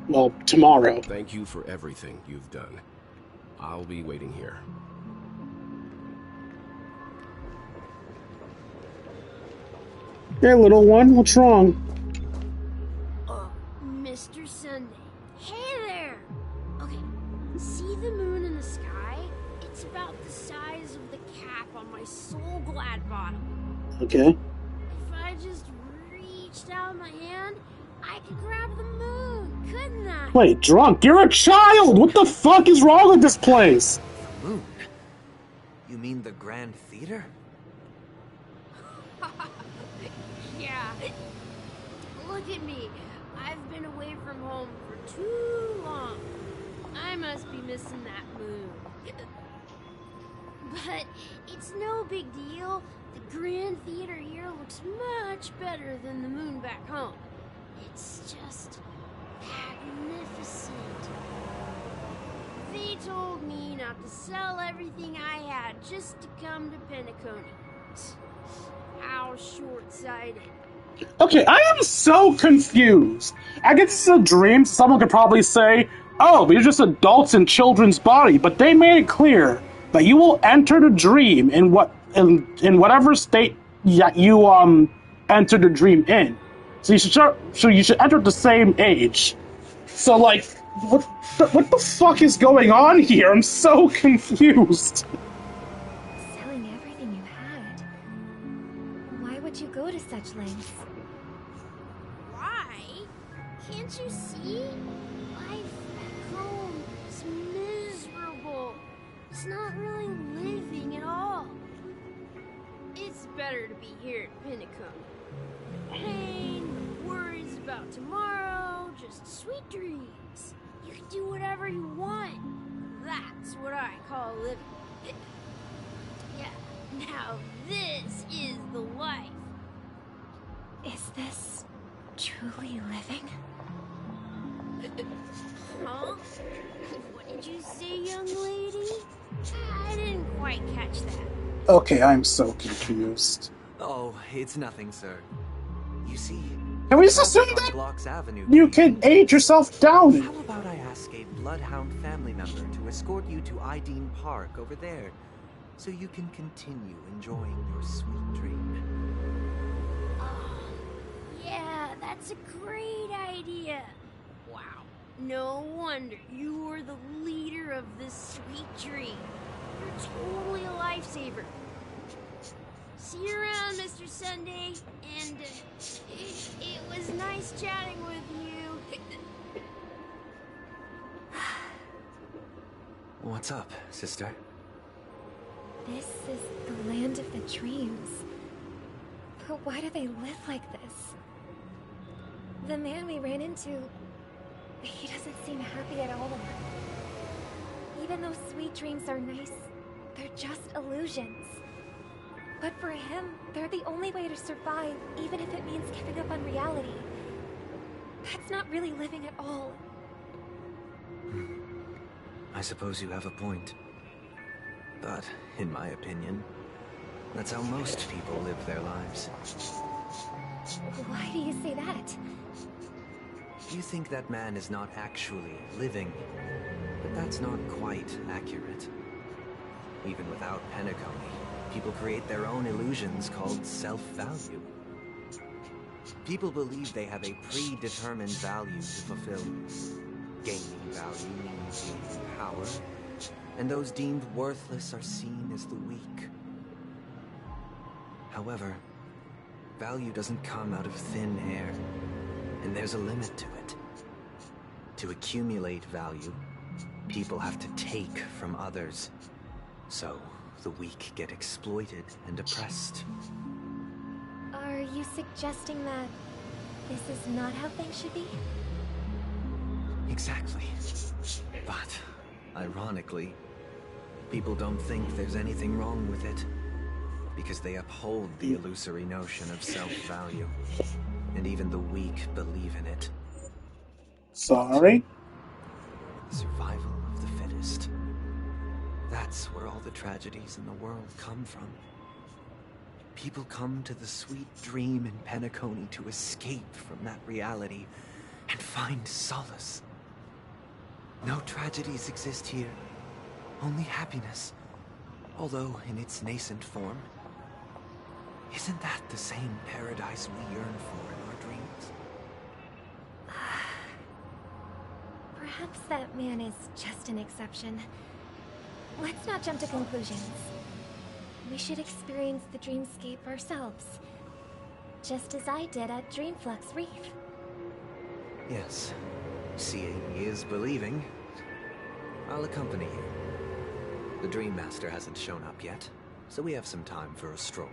well, tomorrow. Thank you for everything you've done. I'll be waiting here. Hey, little one, what's wrong? Mr. Sunday. Hey there! Okay, see the moon in the sky? It's about the size of the cap on my Soul Glad bottle. Okay. just reached out my hand, I could grab the moon, couldn't I? Wait, drunk? You're a child! What the fuck is wrong with this place? The moon? You mean the Grand Theater? Yeah. Look at me. I've been away from home for too long. I must be missing that moon. But it's no big deal. The Grand Theater here looks much better than the moon back home. It's just magnificent. They told me not to sell everything I had just to come to Penacony. How short-sighted. Okay, I am so confused. I guess this is a dream, so someone could probably say, oh, these are just adults in children's body, but they made it clear that you will enter the dream in whatever state you enter the dream in. So you should enter at the same age. So like, what the fuck is going on here? I'm so confused. Selling everything you had. Why would you go to such lengths? Why? Can't you see? Life back home is miserable. It's not really living at all. It's better to be here at Penacony. Pain, no worries about tomorrow, just sweet dreams. You can do whatever you want. That's what I call living. Yeah, now this is the life. Is this truly living? Huh? What did you say, young lady? I didn't quite catch that. Okay, I'm so confused. Oh, it's nothing, sir. You see, Can we just assume that Blocks Avenue you can age yourself down? How about I ask a bloodhound family member to escort you to Ideen Park over there, so you can continue enjoying your sweet dream? Yeah, that's a great idea. Wow. No wonder you were the leader of this sweet dream. You're totally a lifesaver. See you around, Mr. Sunday. And it was nice chatting with you. What's up, sister? This is the land of the dreams. But why do they live like this? The man we ran into, he doesn't seem happy at all. Even though sweet dreams are nice, they're just illusions. But for him, they're the only way to survive, even if it means giving up on reality. That's not really living at all. I suppose you have a point. But, in my opinion, that's how most people live their lives. Why do you say that? You think that man is not actually living, but that's not quite accurate. Even without Penacony, people create their own illusions called self-value. People believe they have a predetermined value to fulfill. Gaining value means gaining power, and those deemed worthless are seen as the weak. However, value doesn't come out of thin air, and there's a limit to it. To accumulate value, people have to take from others. So, the weak get exploited and oppressed. Are you suggesting that this is not how things should be? Exactly. But, ironically, people don't think there's anything wrong with it, because they uphold the illusory notion of self-value, and even the weak believe in it. Sorry? The survival of the fittest. That's where all the tragedies in the world come from. People come to the sweet dream in Penacony to escape from that reality and find solace. No tragedies exist here, only happiness, although in its nascent form. Isn't that the same paradise we yearn for in our dreams? Perhaps that man is just an exception. Let's not jump to conclusions. We should experience the dreamscape ourselves. just as I did at Dreamflux Reef. Yes. Seeing is believing. I'll accompany you. The Dream Master hasn't shown up yet, so we have some time for a stroll.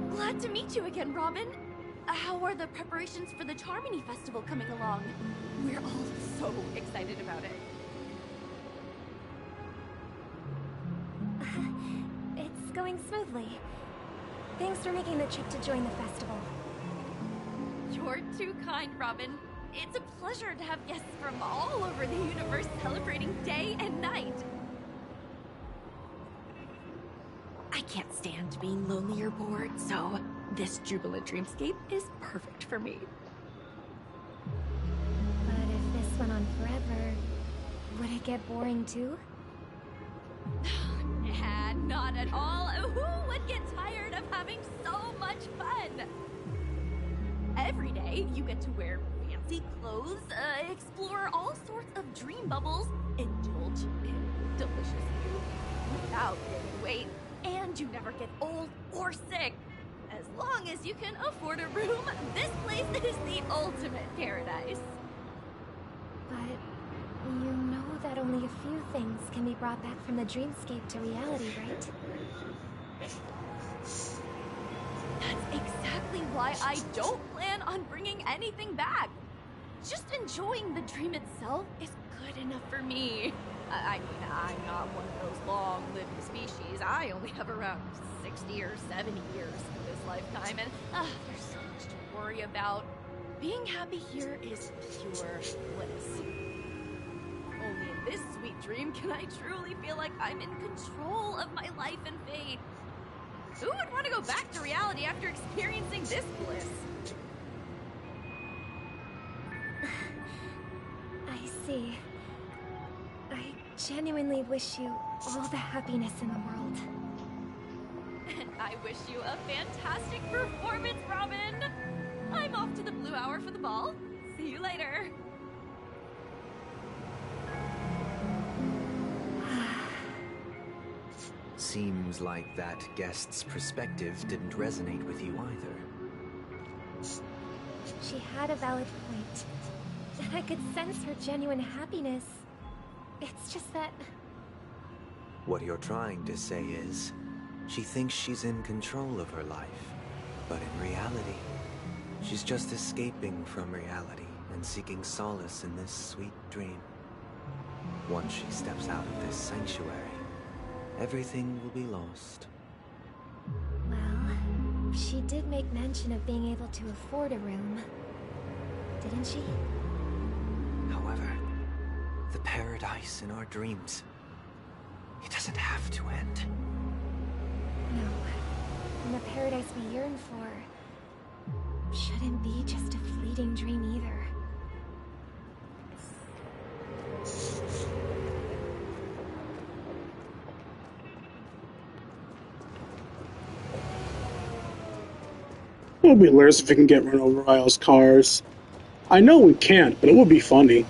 Glad to meet you again, Robin. How are the preparations for the Charmony Festival coming along? We're all so excited about it. It's going smoothly. Thanks for making the trip to join the festival. You're too kind, Robin. It's a pleasure to have guests from all over the universe celebrating day and night. I can't stand being lonely or bored, so this jubilant dreamscape is perfect for me. But if this went on forever, would it get boring too? Nah, not at all. Who would get tired of having so much fun? Every day, you get to wear fancy clothes, explore all sorts of dream bubbles, indulge in delicious food without gaining weight, and you never get old or sick. As long as you can afford a room, this place is the ultimate paradise. But you know that only a few things can be brought back from the dreamscape to reality, right? That's exactly why I don't plan on bringing anything back. Just enjoying the dream itself is good enough for me. I mean, I'm not one of those long-living species. I only have around 60 or 70 years in this lifetime, and there's so much to worry about. Being happy here is pure bliss. Only in this sweet dream can I truly feel like I'm in control of my life and fate. Who would want to go back to reality after experiencing this bliss? I see. I genuinely wish you all the happiness in the world. And I wish you a fantastic performance, Robin! I'm off to the Blue Hour for the ball. See you later. Seems like that guest's perspective didn't resonate with you either. She had a valid point. And I could sense her genuine happiness. It's just that... What you're trying to say is, she thinks she's in control of her life. But in reality, she's just escaping from reality and seeking solace in this sweet dream. Once she steps out of this sanctuary, everything will be lost. Well, she did make mention of being able to afford a room. Didn't she? However, the paradise in our dreams, it doesn't have to end. No. And the paradise we yearn for shouldn't be just a fleeting dream either. It would be hilarious if we can get run over by those cars. I know we can't, but it would be funny.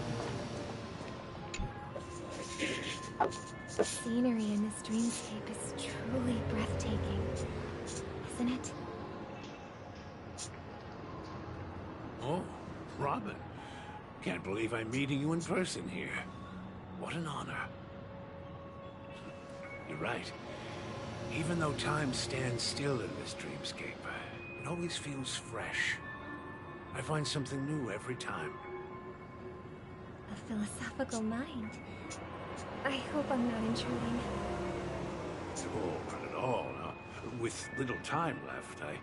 The scenery in this dreamscape is truly breathtaking, isn't it? Oh, Robin. Can't believe I'm meeting you in person here. What an honor. You're right. Even though time stands still in this dreamscape, it always feels fresh. I find something new every time. A philosophical mind. I hope I'm not intruding. Oh, not at all. With little time left, I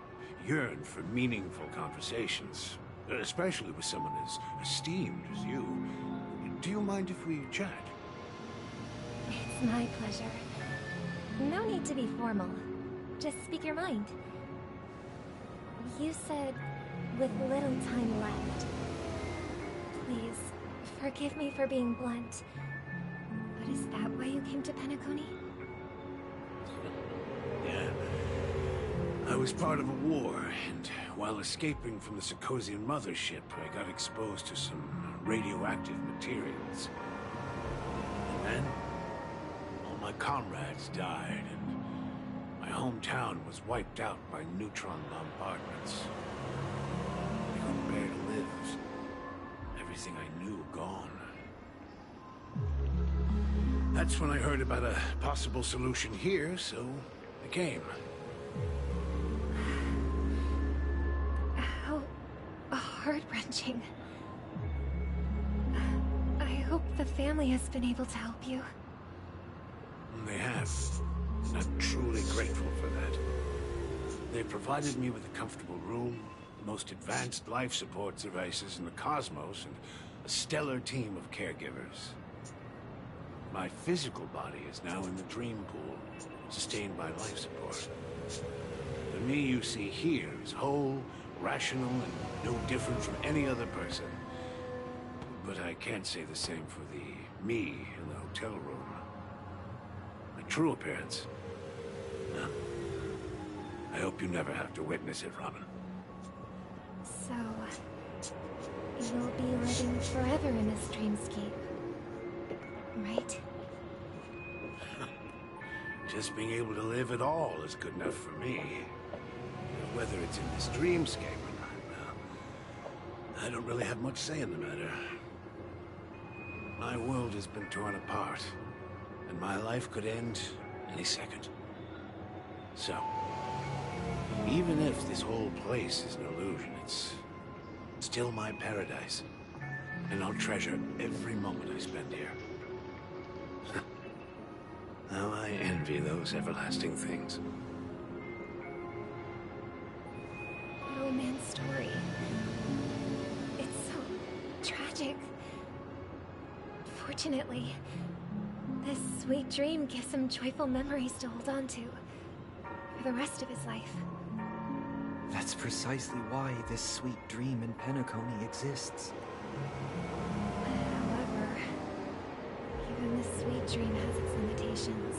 yearn for meaningful conversations, especially with someone as esteemed as you. Do you mind if we chat? It's my pleasure. No need to be formal. Just speak your mind. You said, with little time left. Please, Forgive me for being blunt, but is that why you came to Penacony? Yeah. I was part of a war, and while escaping from the Sarkosian mothership, I got exposed to some radioactive materials. And then, all my comrades died, and my hometown was wiped out by neutron bombardments. I couldn't bear to live. Everything I knew gone. That's when I heard about a possible solution here, so I came. How heart-wrenching. I hope the family has been able to help you. They have. And I'm truly grateful for that. They provided me with a comfortable room, the most advanced life support devices in the cosmos, and a stellar team of caregivers. My physical body is now in the dream pool, sustained by life support. The me you see here is whole, rational, and no different from any other person. But I can't say the same for the me in the hotel room. My true appearance. None. I hope you never have to witness it, Robin. So, you'll be living forever in this dreamscape, right? Just being able to live at all is good enough for me. Whether it's in this dreamscape or not, well, I don't really have much say in the matter. My world has been torn apart, and my life could end any second. So, even if this whole place is an illusion, it's still my paradise. And I'll treasure every moment I spend here. How I envy those everlasting things. An old man's story. It's so tragic. Fortunately, this sweet dream gives him joyful memories to hold on to for the rest of his life. That's precisely why this sweet dream in Penacony exists. However, even this sweet dream has its limitations.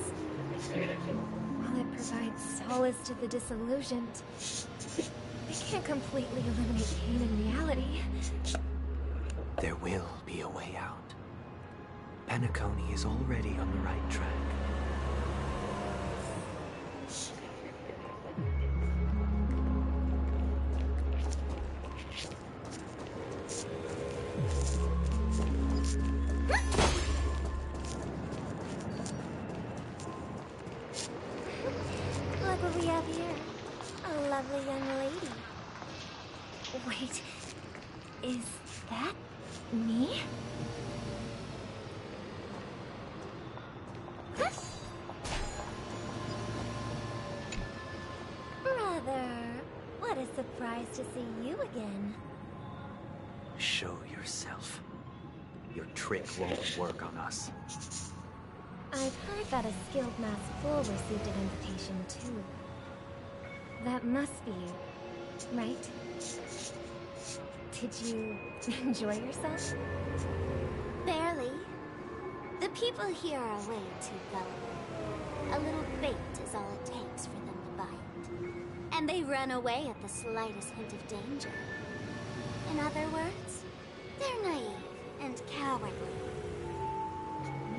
While it provides solace to the disillusioned, it can't completely eliminate pain in reality. There will be a way out. Penacony is already on the right track. Look what we have here. A lovely young lady. Wait, is that me? Brother, what a surprise to see you again. Show yourself. Your trick won't work on us. I've heard that a skilled masked fool received an invitation too. That must be you, right? Did you enjoy yourself? Barely. The people here are way too gullible. A little bait is all it takes for them to bite. And they run away at the slightest hint of danger. In other words, they're naive and cowardly.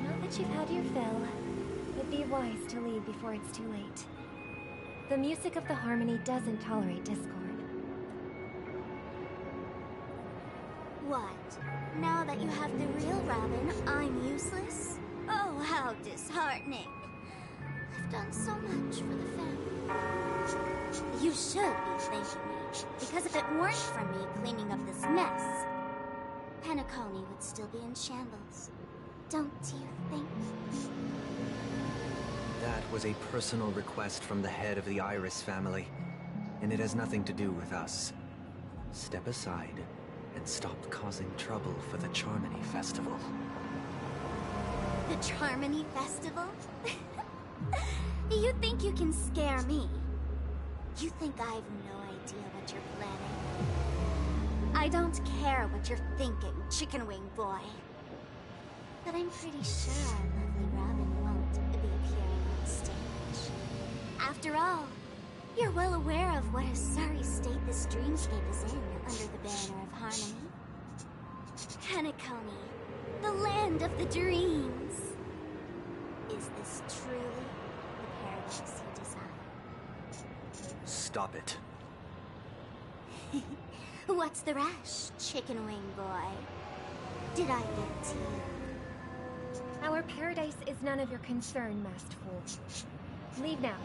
Now that you've had your fill, it'd be wise to leave before it's too late. The music of the harmony doesn't tolerate discord. What? Now that you have the real Robin, I'm useless? Oh, how disheartening. I've done so much for the family. You should be thanking me, because if it weren't for me cleaning up this mess, Penacony would still be in shambles. Don't you think? That was a personal request from the head of the Iris family, and it has nothing to do with us. Step aside and stop causing trouble for the Charmony Festival. The Charmony Festival? You think you can scare me? You think I have no idea what you're planning? I don't care what you're thinking, chicken wing boy. But I'm pretty sure lovely Robin won't be appearing on stage. After all, you're well aware of what a sorry state this dreamscape is in under the banner of harmony. Penacony, the land of the dreams. Is this truly the paradise you desire? Stop it. What's the rush, chicken wing boy? Did I get to you? Our paradise is none of your concern, masked fool. Leave now,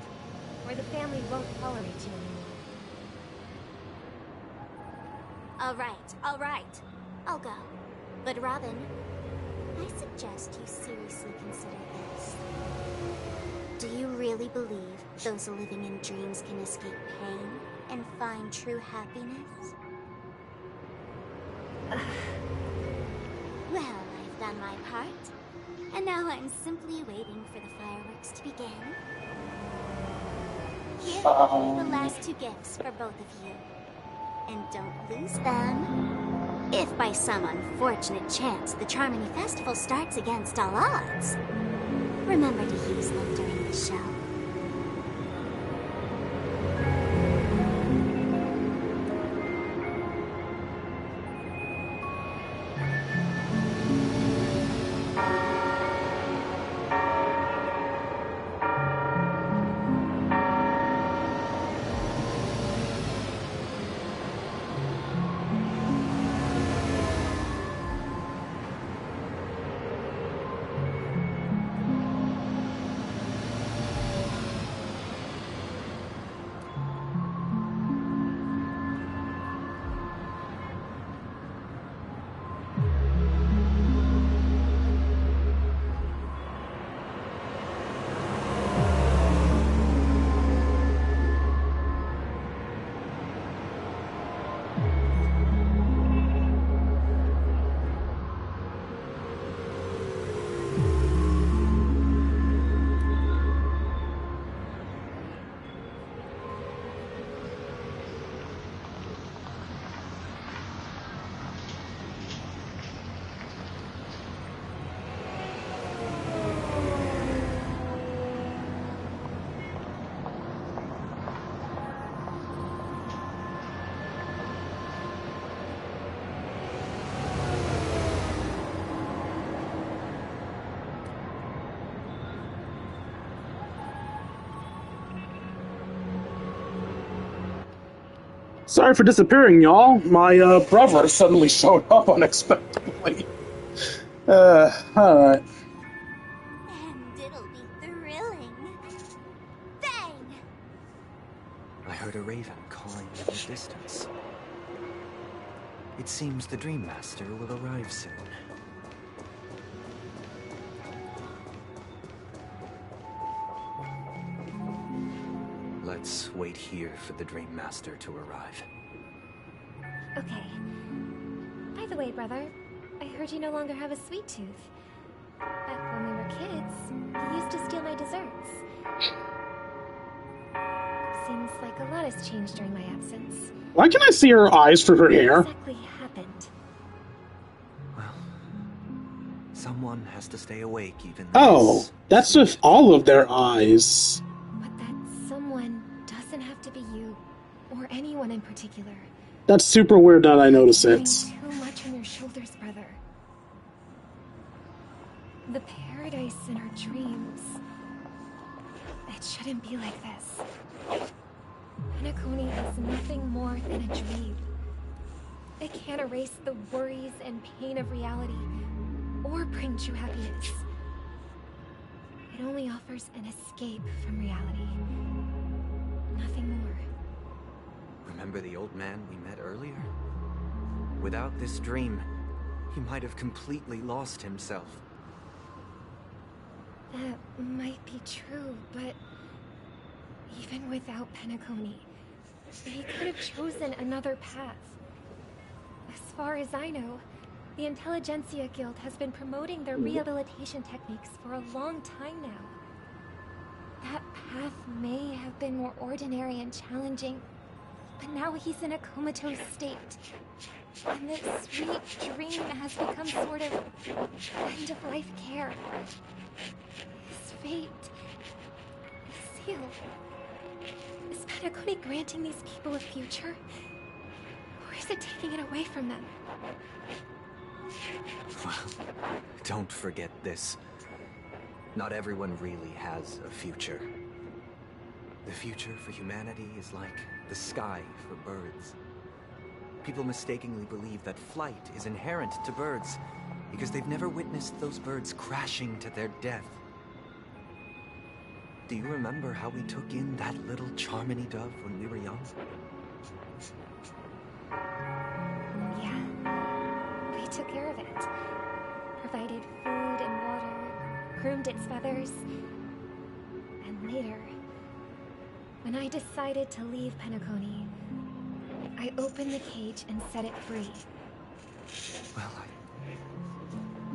or the family won't tolerate you anymore. All right. I'll go. But Robin, I suggest you seriously consider this. Do you really believe those living in dreams can escape pain and find true happiness? Well, I've done my part, and now I'm simply waiting for the fireworks to begin. Here are the last two gifts for both of you. And don't lose them. If by some unfortunate chance the Charmony Festival starts against all odds, remember to use them during the show. Sorry for disappearing, y'all. My brother suddenly showed up unexpectedly. Alright. And it'll be thrilling. Bang! I heard a raven calling in the distance. It seems the Dream Master will arrive soon. Let's wait here for the Dream Master to arrive. Okay. By the way, brother, I heard you no longer have a sweet tooth. Back when we were kids, you used to steal my desserts. Seems like a lot has changed during my absence. Why can I see her eyes through her hair? What exactly happened? Someone has to stay awake even Oh, that's with all of their eyes. But that someone doesn't have to be you, or anyone in particular. That's super weird that I notice it. Too much on your shoulders, brother. The paradise in our dreams. It shouldn't be like this. Penacony is nothing more than a dream. It can't erase the worries and pain of reality, or bring true happiness. It only offers an escape from reality. Nothing more. Remember the old man we met earlier? Without this dream, he might have completely lost himself. That might be true, but even without Penacony, he could have chosen another path. As far as I know, the Intelligentsia Guild has been promoting their rehabilitation techniques for a long time now. That path may have been more ordinary and challenging, but now he's in a comatose state. And this sweet dream has become sort of end-of-life care. Is fate sealed? Is Penacony granting these people a future? Or is it taking it away from them? Well, don't forget this. Not everyone really has a future. The future for humanity is like the sky for birds. People mistakenly believe that flight is inherent to birds because they've never witnessed those birds crashing to their death. Do you remember how we took in that little Charmony dove when we were young? Yeah, we took care of it. Provided food and water, groomed its feathers. And later, when I decided to leave Penacony, I opened the cage and set it free. Well,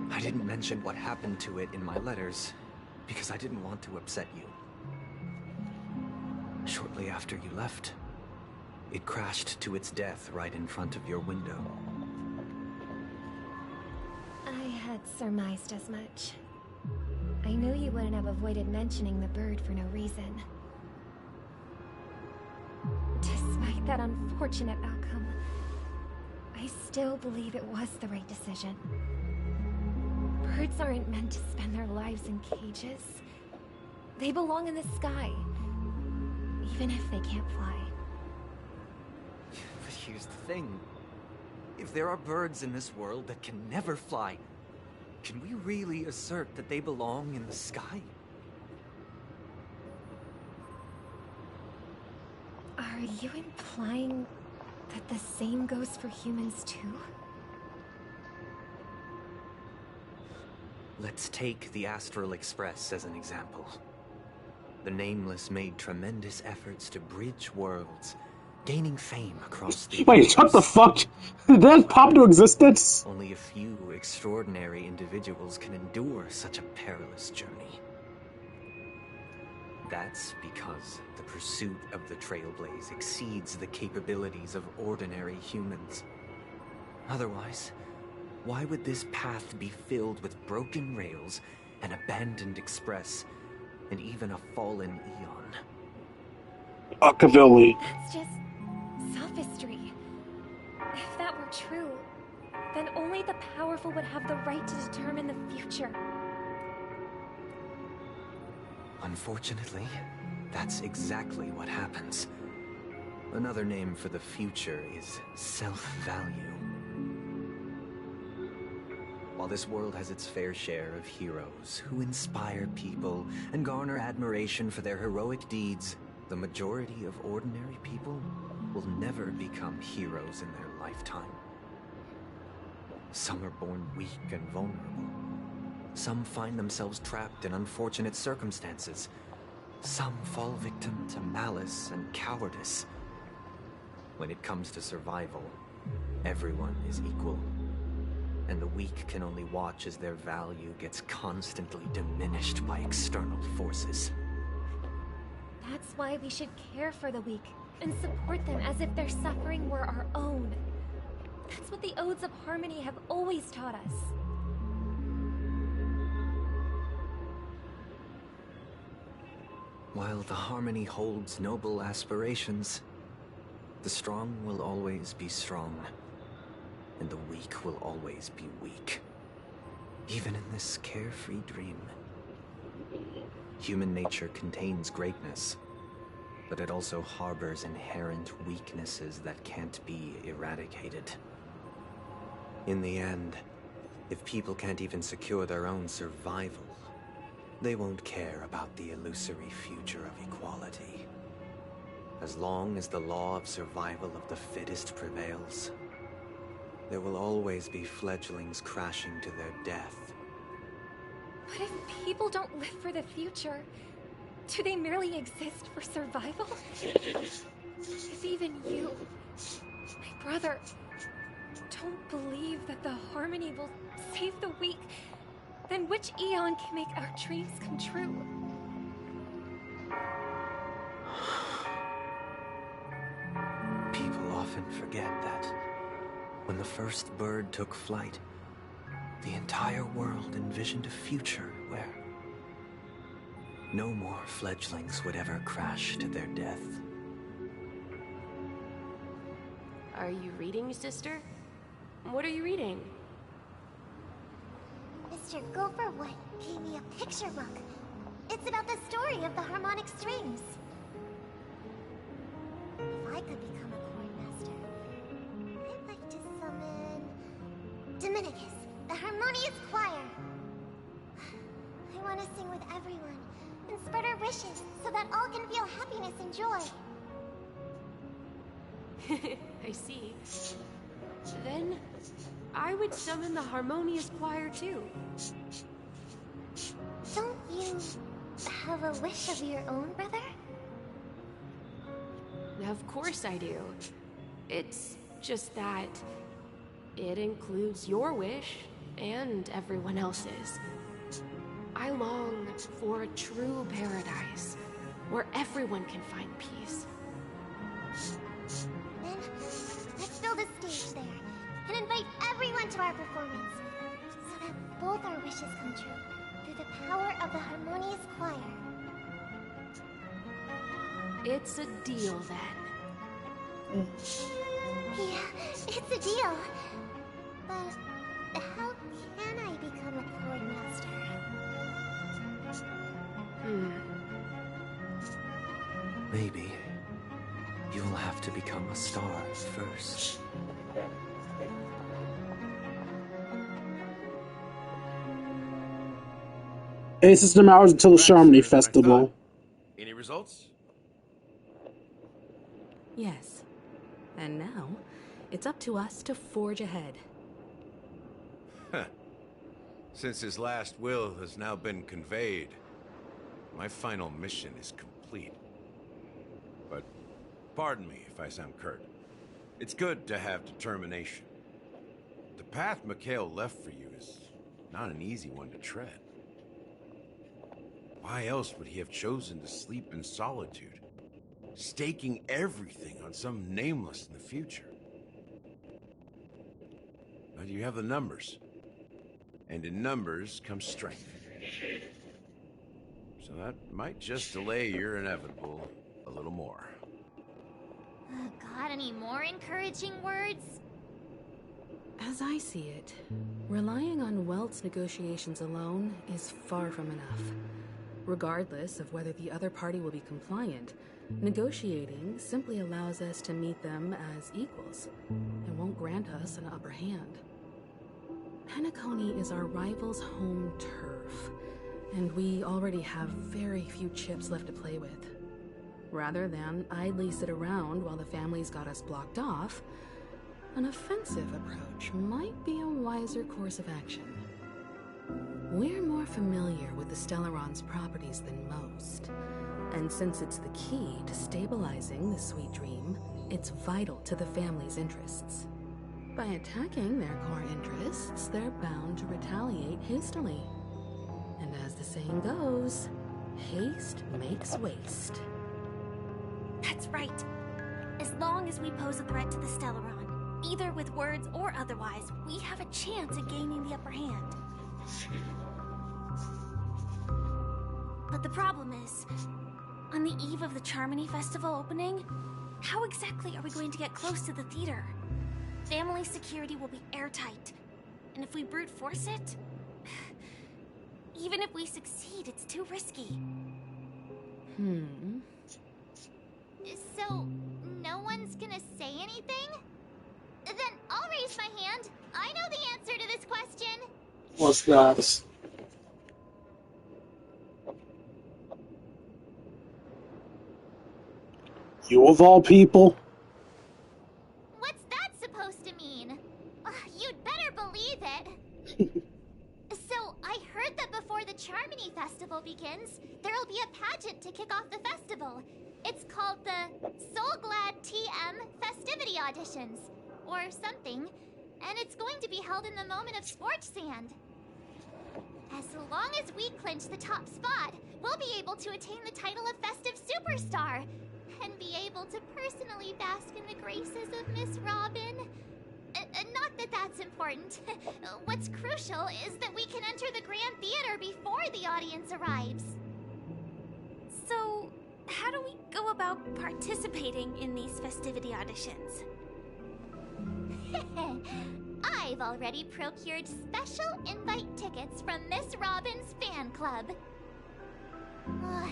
I didn't mention what happened to it in my letters because I didn't want to upset you. Shortly after you left, it crashed to its death right in front of your window. I had surmised as much. I knew you wouldn't have avoided mentioning the bird for no reason. Despite that unfortunate outcome, I still believe it was the right decision. Birds aren't meant to spend their lives in cages. They belong in the sky, even if they can't fly. But here's the thing. If there are birds in this world that can never fly, can we really assert that they belong in the sky? Are you implying that the same goes for humans too? Let's take the Astral Express as an example. The Nameless made tremendous efforts to bridge worlds, gaining fame across the Wait, shut the fuck! Did that pop into existence? Only a few extraordinary individuals can endure such a perilous journey. That's because the pursuit of the trailblaze exceeds the capabilities of ordinary humans. Otherwise, why would this path be filled with broken rails, an abandoned express, and even a fallen eon? Cavilli. That's just sophistry. If that were true, then only the powerful would have the right to determine the future. Unfortunately, that's exactly what happens. Another name for the future is self-value. While this world has its fair share of heroes who inspire people and garner admiration for their heroic deeds, the majority of ordinary people will never become heroes in their lifetime. Some are born weak and vulnerable. Some find themselves trapped in unfortunate circumstances. Some fall victim to malice and cowardice. When it comes to survival, everyone is equal. And the weak can only watch as their value gets constantly diminished by external forces. That's why we should care for the weak and support them as if their suffering were our own. That's what the Odes of Harmony have always taught us. While the Harmony holds noble aspirations, the strong will always be strong, and the weak will always be weak. Even in this carefree dream. Human nature contains greatness, but it also harbors inherent weaknesses that can't be eradicated. In the end, if people can't even secure their own survival, they won't care about the illusory future of equality. As long as the law of survival of the fittest prevails, there will always be fledglings crashing to their death. But if people don't live for the future, do they merely exist for survival? If even you, my brother, don't believe that the Harmony will save the weak, then which eon can make our dreams come true? People often forget that When the first bird took flight, the entire world envisioned a future where no more fledglings would ever crash to their death. Are you reading, sister? What are you reading? Mr. Gopherwood gave me a picture book. It's about the story of the harmonic strings. If I could become a chord master, I'd like to summon Dominicus, the harmonious choir. I want to sing with everyone and spread our wishes so that all can feel happiness and joy. I see. Then I would summon the harmonious choir too. Don't you have a wish of your own, brother? Of course I do. It's just that it includes your wish and everyone else's. I long for a true paradise where everyone can find peace. Then let's build a stage there and invite everyone to our performance so that both our wishes come true through the power of the harmonious choir. It's a deal then. Yeah, it's a deal. But how can I become a chord master? Maybe you'll have to become a star first. A system hours until the Charmony Festival. Any results? Yes. And now, it's up to us to forge ahead. Huh. Since his last will has now been conveyed, my final mission is complete. But pardon me if I sound curt. It's good to have determination. The path Mikhail left for you is not an easy one to tread. Why else would he have chosen to sleep in solitude, staking everything on some nameless in the future? But you have the numbers, and in numbers comes strength. So that might just delay your inevitable a little more. Got any more encouraging words? As I see it, relying on Welt's negotiations alone is far from enough. Regardless of whether the other party will be compliant, negotiating simply allows us to meet them as equals and won't grant us an upper hand. Penacony is our rival's home turf, and we already have very few chips left to play with. Rather than idly sit around while the family's got us blocked off, an offensive approach might be a wiser course of action. We're more familiar with the Stellaron's properties than most, and since it's the key to stabilizing the sweet dream, it's vital to the family's interests. By attacking their core interests, they're bound to retaliate hastily. And as the saying goes, haste makes waste. That's right. As long as we pose a threat to the Stellaron, either with words or otherwise, we have a chance at gaining the upper hand. But the problem is, on the eve of the Charmony Festival opening, how exactly are we going to get close to the theater? Family security will be airtight, and if we brute force it, even if we succeed, it's too risky. So, no one's gonna say anything? Then I'll raise my hand. I know the answer to this question. What's that? You of all people? What's that supposed to mean? You'd better believe it. So, I heard that before the Charmony Festival begins, there'll be a pageant to kick off the festival. It's called the Soulglad TM Festivity Auditions, or something, and it's going to be held in the moment of Scorch Sand. As long as we clinch the top spot, we'll be able to attain the title of Festive Superstar, and be able to personally bask in the graces of Miss Robin. not that that's important. What's crucial is that we can enter the Grand Theater before the audience arrives. So, how do we go about participating in these festivity auditions? I've already procured special invite tickets from Miss Robin's fan club.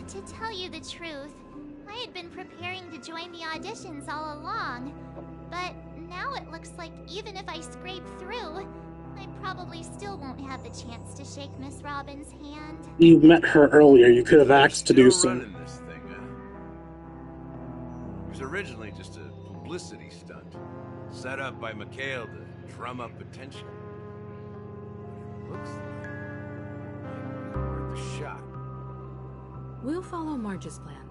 To tell you the truth, I had been preparing to join the auditions all along, but now it looks like even if I scrape through, I probably still won't have the chance to shake Miss Robin's hand. You met her earlier. You could have asked to do so. Running this thing, huh? It was originally just a publicity stunt, set up by Mikhail to drum up attention. But it looks like it might be worth a shot. We'll follow Marge's plan.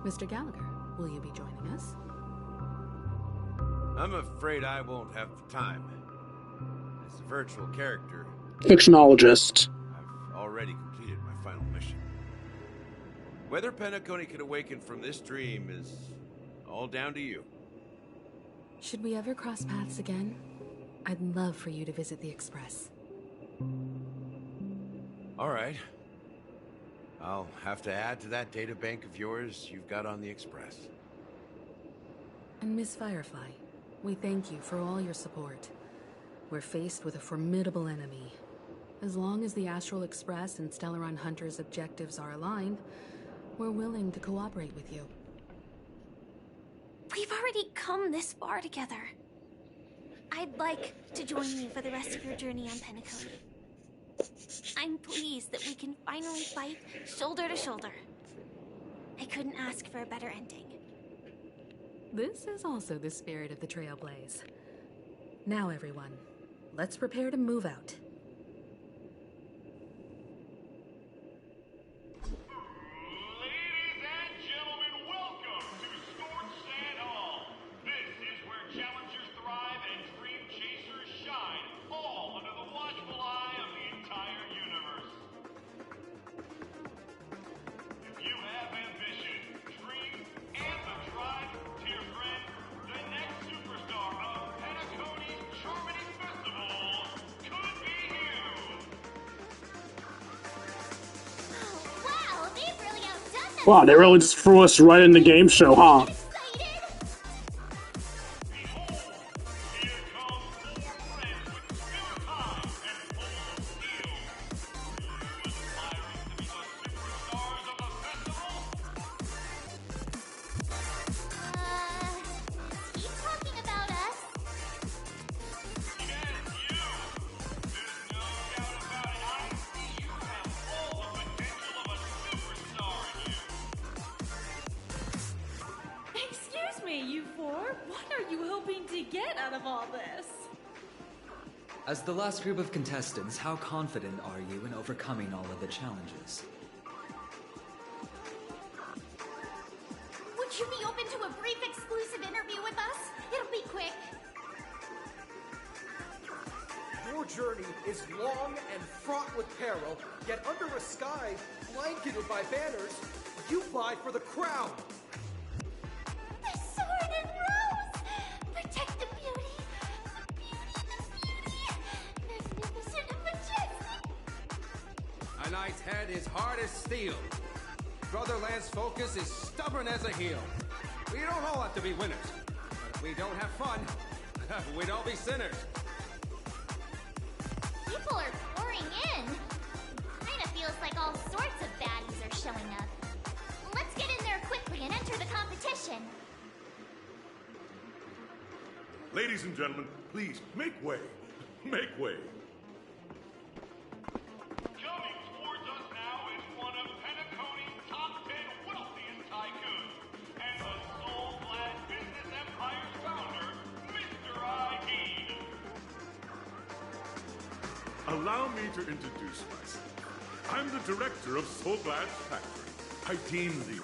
Mr. Gallagher, will you be joining us? I'm afraid I won't have the time. As a virtual character, Fictionologist. I've already completed my final mission. Whether Penacony can awaken from this dream is all down to you. Should we ever cross paths again? I'd love for you to visit the Express. All right. I'll have to add to that data bank of yours you've got on the Express. And Miss Firefly, we thank you for all your support. We're faced with a formidable enemy. As long as the Astral Express and Stellaron Hunter's objectives are aligned, we're willing to cooperate with you. We've already come this far together. I'd like to join you for the rest of your journey on Penacony. I'm pleased that we can finally fight shoulder to shoulder. I couldn't ask for a better ending. This is also the spirit of the Trailblaze. Now, everyone, let's prepare to move out. Wow, they really just threw us right in the game show, huh? As the last group of contestants, how confident are you in overcoming all of the challenges? Would you be open to a brief exclusive interview with us? It'll be quick. Your journey is long and fraught with peril, yet under a sky blanketed by banners, you fly for the crown. The sword and rose! Protect the beauty! Magnificent and majestic! A knight's head is hard as steel. Brotherland's focus is stubborn as a heel. We don't all have to be winners. But if we don't have fun, we'd all be sinners. People are pouring in. Kinda feels like all sorts of baddies are showing up. Let's get in there quickly and enter the competition. Ladies and gentlemen, please, make way. Make way. Coming towards us now is one of Penacony's top 10 wealthiest tycoons, and the soul-glad business empire's founder, Mr. I.D. Allow me to introduce myself. I'm the director of Soulglad's factory. I team thee.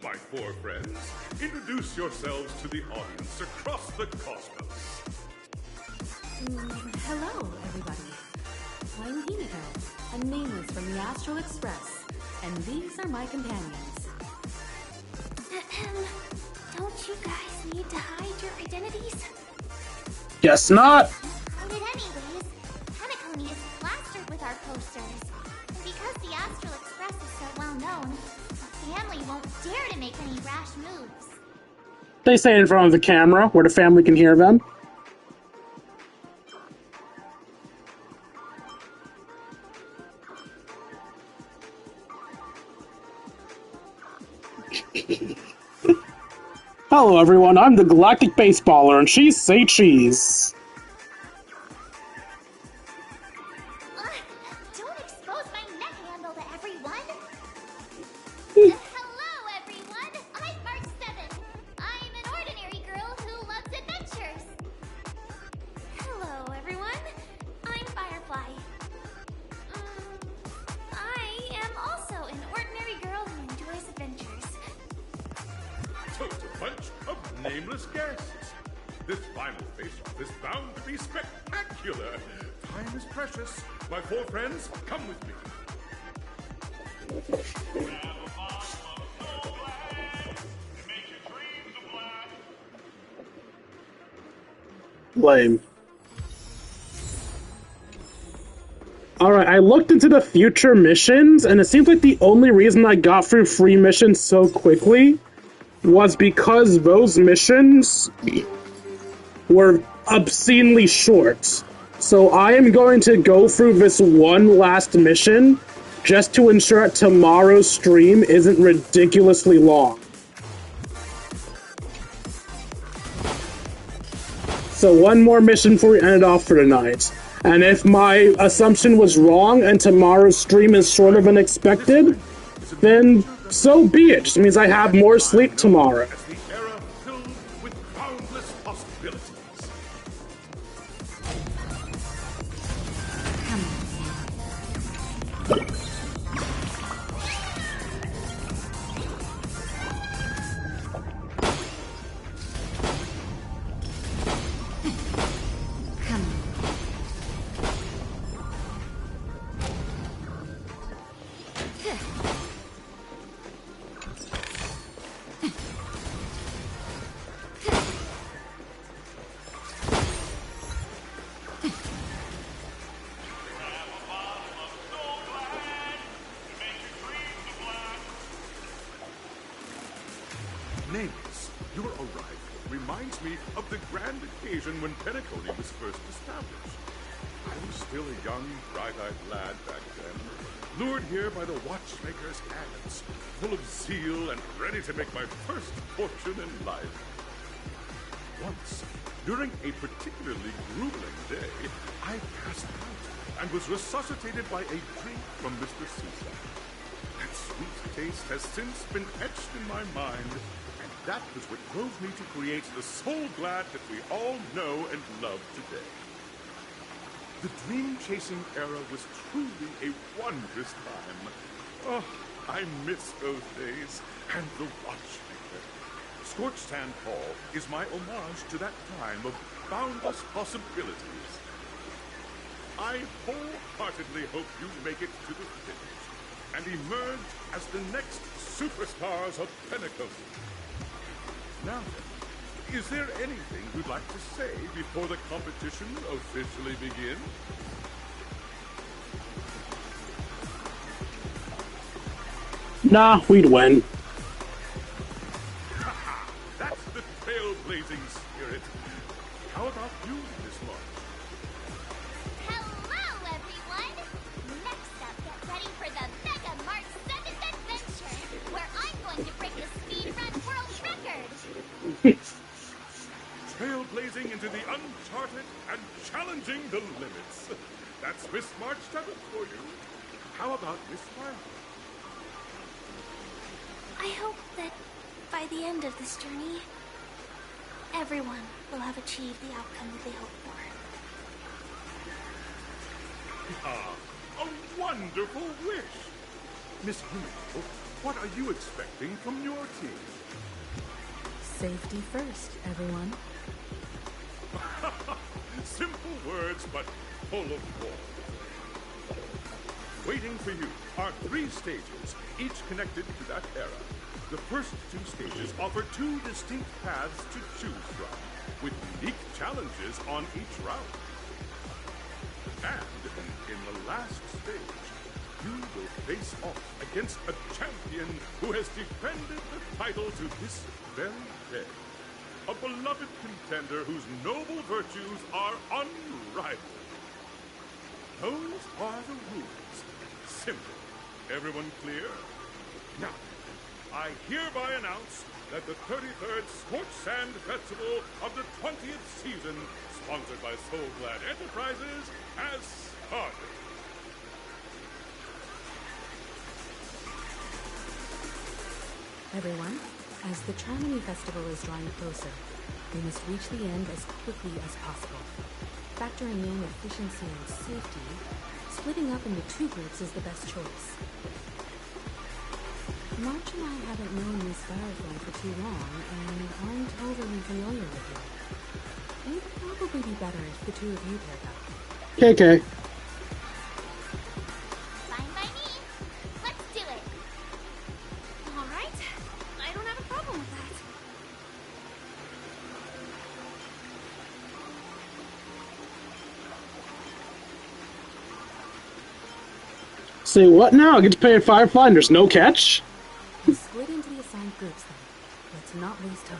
My four friends, introduce yourselves to the audience across the cosmos. Hello, everybody. I'm Himiko, a nameless from the Astral Express, and these are my companions. Don't you guys need to hide your identities? Guess not. But anyways, Penacony is plastered with our posters. And because the Astral Express is so well known, the family won't dare to make any rash moves. They say it in front of the camera, where the family can hear them. Hello everyone, I'm the Galactic Baseballer, and she's Say Cheese. Don't expose my neck handle to everyone! Hello everyone, I'm Mark 7. I'm an ordinary girl who loves adventures. Hello, everyone. I'm Firefly. I am also an ordinary girl who enjoys adventures. Totes a bunch of nameless guests. This final face-off is bound to be spectacular. Time is precious. My four friends, come with me. Lame. Alright, I looked into the future missions, and it seems like the only reason I got through free missions so quickly was because those missions were obscenely short. So I am going to go through this one last mission just to ensure that tomorrow's stream isn't ridiculously long. So one more mission before we end it off for tonight. And if my assumption was wrong and tomorrow's stream is shorter than expected, then so be it. Just means I have more sleep tomorrow. As the era filled with boundless possibilities. Nameless, your arrival reminds me of the grand occasion when Penacony was first established. I was still a young, bright-eyed lad back then, lured here by the watchmaker's ads, full of zeal and ready to make my first fortune in life. Once, during a particularly grueling day, I passed out and was resuscitated by a drink from Mr. Sousa. That sweet taste has since been etched in my mind, and that was what drove me to create the Soul Glad that we all know and love today. The dream-chasing era was truly a wondrous time. Oh, I miss those days, and the watchmaker. Scorched Sand Hall is my homage to that time of boundless possibilities. I wholeheartedly hope you make it to the finish and emerge as the next superstars of Penacony. Now then, is there anything you'd like to say before the competition officially begins? Nah, we'd win. That's the trailblazing spirit. How about you, Miss March? Hello, everyone! Next up, get ready for the Mega March 7th adventure, where I'm going to break the speedrun world record! Trailblazing into the uncharted and challenging the limits. That's Miss March 7th for you. How about Miss Firefly? I hope that by the end of this journey, everyone will have achieved the outcome that they hope for. Ah, a wonderful wish! Miss Honeycomb, what are you expecting from your team? Safety first, everyone. Simple words, but full of force. Waiting for you are 3 stages, each connected to that era. The first two stages offer two distinct paths to choose from, with unique challenges on each route. And in the last stage, you will face off against a champion who has defended the title to this very day. A beloved contender whose noble virtues are unrivaled. Those are the rules. Simple. Everyone clear? Now, I hereby announce that the 33rd Scorch Sand Festival of the 20th season, sponsored by Soulglad Enterprises, has started. Everyone, as the Charmony Festival is drawing closer, we must reach the end as quickly as possible. Factoring in efficiency and safety, splitting up into two groups is the best choice. March and I haven't known Miss Firefly for too long, and aren't overly familiar with her. It'd probably be better if the two of you paired up. KK. Fine by me. Let's do it. All right. I don't have a problem with that. Say what now? I get to pay a Firefly and there's no catch? Split into the assigned groups then. Let's not waste time.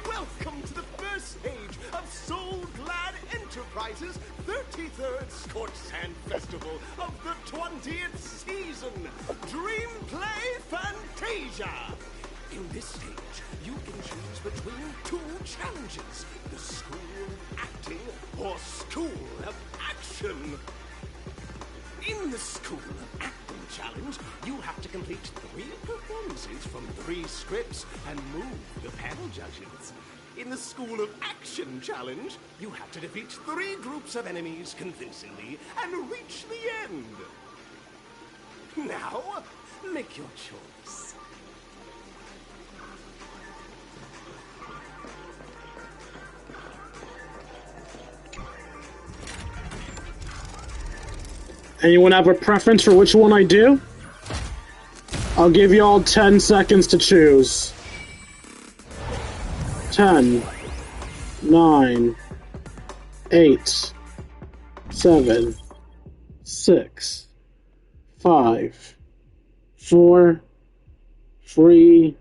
Welcome to the first stage of Soulglad Enterprises' 33rd Scorch Sand Festival of the 20th season, Dream Play Fantasia. In this stage, you can choose between two challenges, the School of Acting or School of Action. In the School of Acting challenge, you have to complete 3 performances from 3 scripts and move the panel judges. In the School of Action challenge, you have to defeat 3 groups of enemies convincingly and reach the end. Now, make your choice. Anyone have a preference for which one I do? I'll give you all 10 seconds to choose. 10, 9, 8, 7, 6, 5, 4, 3,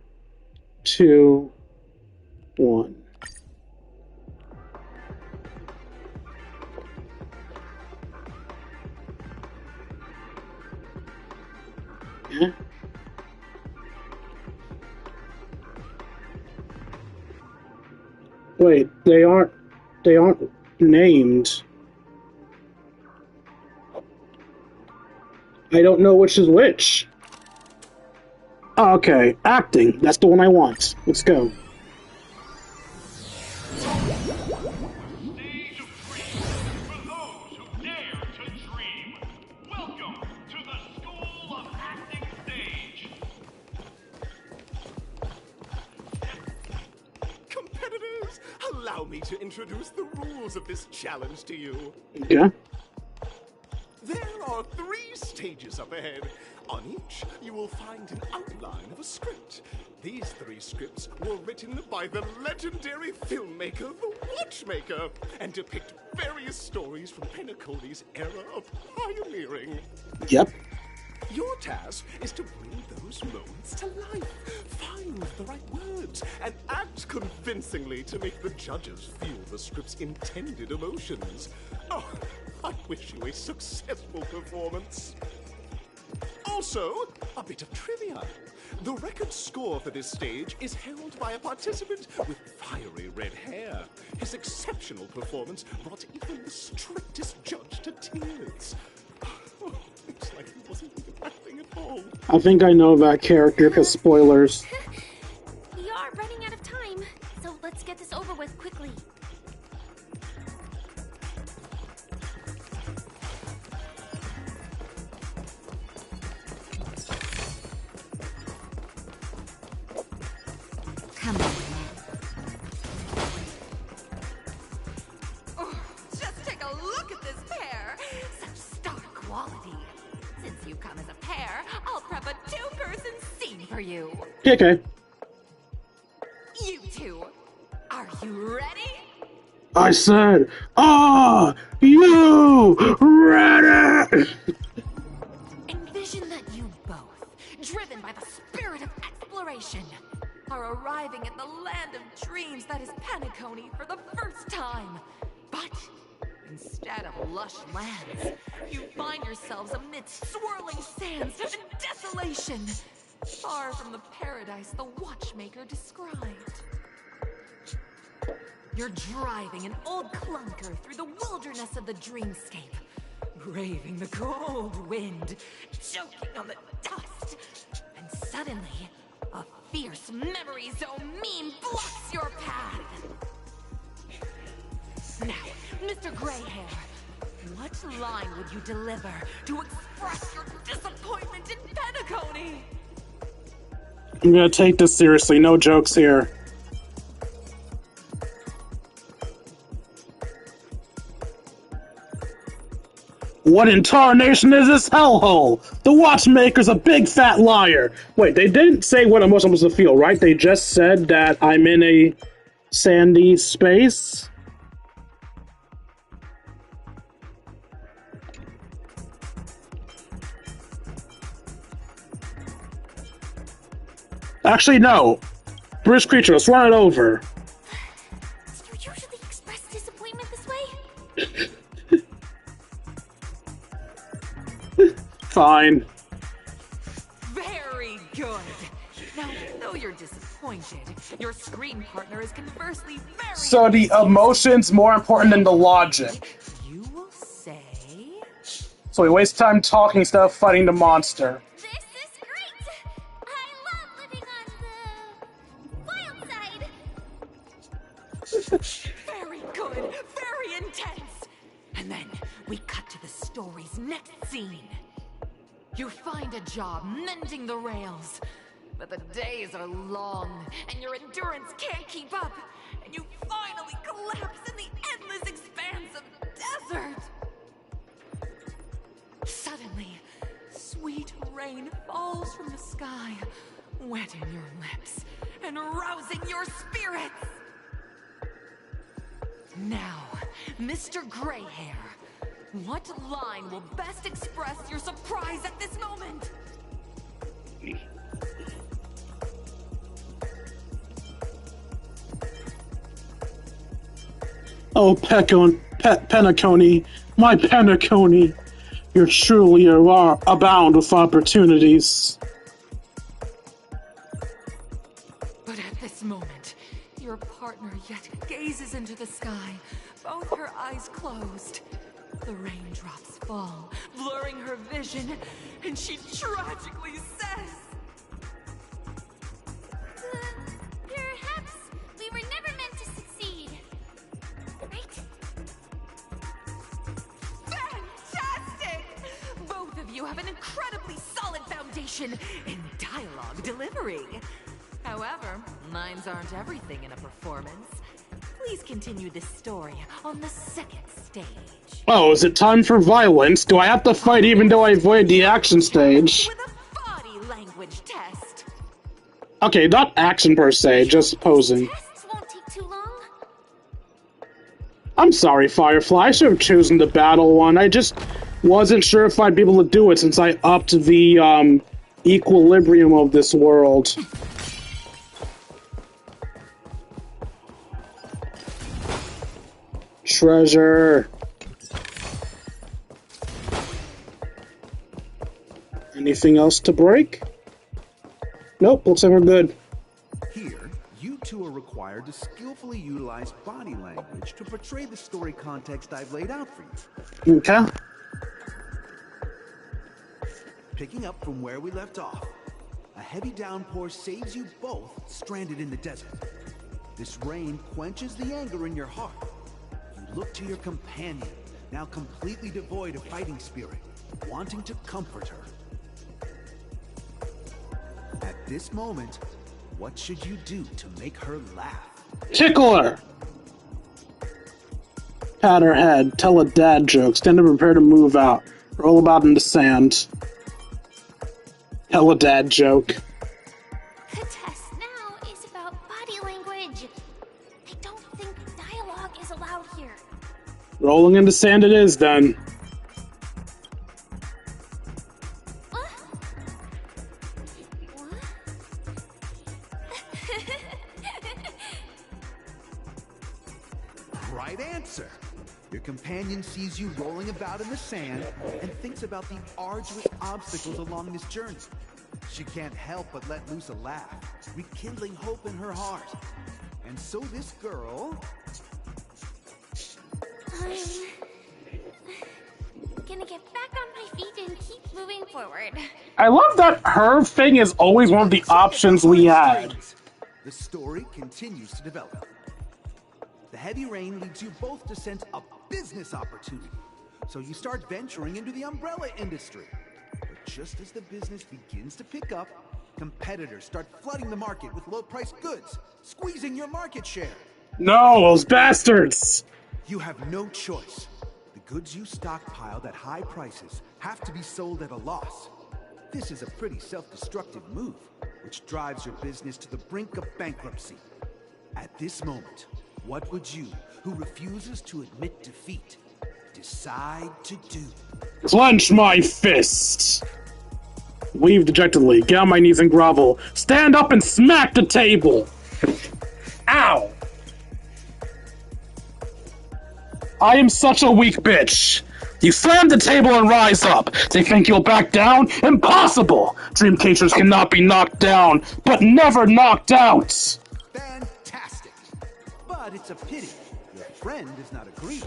2, 1. Yeah. Wait, they aren't named. I don't know which is which. Oh, okay, acting. That's the one I want. Let's go. Allow me to introduce the rules of this challenge to you. Yeah. There are 3 stages up ahead. On each, you will find an outline of a script. These 3 scripts were written by the legendary filmmaker, The Watchmaker, and depict various stories from Penacony's era of pioneering. Yep. Your task is to bring those moments to life, find the right words, and act convincingly to make the judges feel the script's intended emotions. Oh, I wish you a successful performance. Also, a bit of trivia. The record score for this stage is held by a participant with fiery red hair. His exceptional performance brought even the strictest judge to tears. It's like he wasn't even acting at all. I think I know that character because spoilers. We are running out of time, so let's get this over with quickly. Come on, man. Oh, just take a look at this pair. Such star quality. Since you come as a pair, I'll prep a two-person scene for you. Okay. You two, are you ready? I said, are you ready? Envision that you both, driven by the spirit of exploration, are arriving at the land of dreams that is Penacony for the first time. But instead of lush lands, you find yourselves amidst swirling sands and desolation, far from the paradise the Watchmaker described. You're driving an old clunker through the wilderness of the dreamscape, braving the cold wind, choking on the dust, and suddenly, a fierce memory zone meme blocks your path. Now, Mr. Greyhair, what line would you deliver to express your disappointment in Penacony? I'm gonna take this seriously, no jokes here. What in tarnation is this hellhole? The Watchmaker's a big fat liar. Wait, they didn't say what I'm supposed to feel, right? They just said that I'm in a sandy space. Actually, no. British creature, let's run it over. Do you usually express disappointment this way? Fine. Very good. Now, though you're disappointed, your screen partner is conversely very... So the emotion's more important than the logic. You will say... So we waste time talking instead of fighting the monster. This is great! I love living on the... wild side. Very good, very intense. And then we cut to the story's next scene. You find a job mending the rails, but the days are long, and your endurance can't keep up, and you finally collapse in the endless expanse of desert. Suddenly, sweet rain falls from the sky, wetting your lips and rousing your spirits. Now, Mr. Greyhair, what line will best express your surprise at this moment? Oh, Penacony, my Penacony, you truly are abound with opportunities. But at this moment, your partner yet gazes into the sky, both her eyes closed. The raindrops fall, blurring her vision, and she tragically says... Perhaps we were never meant to succeed. Right? Fantastic! Both of you have an incredibly solid foundation in dialogue delivery. However, lines aren't everything in a performance. Please continue this story on the second stage. Oh, is it time for violence? Do I have to fight even though I avoid the action stage? With a body language test. Okay, not action per se, just posing. Tests won't take too long. I'm sorry, Firefly, I should have chosen the battle one. I just wasn't sure if I'd be able to do it since I upped the, equilibrium of this world. Treasure. Anything else to break? Nope, looks like we're good. Here, you two are required to skillfully utilize body language to portray the story context I've laid out for you. Okay. Picking up from where we left off, a heavy downpour saves you both stranded in the desert. This rain quenches the anger in your heart. You look to your companion, now completely devoid of fighting spirit, wanting to comfort her. At this moment, What should you do to make her laugh? Tickle her! Pat her head, tell a dad joke, stand up and prepare to move out. Roll about in the sand. Tell a dad joke. The test now is about body language. I don't think dialogue is allowed here. Rolling in the sand it is, then. Right answer. Your companion sees you rolling about in the sand and thinks about the arduous obstacles along this journey. She can't help but let loose a laugh, rekindling hope in her heart. And so this girl... I'm gonna get back on my feet and keep moving forward. I love that her thing is always one of the options we had. The story continues to develop. The heavy rain leads you both to sense a business opportunity. So you start venturing into the umbrella industry. But just as the business begins to pick up, competitors start flooding the market with low-priced goods, squeezing your market share. No, those bastards! You have no choice. The goods you stockpiled at high prices have to be sold at a loss. This is a pretty self-destructive move, which drives your business to the brink of bankruptcy. At this moment, what would you, who refuses to admit defeat, decide to do? Clench my fist! Leave dejectedly, get on my knees and grovel. Stand up and smack the table! Ow! I am such a weak bitch. You slam the table and rise up. They think you'll back down? Impossible! Dream catchers cannot be knocked down, but never knocked out! Fantastic! But it's a pity. Your friend does not agree.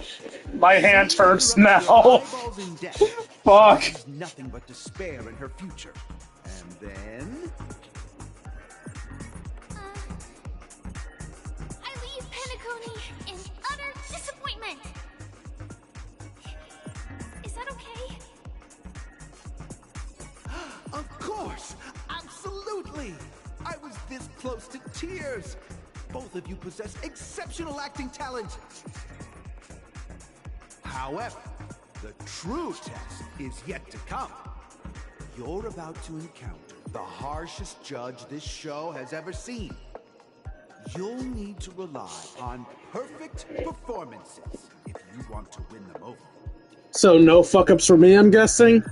My hand hurts now. Fuck. There's nothing but despair in her future. And then... I leave Penacony in utter disappointment. Is that okay? Of course! Absolutely! I was this close to tears. Both of you possess exceptional acting talent. However, the true test is yet to come. You're about to encounter the harshest judge this show has ever seen. You'll need to rely on perfect performances if you want to win them over. So no fuck-ups for me, I'm guessing?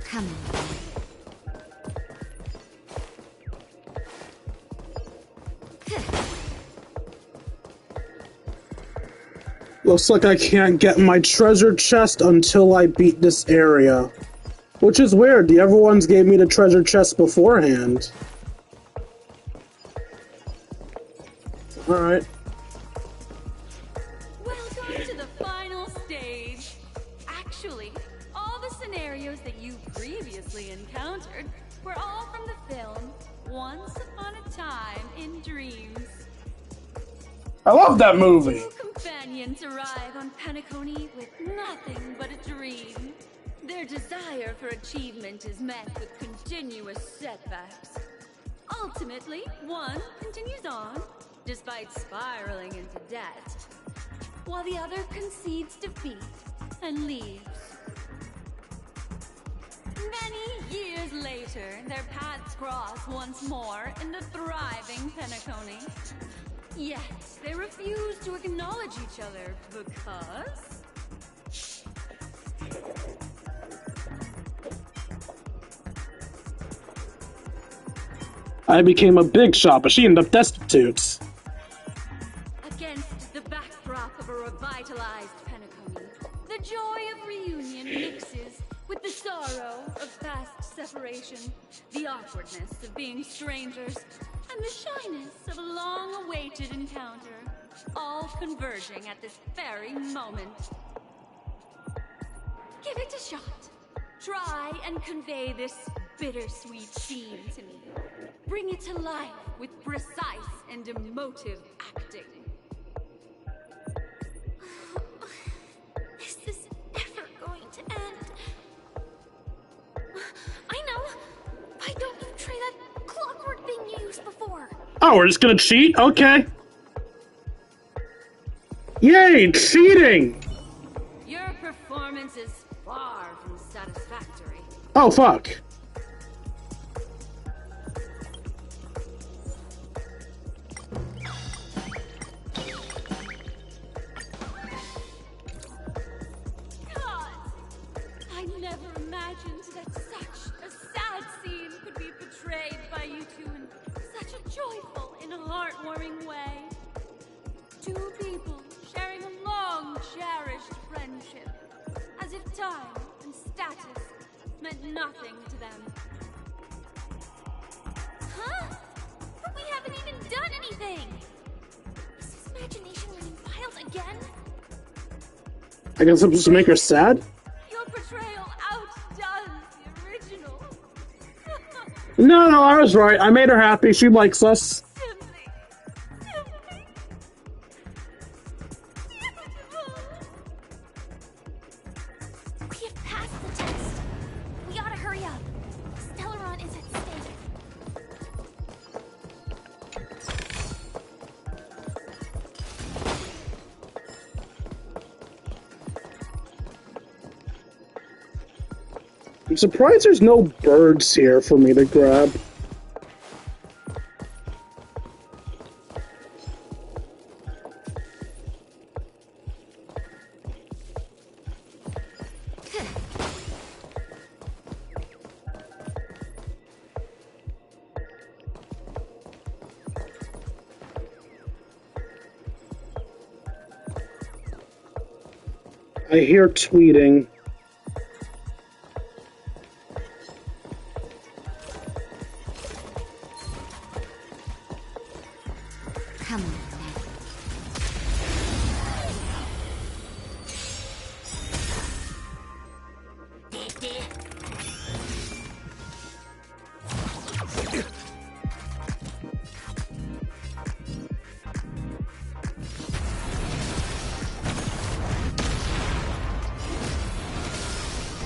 Come on. Looks like I can't get my treasure chest until I beat this area. Which is weird, the other ones gave me the treasure chest beforehand. Alright. Welcome to the final stage. Actually, all the scenarios that you previously encountered were all from the film Once Upon a Time in Dreams. I love that movie. Two companions arrive on Penacony with nothing but a dream. Their desire for achievement is met with continuous setbacks. Ultimately, one continues on, despite spiraling into debt, while the other concedes defeat and leaves. Many years later, their paths cross once more in the thriving Penacony. Yet, they refuse to acknowledge each other because... I became a big shot, but she ended up destitute. Against the backdrop of a revitalized Penacony, the joy of reunion mixes with the sorrow of past separation, the awkwardness of being strangers, and the shyness of a long-awaited encounter, all converging at this very moment. Give it a shot. Try and convey this bittersweet scene to me. bring it to life with precise and emotive acting. Is this ever going to end? I know! Why don't you try that clockwork thing you used before? Oh, we're just gonna cheat? Okay. Yay, cheating! Your performance is far from satisfactory. Oh, fuck. God! I never imagined that such a sad scene could be portrayed by you two in such a joyful and heartwarming way. Two people sharing a long, cherished friendship, as if time and status meant nothing to them. Huh? But we haven't even done anything! Is this imagination running wild again? I guess I'm supposed to make her sad? Your portrayal outdoes the original. No, I was right. I made her happy. She likes us. We have passed the test. We ought to hurry up. Stellaron is at stake. I'm surprised there's no birds here for me to grab. I hear tweeting. Come on,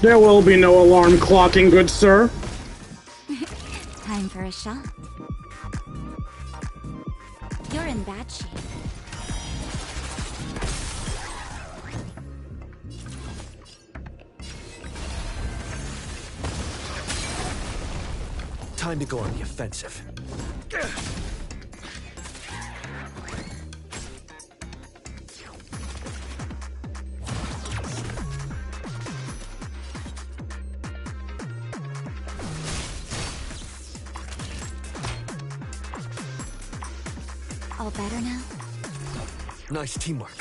There will be no alarm clocking, good sir. Time for a shot. You're in bad shape. Time to go on the offensive. All better now? Nice teamwork.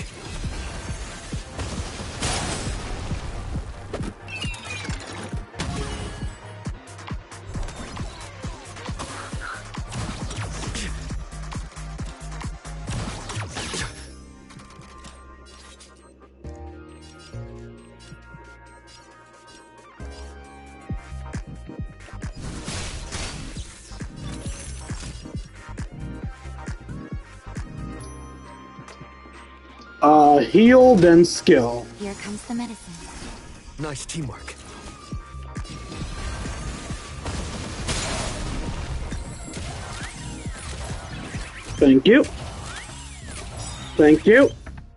Heal, then skill. Here comes the medicine. Nice teamwork. Thank you. Thank you.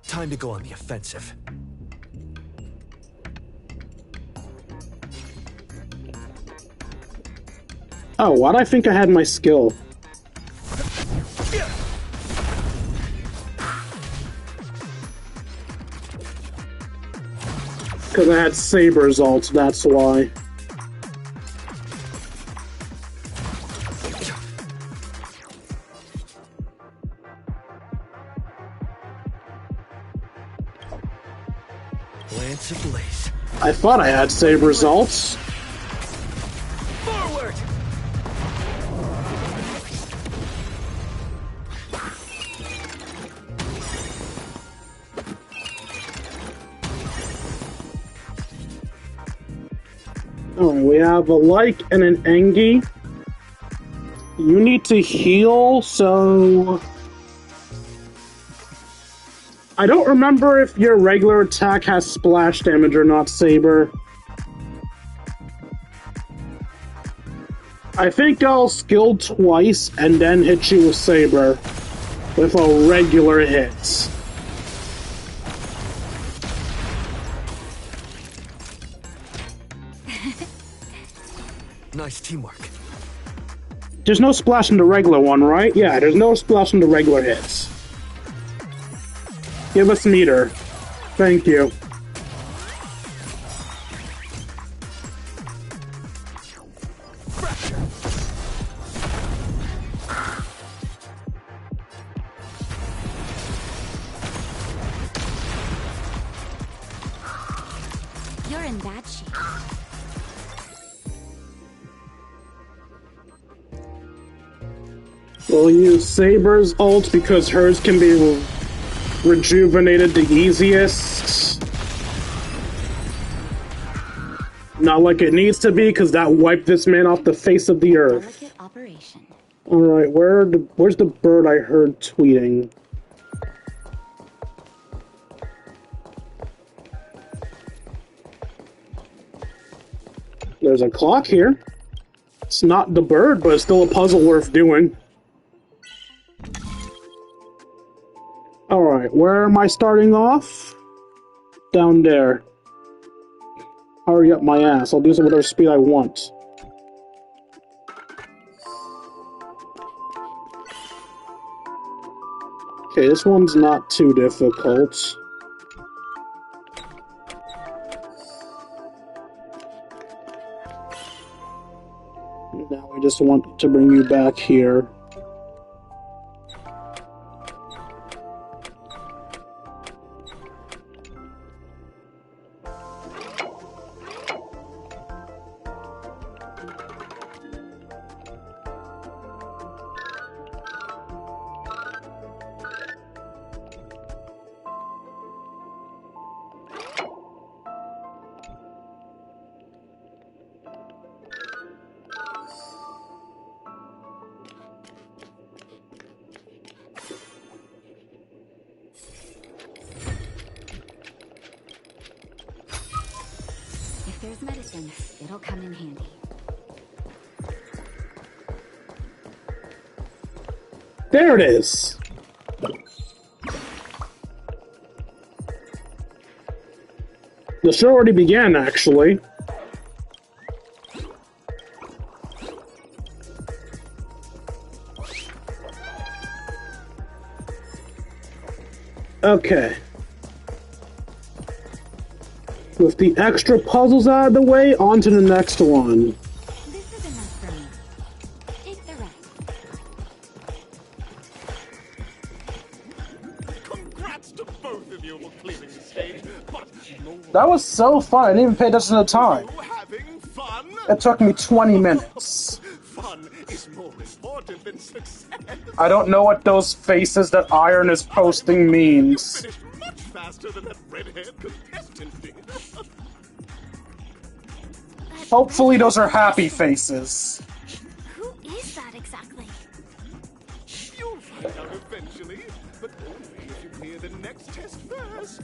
Time to go on the offensive. Oh, why'd I think I had my skill? Because I had Saber's ult, that's why. Lance ablaze. I thought I had Saber's ults. Forward! Alright, we have a like and an Engie. You need to heal, so... I don't remember if your regular attack has splash damage or not, Saber. I think I'll skill twice and then hit you with Saber with a regular hit. Nice teamwork. There's no splash in the regular one, right? Yeah, there's no splash in the regular hits. Give us meter. Thank you. You're in bad shape. We'll use Saber's ult because hers can be rejuvenated the easiest. Not like it needs to be, because that wiped this man off the face of the earth. Alright, where's the bird I heard tweeting? There's a clock here. It's not the bird, but it's still a puzzle worth doing. Alright, where am I starting off? Down there. Hurry up my ass, I'll do this at whatever speed I want. Okay, this one's not too difficult. Now I just want to bring you back here. If there's medicine, it'll come in handy. There it is! The show already began, actually. Okay. With the extra puzzles out of the way, on to the next one. This is enough for me. Take the rest. Congrats to both of you for clearing the stage, but That was so fun, I didn't even pay attention to the time. having fun? It took me 20 minutes. Fun is more important than success. I don't know what those faces that Iron is posting means. Finished much faster than that red-haired contestant did. Hopefully those are happy faces. Who is that exactly? You'll find out eventually, but only if you clear the next test first.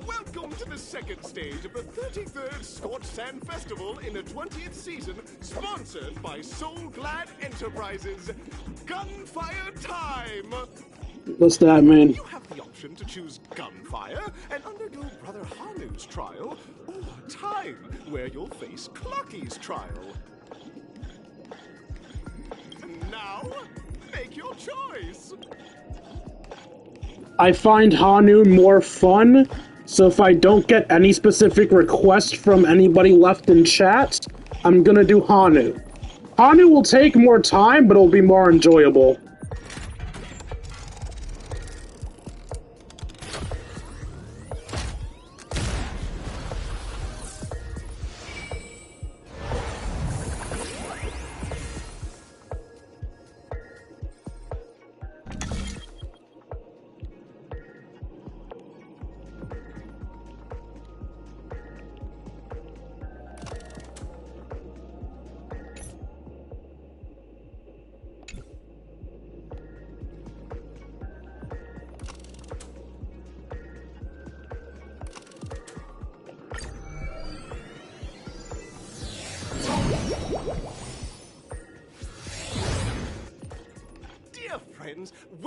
Welcome to the second stage of the 33rd Scorched Sand Festival in the 20th season, sponsored by Soul Glad Enterprises. Gunfire time! What's that mean? You have the option to choose gunfire and undergo Brother Hanu's trial, or time, where you'll face Clocky's trial. And now, make your choice. I find Hanu more fun, so if I don't get any specific request from anybody left in chat, I'm gonna do Hanu. Hanu will take more time, but it'll be more enjoyable.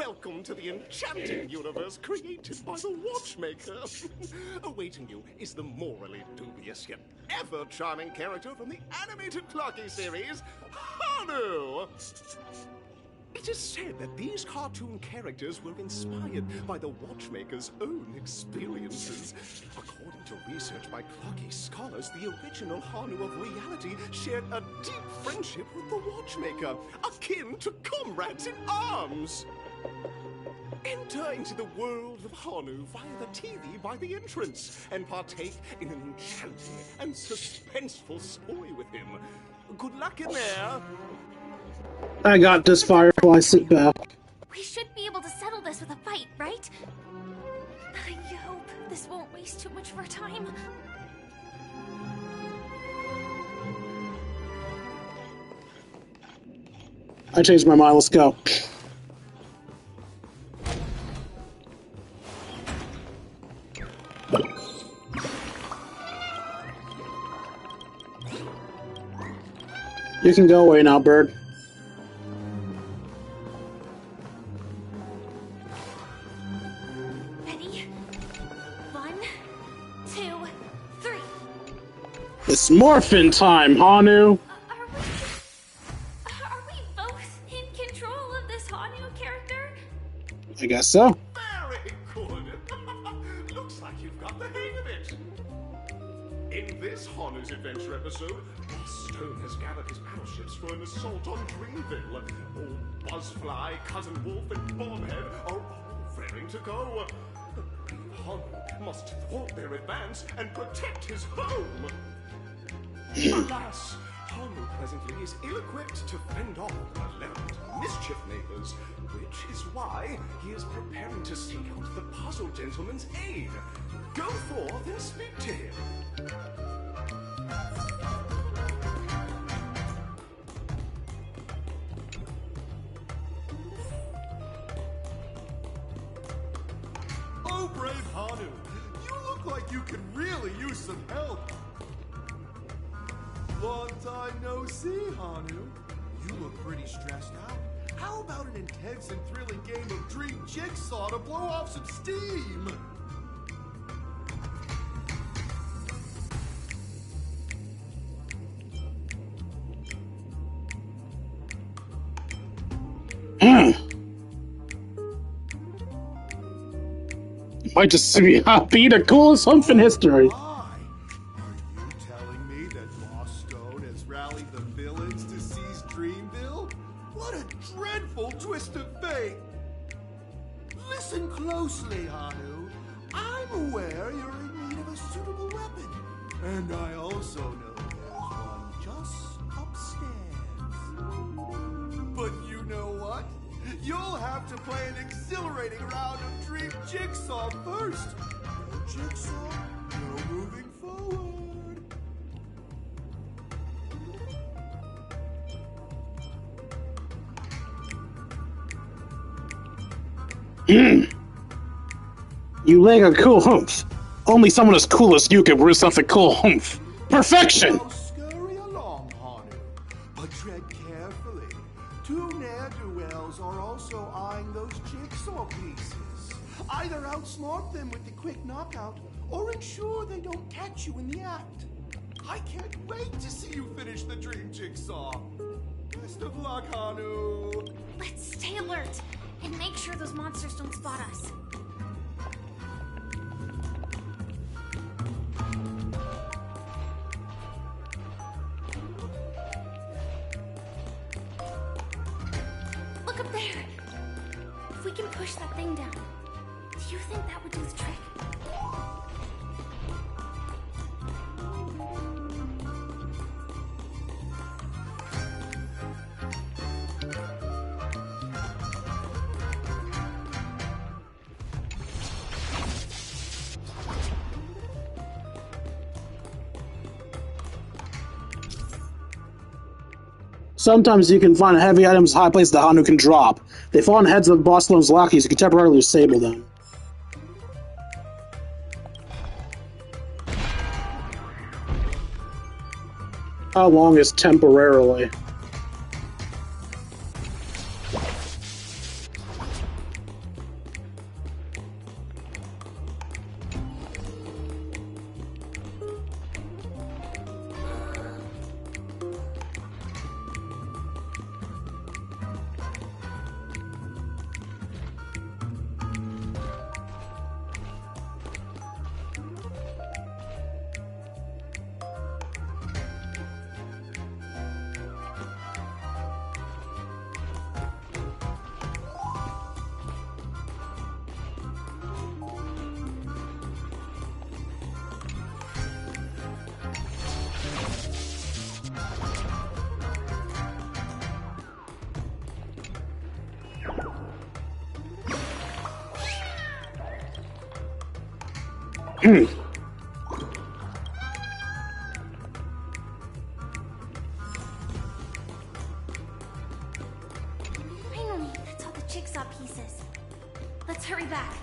Welcome to the enchanting universe created by the Watchmaker. Awaiting you is the morally dubious yet ever charming character from the animated Clocky series, Hanu. It is said that these cartoon characters were inspired by the Watchmaker's own experiences. According to research by Clocky scholars, the original Hanu of reality shared a deep friendship with the Watchmaker, akin to comrades in arms. Enter into the world of Hanu via the TV by the entrance and partake in an enchanting and suspenseful story with him. Good luck in there. I got this, Firefly. Sit back. We should be able to settle this with a fight, right? I hope this won't waste too much of our time. I changed my mind. Let's go. You can go away now, bird. Ready? 1, 2, 3. It's morphin' time, Hanu! Are we both in control of this Hanu character? I guess so. Very good. Looks like you've got the hang of it. In this Hanu's Adventure episode, Stone has gathered his battleships for an assault on Dreamville. Old Buzzfly, Cousin Wolf, and Bombhead are all raring to go. Hanu must thwart their advance and protect his home. Alas, Hanu presently is ill-equipped to fend off malevolent mischief makers, which is why he is preparing to seek out the Puzzle Gentleman's aid. Go forth and speak to him. Oh, brave Hanu, you look like you could really use some help. Long time no see, Hanu. You look pretty stressed out. How about an intense and thrilling game of Dream Jigsaw to blow off some steam? Might just be the coolest humph in history. Telling me that Lost Stone has rallied the villains to seize Dreamville? What a dreadful twist of fate! Listen closely, Hanu. I'm aware you're in need of a suitable weapon. And I also know there's one just upstairs. But you know what? You'll have to play an exhilarating round of Dream Jigsaw first. No Jigsaw, no moving forward. You like a cool humph. Only someone as cool as you can produce something cool humph. Perfection! Now scurry along, Hanu, but tread carefully. Two ne'er-do-wells are also eyeing those jigsaw pieces. Either outsmart them with the quick knockout, or ensure they don't catch you in the act. I can't wait to see you finish the dream jigsaw. Best of luck, Hanu. Let's stay alert and make sure those monsters don't spot us. Look up there. If we can push that thing down, do you think that would do the trick? Sometimes you can find heavy items high places that Hanu can drop. They fall on heads of Boss Lone's lackeys, you can temporarily disable them. How long is temporarily? Finally, that's all the jigsaw pieces. Let's hurry back.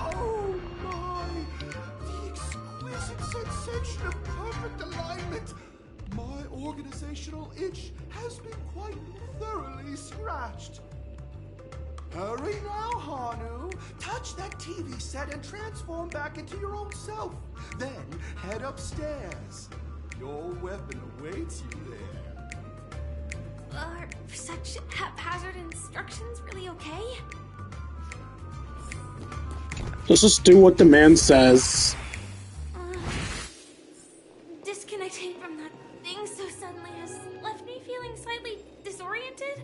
Oh my! The exquisite sensation of perfect alignment! My organizational itch has been quite thoroughly scratched. Hurry now, Hanu. Touch that TV set and transform back into your own self. Then head upstairs. Your weapon awaits you there. Are such haphazard instructions really okay? Let's just do what the man says. Disconnecting from that thing so suddenly has left me feeling slightly disoriented.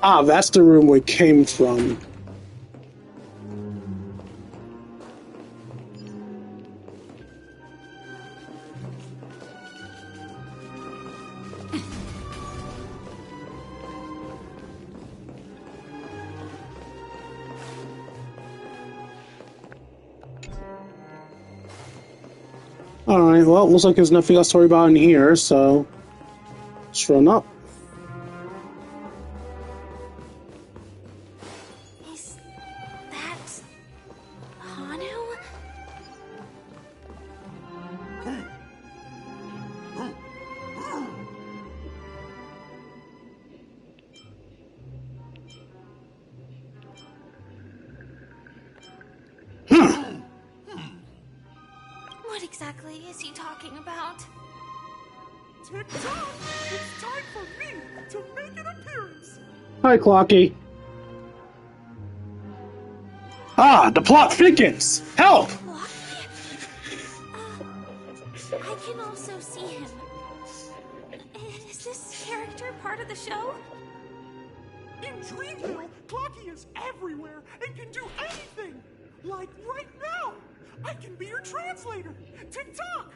Ah, that's the room we came from. Alright, well, looks like there's nothing else to worry about in here, so let's run up. Is that Hanu? What exactly is he talking about? Tick-tock! It's time for me to make an appearance! Hi, Clocky. Ah, the plot thickens! Help! I can also see him. Is this character part of the show? In Dreamville, Clocky is everywhere and can do anything! Like right now! I can be your translator! Tick-tock!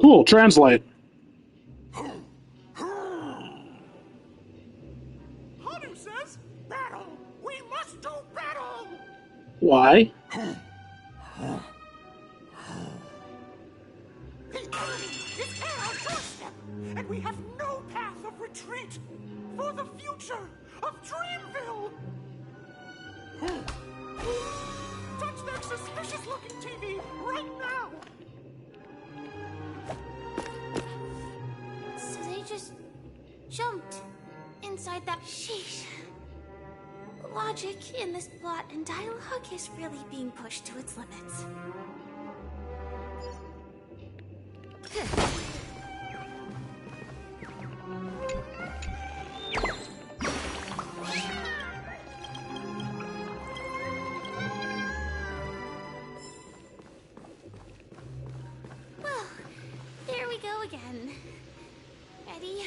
Cool, translate. Hanu says, battle! We must do battle! Why? The enemy is at our doorstep, and we have no path of retreat for the future of Dreamville! Touch that suspicious-looking TV right now! So they just jumped inside that sheesh. Logic in this plot and dialogue is really being pushed to its limits. Well, there we go again. Ready?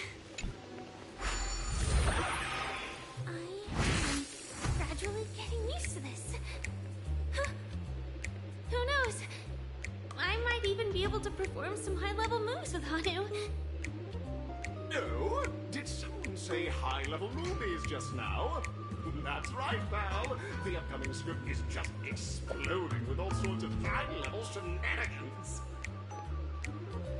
I am gradually getting used to this. Huh. Who knows? I might even be able to perform some high-level moves with Hanu. No? Did someone say high-level movies just now? That's right, pal. The upcoming script is just exploding with all sorts of high-level shenanigans.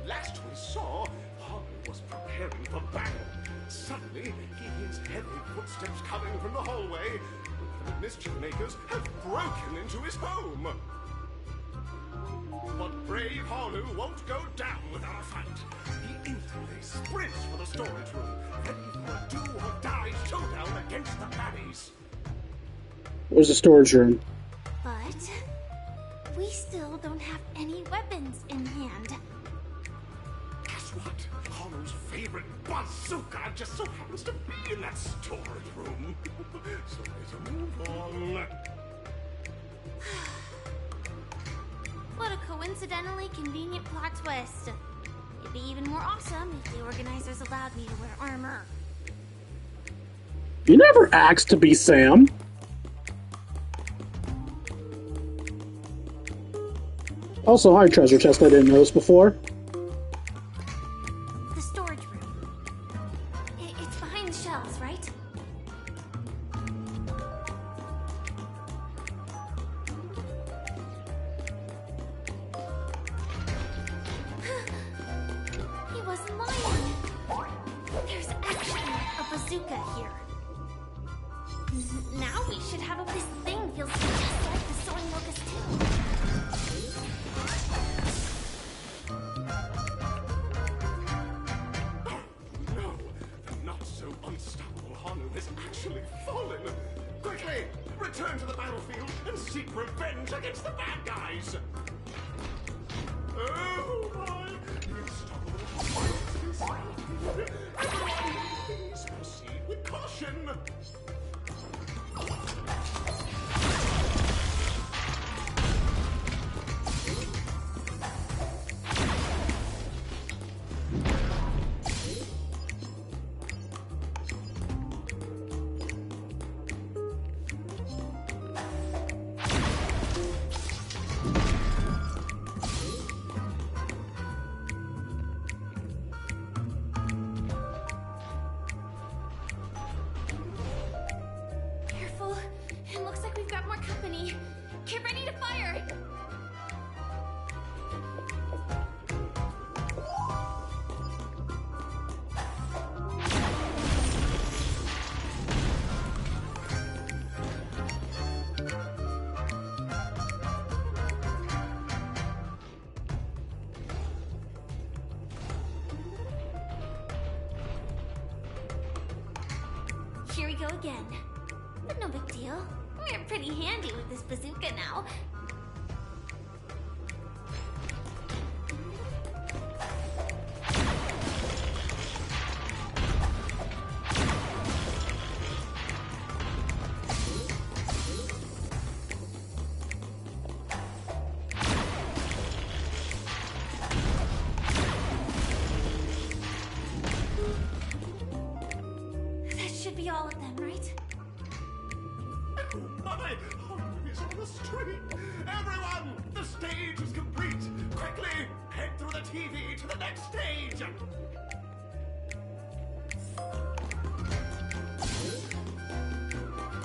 Last we saw, Hanu was preparing for battle. Suddenly, he hears heavy footsteps coming from the hallway. The mischief makers have broken into his home. But brave Honu won't go down without a fight. He instantly sprints for the storage room, ready for a do-or-die showdown against the baddies. Where's the storage room? But we still don't have any weapons in hand. Guess what? Honu's favorite bazooka just so happens to be in that storage room. So there's a move on. What a coincidentally convenient plot twist. It'd be even more awesome if the organizers allowed me to wear armor. You never asked to be Sam. Also, hi, treasure chest. I didn't notice before. The storage room. It's behind the shelves, right? He wasn't lying. There's actually a bazooka here. Now we should have a this thing feels just like the soaring locust too. No, the not-so-unstoppable Honu has actually fallen. Quickly, return to the battlefield and seek revenge against the bad guys. Oh my! The unstoppable Honu is battlefield. Everyone, please proceed with caution. Careful. It looks like we've got more company. Get ready to fire. Here we go again. But no big deal. We're pretty handy with this bazooka now. That should be all of them, right? Oh my! Honu is on the street! Everyone! The stage is complete! Quickly! Head through the TV to the next stage!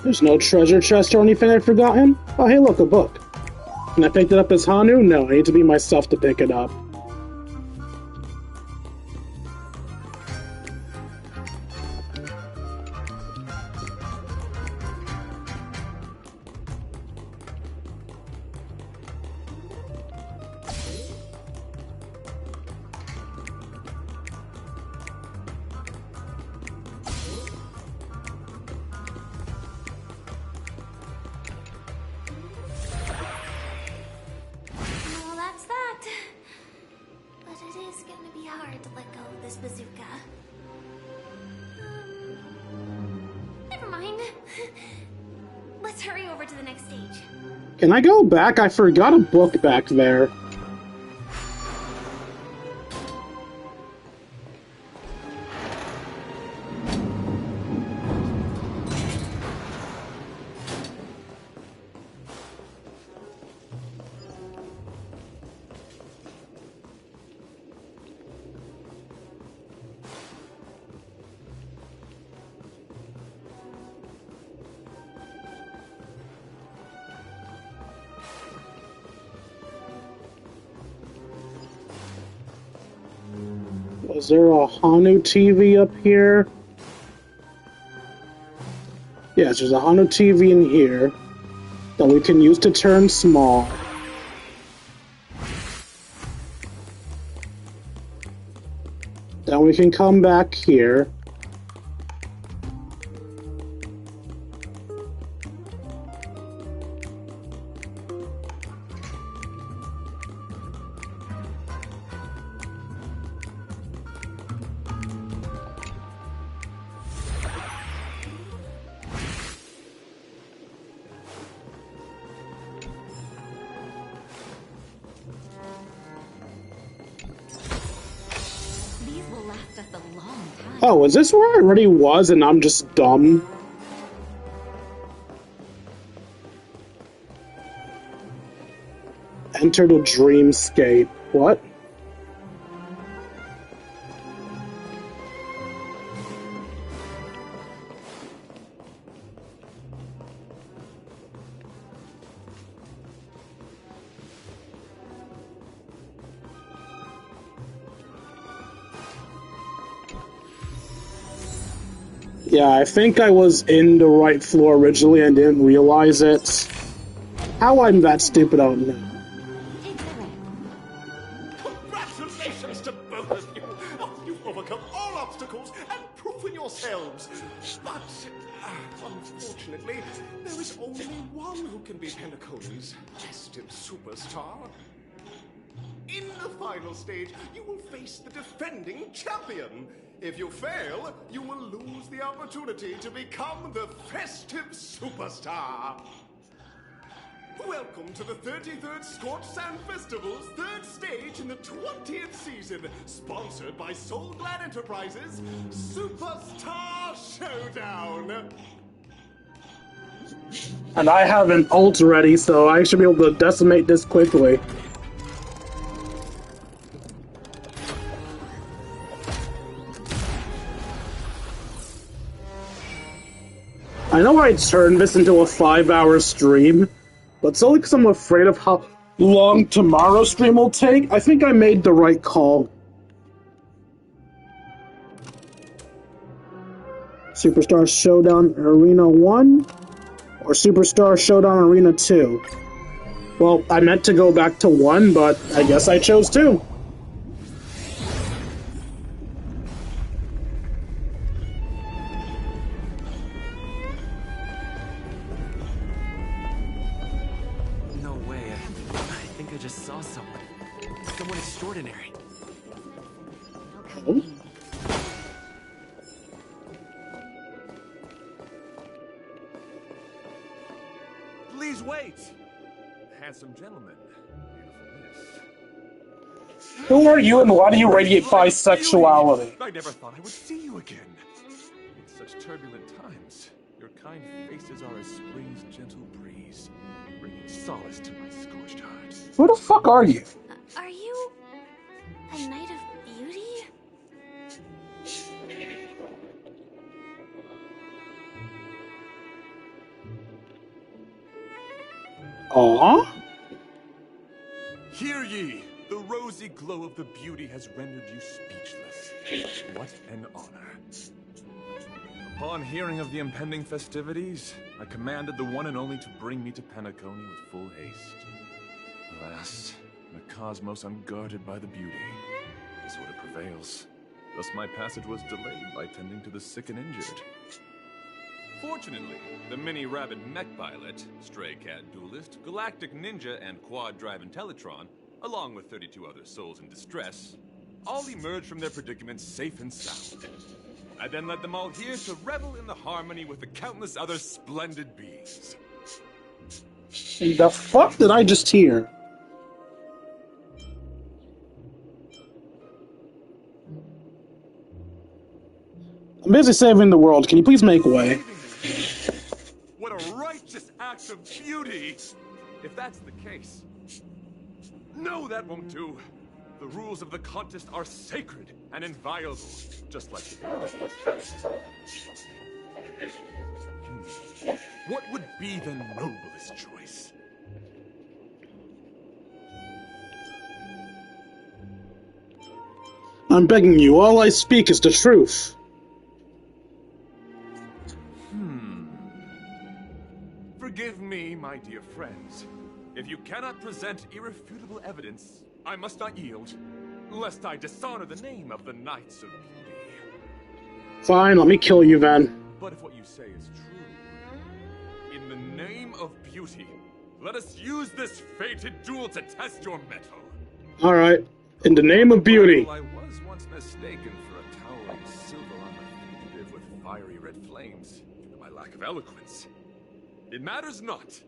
There's no treasure chest or anything I've forgotten. Oh, hey, look, a book. Can I pick it up as Honu? No, I need to be myself to pick it up. Well, that's that. But it is gonna be hard to let go of this bazooka. Never mind. Let's hurry over to the next stage. Can I go back? I forgot a book back there. Was there a Honu TV up here? Yes, there's a Hano TV in here that we can use to turn small. Then we can come back here. Oh, is this where I already was and I'm just dumb? Enter the dreamscape. What? Yeah, I think I was in the right floor originally and didn't realize it. How I'm that stupid, I don't know. Congratulations to both of you! Oh, you've overcome all obstacles and proven yourselves. But, unfortunately, there is only one who can be Penacony's festive superstar. In the final stage, you will face the defending champion. If you fail, you will lose the opportunity to become the festive superstar. Welcome to the 33rd Scorched Sand Festival's third stage in the 20th season, sponsored by Soul Glad Enterprises, Superstar Showdown. And I have an ult ready, so I should be able to decimate this quickly. I know I turned this into a 5-hour stream, but solely because I'm afraid of how long tomorrow's stream will take, I think I made the right call. Superstar Showdown Arena 1 or Superstar Showdown Arena 2? Well, I meant to go back to 1, but I guess I chose 2. Extraordinary. Oh. Please wait! Handsome gentleman. Beautiful miss. Who are you and why do you radiate bisexuality? I never thought I would see you again. In such turbulent times, your kind faces are as spring's gentle breeze, bringing solace to my scorched heart. Who the fuck are you? Are you a knight of beauty? Aww? Hear ye! The rosy glow of the beauty has rendered you speechless. What an honor. Upon hearing of the impending festivities, I commanded the one and only to bring me to Penacony with full haste. Alas, the cosmos unguarded by the beauty. Disorder prevails. Thus my passage was delayed by tending to the sick and injured. Fortunately, the mini-rabbit mech pilot, stray cat duelist, galactic ninja, and quad-drive Intellitron, along with 32 other souls in distress, all emerged from their predicaments safe and sound. I then led them all here to revel in the harmony with the countless other splendid beings. The fuck did I just hear? I'm busy saving the world. Can you please make way? What a righteous act of beauty! If that's the case... No, that won't do. The rules of the contest are sacred and inviolable, just like the What would be the noblest choice? I'm begging you, all I speak is the truth. dear friends, if you cannot present irrefutable evidence, I must not yield, lest I dishonor the name of the Knights of Beauty. Fine, let me kill you then. But if what you say is true, in the name of beauty, let us use this fated duel to test your mettle. Alright, in the name of beauty. Well, I was once mistaken for a towering silver armor fugitive with fiery red flames due to my lack of eloquence. It matters not,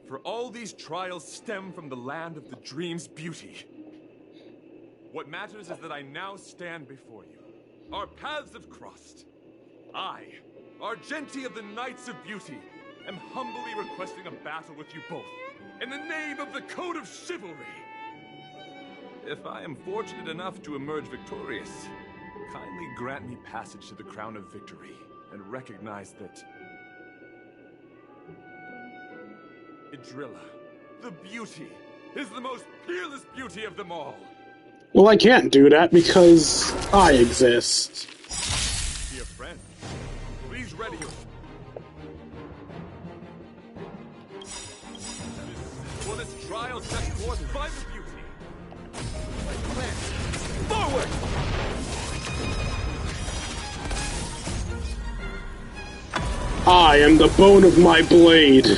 for all these trials stem from the land of the dream's beauty. What matters is that I now stand before you. Our paths have crossed. I, Argenti of the Knights of Beauty, am humbly requesting a battle with you both, in the name of the Code of Chivalry. If I am fortunate enough to emerge victorious, kindly grant me passage to the Crown of Victory, and recognize that Idrilla, the beauty, is the most peerless beauty of them all. Well, I can't do that because I exist. Dear friend, please ready your... For this trial set forth by the beauty. Forward! I am the bone of my blade.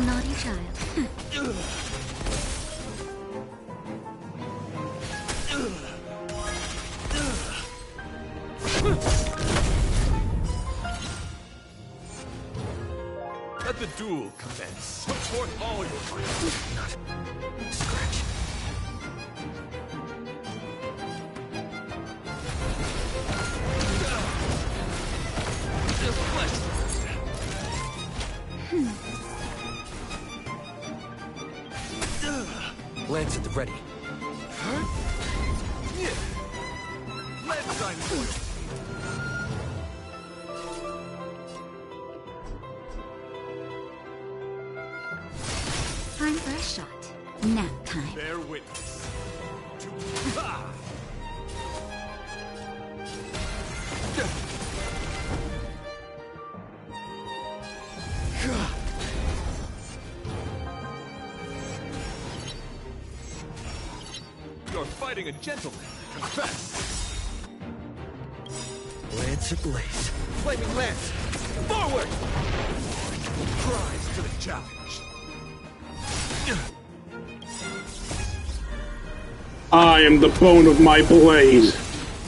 Naughty child. Let the duel commence. Put forth all your might. Scratch. Lance at the ready. Let's shine loyalty. Time for a shot. Nap time. Bear witness. You're fighting a gentleman. Confess. Lance ablaze. Flaming lance. Forward. Rise to the challenge. I am the bone of my blade.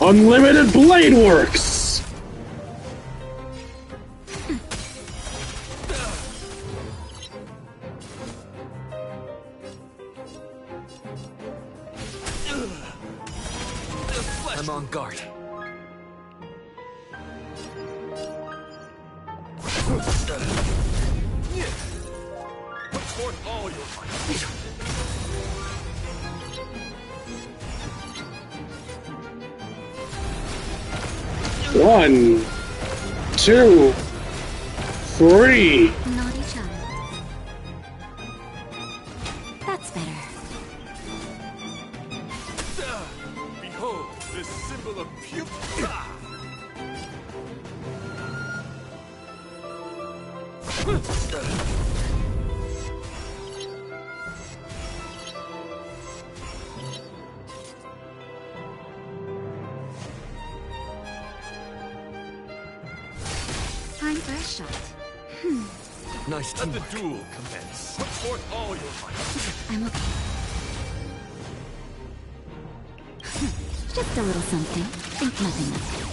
Unlimited blade works. I'm on guard. Put forth all your might. 1, 2, 3. Naughty child. That's better. Behold, this symbol of beauty. Time for a shot. Nice Let teamwork. the duel commence. Put forth all your might. I'm okay. Just a little something. Think nothing of it.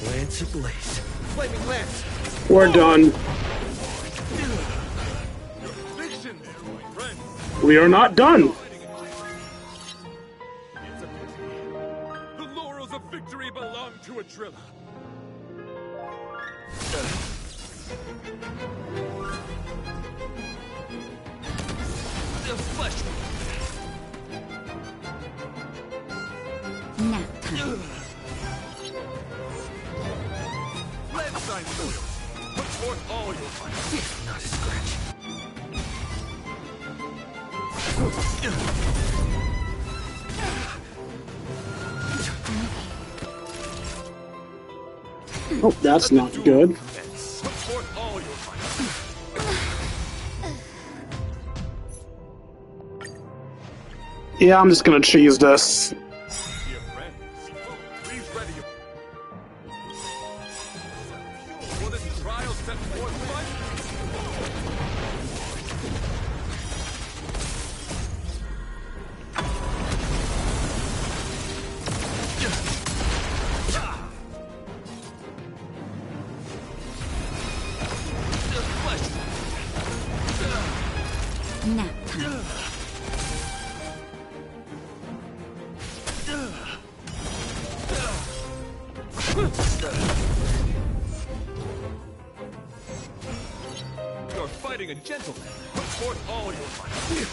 Lance ablaze. Flaming lance. We're done. Fiction there, my friend. We are not done. It's a pity. The laurels of victory belong to Idrilla. Nap time. Landsign soils. Put forth all your might. Not a scratch. Oh, that's not good. Put forth all your might. Yeah, I'm just gonna cheese this. Dear friends, please ready your... Will this trial set forth Nap time. You're fighting a gentleman. Put forth all your might.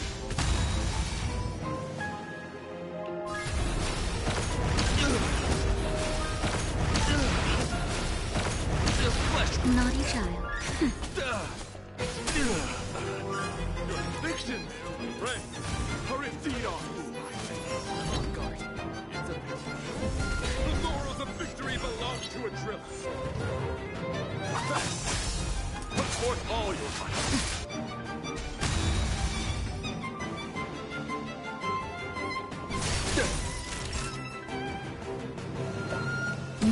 Naughty child. Your convictions, friends, are indeed on guard. It's a pity. The laurels of victory belong to a drill. Put forth all your might.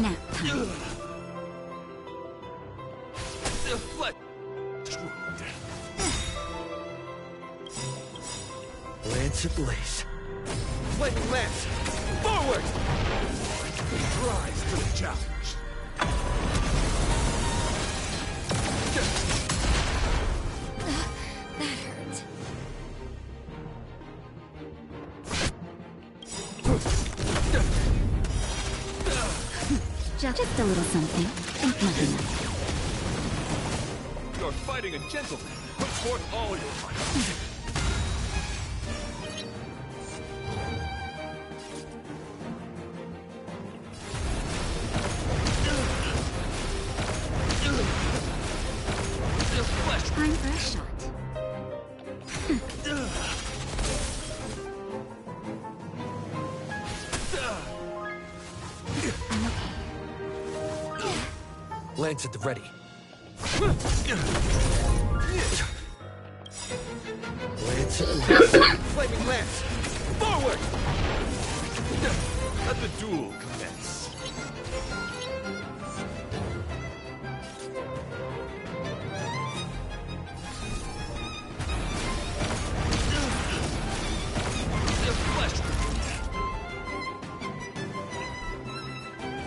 Nap time. Lance ablaze. Flaming lance! Forward! Rise to the challenge. That hurt. Just a little something. Ain't nothing else. You're fighting a gentleman. Put forth all your might. Time for a shot. Lance at the ready. Lance Flaming lance! Forward! Let the duel commence.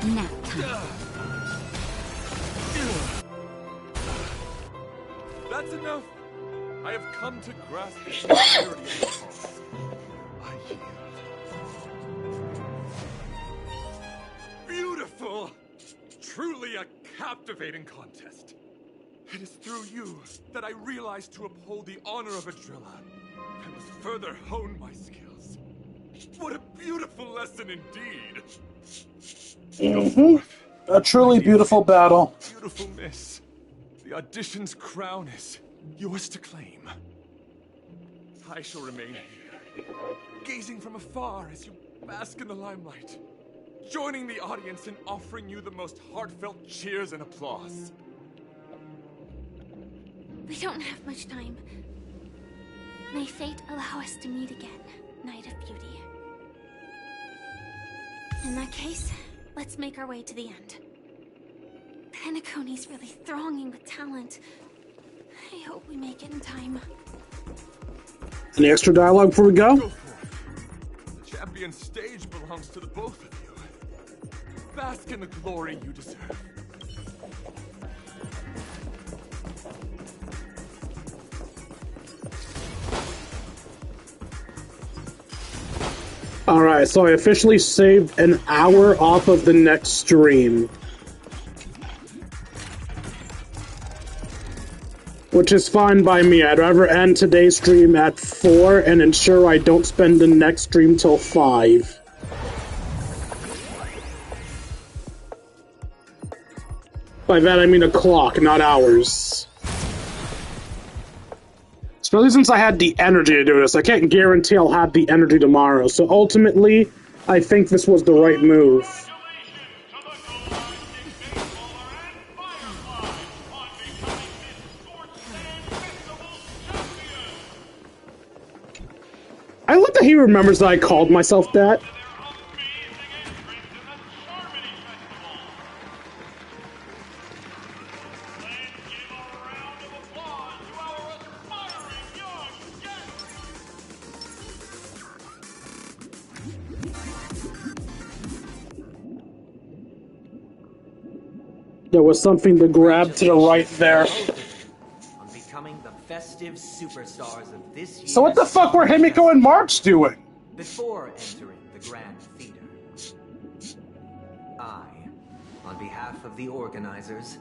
Nap time. That's enough. I have come to grasp the sincerity of the cause. I yield. Beautiful! Truly a captivating contest. It is through you that I realized to uphold the honor of Adrilla. I must further hone my skills. What a beautiful lesson indeed. A truly beautiful battle. Beautiful miss. The audition's crown is yours to claim. I shall remain here, gazing from afar as you bask in the limelight, joining the audience in offering you the most heartfelt cheers and applause. We don't have much time. May fate allow us to meet again, Knight of Beauty. In that case, let's make our way to the end. Penacony's really thronging with talent. I hope we make it in time. Any extra dialogue before we go? Go for it. The champion stage belongs to the both of you. Bask in the glory you deserve. Alright, so I officially saved an hour off of the next stream. which is fine by me. I'd rather end today's stream at 4 and ensure I don't spend the next stream till 5. By that I mean a clock, not hours. Especially since I had the energy to do this. I can't guarantee I'll have the energy tomorrow, so ultimately, I think this was the right move. I like that he remembers that I called myself that. There was something to grab to the right there. On becoming the festive superstars of this year's So what the fuck were Himiko and March doing? Before entering the Grand Theater, I, on behalf of the organizers,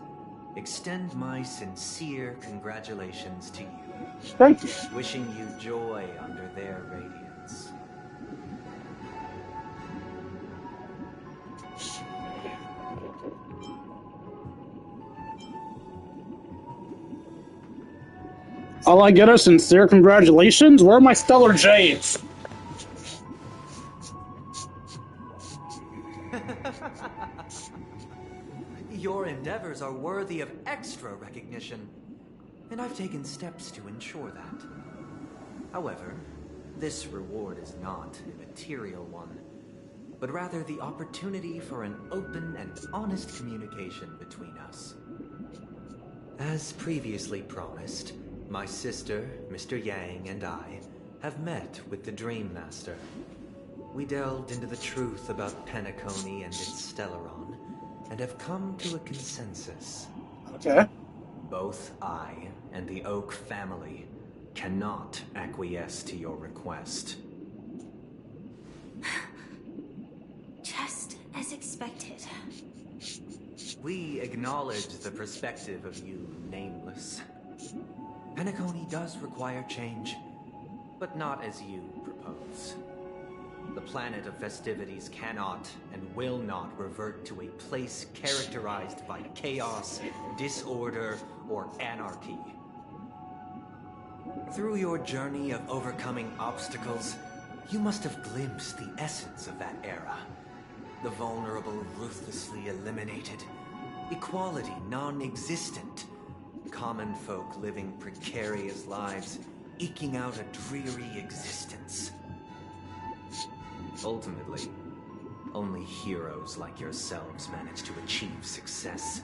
extend my sincere congratulations to you. Thank you. Wishing you joy under their radiance. All I get are sincere congratulations? Where are my stellar jades? Your endeavors are worthy of extra recognition, and I've taken steps to ensure that. However, this reward is not a material one, but rather the opportunity for an open and honest communication between us. As previously promised, my sister, Mr. Yang, and I have met with the Dream Master. We delved into the truth about Penacony and its Stellaron, and have come to a consensus. Okay. Both I and the Oak family cannot acquiesce to your request. Just as expected. We acknowledge the perspective of you, Nameless. Penacony does require change, but not as you propose. The planet of festivities cannot and will not revert to a place characterized by chaos, disorder, or anarchy. Through your journey of overcoming obstacles, you must have glimpsed the essence of that era. The vulnerable ruthlessly eliminated, equality non-existent, common folk living precarious lives, eking out a dreary existence. Ultimately, only heroes like yourselves manage to achieve success.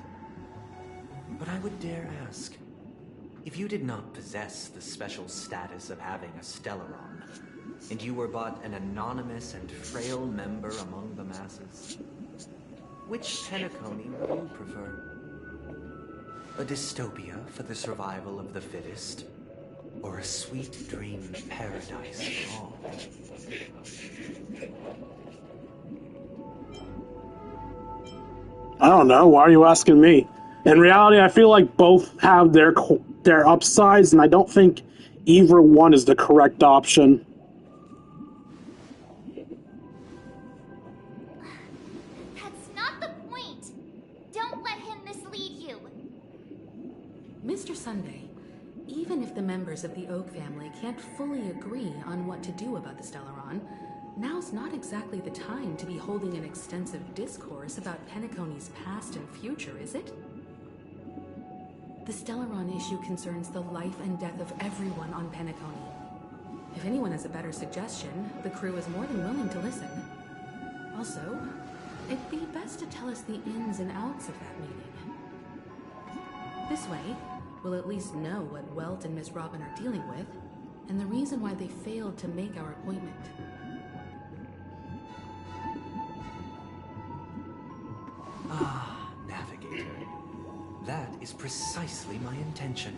But I would dare ask, if you did not possess the special status of having a Stellaron, and you were but an anonymous and frail member among the masses, which Penacony would you prefer? A dystopia for the survival of the fittest, or a sweet dream paradise for all? I don't know. Why are you asking me? In reality, I feel like both have their upsides, and I don't think either one is the correct option. That's not the point. Don't let him mislead you. Mr. Sunday, even if the members of the Oak family can't fully agree on what to do about the Stellaron, now's not exactly the time to be holding an extensive discourse about Penacony's past and future, is it? The Stellaron issue concerns the life and death of everyone on Penacony. If anyone has a better suggestion, the crew is more than willing to listen. Also, it'd be best to tell us the ins and outs of that meeting. This way, we'll at least know what Welt and Miss Robin are dealing with, and the reason why they failed to make our appointment. Ah, Navigator. That is precisely my intention.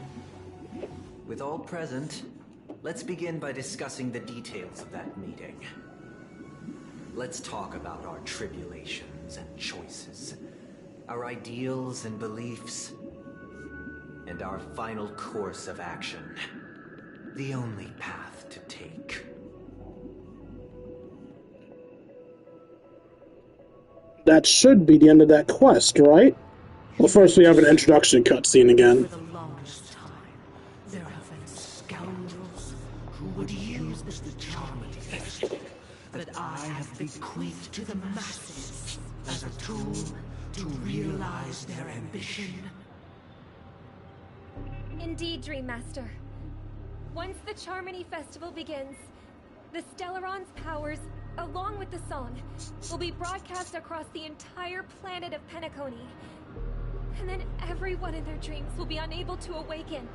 With all present, let's begin by discussing the details of that meeting. Let's talk about our tribulations and choices, our ideals and beliefs. and our final course of action. The only path to take. That should be the end of that quest, right? Well, first we have an introduction cutscene again. For the longest time, there have been scoundrels who would use the charming festival that I have bequeathed to the masses as a tool to realize their ambition. Indeed, Dream Master. Once the Charmony Festival begins, the Stellaron's powers, along with the song, will be broadcast across the entire planet of Penacony. And then everyone in their dreams will be unable to awaken.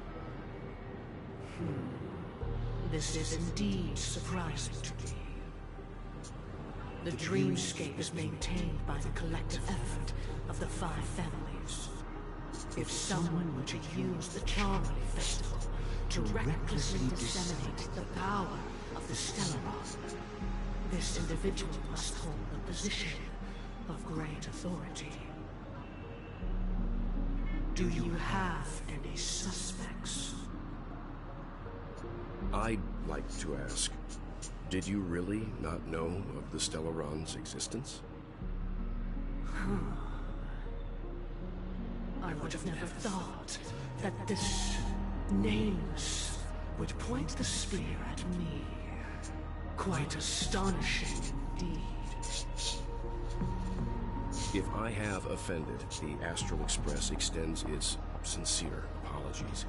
This is indeed surprising to me. The dreamscape is maintained by the collective effort of the 5 families. If someone were to use the Charmony Festival to recklessly disseminate the power of the Stellaron, this individual must hold a position of great authority. Do you have any suspects? I'd like to ask, did you really not know of the Stellaron's existence? I would have never thought that this nameless would point the spear at me. Quite astonishing indeed. If I have offended, the Astral Express extends its sincere apologies.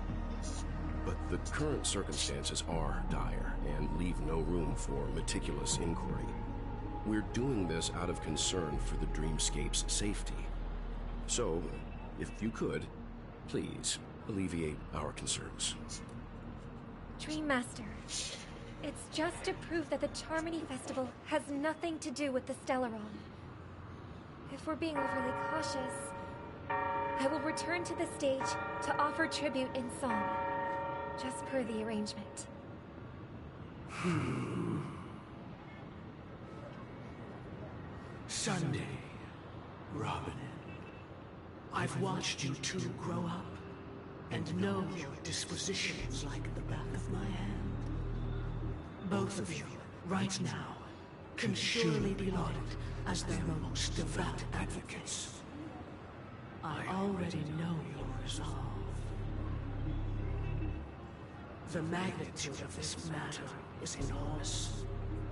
But the current circumstances are dire and leave no room for meticulous inquiry. We're doing this out of concern for the Dreamscape's safety. So, if you could, please alleviate our concerns. Dream Master, it's just to prove that the Charmony Festival has nothing to do with the Stellaron. If we're being overly cautious, I will return to the stage to offer tribute in song, just per the arrangement. Sunday, Robin. I've watched you two grow up and know your dispositions like the back of my hand. Both of you, right now, can surely be lauded as their most devout advocates. I already know your resolve. The magnitude of this matter is enormous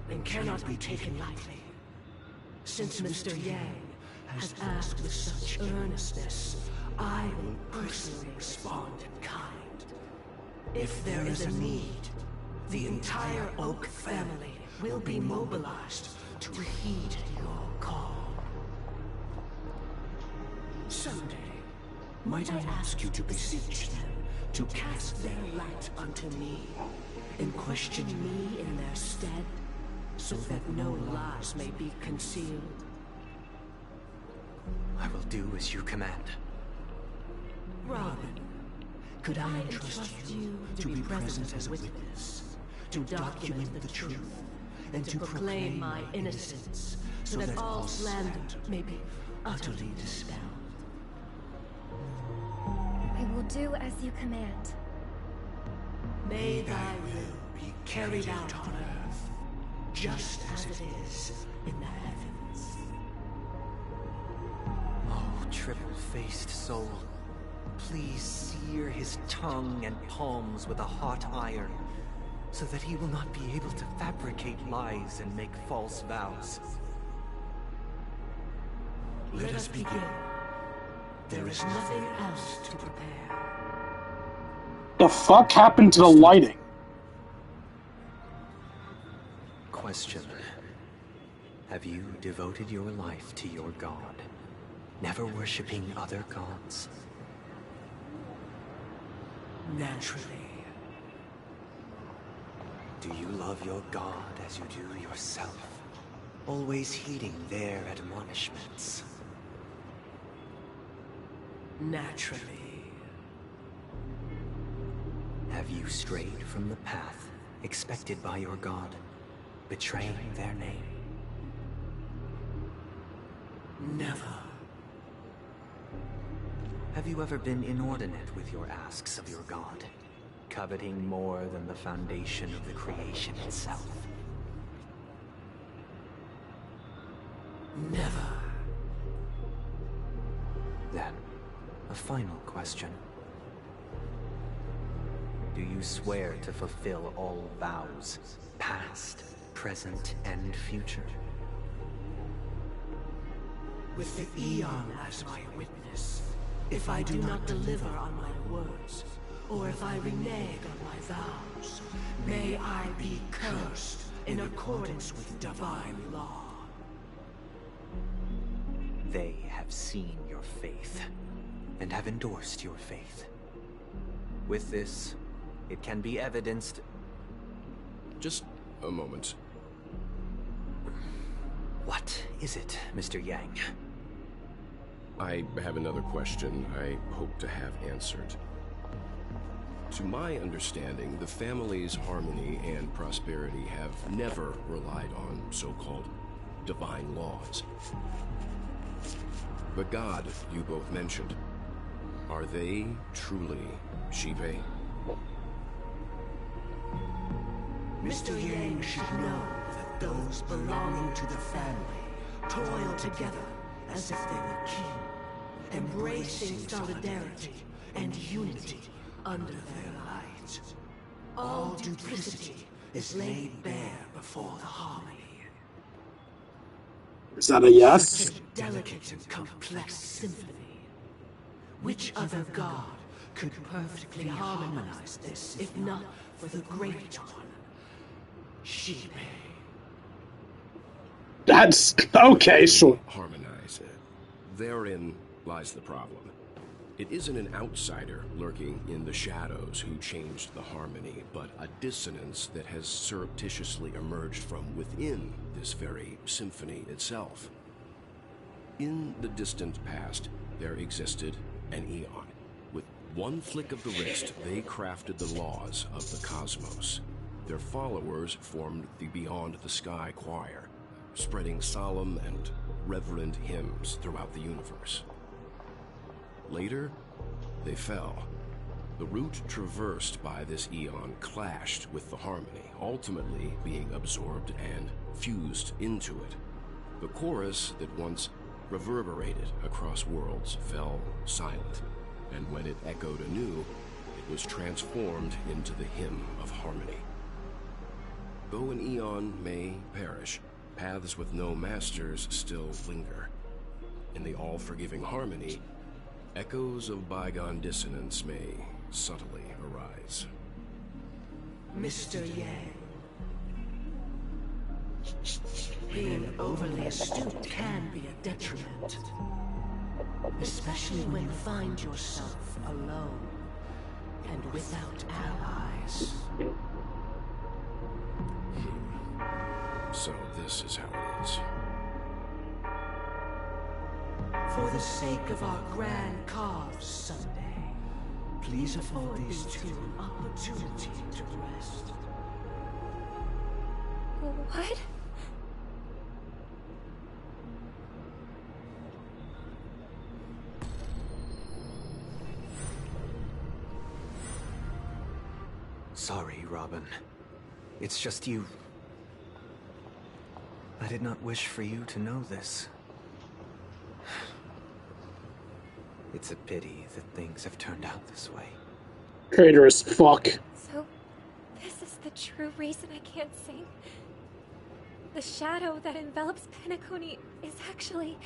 and cannot be taken lightly. Since Mr. Yang has asked with such earnestness, I will personally respond in kind. If there is a need, the entire Oak family will be mobilized to heed your call. Someday, might I ask you to beseech them to cast their light unto me and question me in their stead, so that no lies may be concealed? I will do as you command. Robin, could I entrust you to be present as a witness, to document the truth, and to proclaim my innocence, so that all slander may be utterly dispelled? I will do as you command. May thy will be carried out on earth, just as it is in the heavens. Oh, triple-faced soul, please sear his tongue and palms with a hot iron, so that he will not be able to fabricate lies and make false vows. Let us begin. There is nothing else to prepare. The fuck happened to the lighting? Question. Have you devoted your life to your god, never worshipping other gods? Naturally. Do you love your god as you do yourself, always heeding their admonishments? Naturally. Have you strayed from the path expected by your god, betraying their name? Never. Have you ever been inordinate with your asks of your god, coveting more than the foundation of the creation itself? Never. Then, a final question. Do you swear to fulfill all vows, past, present, and future? With the Eon as my witness, if I do not deliver on my words, or if I renege on my vows, may I be cursed in accordance with divine law. They have seen your faith, and have endorsed your faith. With this, it can be evidenced... Just a moment. What is it, Mr. Yang? I have another question I hope to have answered. To my understanding, the family's harmony and prosperity have never relied on so-called divine laws. The god you both mentioned, are they truly Shipe? Mr. Yang should know that those belonging to the family toil together as if they were kin, embracing solidarity and unity under their light. All duplicity is laid bare before the harmony. Is that a yes? Such a delicate and complex symphony. Which other god could perfectly harmonize this, if not for the great one, Shipe? That's okay, sure. Harmonize it. Therein lies the problem. It isn't an outsider lurking in the shadows who changed the harmony, but a dissonance that has surreptitiously emerged from within this very symphony itself. In the distant past, there existed an Eon. With one flick of the wrist, they crafted the laws of the cosmos. Their followers formed the Beyond the Sky Choir, spreading solemn and reverent hymns throughout the universe. Later, they fell. The route traversed by this Eon clashed with the harmony, ultimately being absorbed and fused into it. The chorus that once reverberated across worlds fell silent, and when it echoed anew, it was transformed into the hymn of harmony. Though an Eon may perish, paths with no masters still linger. In the all-forgiving harmony, echoes of bygone dissonance may subtly arise. Mr. Yang, being overly astute can be a detriment, especially when you find yourself alone and without allies. So this is how it is. For the sake of our grand cause someday, please afford these two an opportunity to rest. What? Sorry, Robin. It's just you. I did not wish for you to know this. It's a pity that things have turned out this way. Traitorous fuck. So, this is the true reason I can't sing? The shadow that envelops Penacony is actually...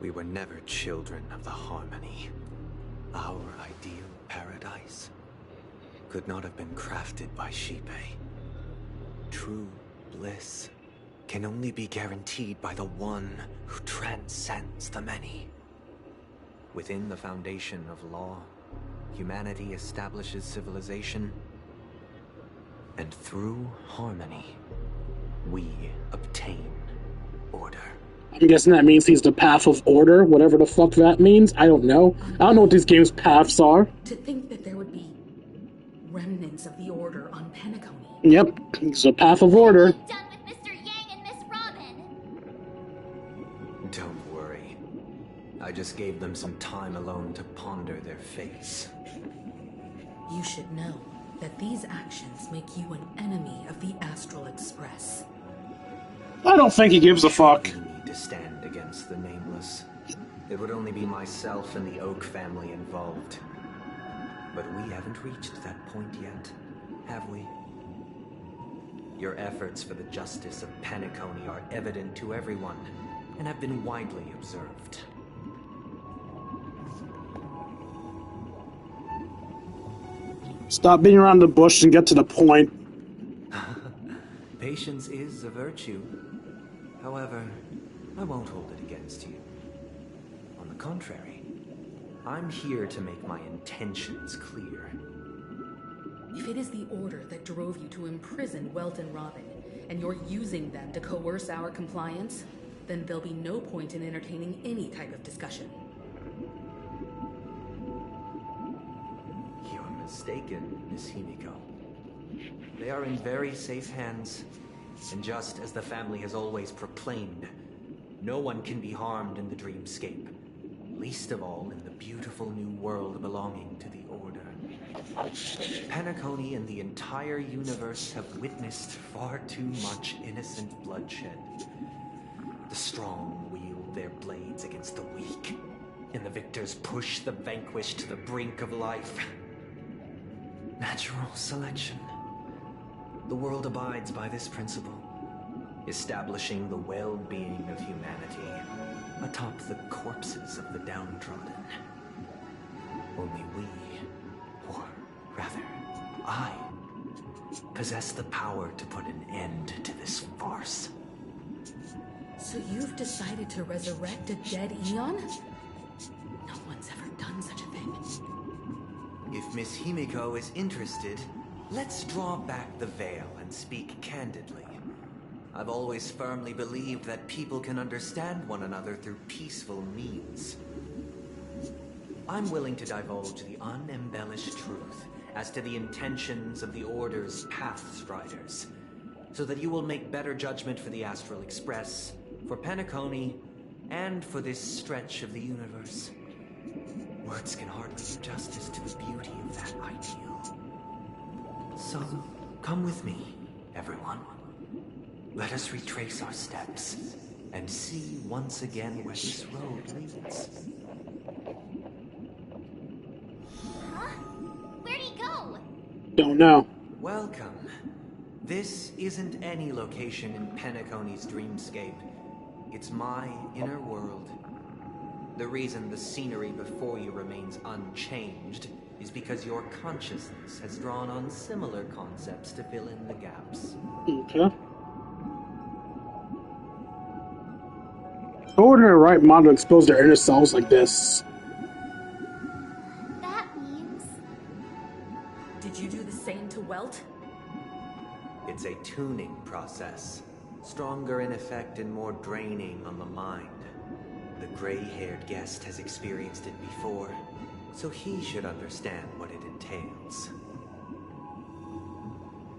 We were never children of the harmony. Our ideal paradise could not have been crafted by Shipe. True bliss can only be guaranteed by the one who transcends the many. Within the foundation of law, humanity establishes civilization, and through harmony, we obtain order. I'm guessing that means he's the path of order, whatever the fuck that means. I don't know. I don't know what these games' paths are. To think that there would be remnants of the order on Penacony. Yep, it's a path of order. Done with Mr. Yang and Miss Robin. Don't worry. I just gave them some time alone to ponder their fates. You should know that these actions make you an enemy of the Astral Express. I don't think he gives a fuck. We need to stand against the Nameless. It would only be myself and the Oak family involved. But we haven't reached that point yet, have we? Your efforts for the justice of Penacony are evident to everyone, and have been widely observed. Stop beating around the bush and get to the point. Patience is a virtue. However, I won't hold it against you. On the contrary, I'm here to make my intentions clear. If it is the order that drove you to imprison Welt and Robin, and you're using them to coerce our compliance, then there'll be no point in entertaining any type of discussion. You're mistaken, Miss Himiko. They are in very safe hands, and just as the family has always proclaimed, no one can be harmed in the dreamscape, least of all in the beautiful new world belonging to the Order. Penacony and the entire universe have witnessed far too much innocent bloodshed. The strong wield their blades against the weak, and the victors push the vanquished to the brink of life. Natural selection. The world abides by this principle, establishing the well-being of humanity atop the corpses of the downtrodden. Only we, or rather, I, possess the power to put an end to this farce. So you've decided to resurrect a dead Eon? No one's ever done such a thing. If Miss Himiko is interested, let's draw back the veil and speak candidly. I've always firmly believed that people can understand one another through peaceful means. I'm willing to divulge the unembellished truth as to the intentions of the Order's Pathstriders, so that you will make better judgment for the Astral Express, for Penacony, and for this stretch of the universe. Words can hardly do justice to the beauty of that ideal. So, come with me, everyone. Let us retrace our steps, and see once again where this road leads. Huh? Where'd he go? Don't know. Welcome. This isn't any location in Penacony's dreamscape. It's my inner world. The reason the scenery before you remains unchanged is because your consciousness has drawn on similar concepts to fill in the gaps. Okay. Who in their right mind to expose their inner selves like this? That means... Did you do the same to Welt? It's a tuning process. Stronger in effect and more draining on the mind. The gray-haired guest has experienced it before, so he should understand what it entails.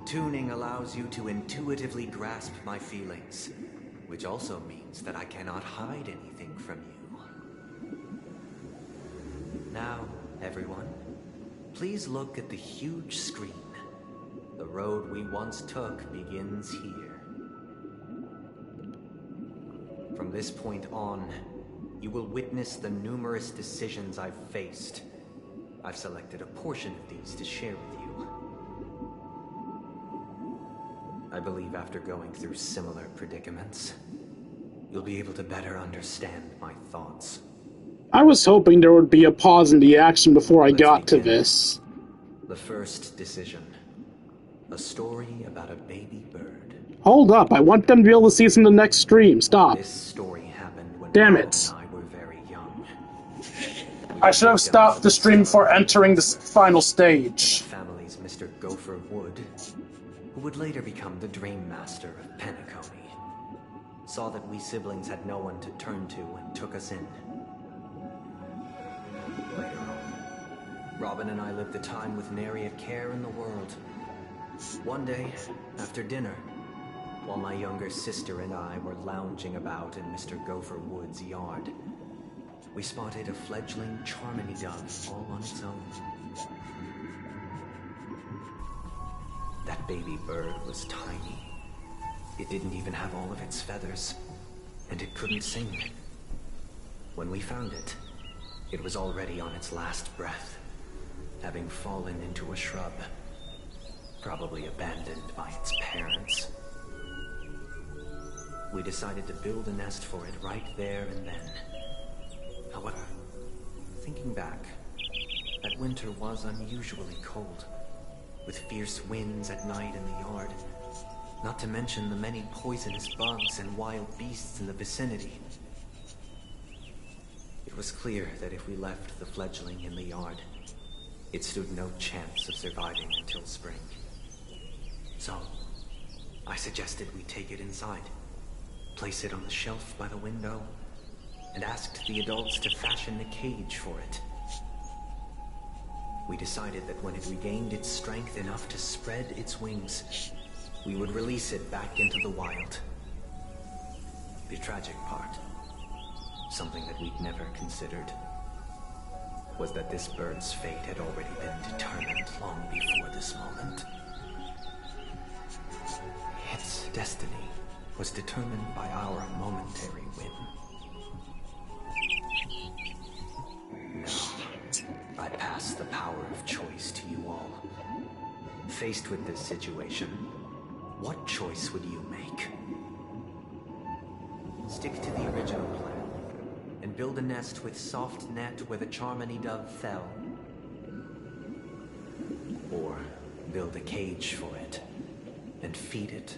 Tuning allows you to intuitively grasp my feelings, which also means that I cannot hide anything from you. Now, everyone, please look at the huge screen. The road we once took begins here. From this point on, you will witness the numerous decisions I've faced. I've selected a portion of these to share with you. I believe after going through similar predicaments, you'll be able to better understand my thoughts. I was hoping there would be a pause in the action before I got to this. The first decision. A story about a baby bird. Hold up, I want them to be able to see this in the next stream. Stop. This story happened when Damn it. I were very young. I should have stopped the stream before entering the final stage. Family's Mr. Gopher Wood, who would later become the Dream Master of Penacony, saw that we siblings had no one to turn to and took us in. Later on, Robin and I lived a time with nary a care in the world. One day, after dinner, while my younger sister and I were lounging about in Mr. Gopher Wood's yard, we spotted a fledgling Charmony dove all on its own. That baby bird was tiny. It didn't even have all of its feathers, and it couldn't sing. When we found it, it was already on its last breath, having fallen into a shrub, probably abandoned by its parents. We decided to build a nest for it right there and then. However, thinking back, that winter was unusually cold, with fierce winds at night in the yard, not to mention the many poisonous bugs and wild beasts in the vicinity. It was clear that if we left the fledgling in the yard, it stood no chance of surviving until spring. So, I suggested we take it inside, place it on the shelf by the window, and asked the adults to fashion a cage for it. We decided that when it regained its strength enough to spread its wings, we would release it back into the wild. The tragic part, something that we'd never considered, was that this bird's fate had already been determined long before this moment. Its destiny was determined by our momentary whim. Now, I pass the power of choice to you all. Faced with this situation, what choice would you make? Stick to the original plan and build a nest with soft net where the Charmony dove fell. Or build a cage for it and feed it,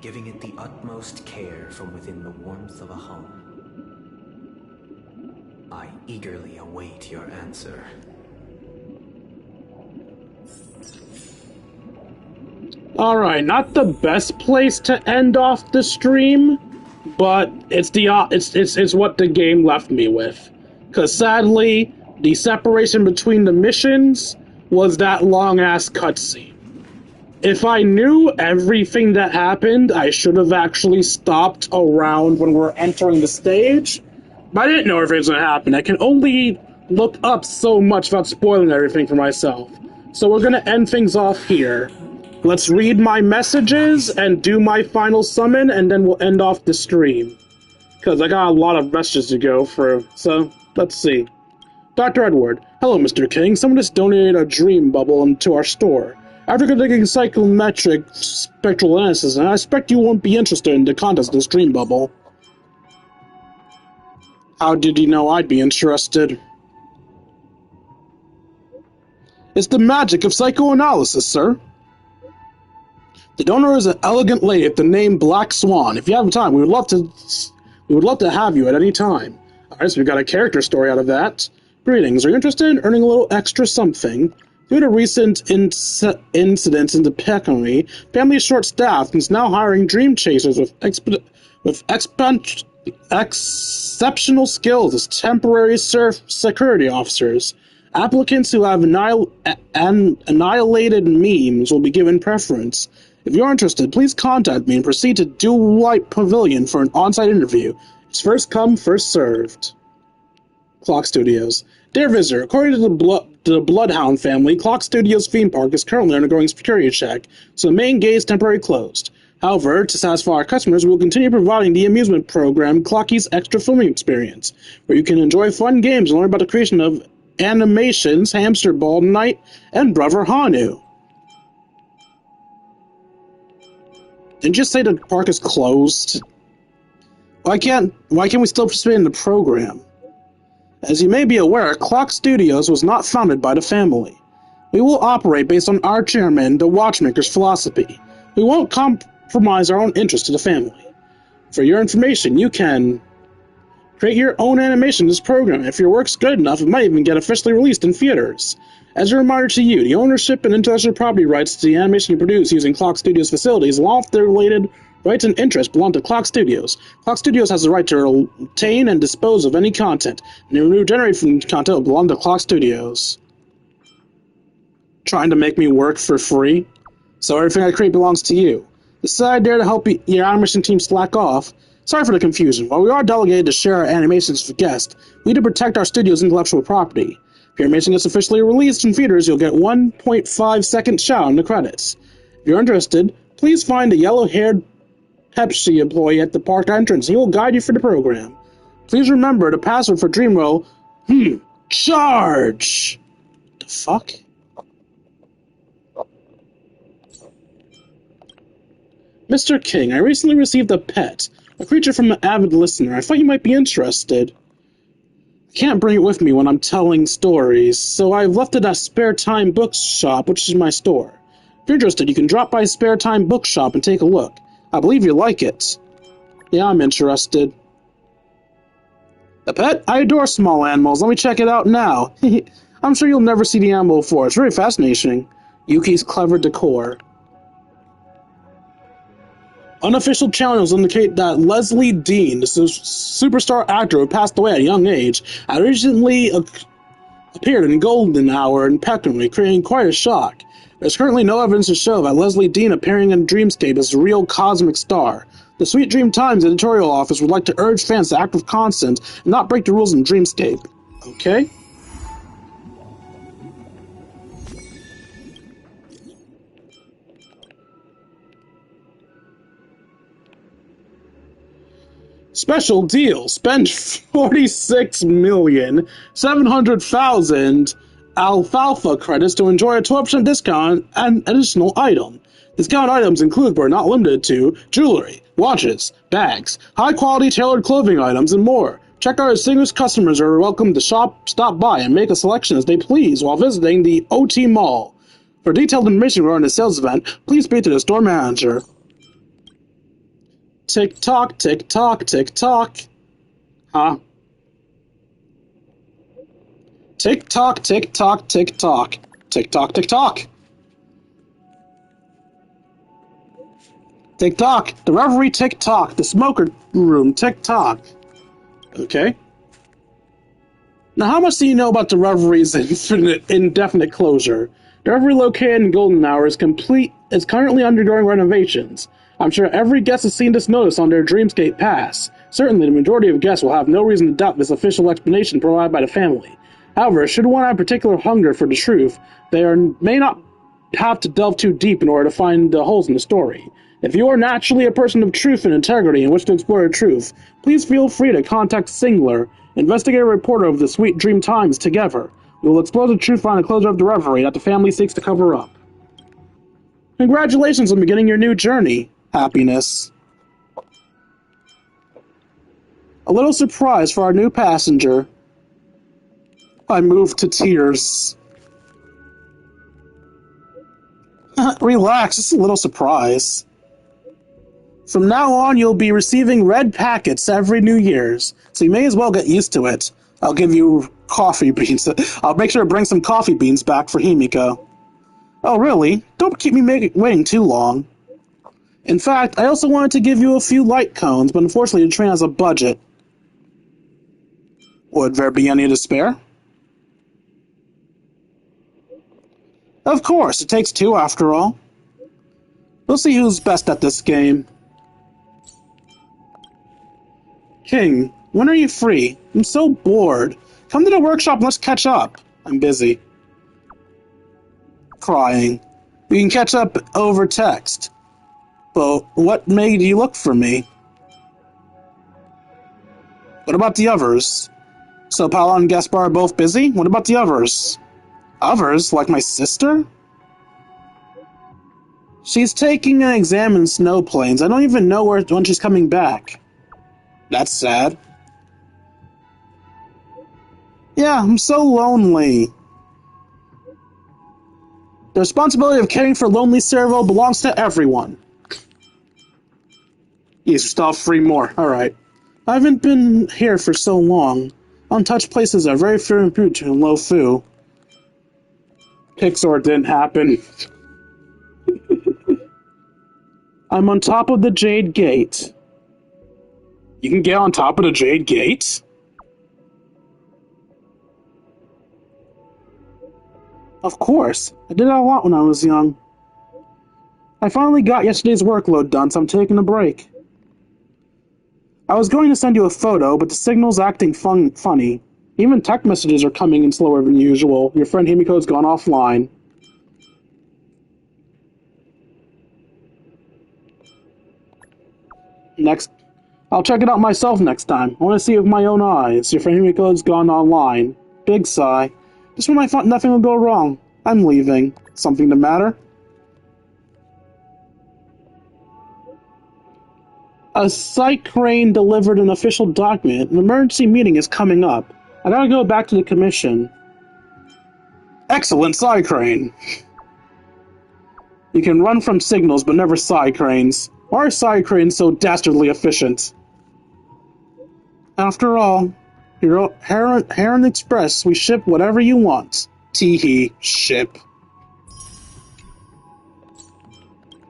giving it the utmost care from within the warmth of a home. I eagerly await your answer. Alright, not the best place to end off the stream, but it's what the game left me with. Because sadly, the separation between the missions was that long-ass cutscene. If I knew everything that happened, I should have actually stopped around when we're entering the stage. But I didn't know everything was going to happen. I can only look up so much without spoiling everything for myself. So we're going to end things off here. Let's read my messages and do my final summon, and then we'll end off the stream. Because I got a lot of messages to go through, so let's see. Dr. Edward, hello Mr. King, someone just donated a dream bubble into our store. After conducting psychometric spectral analysis, and I expect you won't be interested in the contents of this dream bubble. How did you know I'd be interested? It's the magic of psychoanalysis, sir. The donor is an elegant lady with the name Black Swan. If you have time, we would love to have you at any time. Alright, so we got a character story out of that. Greetings, are you interested in earning a little extra something? Due to recent incidents in the Pecony, family is short-staffed and is now hiring dream chasers with exceptional skills as temporary security officers. Applicants who have annihilated memes will be given preference. If you're interested, please contact me and proceed to Dual Light Pavilion for an on-site interview. It's first come, first served. Clock Studios. Dear visitor, according to the Bloodhound family, Clock Studios theme park is currently undergoing security check, so the main gate is temporarily closed. However, to satisfy our customers, we will continue providing the amusement program Clocky's Extra Filming Experience, where you can enjoy fun games and learn about the creation of animations, Hamster Ball Night, and Brother Hanu. Didn't you say the park is closed? Why can't we still participate in the program? As you may be aware, Clock Studios was not founded by the family. We will operate based on our chairman, the Watchmaker's philosophy. We won't compromise our own interest to the family. For your information, you can create your own animation in this program. If your work's good enough, it might even get officially released in theaters. As a reminder to you, the ownership and intellectual property rights to the animation you produce using Clock Studios facilities, along with their related rights and interests, belong to Clock Studios. Clock Studios has the right to obtain and dispose of any content. New revenue generated from content will belong to Clock Studios. Trying to make me work for free? So everything I create belongs to you. Decide I dare to help your animation team slack off. Sorry for the confusion. While we are delegated to share our animations with guests, we need to protect our studio's intellectual property. If your animation gets officially released in theaters, you'll get 1.5-second shout in the credits. If you're interested, please find a yellow-haired Pepsi employee at the park entrance. He will guide you through the program. Please remember the password for Dreamroll. Charge! The fuck? Mr. King, I recently received a pet, a creature from an avid listener. I thought you might be interested. I can't bring it with me when I'm telling stories, so I've left it at Spare Time Bookshop, which is my store. If you're interested, you can drop by Spare Time Bookshop and take a look. I believe you'll like it. Yeah, I'm interested. A pet? I adore small animals. Let me check it out now. I'm sure you'll never see the animal before. It's very fascinating. Yuki's clever decor. Unofficial channels indicate that Leslie Dean, the superstar actor who passed away at a young age, had recently appeared in Golden Hour in Peckham, creating quite a shock. There's currently no evidence to show that Leslie Dean appearing in Dreamscape is a real cosmic star. The Sweet Dream Times editorial office would like to urge fans to act with conscience and not break the rules in Dreamscape. Okay? Special deal. Spend 46,700,000 alfalfa credits to enjoy a 12% discount and additional item. Discount items include, but are not limited to, jewelry, watches, bags, high-quality tailored clothing items, and more. Check out distinguished customers are welcome to stop by and make a selection as they please while visiting the OT Mall. For detailed information regarding the sales event, please speak to the store manager. Tick-tock, tick-tock, tick-tock. Huh? Tick-tock, tick-tock, tick-tock. Tick-tock, tick-tock. Tick-tock. The Reverie tick-tock. The smoker room tick-tock. Okay. Now, how much do you know about the Reverie's indefinite closure? The Reverie located in Golden Hour is currently undergoing renovations. I'm sure every guest has seen this notice on their Dreamscape pass. Certainly, the majority of guests will have no reason to doubt this official explanation provided by the family. However, should one have particular hunger for the truth, they may not have to delve too deep in order to find the holes in the story. If you are naturally a person of truth and integrity and wish to explore the truth, please feel free to contact Singler, investigative reporter of the Sweet Dream Times, together. We will explore the truth behind the closure of the Reverie that the family seeks to cover up. Congratulations on beginning your new journey. Happiness. A little surprise for our new passenger. I moved to tears. Relax, just a little surprise. From now on, you'll be receiving red packets every New Year's, so you may as well get used to it. I'll give you coffee beans. I'll make sure to bring some coffee beans back for Himiko. Oh, really? Don't keep me waiting too long. In fact, I also wanted to give you a few light cones, but unfortunately the train has a budget. Would there be any to spare? Of course, it takes two after all. We'll see who's best at this game. King, when are you free? I'm so bored. Come to the workshop and let's catch up. I'm busy. Crying. We can catch up over text. But what made you look for me? What about the others? So Paula and Gaspar are both busy? What about the others? Others? Like my sister? She's taking an exam in snow plains. I don't even know when she's coming back. That's sad. Yeah, I'm so lonely. The responsibility of caring for lonely Servo belongs to everyone. Yes, we still have 3 more. Alright. I haven't been here for so long. Untouched places are very few and between in Lofu. Pixar didn't happen. I'm on top of the Jade Gate. You can get on top of the Jade Gate? Of course. I did that a lot when I was young. I finally got yesterday's workload done, so I'm taking a break. I was going to send you a photo, but the signal's acting funny. Even text messages are coming in slower than usual. Your friend Himiko's gone offline. Next, I'll check it out myself next time. I want to see it with my own eyes. Your friend Himiko's gone online. Big sigh. Just when I thought nothing would go wrong. I'm leaving. Something the matter? A site crane delivered an official document. An emergency meeting is coming up. I gotta go back to the commission. Excellent, side crane. You can run from signals, but never side cranes. Why are side cranes so dastardly efficient? After all, your Heron Express, we ship whatever you want. Teehee, ship.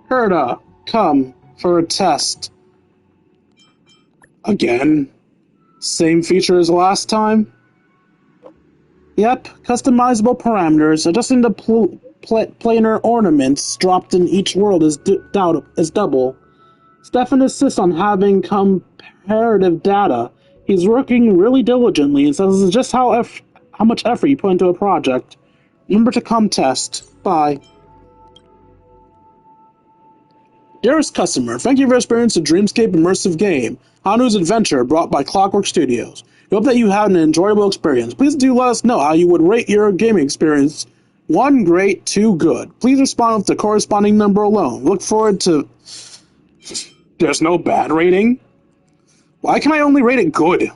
Herda, come for a test. Again? Same feature as last time? Yep, customizable parameters, adjusting the planar ornaments dropped in each world is double. Stefan insists on having comparative data. He's working really diligently and says this is just how much effort you put into a project. Remember to come test. Bye. Dearest customer, thank you for experiencing a Dreamscape immersive game, Hanu's Adventure, brought by Clockwork Studios. We hope that you had an enjoyable experience. Please do let us know how you would rate your gaming experience. 1 great, 2 good. Please respond with the corresponding number alone. Look forward to... There's no bad rating? Why can I only rate it good?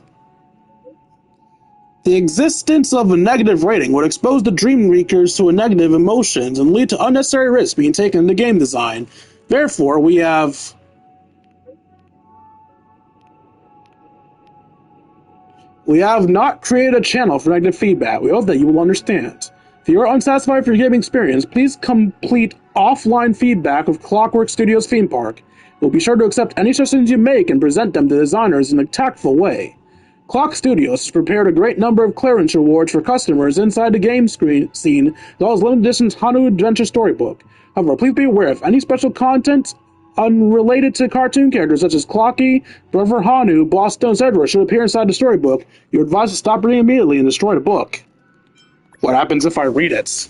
The existence of a negative rating would expose the Dream Reekers to negative emotions and lead to unnecessary risks being taken into game design. Therefore, we have not created a channel for negative feedback. We hope that you will understand. If you are unsatisfied with your gaming experience, please complete offline feedback with Clockwork Studios Theme Park. We'll be sure to accept any suggestions you make and present them to designers in a tactful way. Clock Studios has prepared a great number of clearance rewards for customers inside the game scene, as well as limited edition's Hanu Adventure Storybook. However, please be aware if any special content unrelated to cartoon characters such as Clocky, Brother Hanu, Boss Stone, etc. should appear inside the storybook, you're advised to stop reading immediately and destroy the book. What happens if I read it?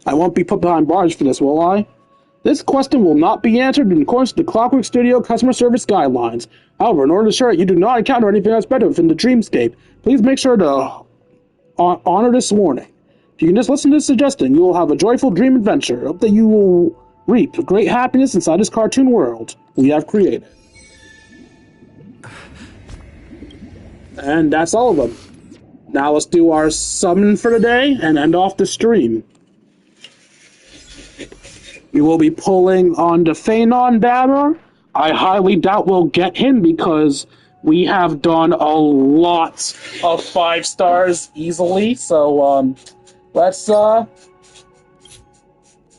I won't be put behind bars for this, will I? This question will not be answered in accordance with the Clockwork Studio customer service guidelines. However, in order to ensure that you do not encounter anything unexpected within the Dreamscape, please make sure to honor this warning. If you can just listen to this suggestion, you will have a joyful dream adventure. Hope that you will reap great happiness inside this cartoon world we have created. And that's all of them. Now let's do our summon for the day and end off the stream. We will be pulling on the Phanon banner. I highly doubt we'll get him because we have done a lot of 5 stars easily. So let's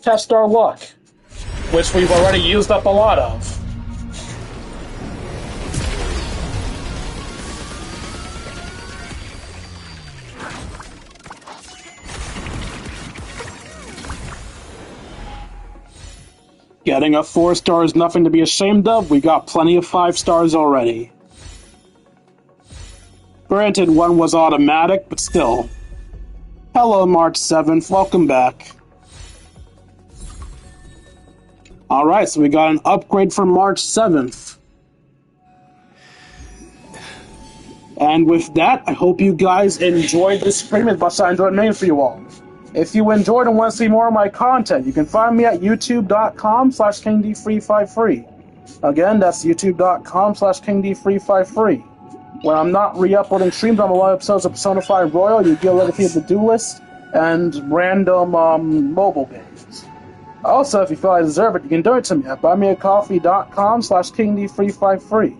test our luck, which we've already used up a lot of. Getting a 4 star is nothing to be ashamed of. We got plenty of 5 stars already. Granted, one was automatic, but still. Hello, March 7th. Welcome back. Alright, so we got an upgrade for March 7th. And with that, I hope you guys enjoyed this stream as much as I enjoyed making for you all. If you enjoyed and want to see more of my content, you can find me at youtube.com/KingD353. Again, that's youtube.com/KingD353. When I'm not re-uploading streams, I'm a lot of episodes of Persona 5 Royal, Yu-Gi-Oh! Legacy of the Duelist, and random mobile games. Also, if you feel I deserve it, you can donate to me at buymeacoffee.com/KingD353.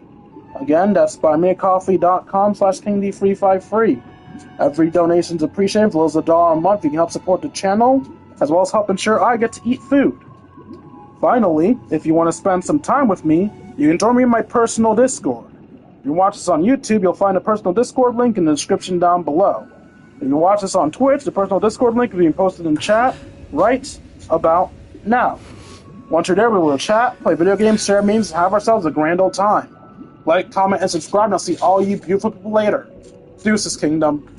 Again, that's buymeacoffee.com/KingD353. Every donation is appreciated. For those $1 a month, you can help support the channel, as well as help ensure I get to eat food. Finally, if you want to spend some time with me, you can join me in my personal Discord. If you watch this on YouTube, you'll find a personal Discord link in the description down below. If you watch this on Twitch, the personal Discord link is being posted in chat right about now. Once you're there, we will chat, play video games, share memes, and have ourselves a grand old time. Like, comment, and subscribe, and I'll see all you beautiful people later. Deuces, Kingdom.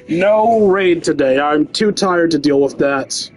No raid today. I'm too tired to deal with that.